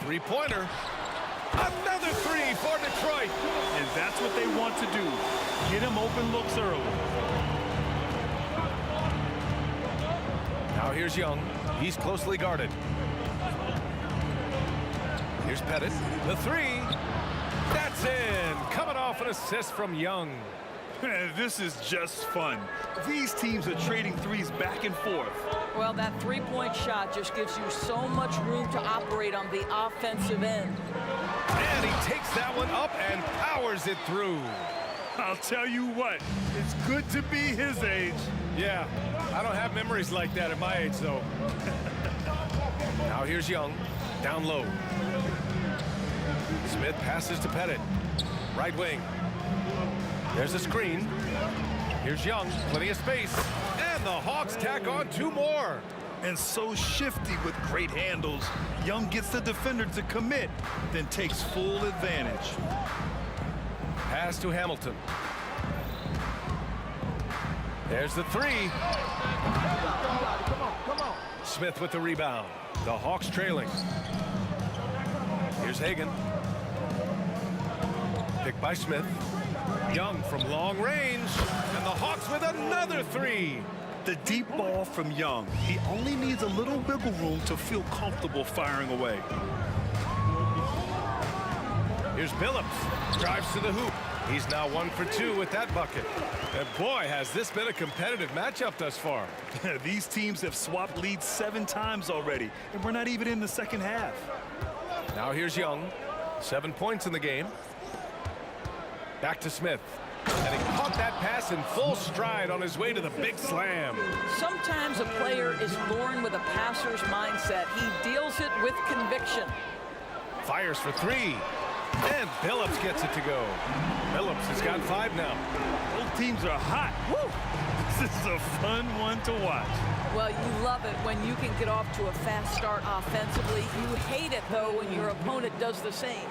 Three-pointer. Another 3 for Detroit. And that's what they want to do. Get him open looks early. Now here's Young. He's closely guarded. Here's Pettit. The 3. That's in. Coming off an assist from Young. This is just fun. These teams are trading threes back and forth. Well, that three-point shot just gives you so much room to operate on the offensive end. And he takes that one up and powers it through. I'll tell you what, it's good to be his age. Yeah, I don't have memories like that at my age, though. Now here's Young, down low. Smith passes to Pettit. Right wing. There's a screen. Here's Young, plenty of space. And the Hawks tack on 2 more. And so shifty with great handles. Young gets the defender to commit, then takes full advantage. Pass to Hamilton. There's the 3. Smith with the rebound. The Hawks trailing. Here's Hagan. Picked by Smith. Young from long range. And the Hawks with another 3. The deep ball from Young. He only needs a little wiggle room to feel comfortable firing away. Here's Billups. Drives to the hoop. He's now 1 for 2 with that bucket. And boy, has this been a competitive matchup thus far. These teams have swapped leads 7 times already, and we're not even in the second half. Now here's Young. 7 points in the game. Back to Smith. And he caught that pass in full stride on his way to the big slam. Sometimes a player is born with a passer's mindset. He deals it with conviction. Fires for three. And Billups gets it to go. Billups has got 5 now. Both teams are hot. Woo! This is a fun one to watch. Well, you love it when you can get off to a fast start offensively. You hate it, though, when your opponent does the same.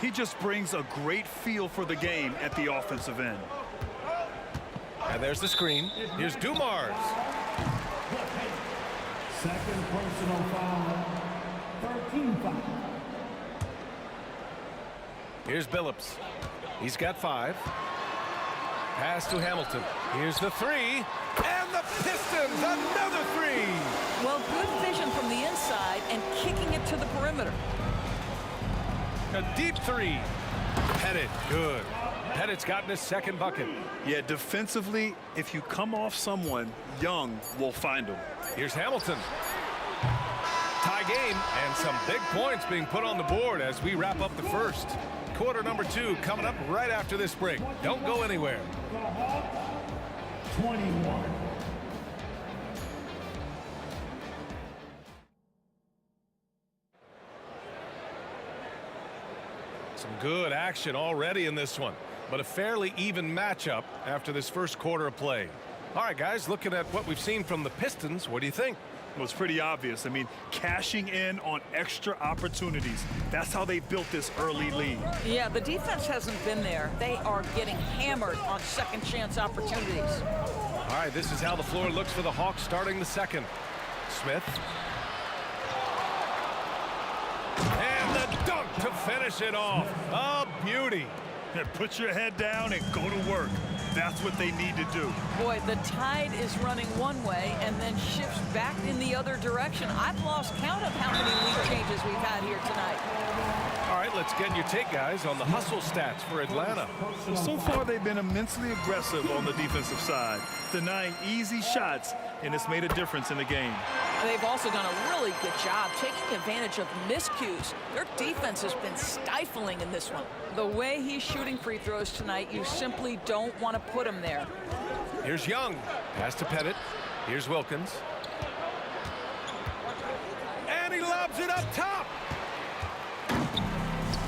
He just brings a great feel for the game at the offensive end. And there's the screen. Here's Dumars. Second personal foul. 13 foul. Here's Billups. He's got 5. Pass to Hamilton. Here's the 3. And the Pistons, another 3. Well, good vision from the inside and kicking it to the perimeter. A deep 3. Pettit, good. Pettit's gotten his second bucket. Yeah, defensively, if you come off someone, Young will find him. Here's Hamilton. Tie game, and some big points being put on the board as we wrap up the first. Quarter number 2 coming up right after this break. Don't go anywhere. 21. Some good action already in this one, but a fairly even matchup after this first quarter of play. All right, guys, looking at what we've seen from the Pistons, what do you think? Well, it's pretty obvious. I mean, cashing in on extra opportunities. That's how they built this early lead. Yeah, the defense hasn't been there. They are getting hammered on second chance opportunities. All right, this is how the floor looks for the Hawks starting the second. Smith. And the dunk to finish it off. A beauty. Put your head down and go to work. That's what they need to do. Boy, the tide is running one way and then shifts back in the other direction. I've lost count of how many lead changes we've had here tonight. All right, let's get your take, guys, on the hustle stats for Atlanta. So far, they've been immensely aggressive on the defensive side, denying easy shots, and it's made a difference in the game. They've also done a really good job taking advantage of miscues. Their defense has been stifling in this one. The way he's shooting free throws tonight, you simply don't want to put him there. Here's Young. Pass to Pettit. Here's Wilkins. And he lobs it up top.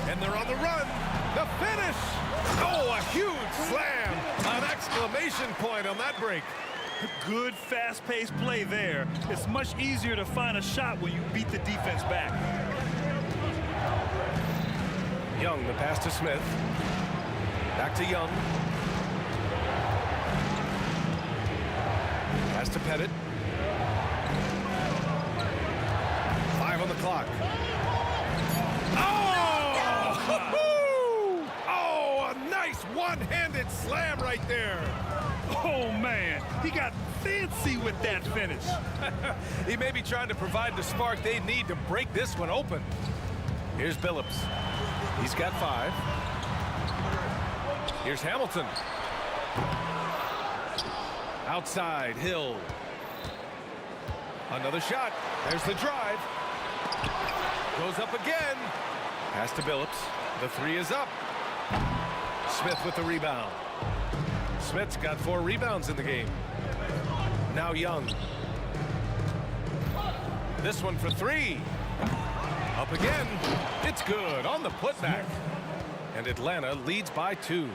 And they're on the run. The finish. Oh, a huge slam. An exclamation point on that break. Good fast-paced play there. It's much easier to find a shot when you beat the defense back. Young, the pass to Smith. Back to Young. Pass to Pettit. 5 on the clock. Oh! Oh, a nice one-handed slam right there. Oh, man, he got fancy with that finish. He may be trying to provide the spark they need to break this one open. Here's Billups. He's got 5. Here's Hamilton. Outside, Hill. Another shot. There's the drive. Goes up again. Pass to Billups. The 3 is up. Smith with the rebound. Smith's got 4 rebounds in the game. Now Young. This one for 3. Up again. It's good on the putback. And Atlanta leads by 2.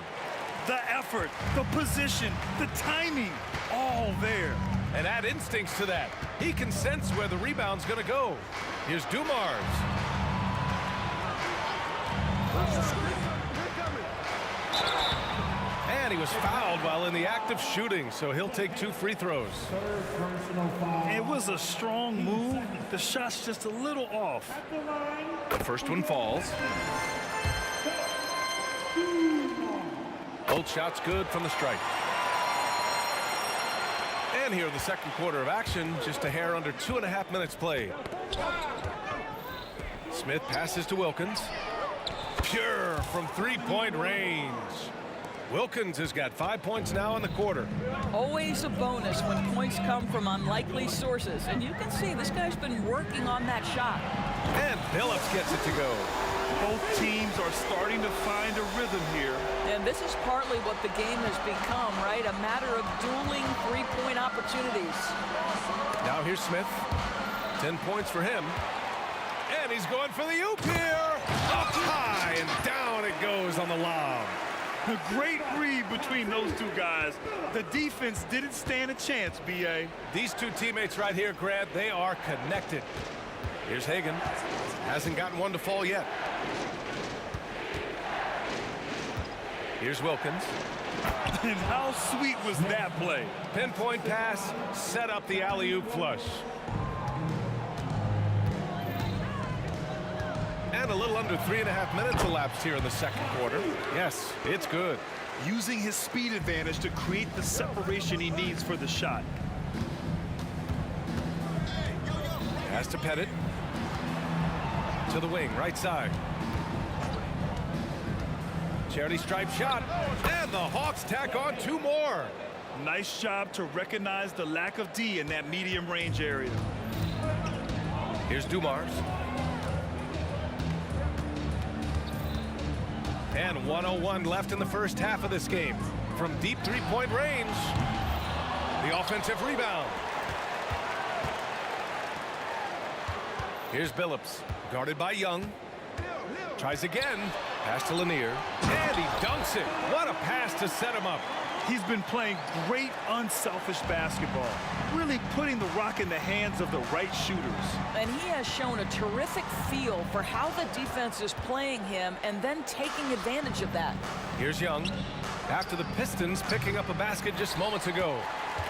The effort, the position, the timing, all there. And add instincts to that. He can sense where the rebound's going to go. Here's Dumars. And he was fouled while in the act of shooting, so he'll take 2 free throws. It was a strong move. The shot's just a little off. The first one falls. Both shots good from the strike. And here in the second quarter of action, just a hair under 2.5 minutes played. Smith passes to Wilkins. Pure from 3-point range. Wilkins has got 5 points now in the quarter. Always a bonus when points come from unlikely sources. And you can see this guy's been working on that shot. And Billups gets it to go. Both teams are starting to find a rhythm here. And this is partly what the game has become, right? A matter of dueling three-point opportunities. Now here's Smith. 10 points for him. And he's going for the oop here. Up high and down it goes on the lob. A great read between those two guys. The defense didn't stand a chance, B.A. These two teammates right here, Grant, they are connected. Here's Hagan. Hasn't gotten one to fall yet. Here's Wilkins. And how sweet was that play? Pinpoint pass, set up the alley-oop flush. And a little under 3.5 minutes elapsed here in the second quarter. Yes, it's good. Using his speed advantage to create the separation he needs for the shot. Pass to Pettit. To the wing, right side. Charity stripe shot. And the Hawks tack on 2 more. Nice job to recognize the lack of D in that medium range area. Here's Dumars. And 101 left in the first half of this game. From deep three-point range, the offensive rebound. Here's Billups, guarded by Young. Tries again, pass to Lanier, and he dunks it. What a pass to set him up. He's been playing great unselfish basketball, really putting the rock in the hands of the right shooters. And he has shown a terrific feel for how the defense is playing him and then taking advantage of that. Here's Young, after the Pistons picking up a basket just moments ago.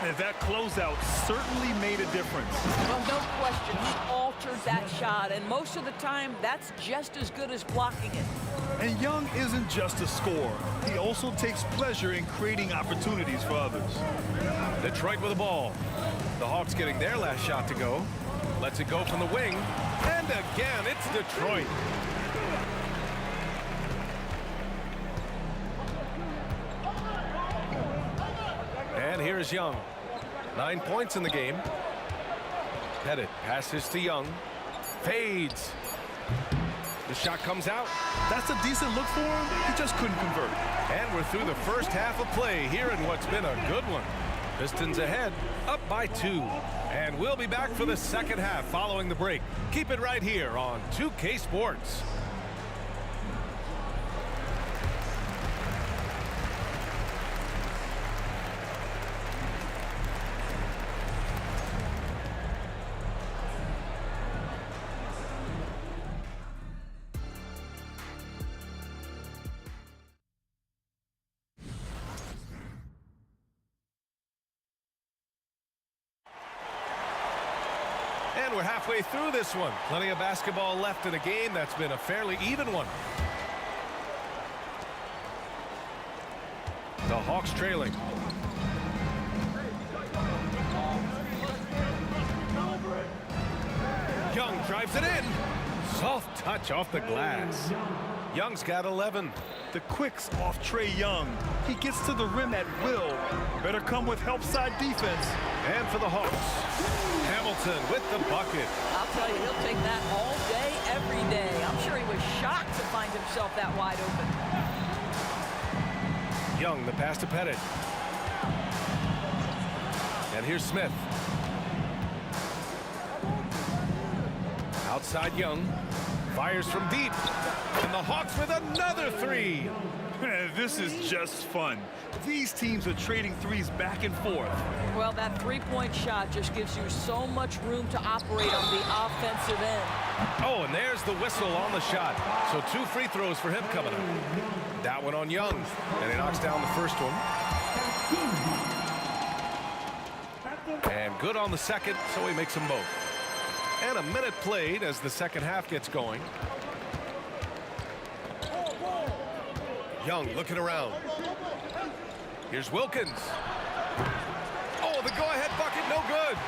And that closeout certainly made a difference. Well, no question, he altered that shot, and most of the time, that's just as good as blocking it. And Young isn't just a scorer. He also takes pleasure in creating opportunities for others. Detroit with the ball. The Hawks getting their last shot to go. Lets it go from the wing. And again, it's Detroit. And here's Young. 9 points in the game. Pettit passes to Young. Fades. The shot comes out. That's a decent look for him. He just couldn't convert. And we're through the first half of play here in what's been a good one. Pistons ahead, up by 2. And we'll be back for the second half following the break. Keep it right here on 2K Sports. And we're halfway through this one. Plenty of basketball left in a game that's been a fairly even one. The Hawks trailing. Young drives it in. Soft touch off the glass. Young's got 11. The quicks off Trae Young. He gets to the rim at will. Better come with help side defense. And for the Hawks, Hamilton with the bucket. I'll tell you, he'll take that all day, every day. I'm sure he was shocked to find himself that wide open. Young, the pass to Pettit. And here's Smith. Outside Young. Fires from deep. And the Hawks with another 3. This is just fun. These teams are trading threes back and forth. Well, that three-point shot just gives you so much room to operate on the offensive end. Oh, and there's the whistle on the shot. So 2 free throws for him coming up. That one on Young. And he knocks down the first one. And good on the second, so he makes them both. And a minute played as the second half gets going. Young looking around. Here's Wilkins. Oh, the go-ahead bucket, no good.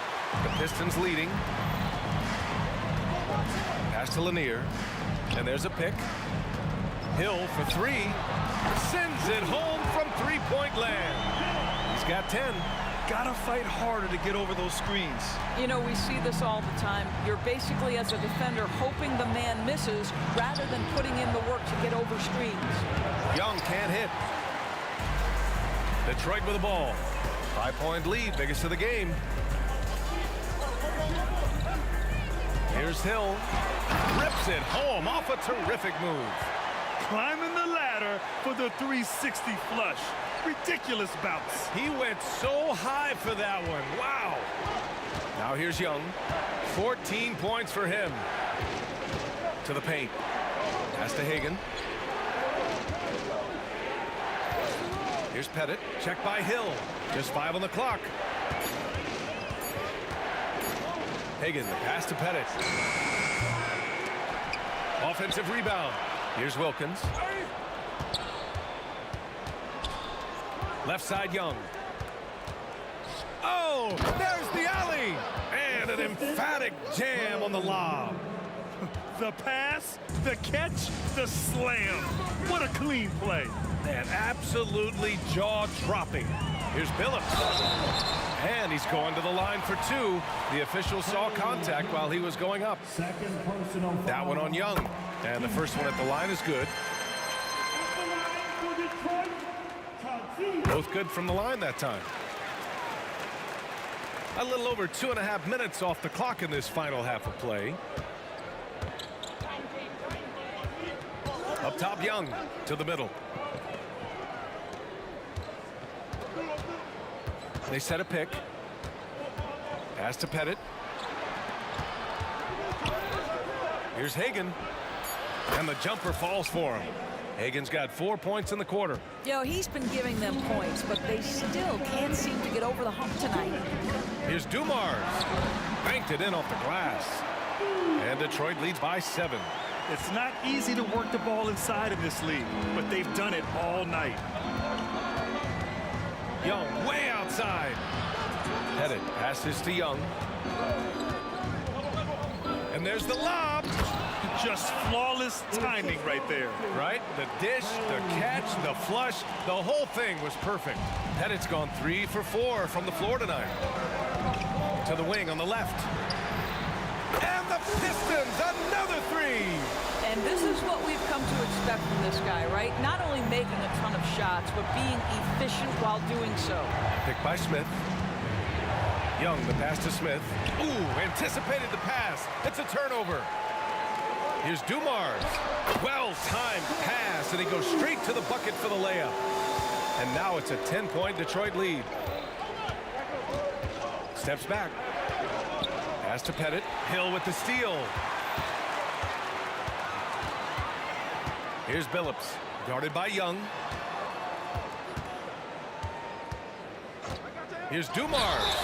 The Pistons leading. Pass to Lanier. And there's a pick. Hill for 3. Sends it home from three-point land. He's got 10. got to fight harder to get over those screens. You know, we see this all the time. You're basically, as a defender, hoping the man misses rather than putting in the work to get over screens. Young can't hit. Detroit with the ball. 5-point lead, biggest of the game. Here's Hill. Rips it home off a terrific move. Climbing the ladder for the 360 flush. Ridiculous bounce. He went so high for that one. Wow. Now here's Young. 14 points for him. To the paint. Pass to Hagan. Here's Pettit. Check by Hill. Just 5 on the clock. Hagan, the pass to Pettit. Offensive rebound. Here's Wilkins. Left side, Young. Oh, there's the alley. And an emphatic jam on the lob. The pass, the catch, the slam. What a clean play. And absolutely jaw-dropping. Here's Billups. And he's going to the line for 2. The official saw contact while he was going up. That one on Young. And the first one at the line is good. Both good from the line that time. A little over 2.5 minutes off the clock in this final half of play. Up top, Young to the middle. They set a pick. Pass to Pettit. Here's Hagan. And the jumper falls for him. Hagan's got 4 points in the quarter. You know, he's been giving them points, but they still can't seem to get over the hump tonight. Here's Dumars. Banked it in off the glass. And Detroit leads by 7. It's not easy to work the ball inside of this league, but they've done it all night. Young way outside. Pettit passes to Young. And there's the lob. Just flawless timing right there. Right? The dish, the catch, the flush, the whole thing was perfect. Pettit's gone 3 for 4 from the floor tonight. To the wing on the left. And the Pistons, another 3. And this is what we've come to expect from this guy, right? Not only making a ton of shots, but being efficient while doing so. Picked by Smith. Young, the pass to Smith. Ooh, anticipated the pass. It's a turnover. Here's Dumars. Well-timed pass, and he goes straight to the bucket for the layup. And now it's a 10-point Detroit lead. Steps back. Pass to Pettit. Hill with the steal. Here's Billups, guarded by Young. Here's Dumars.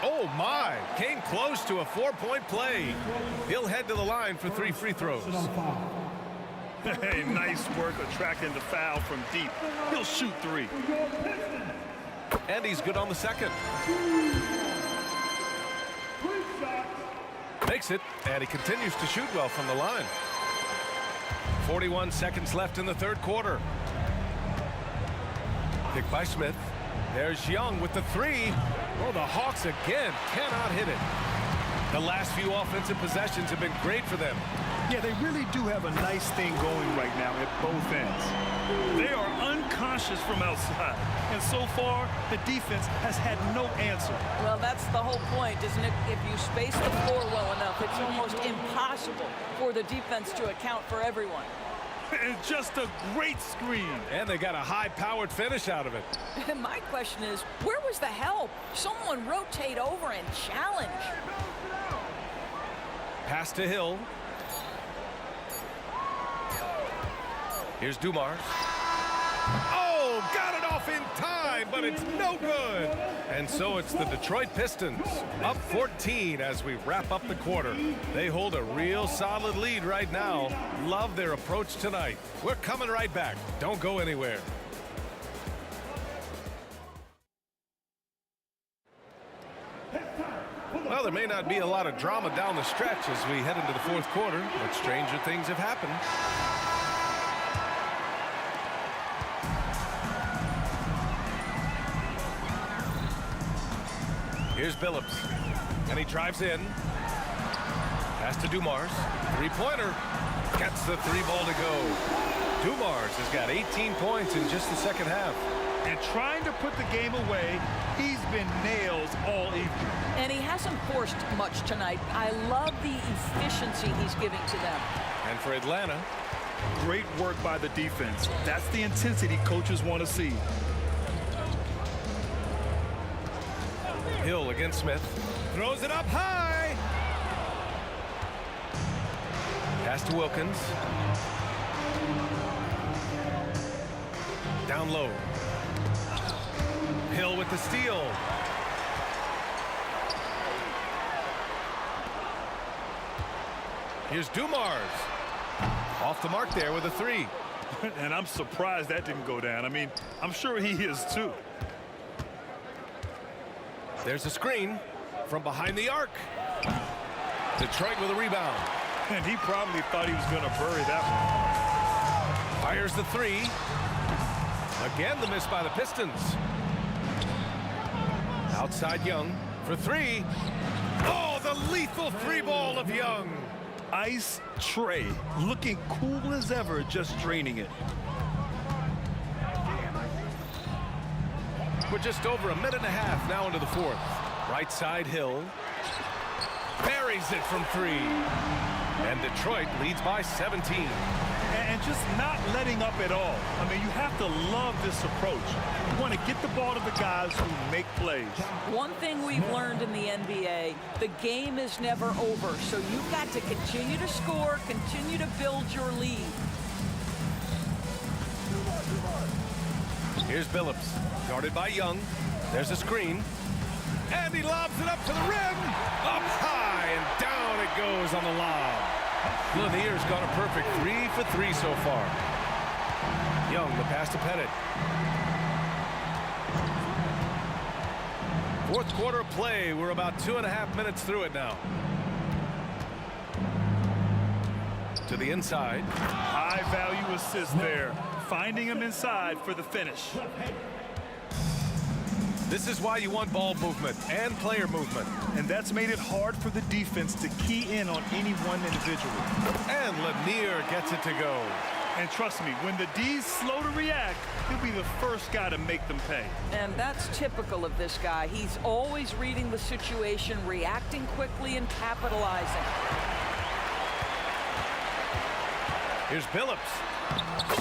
Oh, my. Came close to a 4-point play. He'll head to the line for 3 free throws. Hey, nice work attracting the foul from deep. He'll shoot 3. And he's good on the second. Makes it, and he continues to shoot well from the line. 41 seconds left in the third quarter. Picked by Smith. There's Young with the 3. Oh, the Hawks again cannot hit it. The last few offensive possessions have been great for them. Yeah, they really do have a nice thing going right now at both ends. They are unconscious from outside, and so far, the defense has had no answer. Well, that's the whole point, isn't it? If you space the floor well enough, it's almost impossible for the defense to account for everyone. And just a great screen. And they got a high-powered finish out of it. My question is, where was the help? Someone rotate over and challenge. Pass to Hill. Here's Dumars. Oh, got it off in time, but it's no good. And so it's the Detroit Pistons up 14 as we wrap up the quarter. They hold a real solid lead right now. Love their approach tonight. We're coming right back. Don't go anywhere. Well, there may not be a lot of drama down the stretch as we head into the fourth quarter, but stranger things have happened. Here's Billups. And he drives in. Pass to Dumars. Three-pointer. Gets the three ball to go. Dumars has got 18 points in just the second half. And trying to put the game away, he's been nails all evening. And he hasn't forced much tonight. I love the efficiency he's giving to them. And for Atlanta, great work by the defense. That's the intensity coaches want to see. Hill against Smith. Throws it up high. Pass to Wilkins. Down low. Hill with the steal. Here's Dumars. Off the mark there with a three. And I'm surprised that didn't go down. I mean, I'm sure he is too. There's a screen from behind the arc. Detroit with a rebound. And he probably thought he was going to bury that one. Fires the three. Again, the miss by the Pistons. Outside Young for three. Oh, the lethal three ball of Young. Ice tray, looking cool as ever, just draining it. We're just over a minute and a half now into the fourth. Right side Hill. Buries it from three. And Detroit leads by 17. And just not letting up at all. I mean, you have to love this approach. You want to get the ball to the guys who make plays. One thing we've learned in the NBA, the game is never over. So you've got to continue to score, continue to build your lead. Here's Billups, guarded by Young. There's a screen. And he lobs it up to the rim. Up high and down it goes on the lob. Lanier's got a perfect 3 for 3 so far. Young, the pass to Pettit. Fourth quarter of play. We're about 2.5 minutes through it now. To the inside. High value assist there. Finding him inside for the finish. This is why you want ball movement and player movement. And that's made it hard for the defense to key in on any one individual. And Lanier gets it to go. And trust me, when the D's slow to react, he'll be the first guy to make them pay. And that's typical of this guy. He's always reading the situation, reacting quickly, and capitalizing. Here's Billups.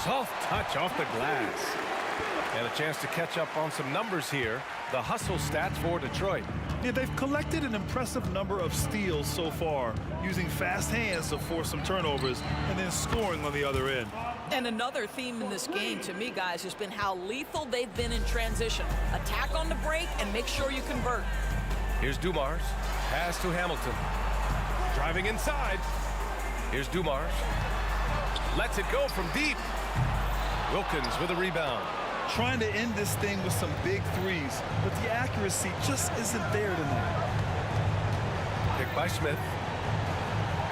Soft touch off the glass. And a chance to catch up on some numbers here. The hustle stats for Detroit. Yeah, they've collected an impressive number of steals so far, using fast hands to force some turnovers and then scoring on the other end. And another theme in this game, to me, guys, has been how lethal they've been in transition. Attack on the break and make sure you convert. Here's Dumars. Pass to Hamilton. Driving inside. Here's Dumars. Lets it go from deep. Wilkins with a rebound. Trying to end this thing with some big threes, but the accuracy just isn't there tonight. Picked by Smith.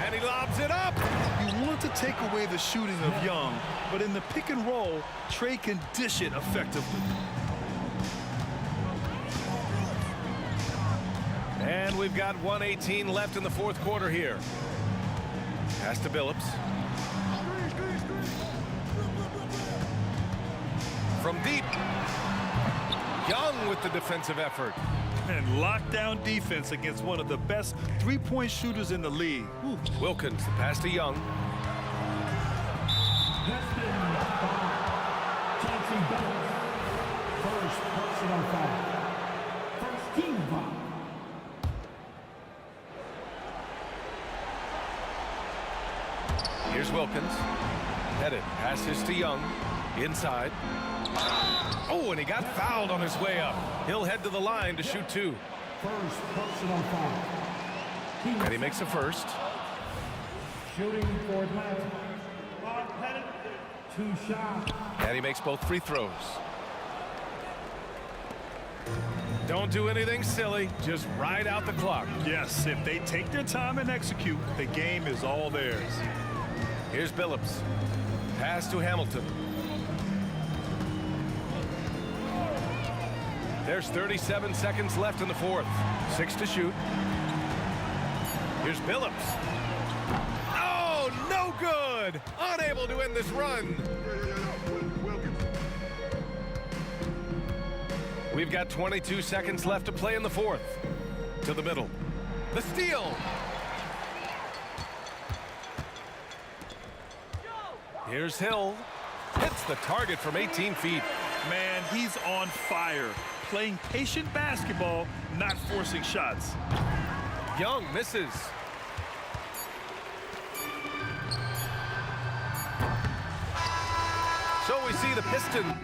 And he lobs it up. You want to take away the shooting of Young, but in the pick and roll, Trey can dish it effectively. And we've got 1:18 left in the fourth quarter here. Pass to Billups. From deep. Young with the defensive effort. And lockdown defense against one of the best three-point shooters in the league. Ooh. Wilkins, the pass to Young. First personal foul. First team foul. Here's Wilkins. Pettit passes to Young. Inside. Oh, and he got fouled on his way up. He'll head to the line to shoot two. First personal foul. And he makes a first. Shooting for Atlanta. 2 shots. And he makes both free throws. Don't do anything silly. Just ride out the clock. Yes, if they take their time and execute, the game is all theirs. Here's Billups. Pass to Hamilton. There's 37 seconds left in the fourth. 6 to shoot. Here's Billups. Oh, no good! Unable to end this run. We've got 22 seconds left to play in the fourth. To the middle. The steal. Here's Hill. Hits the target from 18 feet. Man, he's on fire. Playing patient basketball, not forcing shots. Young misses. So we see the Pistons.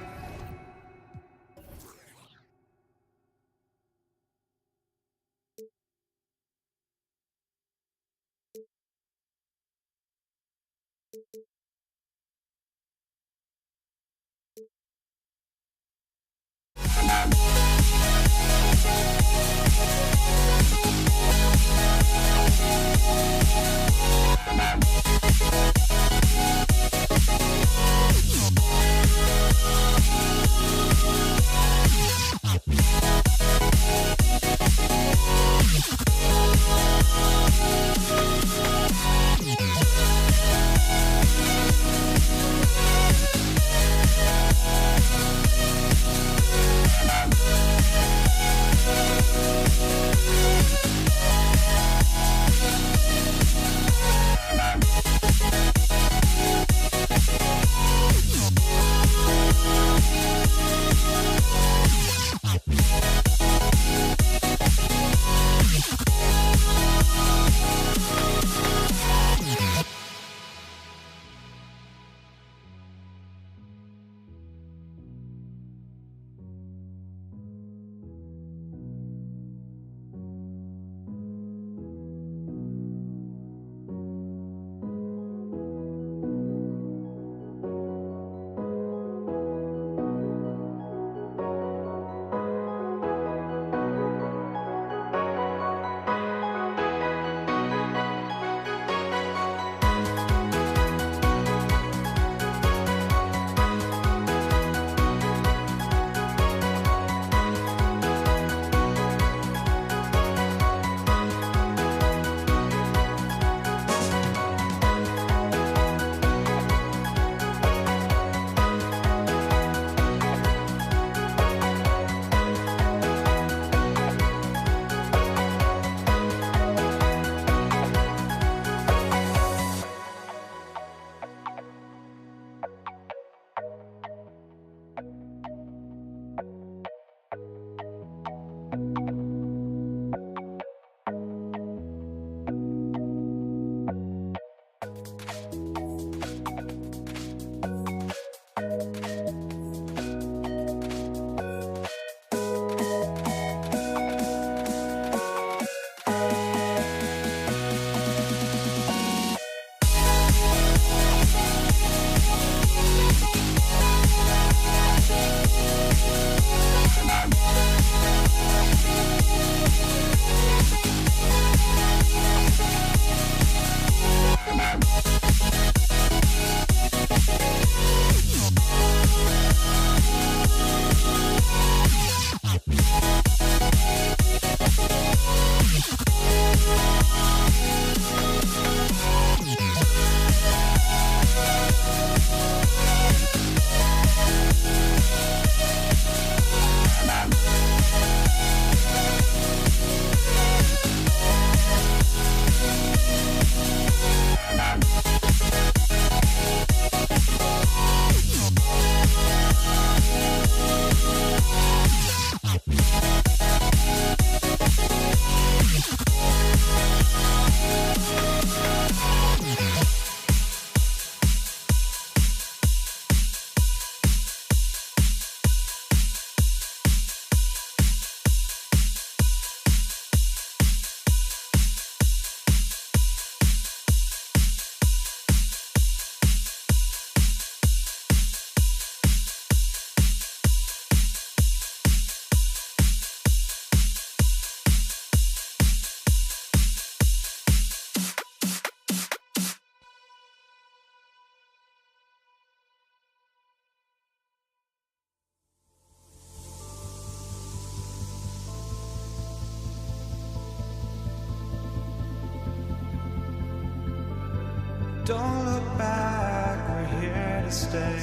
Don't look back, we're here to stay.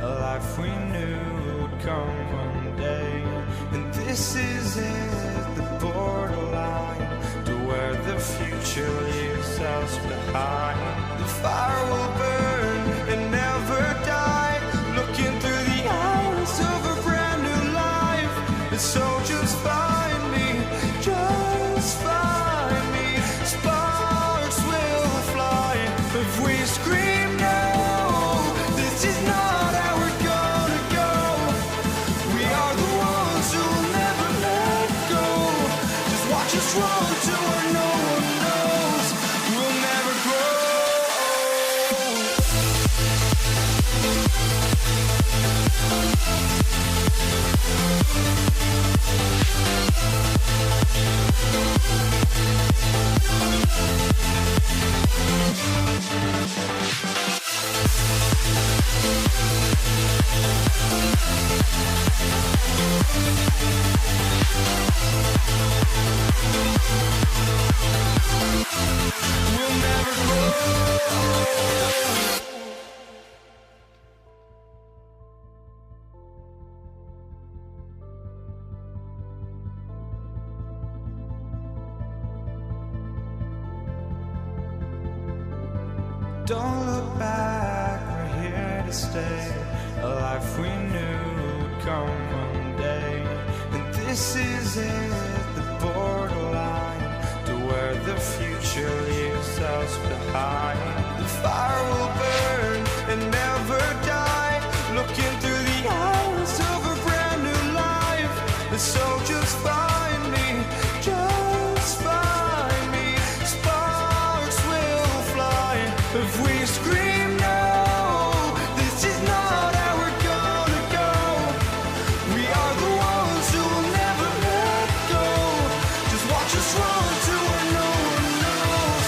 A life we knew would come one day. And this is it, the borderline to where the future leaves us behind. The fire will burn and never die, looking through the eyes of a brand new life. And so just find me, just find me. Sparks will fly if we scream no. This is not how we're gonna go. We are the ones who will never let go. Just watch us run to where no one knows. We'll never grow. We'll never grow. Don't look back, we're here to stay. A life we knew would come one day. And this is it, the borderline to where the future leaves us behind. The fire will burn and never die, looking through the eyes of a brand new life. And so just find me, just find me. Sparks will fly if we scream no. This is not how we're gonna go. We are the ones who will never let go. Just watch us run to where no one knows.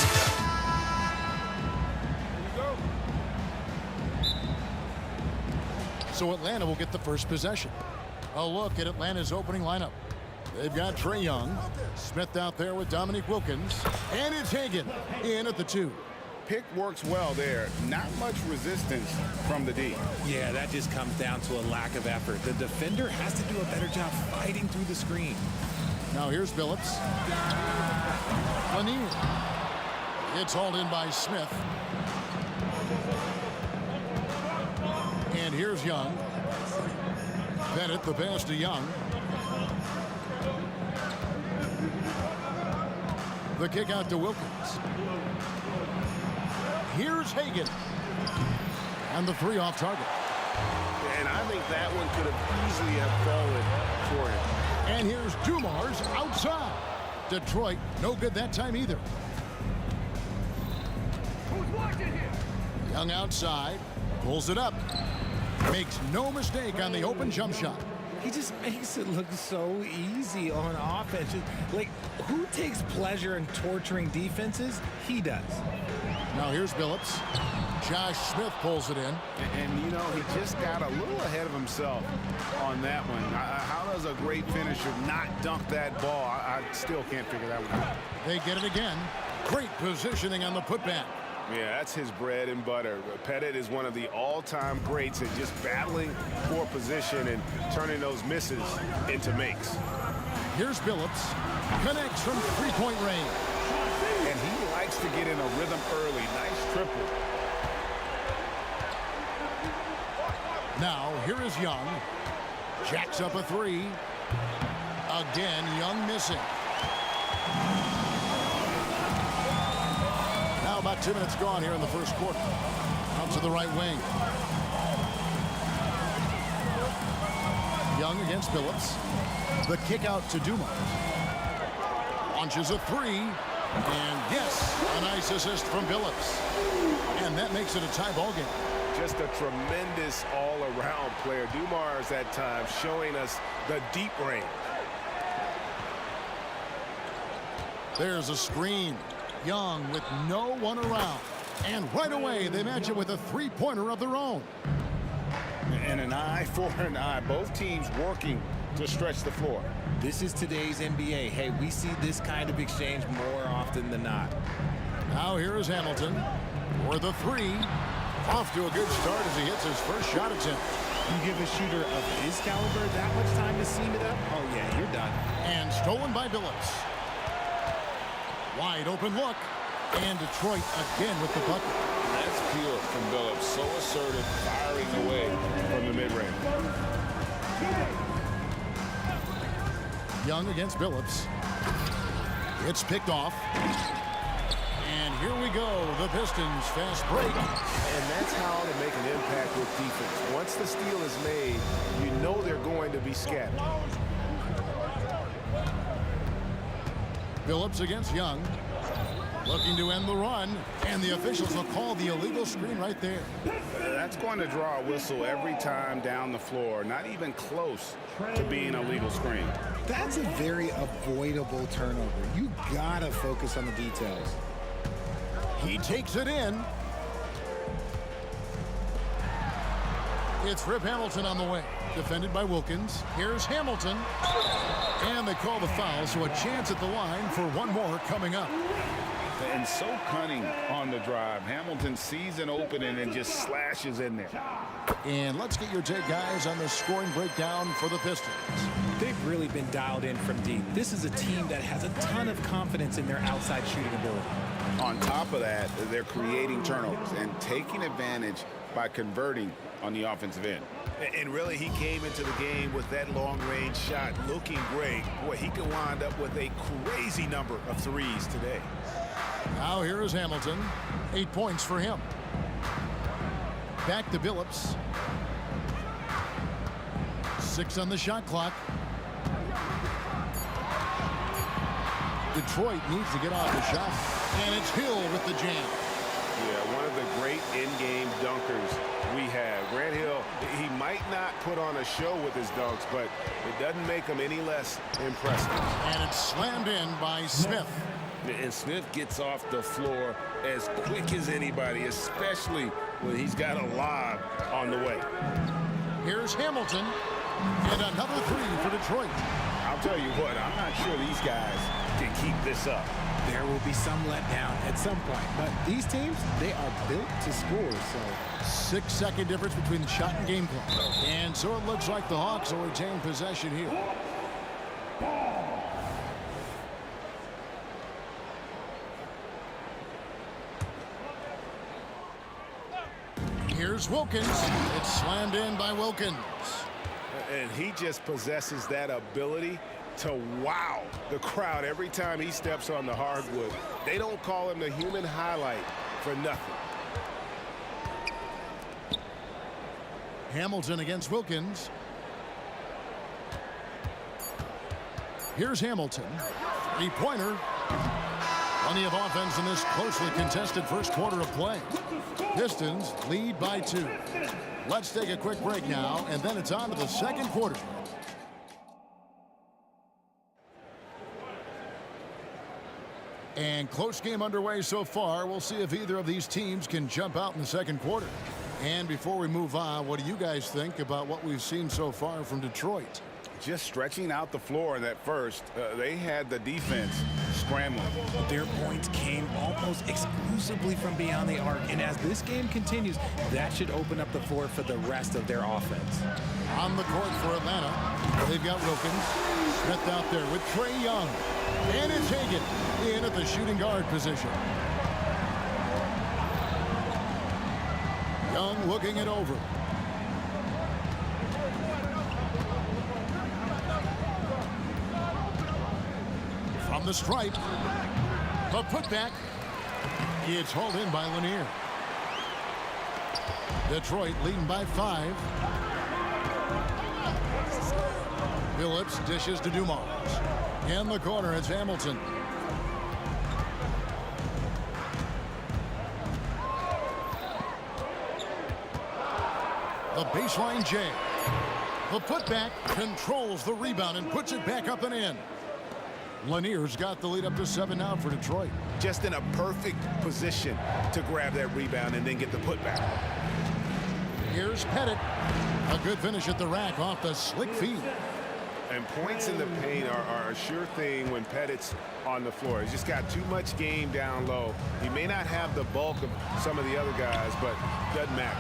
So Atlanta will get the first possession. A look at Atlanta's opening lineup. They've got Trae Young, Smith out there with Dominique Wilkins, and it's Hagan in at the 2. Pick works well there. Not much resistance from the D. Yeah, that just comes down to a lack of effort. The defender has to do a better job fighting through the screen. Now here's Billups. Lanier. It's hauled in by Smith. And here's Young. Bennett, the pass to Young. The kick out to Wilkins. Here's Hagan. And the 3 off target. And I think that one could have easily have fallen for him. And here's Dumars outside. Detroit, no good that time either. Young outside, pulls it up. Makes no mistake on the open jump shot. He just makes it look so easy on offense. Like, who takes pleasure in torturing defenses? He does. Now here's Billups. Josh Smith pulls it in. And you know, he just got a little ahead of himself on that one. How does a great finisher not dunk that ball? I still can't figure that one out. They get it again. Great positioning on the putback. Yeah, that's his bread and butter. Pettit is one of the all-time greats at just battling for position and turning those misses into makes. Here's Billups. Connects from three-point range. And he likes to get in a rhythm early. Nice triple. Now, here is Young. Jacks up a 3. Again, Young missing. Now about 2 minutes gone here in the first quarter. Out to the right wing. Young against Billups. The kick out to Dumars. Launches a 3. And yes, a nice assist from Billups. And that makes it a tie ball game. Just a tremendous all-around player. Dumars at times showing us the deep range. There's a screen. Young with no one around. And right away, they match it with a three-pointer of their own. And an eye for an eye. Both teams working to stretch the floor. This is today's NBA. Hey, we see this kind of exchange more often than not. Now here is Hamilton. For the three. Off to a good start as he hits his first shot attempt. You give a shooter of his caliber that much time to seam it up, oh yeah, you're done. And stolen by Billups. Wide open look. And Detroit again with the bucket. That's pure from Billups. So assertive, firing away from the mid-range. Young against Billups. It's picked off. And here we go. The Pistons fast break. And that's how to make an impact with defense. Once the steal is made, you know they're going to be scattered. Billups against Young. Looking to end the run. And the officials will call the illegal screen right there. That's going to draw a whistle every time down the floor. Not even close to being a legal screen. That's a very avoidable turnover. You gotta focus on the details. He takes it in. It's Rip Hamilton on the way. Defended by Wilkins. Here's Hamilton. And they call the foul, so a chance at the line for one more coming up. And so cunning on the drive. Hamilton sees an opening and just slashes in there. And let's get your take, guys, on the scoring breakdown for the Pistons. They've really been dialed in from deep. This is a team that has a ton of confidence in their outside shooting ability. On top of that, they're creating turnovers and taking advantage by converting on the offensive end. And really, he came into the game with that long-range shot looking great. Boy, he could wind up with a crazy number of threes today. Now here is Hamilton. 8 points for him. Back to Billups. 6 on the shot clock. Detroit needs to get off the shot. And it's Hill with the jam. Yeah, one of the great in-game dunkers we have. Grant Hill, he might not put on a show with his dunks, but it doesn't make him any less impressive. And it's slammed in by Smith. And Smith gets off the floor as quick as anybody, especially when he's got a lob on the way. Here's Hamilton. And another three for Detroit. I'll tell you what, I'm not sure these guys can keep this up. There will be some letdown at some point, but these teams, they are built to score, so. 6-second difference between the shot and game clock. And so it looks like the Hawks will retain possession here. Here's Wilkins. It's slammed in by Wilkins. And he just possesses that ability to wow the crowd every time he steps on the hardwood. They don't call him the human highlight for nothing. Hamilton against Wilkins. Here's Hamilton. Three-pointer. Plenty of offense in this closely contested first quarter of play. Pistons lead by 2. Let's take a quick break now, and then it's on to the second quarter. And close game underway so far. We'll see if either of these teams can jump out in the second quarter. And before we move on, what do you guys think about what we've seen so far from Detroit? Just stretching out the floor in that first. They had the defense scrambling. Their points came almost exclusively from beyond the arc. And as this game continues, that should open up the floor for the rest of their offense. On the court for Atlanta, they've got Wilkins. Smith out there with Trae Young. And it's Hagan in at the shooting guard position. Young looking it over. From the stripe. The putback. It's hauled in by Lanier. Detroit leading by 5. Billups dishes to Dumars. In the corner, it's Hamilton. The baseline J. The putback controls the rebound and puts it back up and in. Lanier's got the lead up to 7 now for Detroit. Just in a perfect position to grab that rebound and then get the putback. Here's Pettit. A good finish at the rack off the slick feed. And points in the paint are a sure thing when Pettit's on the floor. He's just got too much game down low. He may not have the bulk of some of the other guys, but doesn't matter.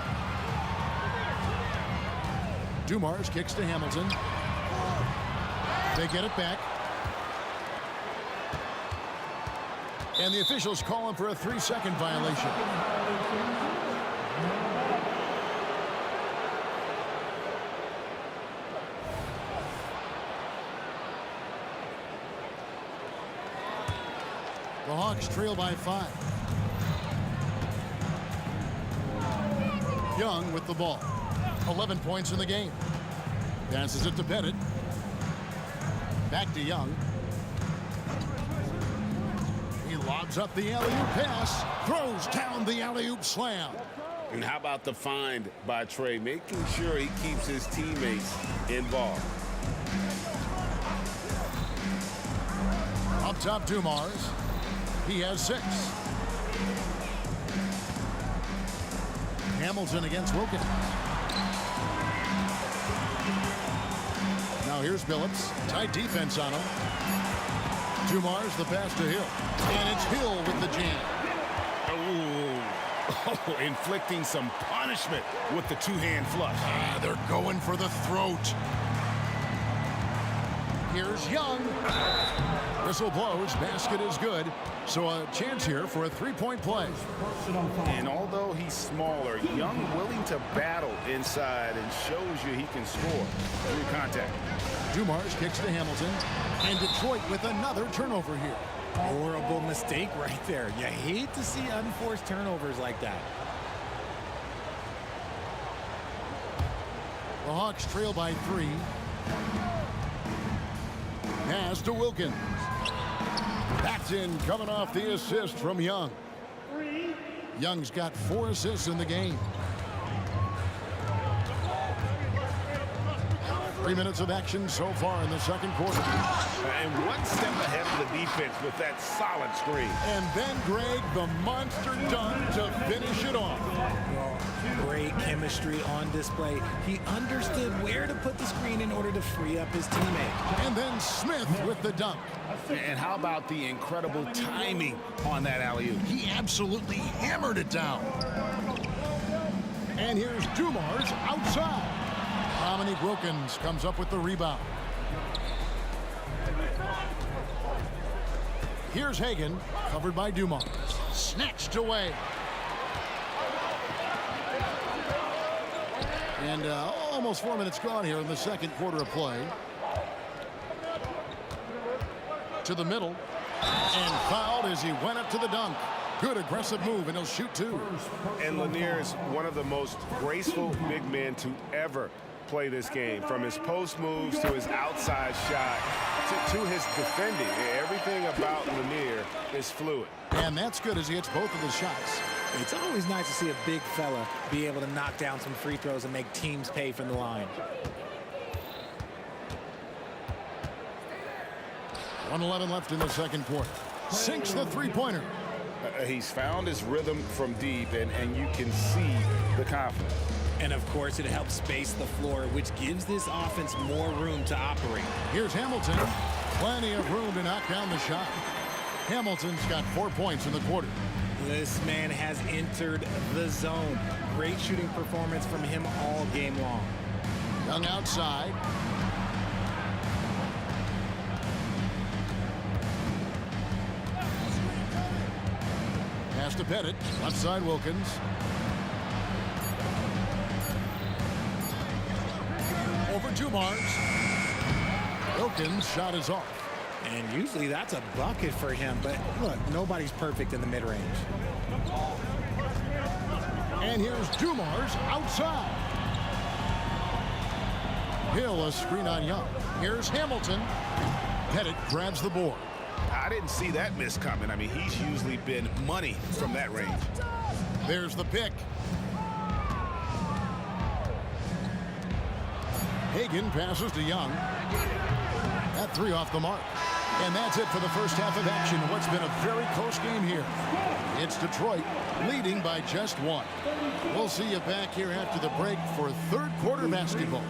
Dumars kicks to Hamilton. They get it back. And the officials call him for a 3-second violation. The Hawks trail by 5. Young with the ball. 11 points in the game. Passes it to Pettit. Back to Young. He lobs up the alley-oop pass. Throws down the alley-oop slam. And how about the find by Trey, making sure he keeps his teammates involved. Up top, Dumars. He has 6. Hamilton against Wilkins. Now here's Billups. Tight defense on him. Dumars the pass to Hill. And it's Hill with the jam. Oh, inflicting some punishment with the two-hand flush. They're going for the throat. Here's Young. Whistle blows. Basket is good. So a chance here for a 3-point play. And although he's smaller, Young willing to battle inside and shows you he can score through contact. Dumars kicks to Hamilton. And Detroit with another turnover here. Horrible mistake right there. You hate to see unforced turnovers like that. The Hawks trail by 3. Pass to Wilkins. That's in, coming off the assist from Young. Young's got 4 assists in the game. 3 minutes of action so far in the second quarter. And 1 step ahead of the defense with that solid screen. And then Greg, the monster dunk to finish it off. Great chemistry on display. He understood where to put the screen in order to free up his teammate. And then Smith with the dunk. And how about the incredible timing on that alley-oop? He absolutely hammered it down. And here's Dumars outside. Dominique Wilkins comes up with the rebound. Here's Hagan, covered by Dumars. Snatched away. And almost 4 minutes gone here in the second quarter of play. To the middle. And fouled as he went up to the dunk. Good aggressive move, and he'll shoot 2. And Lanier is one of the most graceful big men to ever play this game. From his post moves to his outside shot to his defending. Everything about Lanier is fluid. And that's good as he hits both of the shots. It's always nice to see a big fella be able to knock down some free throws and make teams pay from the line. 1:11 left in the second quarter. Sinks the three-pointer. He's found his rhythm from deep, and you can see the confidence. And of course, it helps space the floor, which gives this offense more room to operate. Here's Hamilton. Plenty of room to knock down the shot. Hamilton's got 4 points in the quarter. This man has entered the zone. Great shooting performance from him all game long. Young outside. Pass to Pettit. Left side Wilkins. Over Dumars. Wilkins' shot is off. And usually that's a bucket for him, but look, nobody's perfect in the mid-range. And here's Dumars outside. Hill a screen on Young. Here's Hamilton. Pettit grabs the board. I didn't see that miss coming. I mean, he's usually been money from that range. There's the pick. Hagan passes to Young. That 3 off the mark. And that's it for the first half of action. What's been a very close game here. It's Detroit leading by just 1. We'll see you back here after the break for third quarter basketball.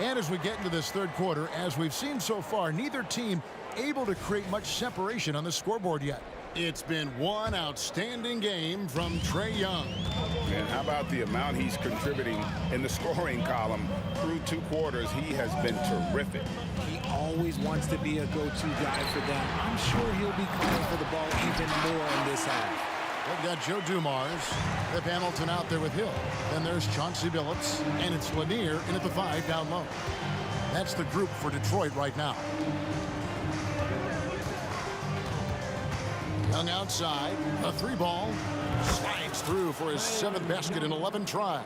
And as we get into this third quarter, as we've seen so far, neither team able to create much separation on the scoreboard yet. It's been one outstanding game from Trae Young. And how about the amount he's contributing in the scoring column through 2 quarters? He has been terrific. He always wants to be a go-to guy for them. I'm sure he'll be calling for the ball even more in this half. They've got Joe Dumars, Rip Hamilton out there with Hill. Then there's Chauncey Billups, and it's Lanier in at the 5 down low. That's the group for Detroit right now. Young outside, a 3-ball, slides through for his 7th basket in 11 tries.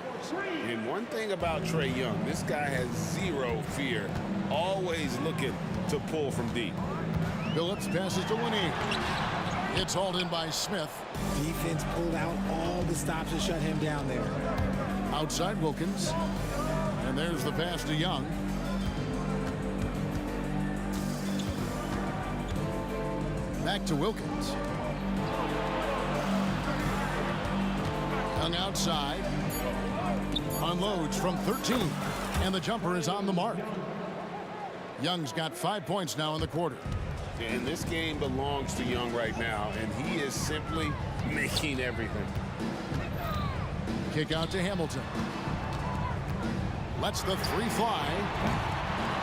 And one thing about Trae Young, this guy has zero fear, always looking to pull from deep. Billups passes to Lanier. It's hauled in by Smith. Defense pulled out all the stops to shut him down there. Outside Wilkins. And there's the pass to Young. Back to Wilkins. Young outside. Unloads from 13. And the jumper is on the mark. Young's got 5 points now in the quarter. And this game belongs to Young right now, and he is simply making everything. Kick out to Hamilton. Lets the 3 fly.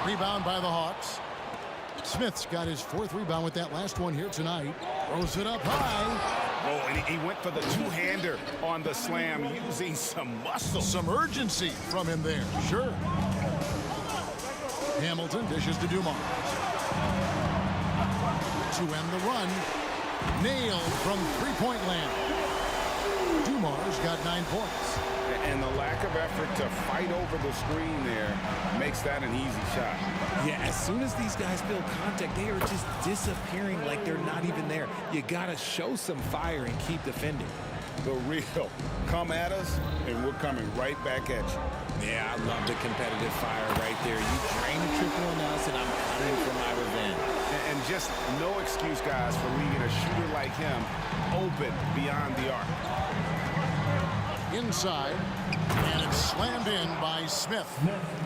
Rebound by the Hawks. Smith's got his 4th rebound with that last one here tonight. Throws it up high. Oh, and he went for the 2-hander on the slam, using some muscle. Some urgency from him there, sure. Hamilton dishes to Dumars. To end the run. Nailed from 3-point land. Dumars got 9 points. And the lack of effort to fight over the screen there makes that an easy shot. Yeah, as soon as these guys feel contact, they are just disappearing like they're not even there. You got to show some fire and keep defending. The real come at us, and we're coming right back at you. Yeah, I love the competitive fire right there. You drain a triple on us, and I'm coming for my revenge. And just no excuse, guys, for leaving a shooter like him open beyond the arc. Inside, and it's slammed in by Smith.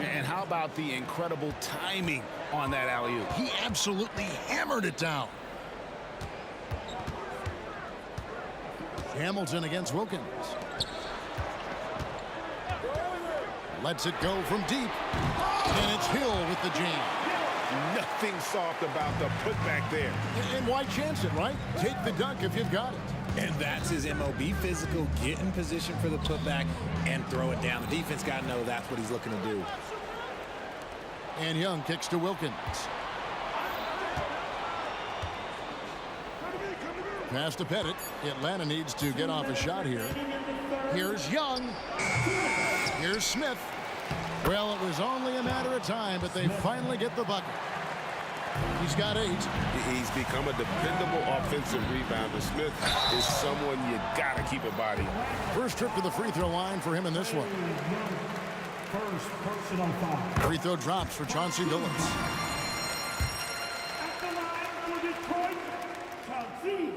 And how about the incredible timing on that alley-oop? He absolutely hammered it down. Hamilton against Wilkins. Lets it go from deep. And it's Hill with the jam. Nothing soft about the putback there. And why chance it, right? Take the dunk if you've got it. And that's his MO. Be physical, get in position for the putback, and throw it down. The defense got to know that's what he's looking to do. And Young kicks to Wilkins. Pass to Pettit. Atlanta needs to get off a shot here. Here's Young. Here's Smith. Well, it was only a matter of time, but they finally get the bucket. He's got 8. He's become a dependable offensive rebounder. Smith is someone you got to keep a body on. First trip to the free throw line for him in this one. First personal foul. Free throw drops for Chauncey Billups. At the line for Detroit, Chauncey.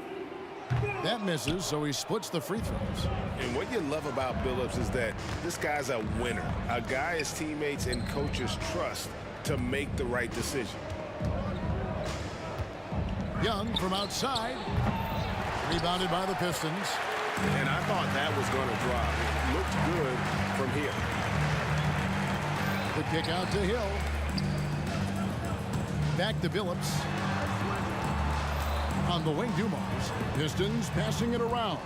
That misses, so he splits the free throws. And what you love about Billups is that this guy's a winner. A guy his teammates and coaches trust to make the right decision. Young from outside. Rebounded by the Pistons. And I thought that was going to drop. It looked good from here. The kick out to Hill. Back to Billups. On the wing, Dumars. Pistons passing it around.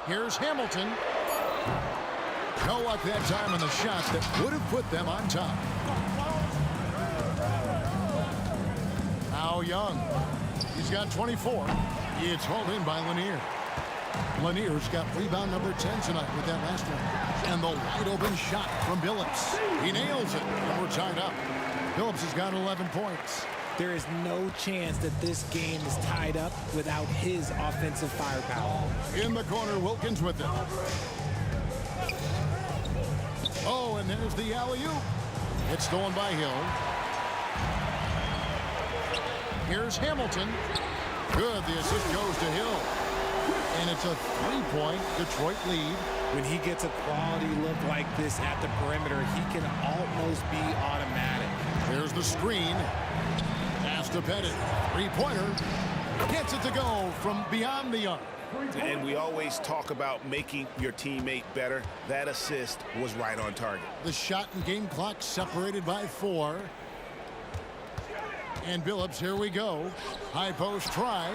Here's Hamilton. No luck that time on the shots that would have put them on top. Now Young. He's got 24. It's hauled in by Lanier. Lanier's got rebound number 10 tonight with that last one. And the wide open shot from Billups. He nails it, and we're tied up. Billups has got 11 points. There is no chance that this game is tied up without his offensive firepower. In the corner, Wilkins with it. Oh, and there's the alley-oop. It's stolen by Hill. Here's Hamilton. Good, the assist goes to Hill. And it's a 3-point Detroit lead. When he gets a quality look like this at the perimeter, he can almost be automatic. There's the screen. Pass to Pettit. Three-pointer. Gets it to go from beyond the arc. And we always talk about making your teammate better. That assist was right on target. The shot and game clock separated by 4. And Billups, here we go. High post try.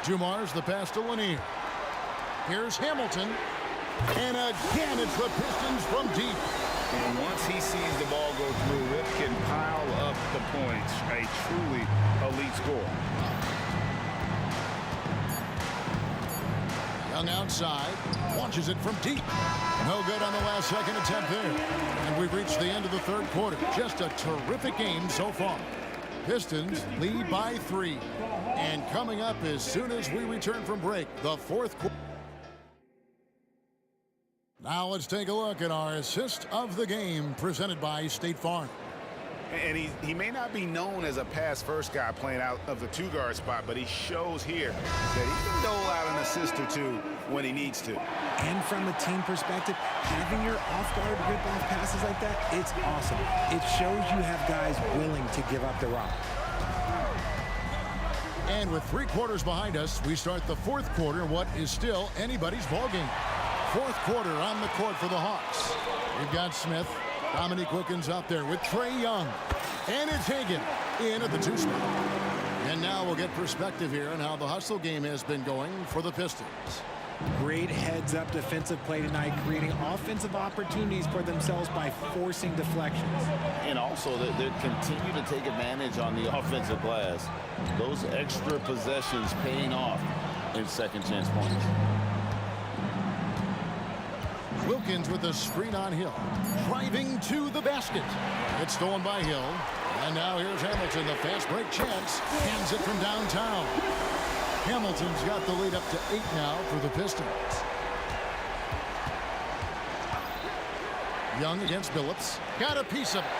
Dumar's the pass to Lanier. Here's Hamilton. And again, it's the Pistons from deep. And once he sees the ball go through, it can pile up the points. A truly elite score. Young outside, launches it from deep. No good on the last second attempt there. And we've reached the end of the third quarter. Just a terrific game so far. Pistons lead by 3. And coming up as soon as we return from break, the fourth quarter. Now let's take a look at our assist of the game presented by State Farm. And he may not be known as a pass-first guy playing out of the two-guard spot, but he shows here that he can dole out an assist or two when he needs to. And from a team perspective, having your off-guard rip-off passes like that, it's awesome. It shows you have guys willing to give up the rock. And with 3 quarters behind us, we start the fourth quarter, what is still anybody's ballgame. Fourth quarter on the court for the Hawks. We've got Smith. Dominique Wilkins out there with Trae Young. And it's Hagan in at the 2 spot. And now we'll get perspective here on how the hustle game has been going for the Pistons. Great heads-up defensive play tonight, creating offensive opportunities for themselves by forcing deflections. And also, they continue to take advantage on the offensive glass. Those extra possessions paying off in second chance points. Wilkins with a screen on Hill. Driving to the basket. It's stolen by Hill. And now here's Hamilton, the fast break chance. Hands it from downtown. Hamilton's got the lead up to 8 now for the Pistons. Young against Billups. Got a piece of it.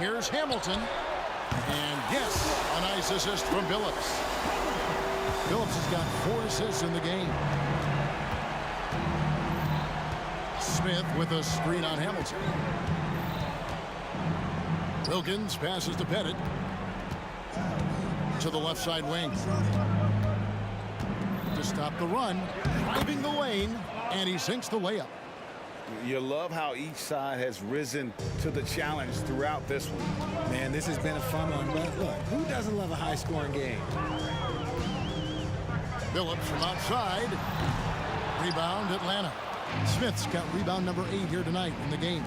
Here's Hamilton. And yes, a nice assist from Billups. Billups has got 4 assists in the game. Smith with a screen on Hamilton. Wilkins passes to Pettit. To the left side wing. To stop the run. Driving the lane. And he sinks the layup. You love how each side has risen to the challenge throughout this one. Man, this has been a fun one. But look, who doesn't love a high-scoring game? Billups from outside. Rebound, Atlanta. Smith's got rebound number 8 here tonight in the game.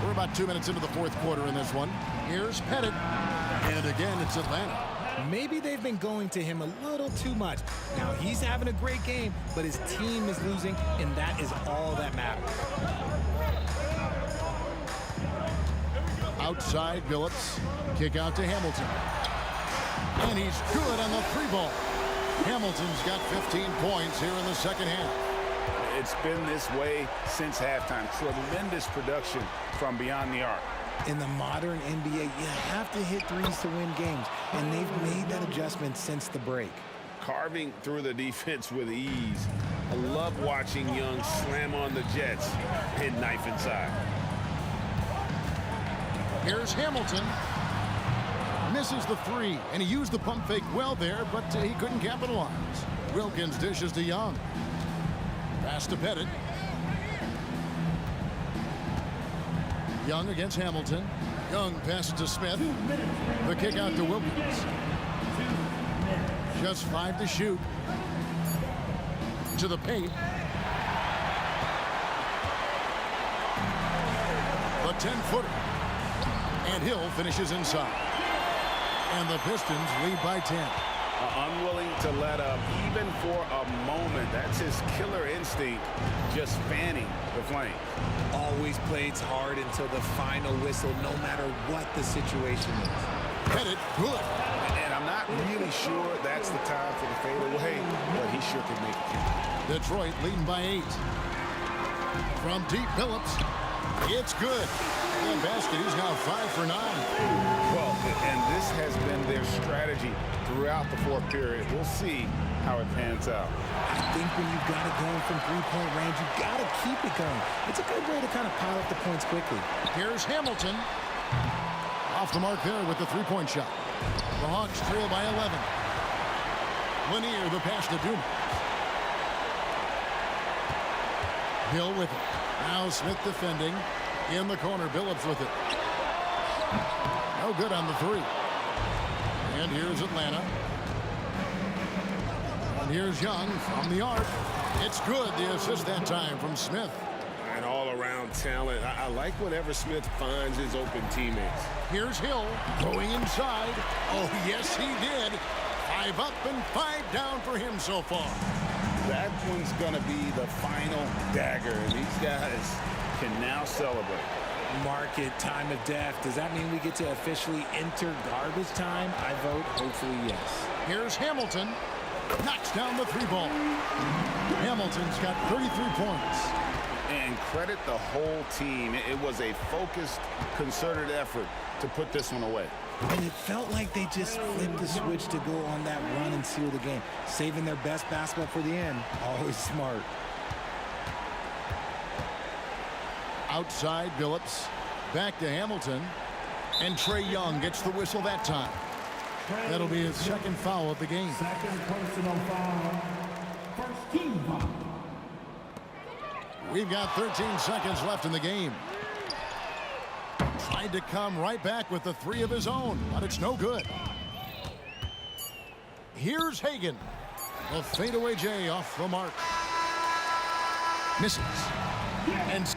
We're about 2 minutes into the fourth quarter in this one. Here's Pettit. And again, it's Atlanta. Maybe they've been going to him a little too much. Now, he's having a great game, but his team is losing, and that is all that matters. Outside, Billups. Kick out to Hamilton. And he's good on the 3-ball. Hamilton's got 15 points here in the second half. It's been this way since halftime. Tremendous production from beyond the arc. In the modern NBA, you have to hit threes to win games, and they've made that adjustment since the break. Carving through the defense with ease. I love watching Young slam on the Jets, hit knife inside. Here's Hamilton. Misses the 3, and he used the pump fake well there, but he couldn't capitalize. Wilkins dishes to Young. Pass to Pettit. Young against Hamilton. Young passes to Smith. The kick out to Wilkins. Just 5 to shoot. To the paint. The 10-footer. And Hill finishes inside. And the Pistons lead by 10. Unwilling to let up, even for a moment. That's his killer instinct, just fanning the flame. Always plays hard until the final whistle, no matter what the situation is. Pettit, good. And I'm not really sure that's the time for the fadeaway, but he sure can make it count. Detroit leading by 8. From deep, Billups. It's good. That basket, he's now 5 for 9. Well, and this has been their strategy throughout the fourth period. We'll see how it pans out. I think when you've got it going from three-point range, you've got to keep it going. It's a good way to kind of pile up the points quickly. Here's Hamilton. Off the mark there with the three-point shot. The Hawks trail by 11. Lanier, the pass to Duma. Hill with it. Now Smith defending. In the corner, Billups with it. No good on the three. And here's Atlanta. And here's Young from the arc. It's good, the assist that time from Smith. And all-around talent. I like whenever Smith finds his open teammates. Here's Hill going inside. Oh, yes, he did. 5 up and 5 down for him so far. That one's going to be the final dagger, and these guys can now celebrate. Mark it, time of death. Does that mean we get to officially enter garbage time? I vote hopefully yes. Here's Hamilton. Knocks down the three ball. Hamilton's got 33 points. And credit the whole team. It was a focused, concerted effort to put this one away. And it felt like they just flipped the switch to go on that run and seal the game. Saving their best basketball for the end. Always smart. Outside Billups. Back to Hamilton. And Trae Young gets the whistle that time. That'll be his second foul of the game. Second personal foul. First team foul. We've got 13 seconds left in the game. Tried to come right back with the three of his own, but it's no good. Here's Hagan. The fadeaway J off the mark. Misses. And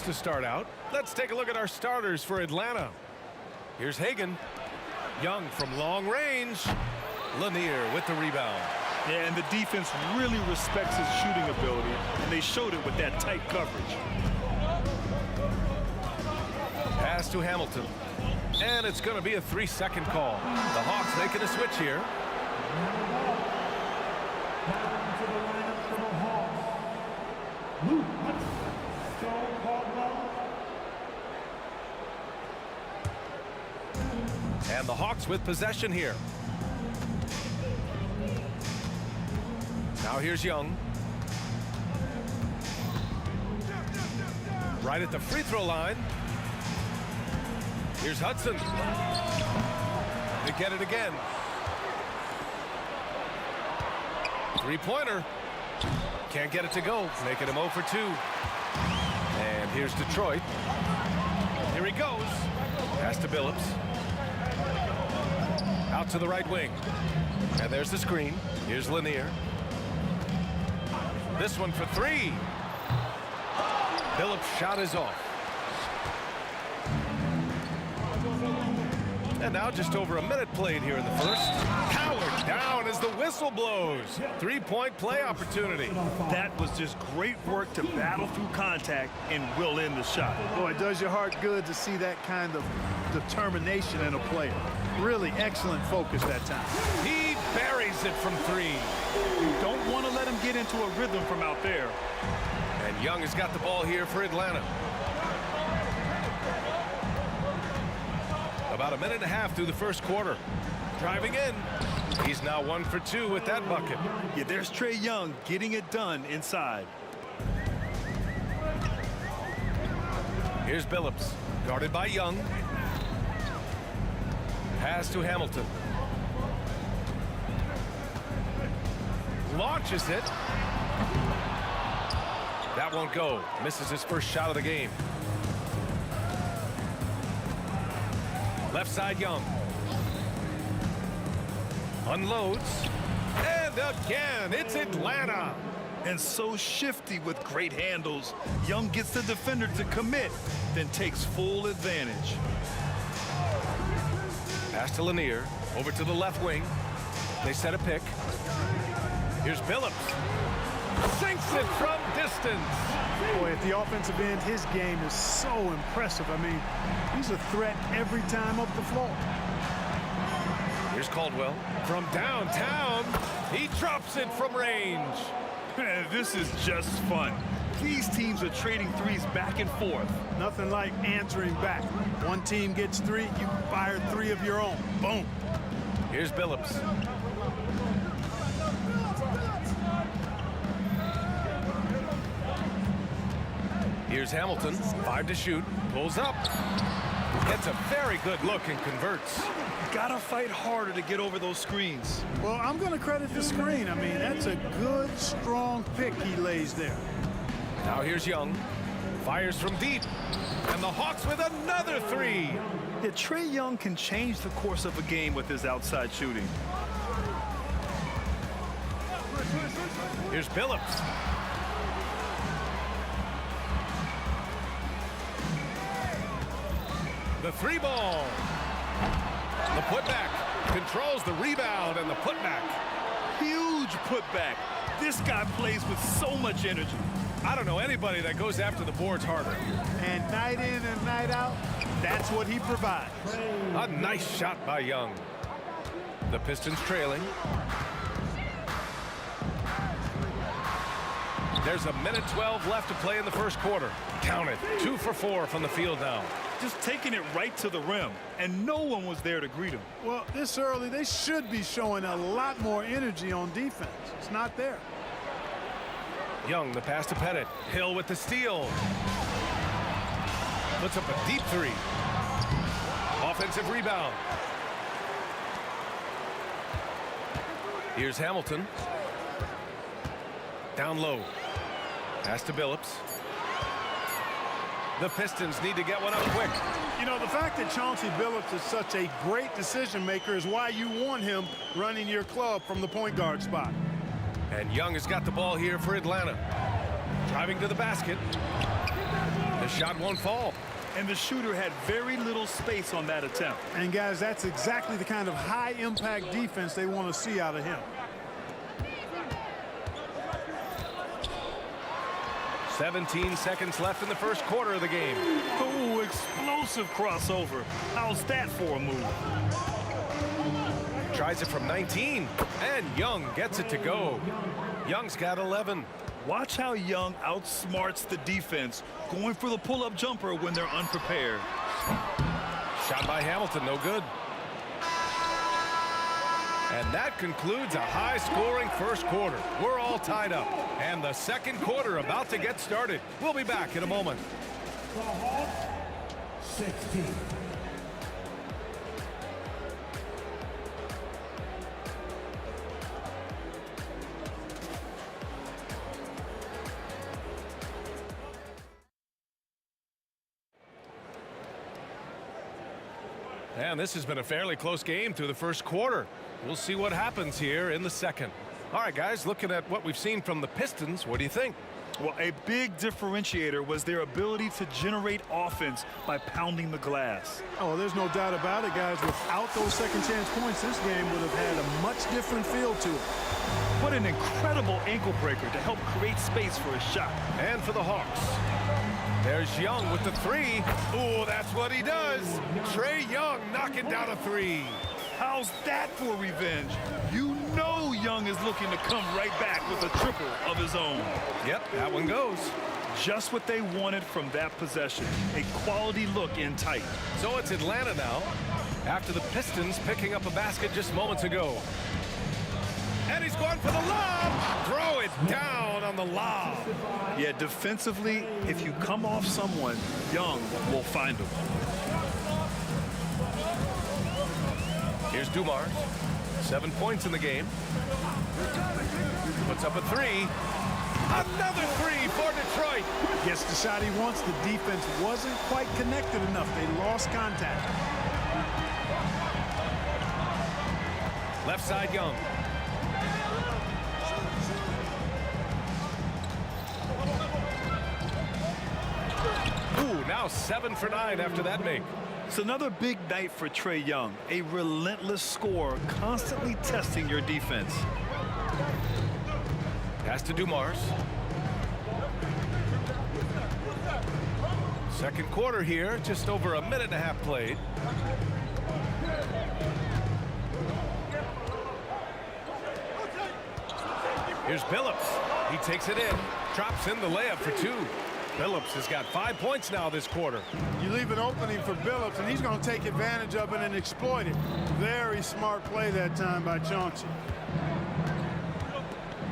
to start out. Let's take a look at our starters for Atlanta. Here's Hagan. Young from long range. Lanier with the rebound. Yeah, and the defense really respects his shooting ability, and they showed it with that tight coverage. Pass to Hamilton. And it's going to be a 3-second call. The Hawks making a switch here. And the Hawks with possession here. Now here's Young. Right at the free throw line. Here's Hudson. They get it again. Three-pointer. Can't get it to go. Making him 0 for 2. And here's Detroit. Here he goes. Pass to Billups. Out to the right wing. And there's the screen. Here's Lanier. This one for 3. Billups' shot is off. And now just over a minute played here in the first. Howard down as the whistle blows. 3-point play opportunity. That was just great work to battle through contact and will in the shot. Boy, it does your heart good to see that kind of determination in a player. Really excellent focus that time. He buries it from 3. You don't want to let him get into a rhythm from out there. And Young has got the ball here for Atlanta. About a minute and a half through the first quarter. Driving in. He's now 1 for 2 with that bucket. Yeah, there's Trae Young getting it done inside. Here's Billups, guarded by Young. Pass to Hamilton. Launches it. That won't go. Misses his first shot of the game. Left side, Young. Unloads. And again, it's Atlanta. And so shifty with great handles. Young gets the defender to commit, then takes full advantage. Pass to Lanier. Over to the left wing. They set a pick. Here's Billups. Sinks it from distance. Boy, at the offensive end, his game is so impressive. I mean, he's a threat every time up the floor. Here's Caldwell. From downtown, he drops it from range. This is just fun. These teams are trading threes back and forth. Nothing like answering back. One team gets 3, you fire 3 of your own. Boom. Here's Billups. Here's Hamilton. 5 to shoot. Pulls up. Gets a very good look and converts. Gotta fight harder to get over those screens. Well, I'm going to credit the screen. I mean, that's a good, strong pick he lays there. Now here's Young. Fires from deep. And the Hawks with another 3. Yeah, Trae Young can change the course of a game with his outside shooting. Here's Billups. The 3 ball. The putback. Controls the rebound and the putback. Huge putback. This guy plays with so much energy. I don't know anybody that goes after the boards harder. And night in and night out, that's what he provides. A nice shot by Young. The Pistons trailing. There's a minute 12 left to play in the first quarter. Count it. 2 for 4 from the field now. Just taking it right to the rim, and no one was there to greet him. Well, this early, they should be showing a lot more energy on defense. It's not there. Young, the pass to Pettit. Hill with the steal. Puts up a deep 3. Offensive rebound. Here's Hamilton. Down low. Pass to Billups. The Pistons need to get one up quick. You know, the fact that Chauncey Billups is such a great decision maker is why you want him running your club from the point guard spot. And Young has got the ball here for Atlanta. Driving to the basket. The shot won't fall. And the shooter had very little space on that attempt. And guys, that's exactly the kind of high impact defense they want to see out of him. 17 seconds left in the first quarter of the game. Oh, explosive crossover. How's that for a move? Tries it from 19, and Young gets it to go. Young's got 11. Watch how Young outsmarts the defense, going for the pull-up jumper when they're unprepared. Shot by Hamilton, no good. And that concludes a high-scoring first quarter. We're all tied up, and the second quarter about to get started. We'll be back in a moment. 16. And this has been a fairly close game through the first quarter. We'll see what happens here in the second. All right, guys, looking at what we've seen from the Pistons, what do you think? Well, a big differentiator was their ability to generate offense by pounding the glass. Oh, there's no doubt about it, guys. Without those second chance points, this game would have had a much different feel to it. What an incredible ankle breaker to help create space for a shot. And for the Hawks, there's Young with the three. Oh, that's what he does. Trae Young knocking down a three. How's that for revenge? You know Young is looking to come right back with a triple of his own. Yep, that one goes. Just what they wanted from that possession. A quality look in tight. So it's Atlanta now, after the Pistons picking up a basket just moments ago. And he's going for the lob. Throw it down on the lob. Yeah, defensively, if you come off someone, Young will find him. Here's Dumars. 7 points in the game. Puts up a three. Another three for Detroit. Gets the shot he wants. The defense wasn't quite connected enough. They lost contact. Left side, Young. Ooh, now 7 for 9 after that make. It's another big night for Trae Young, a relentless scorer, constantly testing your defense. Pass to Dumars. Second quarter here, just over a minute and a half played. Here's Billups. He takes it in, drops in the layup for two. Billups has got 5 points now this quarter. You leave an opening for Billups, and he's going to take advantage of it and exploit it. Very smart play that time by Chauncey.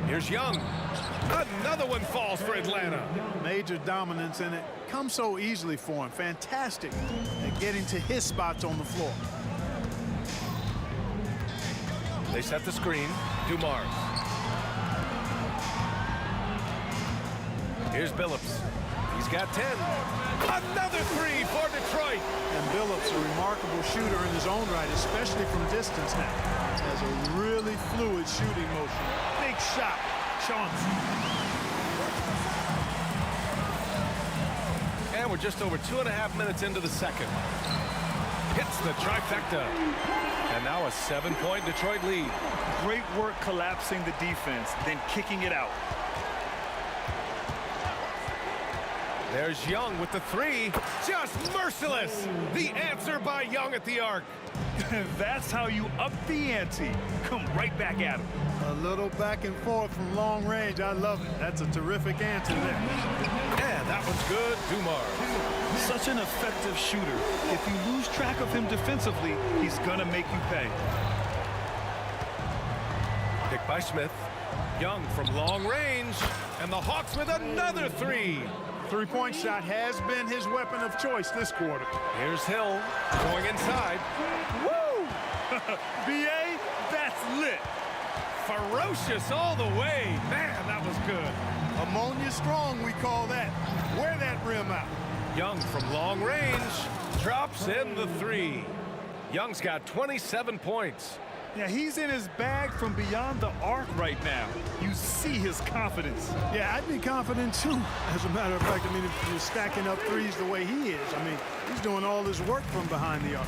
Here's Young. Another one falls for Atlanta. Major dominance, and it comes so easily for him. Fantastic at getting to his spots on the floor. They set the screen. Dumars. Here's Billups. He's got 10. Another three for Detroit. And Billups, a remarkable shooter in his own right, especially from distance now. Has a really fluid shooting motion. Big shot. Chauncey. And we're just over 2.5 minutes into the second. Hits the trifecta. And now a 7-point Detroit lead. Great work collapsing the defense, then kicking it out. There's Young with the three. Just merciless. The answer by Young at the arc. That's how you up the ante. Come right back at him. A little back and forth from long range. I love it. That's a terrific answer there. And that one's good. Dumars. Such an effective shooter. If you lose track of him defensively, he's going to make you pay. Pick by Smith. Young from long range. And the Hawks with another three. Three-point shot has been his weapon of choice this quarter. Here's Hill going inside. Woo! B.A., that's lit. Ferocious all the way. Man, that was good. Ammonia strong, we call that. Wear that rim out. Young from long range drops in the three. Young's got 27 points. Yeah, he's in his bag from beyond the arc right now. You see his confidence. Yeah, I'd be confident too. As a matter of fact, I mean, if you're stacking up threes the way he is, I mean, he's doing all his work from behind the arc.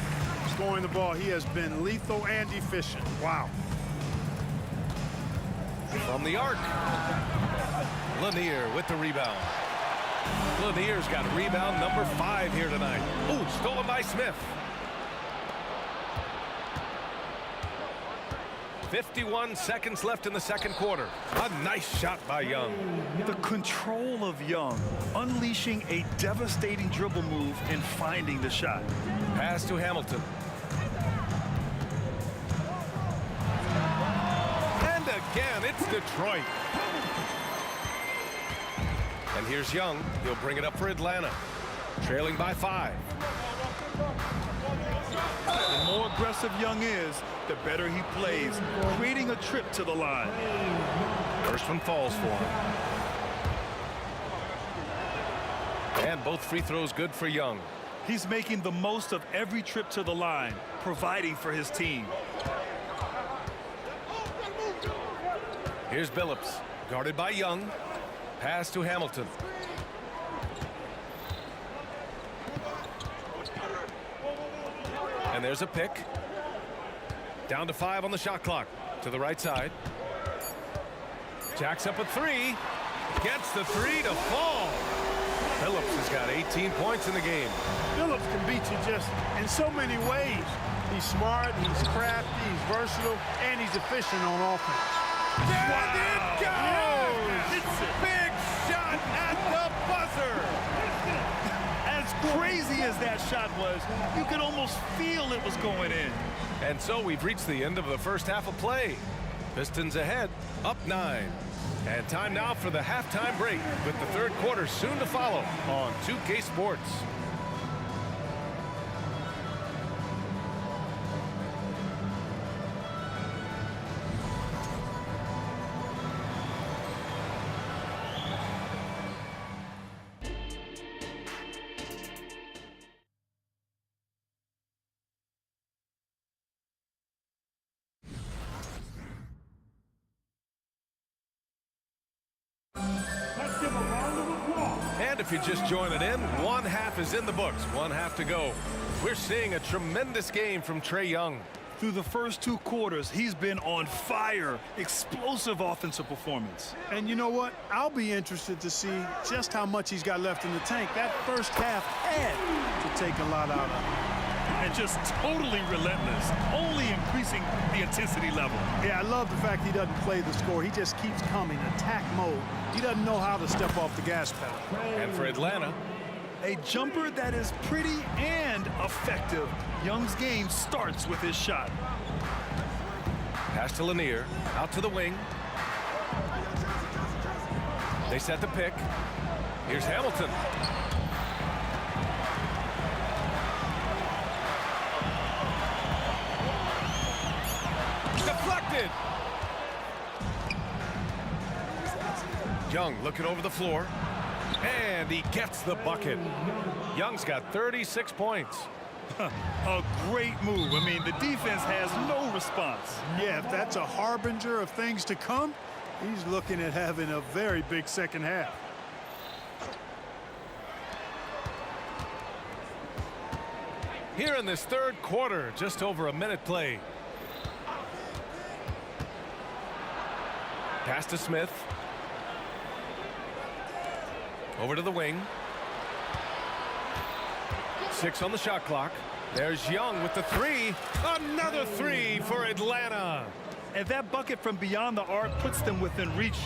Scoring the ball, he has been lethal and efficient. Wow. From the arc, Lanier with the rebound. Lanier's got rebound number 5 here tonight. Ooh, stolen by Smith. 51 seconds left in the second quarter. A nice shot by Young. The control of Young, unleashing a devastating dribble move and finding the shot. Pass to Hamilton. And again, it's Detroit. And here's Young. He'll bring it up for Atlanta. Trailing by 5. The more aggressive Young is, the better he plays, creating a trip to the line. First one falls for him. And both free throws good for Young. He's making the most of every trip to the line, providing for his team. Here's Billups, guarded by Young. Pass to Hamilton. And there's a pick. Down to 5 on the shot clock. To the right side. Jacks up a 3. Gets the 3 to fall. Billups has got 18 points in the game. Billups can beat you just in so many ways. He's smart, he's crafty, he's versatile, and he's efficient on offense. There it goes! It's a big shot at the buzzer. As crazy as that shot was, you could almost feel it was going in. And so we've reached the end of the first half of play. Pistons ahead, up 9. And time now for the halftime break, with the third quarter soon to follow on 2K Sports. And if you're just joining in, one half is in the books, one half to go. We're seeing a tremendous game from Trae Young. Through the first 2 quarters, he's been on fire. Explosive offensive performance. And you know what? I'll be interested to see just how much he's got left in the tank. That first half had to take a lot out of him. And just totally relentless, only increasing the intensity level. Yeah, I love the fact he doesn't play the score. He just keeps coming, attack mode. He doesn't know how to step off the gas pedal. And for Atlanta, a jumper that is pretty and effective. Young's game starts with his shot. pass to Lanier, out to the wing. They set the pick. Here's Hamilton. Deflected. Young looking over the floor. And he gets the bucket. Young's got 36 points. A great move. I mean, the defense has no response. Yeah, if that's a harbinger of things to come, he's looking at having a very big second half. Here in this third quarter, just over a minute play. Pass to Smith. Over to the wing. 6 on the shot clock. There's Young with the three. Another three for Atlanta. And that bucket from beyond the arc puts them within reach.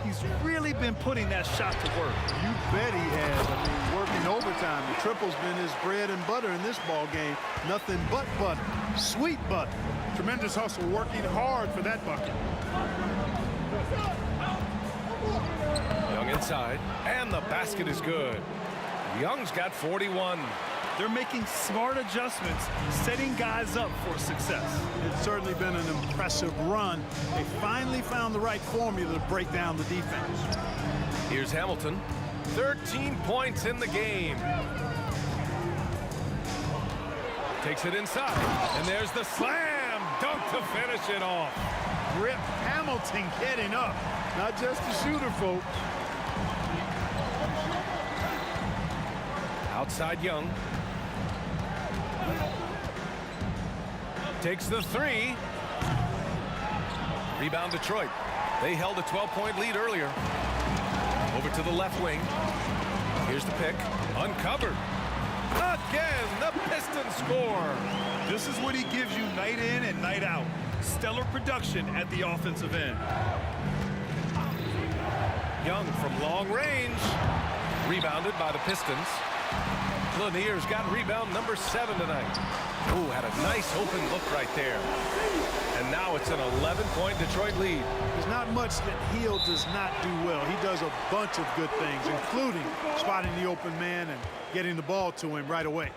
He's really been putting that shot to work. You bet he has. I mean, working overtime. The triple's been his bread and butter in this ball game. Nothing but butter. Sweet butter. Tremendous hustle, working hard for that bucket. Young inside, and the basket is good. Young's got 41. They're making smart adjustments, setting guys up for success. It's certainly been an impressive run. They finally found the right formula to break down the defense. Here's Hamilton. 13 points in the game. Takes it inside, and there's the slam. dunk to finish it off. Rip Hamilton getting up. Not just a shooter, folks. Outside Young. Takes the three. Rebound Detroit. They held a 12-point lead earlier. Over to the left wing. Here's the pick. Uncovered. Again, the Pistons score. This is what he gives you night in and night out. Stellar production at the offensive end. Young from long range. Rebounded by the Pistons. Lanier's got rebound number 7 tonight. Ooh, had a nice open look right there. And now it's an 11-point Detroit lead. There's not much that Hill does not do well. He does a bunch of good things, including spotting the open man and getting the ball to him right away.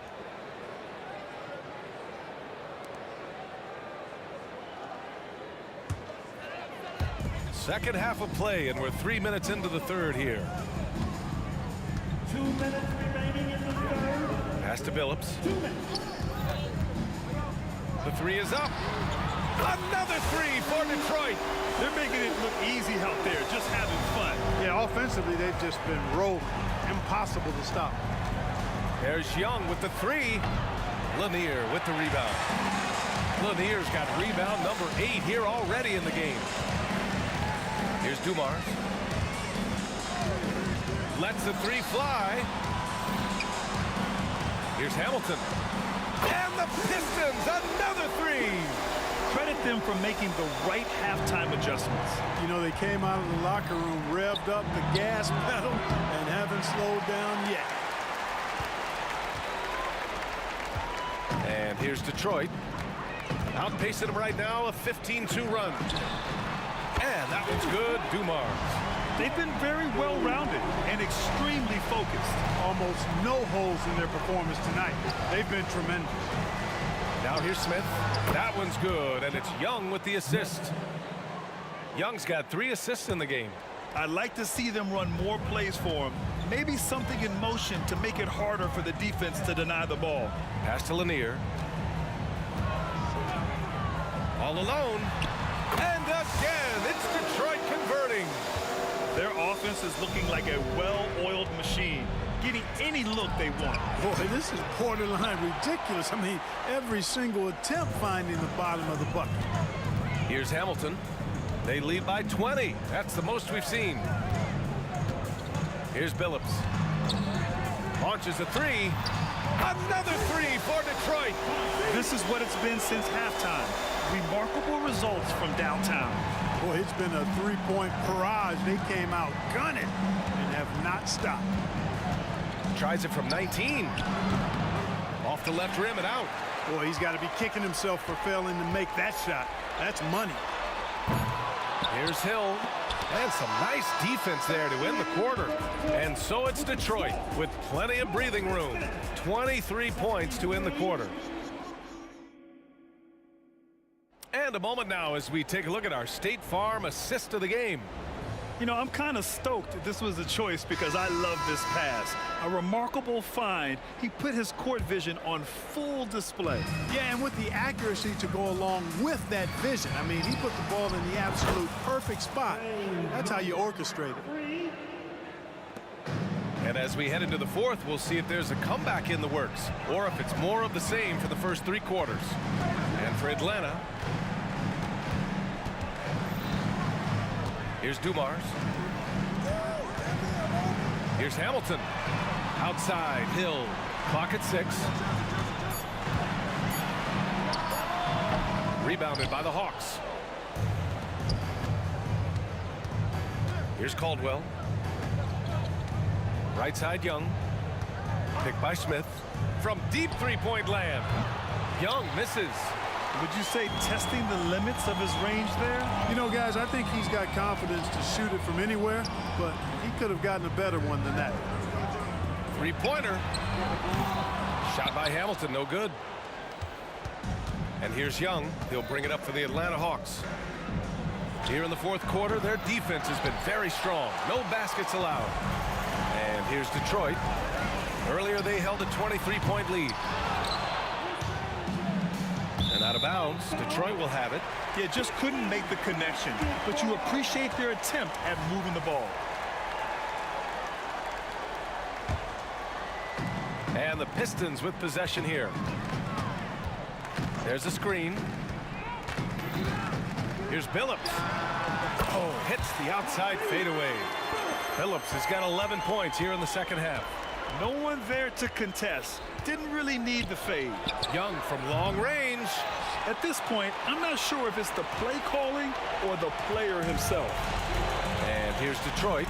Second half of play, and we're 3 minutes into the third here. 2 minutes remaining in the third. Pass to Billups. The three is up. Another three for Detroit. They're making it look easy out there, just having fun. Yeah, offensively, they've just been rolling. Impossible to stop. There's Young with the three. Lanier with the rebound. Lanier's got rebound number 8 here already in the game. Here's Dumars. Lets the three fly. Here's Hamilton. And the Pistons, another three. Credit them for making the right halftime adjustments. You know, they came out of the locker room, revved up the gas pedal, and haven't slowed down yet. And here's Detroit. Outpacing them right now, a 15-2 run. And that one's good, Dumars. They've been very well-rounded and extremely focused. Almost no holes in their performance tonight. They've been tremendous. Now here's Smith. That one's good, and it's Young with the assist. Young's got 3 assists in the game. I'd like to see them run more plays for him. Maybe something in motion to make it harder for the defense to deny the ball. Pass to Lanier. All alone. And again, it's Detroit converting. Their offense is looking like a well-oiled machine, getting any look they want. Boy, this is borderline ridiculous. I mean, every single attempt finding the bottom of the bucket. Here's Hamilton. They lead by 20. That's the most we've seen. Here's Billups. Launches a three. Another three for Detroit. This is what it's been since halftime. Remarkable results from downtown. Boy, it's been a three-point barrage. They came out gunning and have not stopped. Tries it from 19. Off the left rim and out. Boy, he's got to be kicking himself for failing to make that shot. That's money. Here's Hill. And some nice defense there to end the quarter. And so it's Detroit with plenty of breathing room. 23 points to end the quarter. And a moment now as we take a look at our State Farm assist of the game. You know, I'm kind of stoked this was a choice because I love this pass. A remarkable find. He put his court vision on full display. Yeah, and with the accuracy to go along with that vision. I mean, he put the ball in the absolute perfect spot. That's how you orchestrate it. And as we head into the fourth, we'll see if there's a comeback in the works or if it's more of the same for the first 3 quarters. And for Atlanta, here's Dumars. Here's Hamilton. Outside, Hill. Clock at 6. Rebounded by the Hawks. Here's Caldwell. Right side, Young. Picked by Smith. From deep three-point land. Young misses. Would you say testing the limits of his range there? You know, guys, I think he's got confidence to shoot it from anywhere, but he could have gotten a better one than that. Three-pointer. Shot by Hamilton, no good. And here's Young. He'll bring it up for the Atlanta Hawks. Here in the fourth quarter, their defense has been very strong. No baskets allowed. And here's Detroit. Earlier, they held a 23-point lead. And out of bounds. Detroit will have it. Yeah, just couldn't make the connection, but you appreciate their attempt at moving the ball. And the Pistons with possession here. There's a screen. Here's Billups. Oh, hits the outside fadeaway. Billups has got 11 points here in the second half. No one there to contest. Didn't really need the fade. Young from long range. At this point, I'm not sure if it's the play calling or the player himself. And here's Detroit.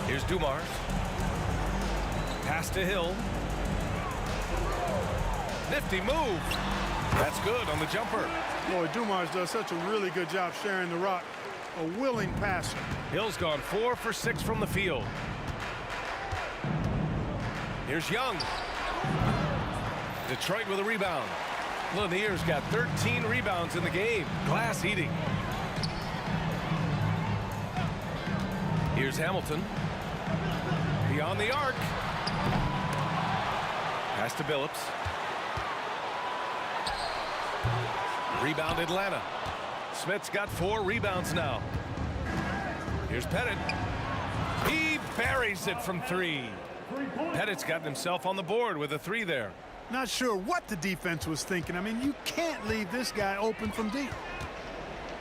Here's Dumars. Pass to Hill. Nifty move. That's good on the jumper. Boy, Dumars does such a really good job sharing the rock. A willing passer. Hill's gone 4 for 6 from the field. Here's Young. Detroit with a rebound. Lanier's got 13 rebounds in the game. Glass eating. Here's Hamilton. Beyond the arc. Pass to Billups. Rebound Atlanta. Smith's got 4 rebounds now. Here's Pettit. He buries it from 3. Pettit's gotten himself on the board with a 3 there. Not sure what the defense was thinking. I mean, you can't leave this guy open from deep.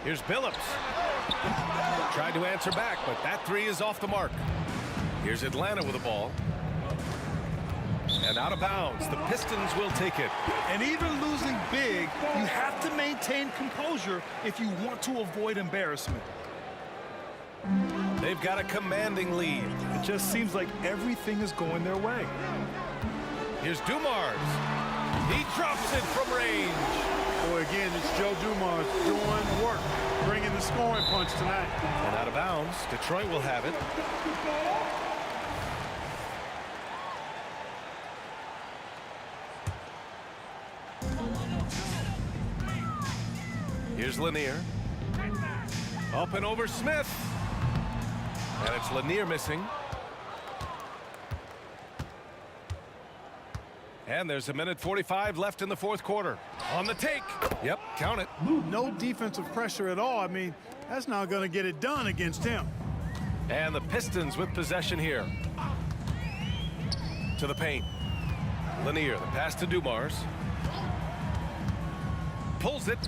Here's Billups. Tried to answer back, but that 3 is off the mark. Here's Atlanta with the ball. And out of bounds. The Pistons will take it. And even losing big, you have to maintain composure if you want to avoid embarrassment. They've got a commanding lead. It just seems like everything is going their way. Here's Dumars. He drops it from range. Boy, again, it's Joe Dumars doing work, bringing the scoring punch tonight. And out of bounds. Detroit will have it. Here's Lanier. Up and over Smith. And it's Lanier missing. And there's 1:45 left in the fourth quarter. On the take. Yep, count it. No defensive pressure at all. I mean, that's not going to get it done against him. And the Pistons with possession here. To the paint. Lanier, the pass to Dumars. Pulls it.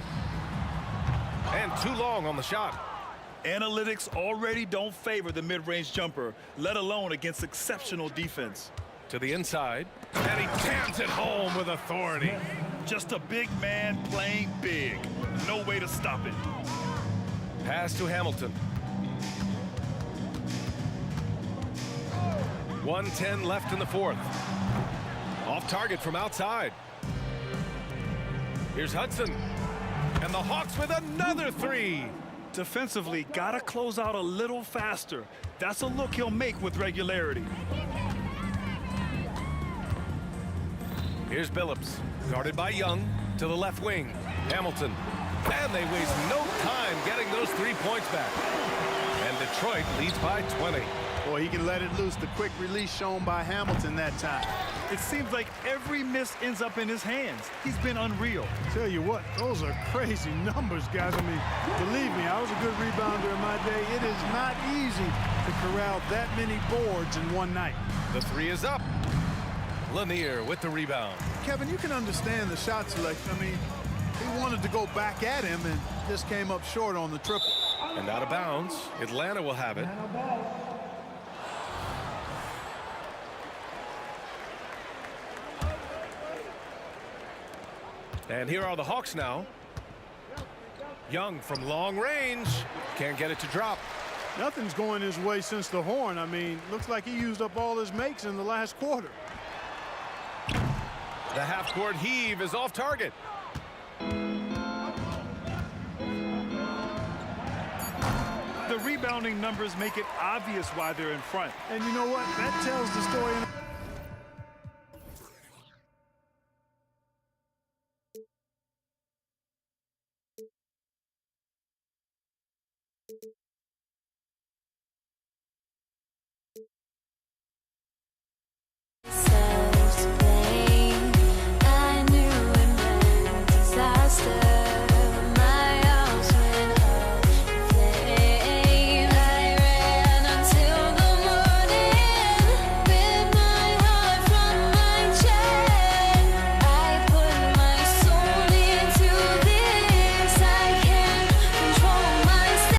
And too long on the shot. Analytics already don't favor the mid-range jumper, let alone against exceptional defense. To the inside. And he jams it home with authority. Just a big man playing big. No way to stop it. Pass to Hamilton. 1:10 left in the fourth. Off target from outside. Here's Hudson. And the Hawks with another 3. Defensively, gotta close out a little faster. That's a look he'll make with regularity. Here's Billups, guarded by Young, to the left wing. Hamilton. And they waste no time getting those 3 points back. And Detroit leads by 20. Boy, he can let it loose. The quick release shown by Hamilton that time. It seems like every miss ends up in his hands. He's been unreal. Tell you what, those are crazy numbers, guys. I mean, believe me, I was a good rebounder in my day. It is not easy to corral that many boards in one night. The 3 is up. Lanier with the rebound. Kevin, you can understand the shot selection. I mean, he wanted to go back at him and just came up short on the triple. And out of bounds. Atlanta will have it. And here are the Hawks now. Young from long range. Can't get it to drop. Nothing's going his way since the horn. I mean, looks like he used up all his makes in the last quarter. The half-court heave is off target. The rebounding numbers make it obvious why they're in front. And you know what? That tells the story.